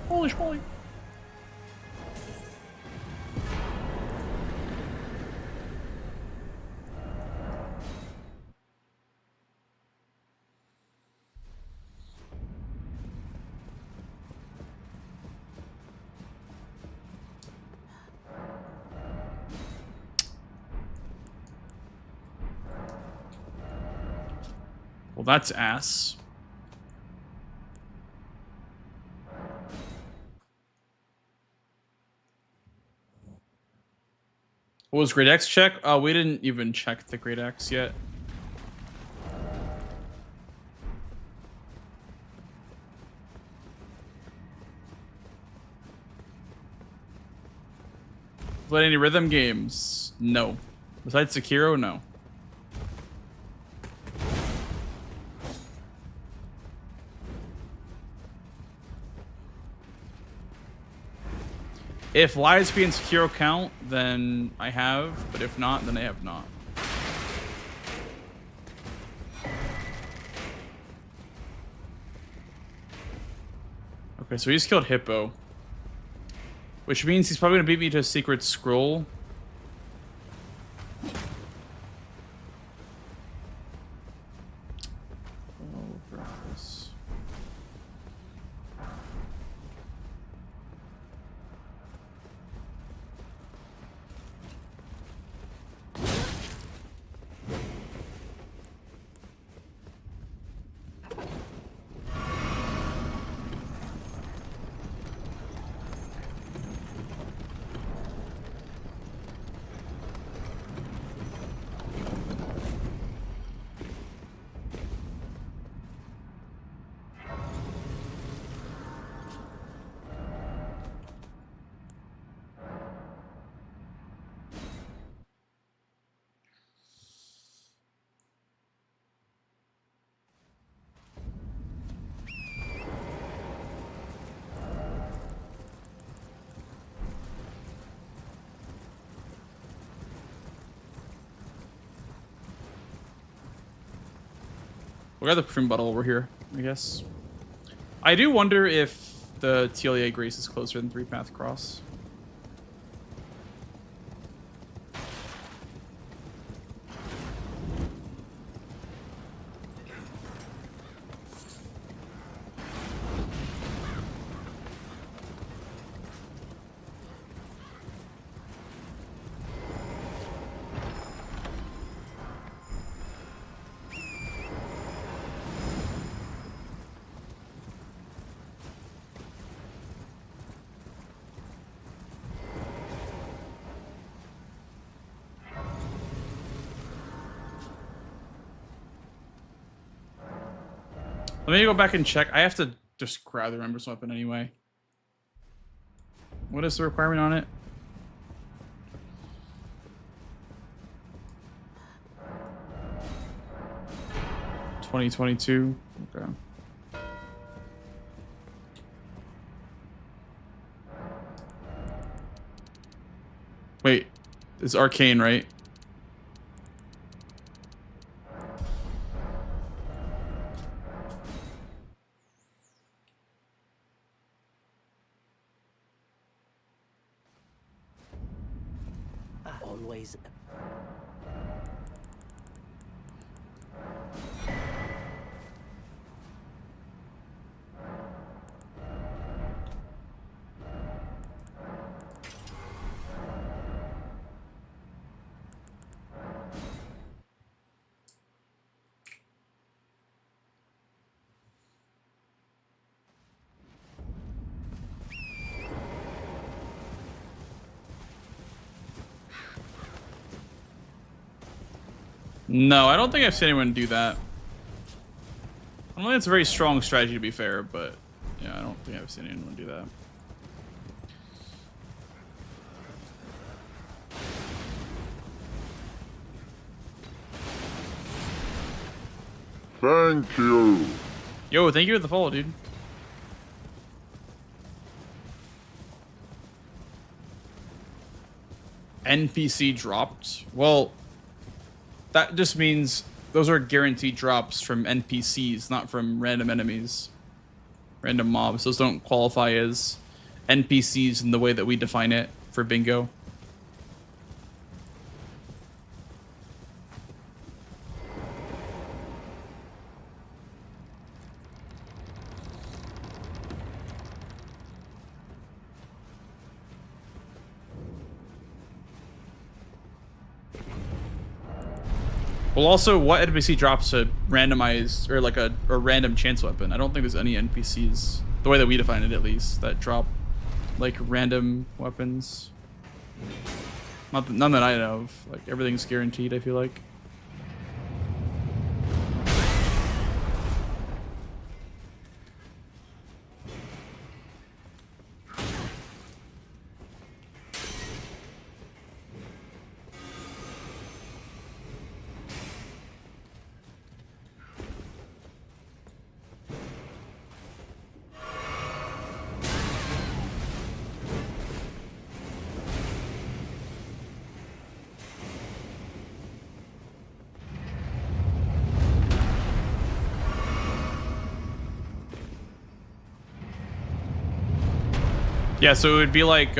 Holy schmoly. Well, that's ass. What was Great X check? Oh, we didn't even check the Great X yet. Played any rhythm games? No. Besides Sekiro, no. If Liesby and Sekiro count, then I have, but if not, then I have not. Okay, so he's killed Hippo. Which means he's probably gonna beat me to a secret scroll. We got the perfume bottle over here, I guess. I do wonder if the TLEA Grace is closer than 3-Path Cross. Let me go back and check. I have to just grab the Remembrance weapon anyway. What is the requirement on it? $2022. Okay. Wait, it's arcane, right? Always. No, I don't think I've seen anyone do that. I don't think it's a very strong strategy, to be fair, but yeah, I don't think I've seen anyone do that. Thank you. Yo, thank you for the follow, dude. NPC dropped. Well, that just means those are guaranteed drops from NPCs, not from random enemies, random mobs. Those don't qualify as NPCs in the way that we define it for bingo. Well, also, what NPC drops a randomized or like a random chance weapon? I don't think there's any NPCs, the way that we define it at least, that drop like random weapons. None that I know of. Like everything's guaranteed, I feel like. Yeah, so it would be like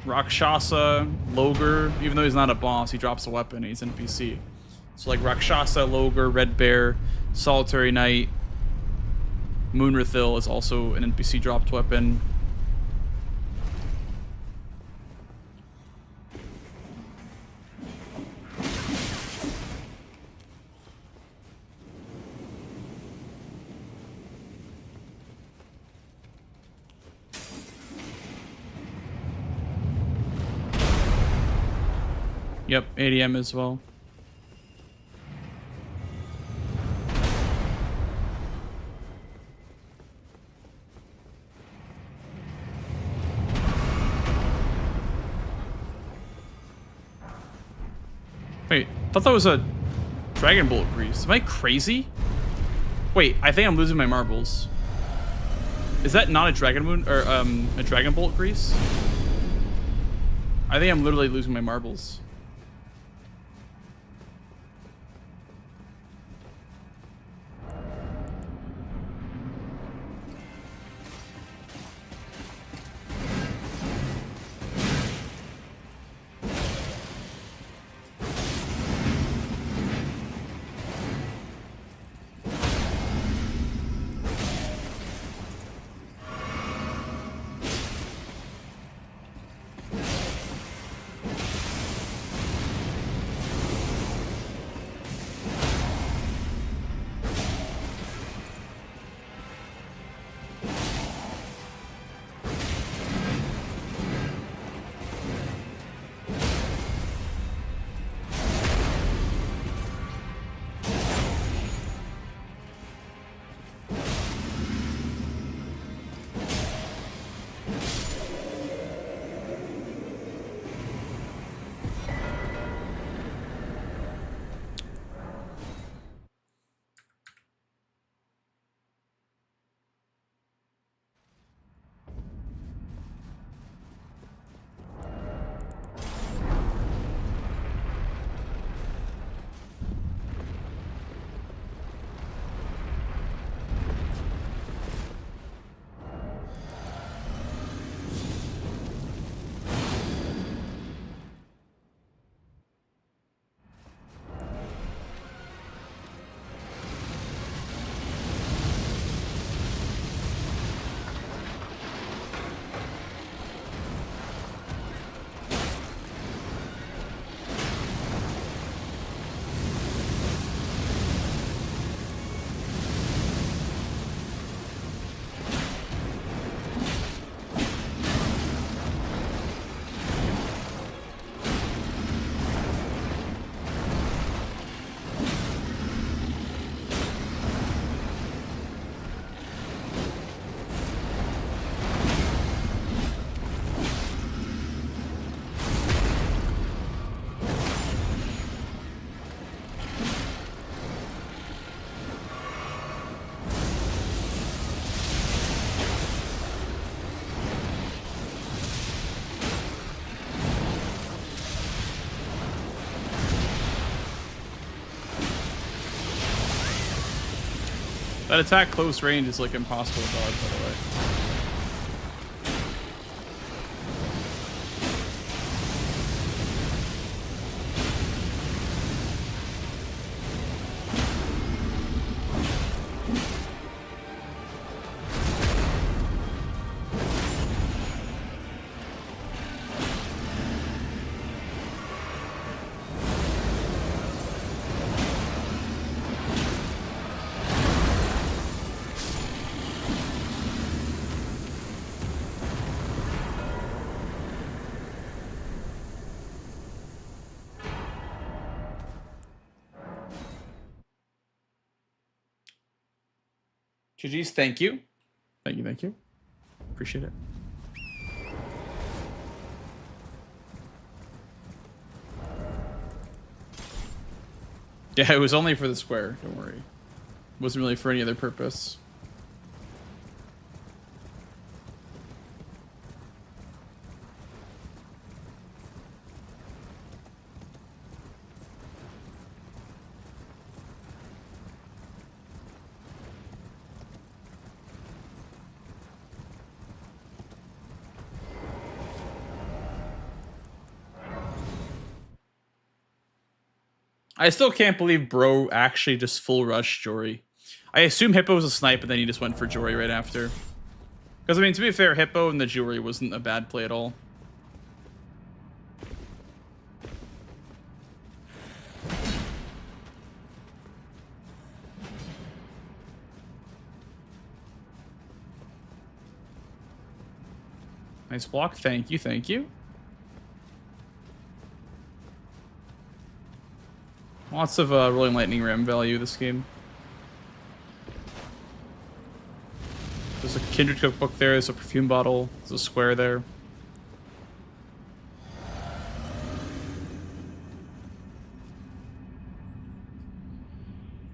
Rakshasa, Logre, even though he's not a boss, he drops a weapon, he's NPC. So like Rakshasa, Logre, Red Bear, Solitary Knight, Moonrathil is also an NPC dropped weapon. Yep, ADM as well. Wait, I thought that was a Dragon Bolt grease. Am I crazy? Wait, I think I'm losing my marbles. Is that not a Dragon Moon or a Dragon Bolt grease? I think I'm literally losing my marbles. That attack close range is like impossible to dodge, by the way. GG's, thank you. Thank you, thank you. Appreciate it. Yeah, it was only for the square, don't worry. It wasn't really for any other purpose. I still can't believe bro actually just full rush Jory. I assume Hippo was a snipe, and then he just went for Jory right after. Because, I mean, to be fair, Hippo and the Jory wasn't a bad play at all. Nice block. Thank you, thank you. Lots of Rolling Lightning Ram value this game. There's a Kindred Cookbook there, there's a perfume bottle, there's a square there.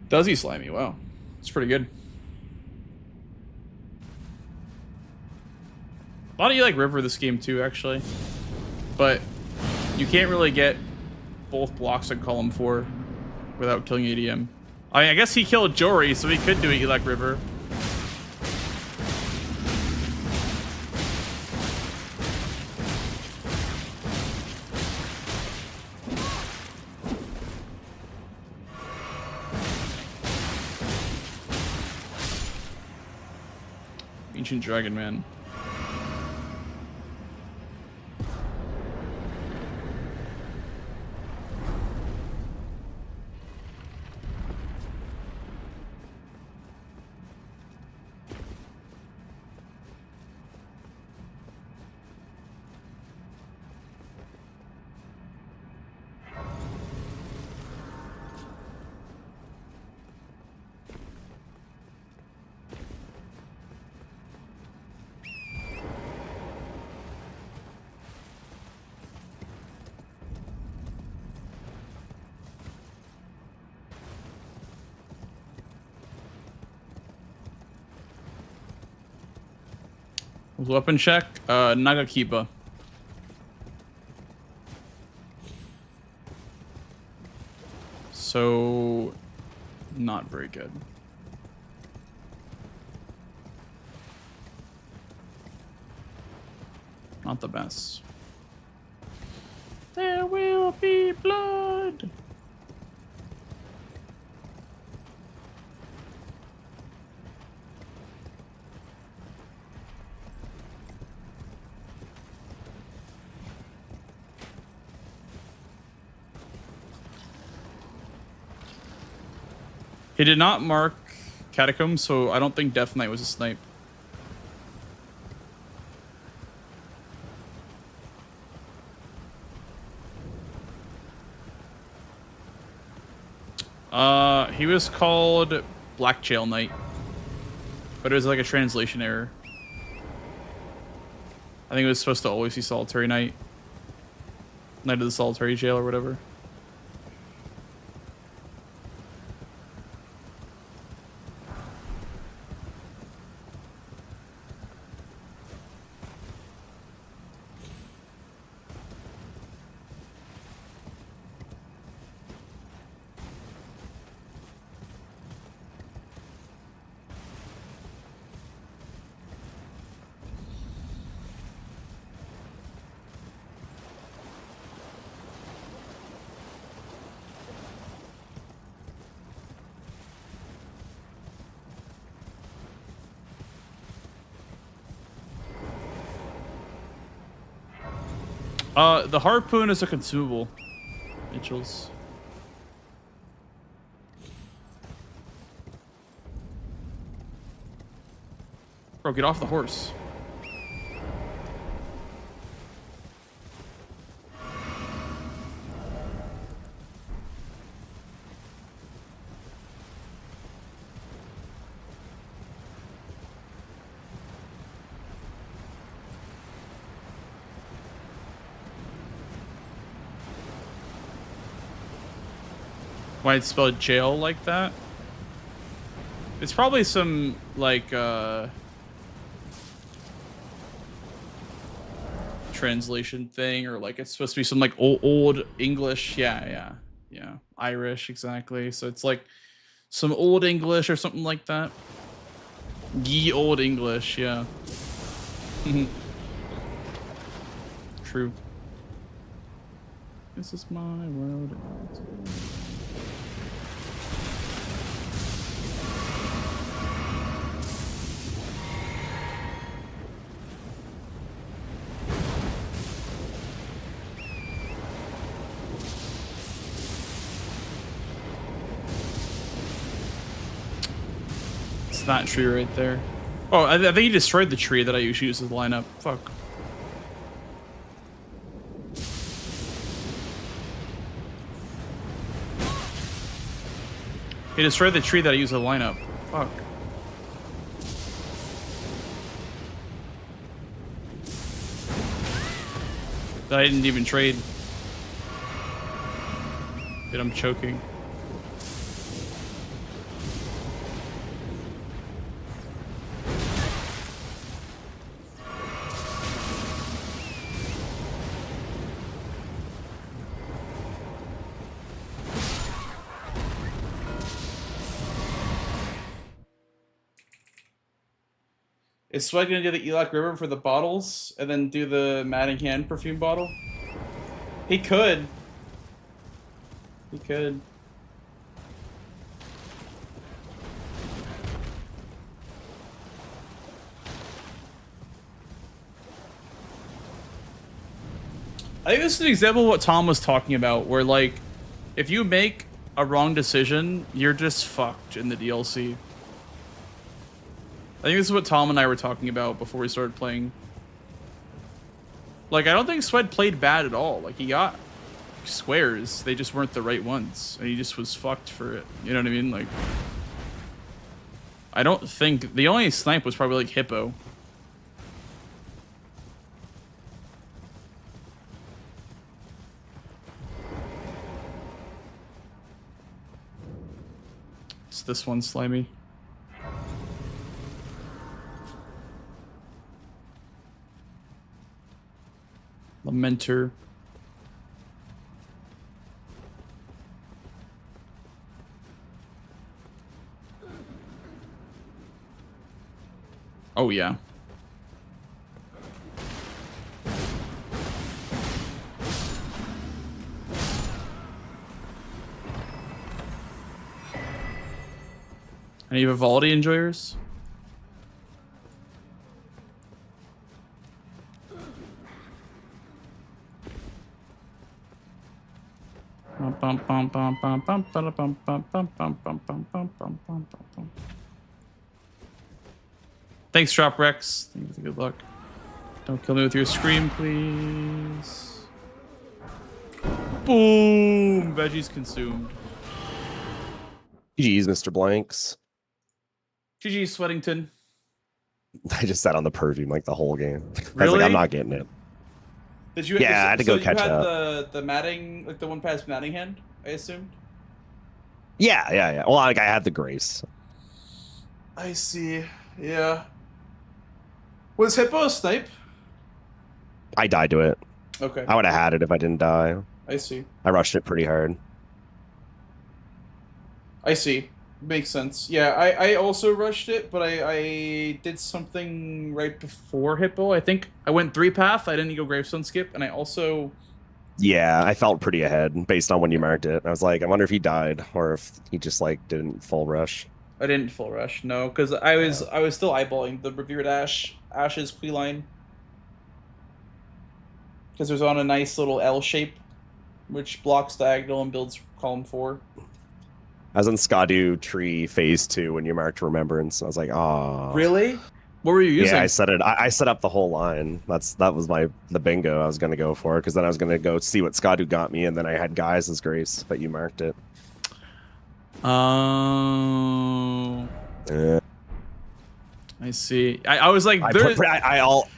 Does he slimy? Wow. It's pretty good. A lot of you like River this game too, actually. But you can't really get both blocks on column 4 without killing ADM. I mean, I guess he killed Jory, so he could do Elec River. Ancient Dragon Man. Weapon check, Nagakiba. So, not very good. Not the best. There will be blood. He did not mark Catacombs, so I don't think Death Knight was a snipe. He was called Black Jail Knight, but it was like a translation error. I think it was supposed to always be Solitary Knight. Knight of the Solitary Jail or whatever. The harpoon is a consumable. Mitchell's. Bro, get off the horse. Why it's spelled jail like that? It's probably some like translation thing, or like it's supposed to be some like old English. Yeah. Irish, exactly. So it's like some old English or something like that. Ye old English, yeah. True. This is my world. It's that tree right there. Oh, I think he destroyed the tree that I usually use as a lineup. Fuck. He destroyed the tree that I use as a lineup. Fuck. That I didn't even trade. Dude, I'm choking. Is Swag gonna do the Elak River for the bottles and then do the Matting Hand perfume bottle? He could. He could. I think this is an example of what Tom was talking about, where like, if you make a wrong decision, you're just fucked in the DLC. I think this is what Tom and I were talking about before we started playing. Like, I don't think Swed played bad at all. Like, he got squares. They just weren't the right ones. And he just was fucked for it. You know what I mean? Like, I don't think... The only snipe was probably, like, Hippo. It's this one, Slimy. Lamenter. Oh, yeah. Any Vivaldi enjoyers? Thanks, Drop Rex. Thank you for the good luck. Don't kill me with your scream, please. Boom! Veggies consumed. GG's, Mr. Blanks. GG, Sweatington. I just sat on the perfume like the whole game. I was Really? like, I'm not getting it. Did you? Yeah, I had to go catch you had up. the matting, like the one past matting hand, I assumed. Yeah. Well, like I had the grace. I see. Yeah. Was Hippo a snipe? I died to it. Okay. I would have had it if I didn't die. I see. I rushed it pretty hard. I see. Makes sense. Yeah, I also rushed it, but I did something right before Hippo. I think I went 3-path. I didn't go Gravestone Skip, and I also... Yeah, I felt pretty ahead based on when you marked it. I was like, I wonder if he died or if he just like didn't full rush. I didn't full rush, no, because I was still eyeballing the Revered Ash's Queen line. because there's on a nice little L shape, which blocks diagonal and builds column 4. I was in Skadu Tree Phase 2 when you marked Remembrance. I was like, oh. Really? What were you using? Yeah, I set it. I set up the whole line. That was the bingo I was gonna go for, because then I was gonna go see what Skadu got me, and then I had Guys as Grace, but you marked it. Oh. Yeah. I see. I was like, I put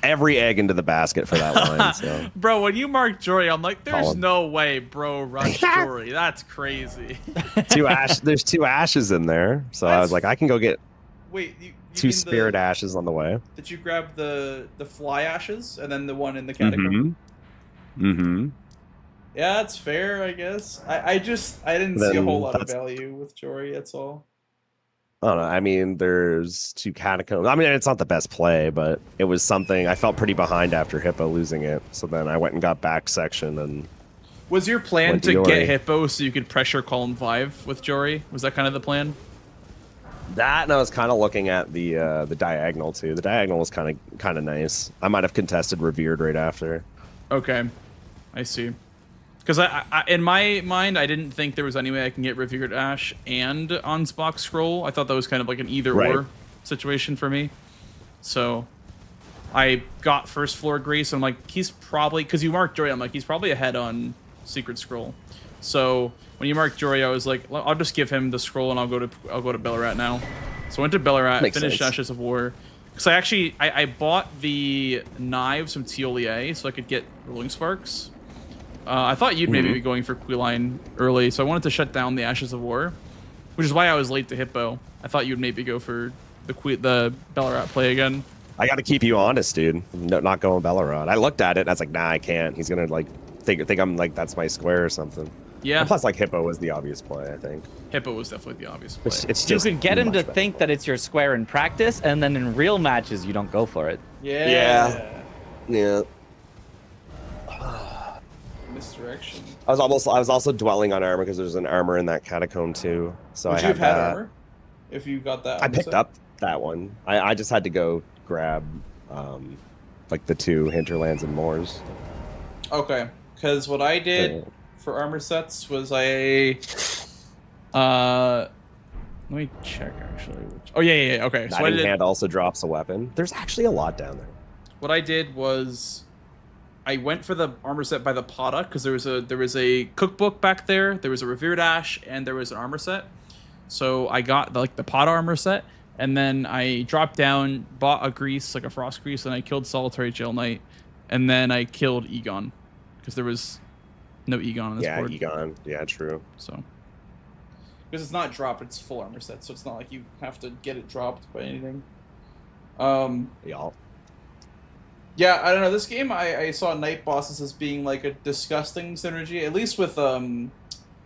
every egg into the basket for that line. So. Bro, when you marked Jory, I'm like, there's Colin. no way, bro, rush Jory. That's crazy. There's 2 ashes in there, so I was like, I can go get Wait, you 2 mean spirit ashes on the way. Did you grab the fly ashes and then the one in the catacomb? Mm-hmm. Yeah, that's fair, I guess. I didn't see a whole lot of value with Jory, that's all. I don't know. I mean, there's 2 catacombs. I mean, it's not the best play, but it was something. I felt pretty behind after Hippo losing it, so then I went and got back section and. Was your plan went to Jory. get Hippo so you could pressure column 5 with Jory? Was that kind of the plan? That, and I was kind of looking at the diagonal too. The diagonal was kind of nice. I might have contested Revered right after. Okay, I see. Because I in my mind, I didn't think there was any way I can get Revered Ash and Ansbach Scroll. I thought that was kind of like an either-or situation for me. So I got first floor Grace. I'm like, he's probably, because you marked Jory, I'm like, he's probably ahead on Secret Scroll. So when you marked Jory, I was like, I'll just give him the scroll and I'll go to Bellarat now. So I went to Bellarat, finished Ashes of War. Because I bought the knives from Teolier so I could get Rolling Sparks. I thought you'd maybe be going for Queeline early, so I wanted to shut down the Ashes of War, which is why I was late to Hippo. I thought you'd maybe go for the Bellarat play again. I got to keep you honest, dude. No, not going Bellarat. I looked at it and I was like, nah, I can't. He's gonna like think I'm like that's my square or something. Yeah. And plus, like Hippo was the obvious play, I think. Hippo was definitely the obvious play. It's You just can get him to better. think that it's your square in practice, and then in real matches, you don't go for it. Yeah. Yeah. Misdirection. I was also dwelling on armor because there's an armor in that catacomb too. So Would I you had have had that. armor? If you got that I on the picked set? up that one. I just had to go grab like the 2 hinterlands and moors. Okay, because what I did for armor sets was let me check actually. Oh yeah. Okay. So Knighting Hand also drops a weapon. There's actually a lot down there. What I did was I went for the armor set by the Pata because there was a cookbook back there. There was a Revered Ash and there was an armor set. So I got the Pata armor set, and then I dropped down, bought a grease, like a frost grease, and I killed Solitary Jail Knight, and then I killed Egon because there was no Egon on this board. Yeah, Egon. Yeah, true. So because it's not dropped, it's full armor set, so it's not like you have to get it dropped by anything. Yeah, I don't know. This game, I saw Night Bosses as being like a disgusting synergy, at least with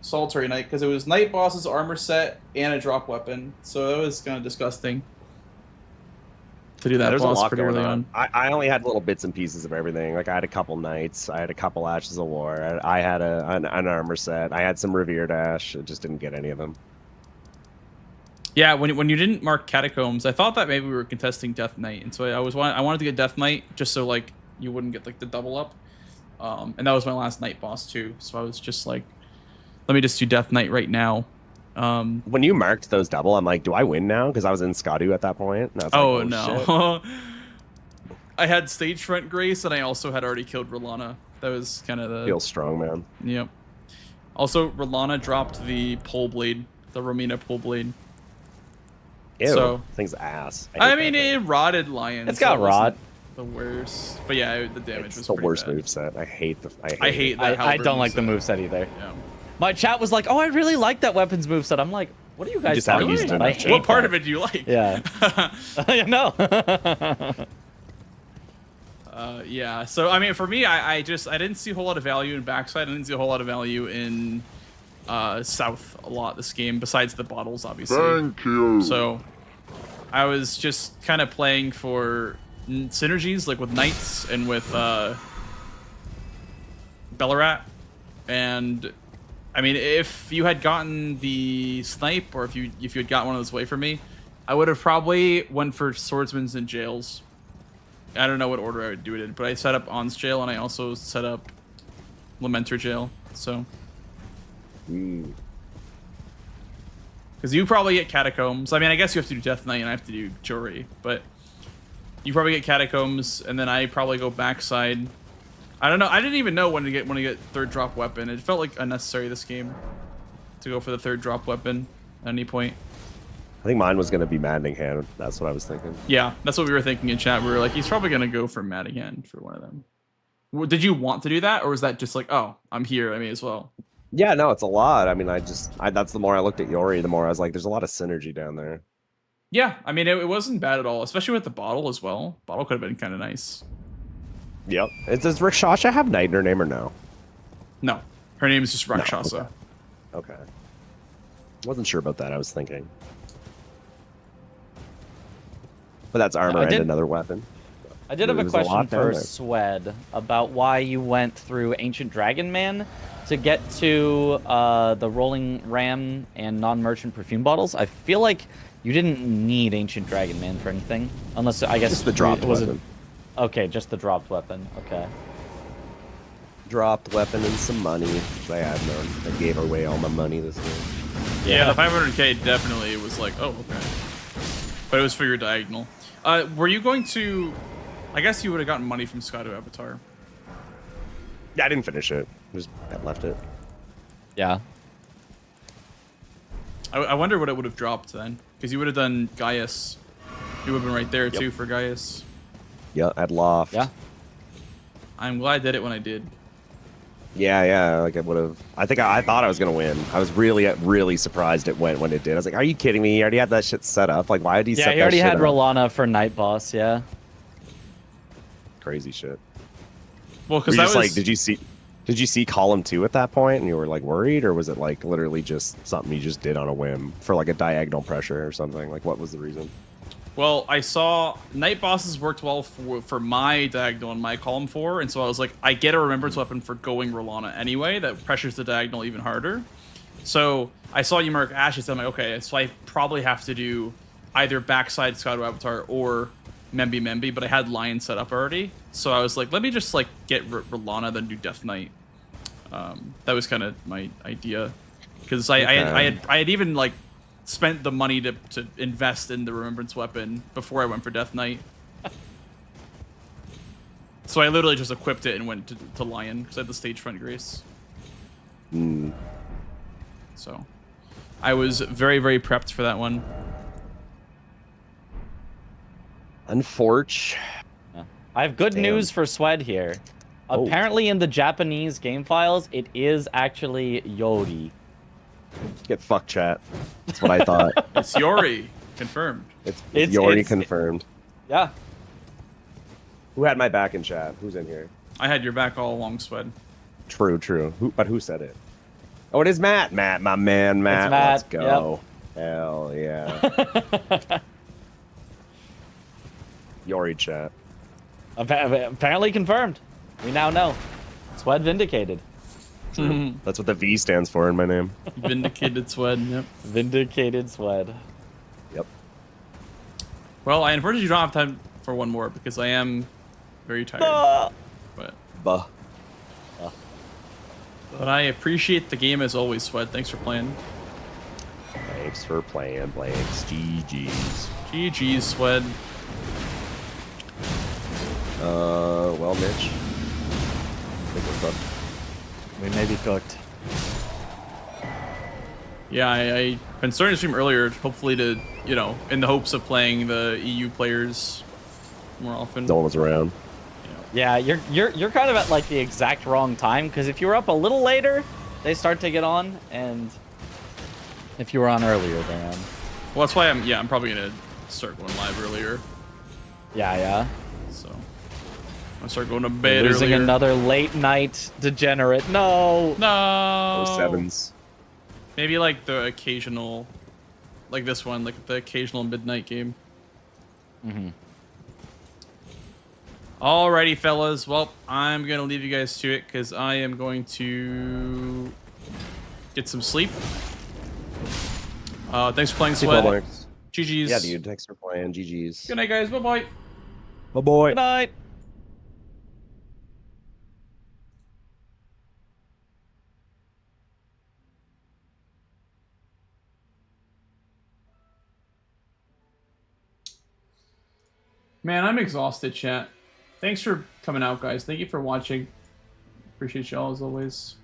Solitary Knight, because it was Night Bosses, armor set, and a drop weapon. So that was kind of disgusting to do that There's a boss lot pretty going early on. on. I only had little bits and pieces of everything. Like I had a couple Knights, I had a couple Ashes of War, I had an armor set, I had some Revered Ash. I just didn't get any of them. Yeah, when you didn't mark Catacombs, I thought that maybe we were contesting Death Knight, and so I wanted to get Death Knight just so like you wouldn't get like the double up, and that was my last Night boss too. So I was just like, let me just do Death Knight right now. When you marked those double, I'm like, do I win now? Because I was in Skadu at that point. And I was like, no. shit. I had Stage Front Grace, and I also had already killed Rolana. That was kind of the... Feels strong, man. Yep. Also, Rolana dropped the pole blade, the Romina pole blade. Ew, so, thing's ass. I mean, it rotted lions. It's got so it rot. The worst. But yeah, the damage It's was the pretty worst bad. moveset. I hate that. I don't like the moveset either. Yeah. My chat was like, "Oh, I really like that weapons moveset." I'm like, "What are you guys just haven't talking used it about?" I enough. hate What part that. of it do you like? Yeah. I know. Yeah. So I mean, for me, I didn't see a whole lot of value in backside. I didn't see a whole lot of value in south a lot this game, besides the bottles, obviously. Thank you. So I was just kind of playing for synergies, like with Knights and with Bellarat. And I mean, if you had gotten the snipe, or if you had gotten one of those away from me, I would have probably went for swordsmans and jails. I don't know what order I would do it in, but I set up On's jail and I also set up Lamenter jail. So. Because you probably get Catacombs. I mean, I guess you have to do Death Knight and I have to do Jury, but you probably get Catacombs, and then I probably go backside. I don't know. I didn't even know when to get third drop weapon. It felt like unnecessary this game to go for the third drop weapon at any point. I think mine was going to be Maddening Hand. That's what I was thinking. Yeah, that's what we were thinking in chat. We were like, he's probably going to go for Maddening Hand for one of them. Did you want to do that, or was that just like, oh, I'm here, I may as well? Yeah, no, it's a lot. I mean, that's the more I looked at Yori, the more I was like, there's a lot of synergy down there. Yeah, I mean, it wasn't bad at all, especially with the bottle as well. Bottle could have been kind of nice. Yep. Does Rakshasha have Knight in her name or no? No, her name is just Rakshasa. No, okay. Wasn't sure about that. I was thinking. But that's armor and another weapon. I did have a question for Swed about why you went through Ancient Dragon Man to get to the Rolling Ram and non-merchant perfume bottles. I feel like you didn't need Ancient Dragon Man for anything, unless I guess just the dropped weapon. Okay, just the dropped weapon. Okay. Dropped weapon and some money. I had none. I gave away all my money this game. Yeah, the 500k definitely was like, oh, okay. But it was for your diagonal. Were you going to... I guess you would have gotten money from Sky to Avatar. Yeah, I didn't finish it. Just left it. Yeah. I wonder what it would have dropped then. Because you would have done Gaius. You would have been right there, too, for Gaius. Yeah, at Loft. Yeah. I'm glad I did it when I did. Yeah, like I would have. I thought I was gonna win. I was really surprised it went when it did. I was like, "Are you kidding me? You already had that shit set up. Like, why did you set that shit up?" Yeah, he already had Rolana for Night Boss. Yeah. Crazy shit. Well, because that was like, did you see column 2 at that point, and you were like worried, or was it like literally just something you just did on a whim for like a diagonal pressure or something? Like, what was the reason? Well, I saw Night Bosses worked well for my diagonal in my column 4, and so I was like, I get a Remembrance weapon for going Rolana anyway, that pressures the diagonal even harder. So I saw you mark Ashes, and I'm like, okay, so I probably have to do either backside Scotto Avatar or Memby, but I had Lion set up already. So I was like, let me just like get Rolana, then do Death Knight. That was kind of my idea. Because I had even like spent the money to invest in the Remembrance weapon before I went for Death Knight. So I literally just equipped it and went to Lion because I had the stage front grace. So I was very, very prepped for that one. Unfortunate. I have good news for Swed here. Apparently in the Japanese game files, it is actually Yori. Get fucked, chat. That's what I thought. It's Yori. Confirmed. It's Yori confirmed. Yeah. Who had my back in chat? Who's in here? I had your back all along, Swed. True. But who said it? Oh, it is Matt. Matt, my man, Matt. Let's go. Yep. Hell yeah. Yori chat. Apparently confirmed. We now know. Swed vindicated. That's what the V stands for in my name. Vindicated Swed. Yep. Vindicated Swed. Yep. Well, I unfortunately don't have time for one more because I am very tired. But I appreciate the game as always, Swed. Thanks for playing. Thanks for playing, Blanks. GG's. GG's, Swed. Well, Mitch. I think we're cooked. We may be cooked. Yeah, I've been starting to stream earlier, hopefully to, you know, in the hopes of playing the EU players more often. No one was around. Yeah, you're kind of at like the exact wrong time, because if you were up a little later, they start to get on, and if you were on earlier, they're on. Well, that's why I'm probably gonna start going live earlier. Yeah. So I'll start going to bed Losing earlier. another late night degenerate. No. Sevens. Maybe like the occasional, like this one, like the occasional midnight game. Alrighty, fellas. Well, I'm gonna leave you guys to it because I am going to get some sleep. Thanks for playing, Sweat. GG's. Yeah, dude. Thanks for playing. GG's. Good night, guys. Bye-bye. Bye, boy. Good night. Man, I'm exhausted, chat. Thanks for coming out, guys. Thank you for watching. Appreciate y'all as always.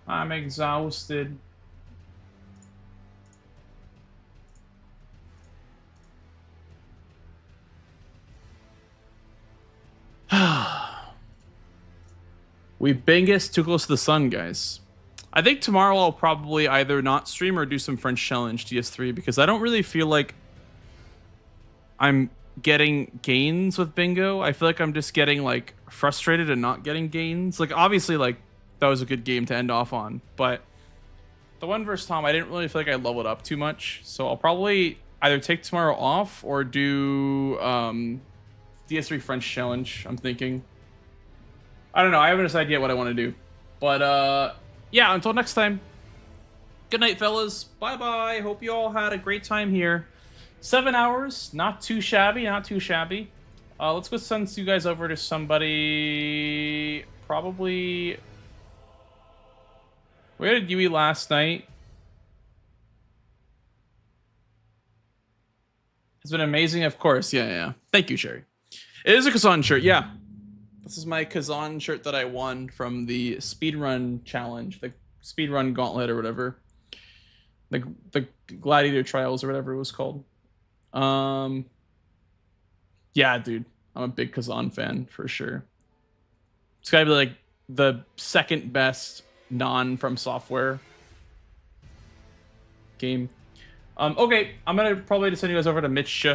I'm exhausted. We Bingus too close to the sun, guys. I think tomorrow I'll probably either not stream or do some French Challenge DS3 because I don't really feel like I'm getting gains with bingo. I feel like I'm just getting like frustrated and not getting gains. Like obviously like that was a good game to end off on, but the one versus Tom, I didn't really feel like I leveled up too much. So I'll probably either take tomorrow off or do DS3 French Challenge, I'm thinking. I don't know. I haven't decided yet what I want to do. But yeah, until next time. Good night, fellas. Bye-bye. Hope you all had a great time here. 7 hours. Not too shabby. Not too shabby. Let's go send you guys over to somebody... Probably... We had a Dewey last night. It's been amazing, of course. Yeah. Thank you, Sherry. It is a Kazan shirt, yeah. This is my Kazan shirt that I won from the speedrun challenge, the speedrun gauntlet or whatever. The Gladiator Trials or whatever it was called. Yeah, dude. I'm a big Kazan fan for sure. It's gotta be like the second best non-From Software game. Okay, I'm gonna probably just send you guys over to Mitch.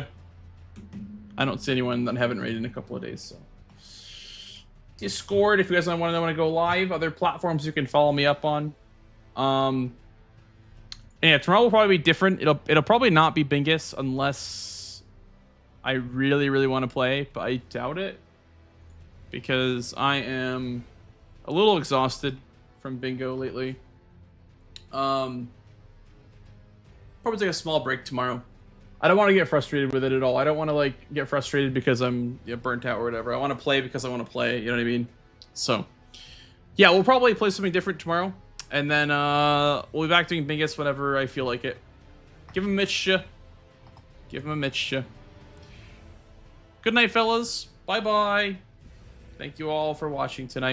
I don't see anyone that I haven't raided in a couple of days, so. Discord, if you guys want to go live. Other platforms you can follow me up on. Yeah, tomorrow will probably be different. It'll probably not be Bingus unless I really want to play, but I doubt it because I am a little exhausted from bingo lately. Probably take a small break tomorrow. I don't want to get frustrated with it at all. I don't want to like get frustrated because I'm burnt out or whatever. I want to play because I want to play. You know what I mean? So, yeah, we'll probably play something different tomorrow, and then we'll be back doing Bingus whenever I feel like it. Give him a Mitch. Give him a Mitch. Good night, fellas. Bye bye. Thank you all for watching tonight.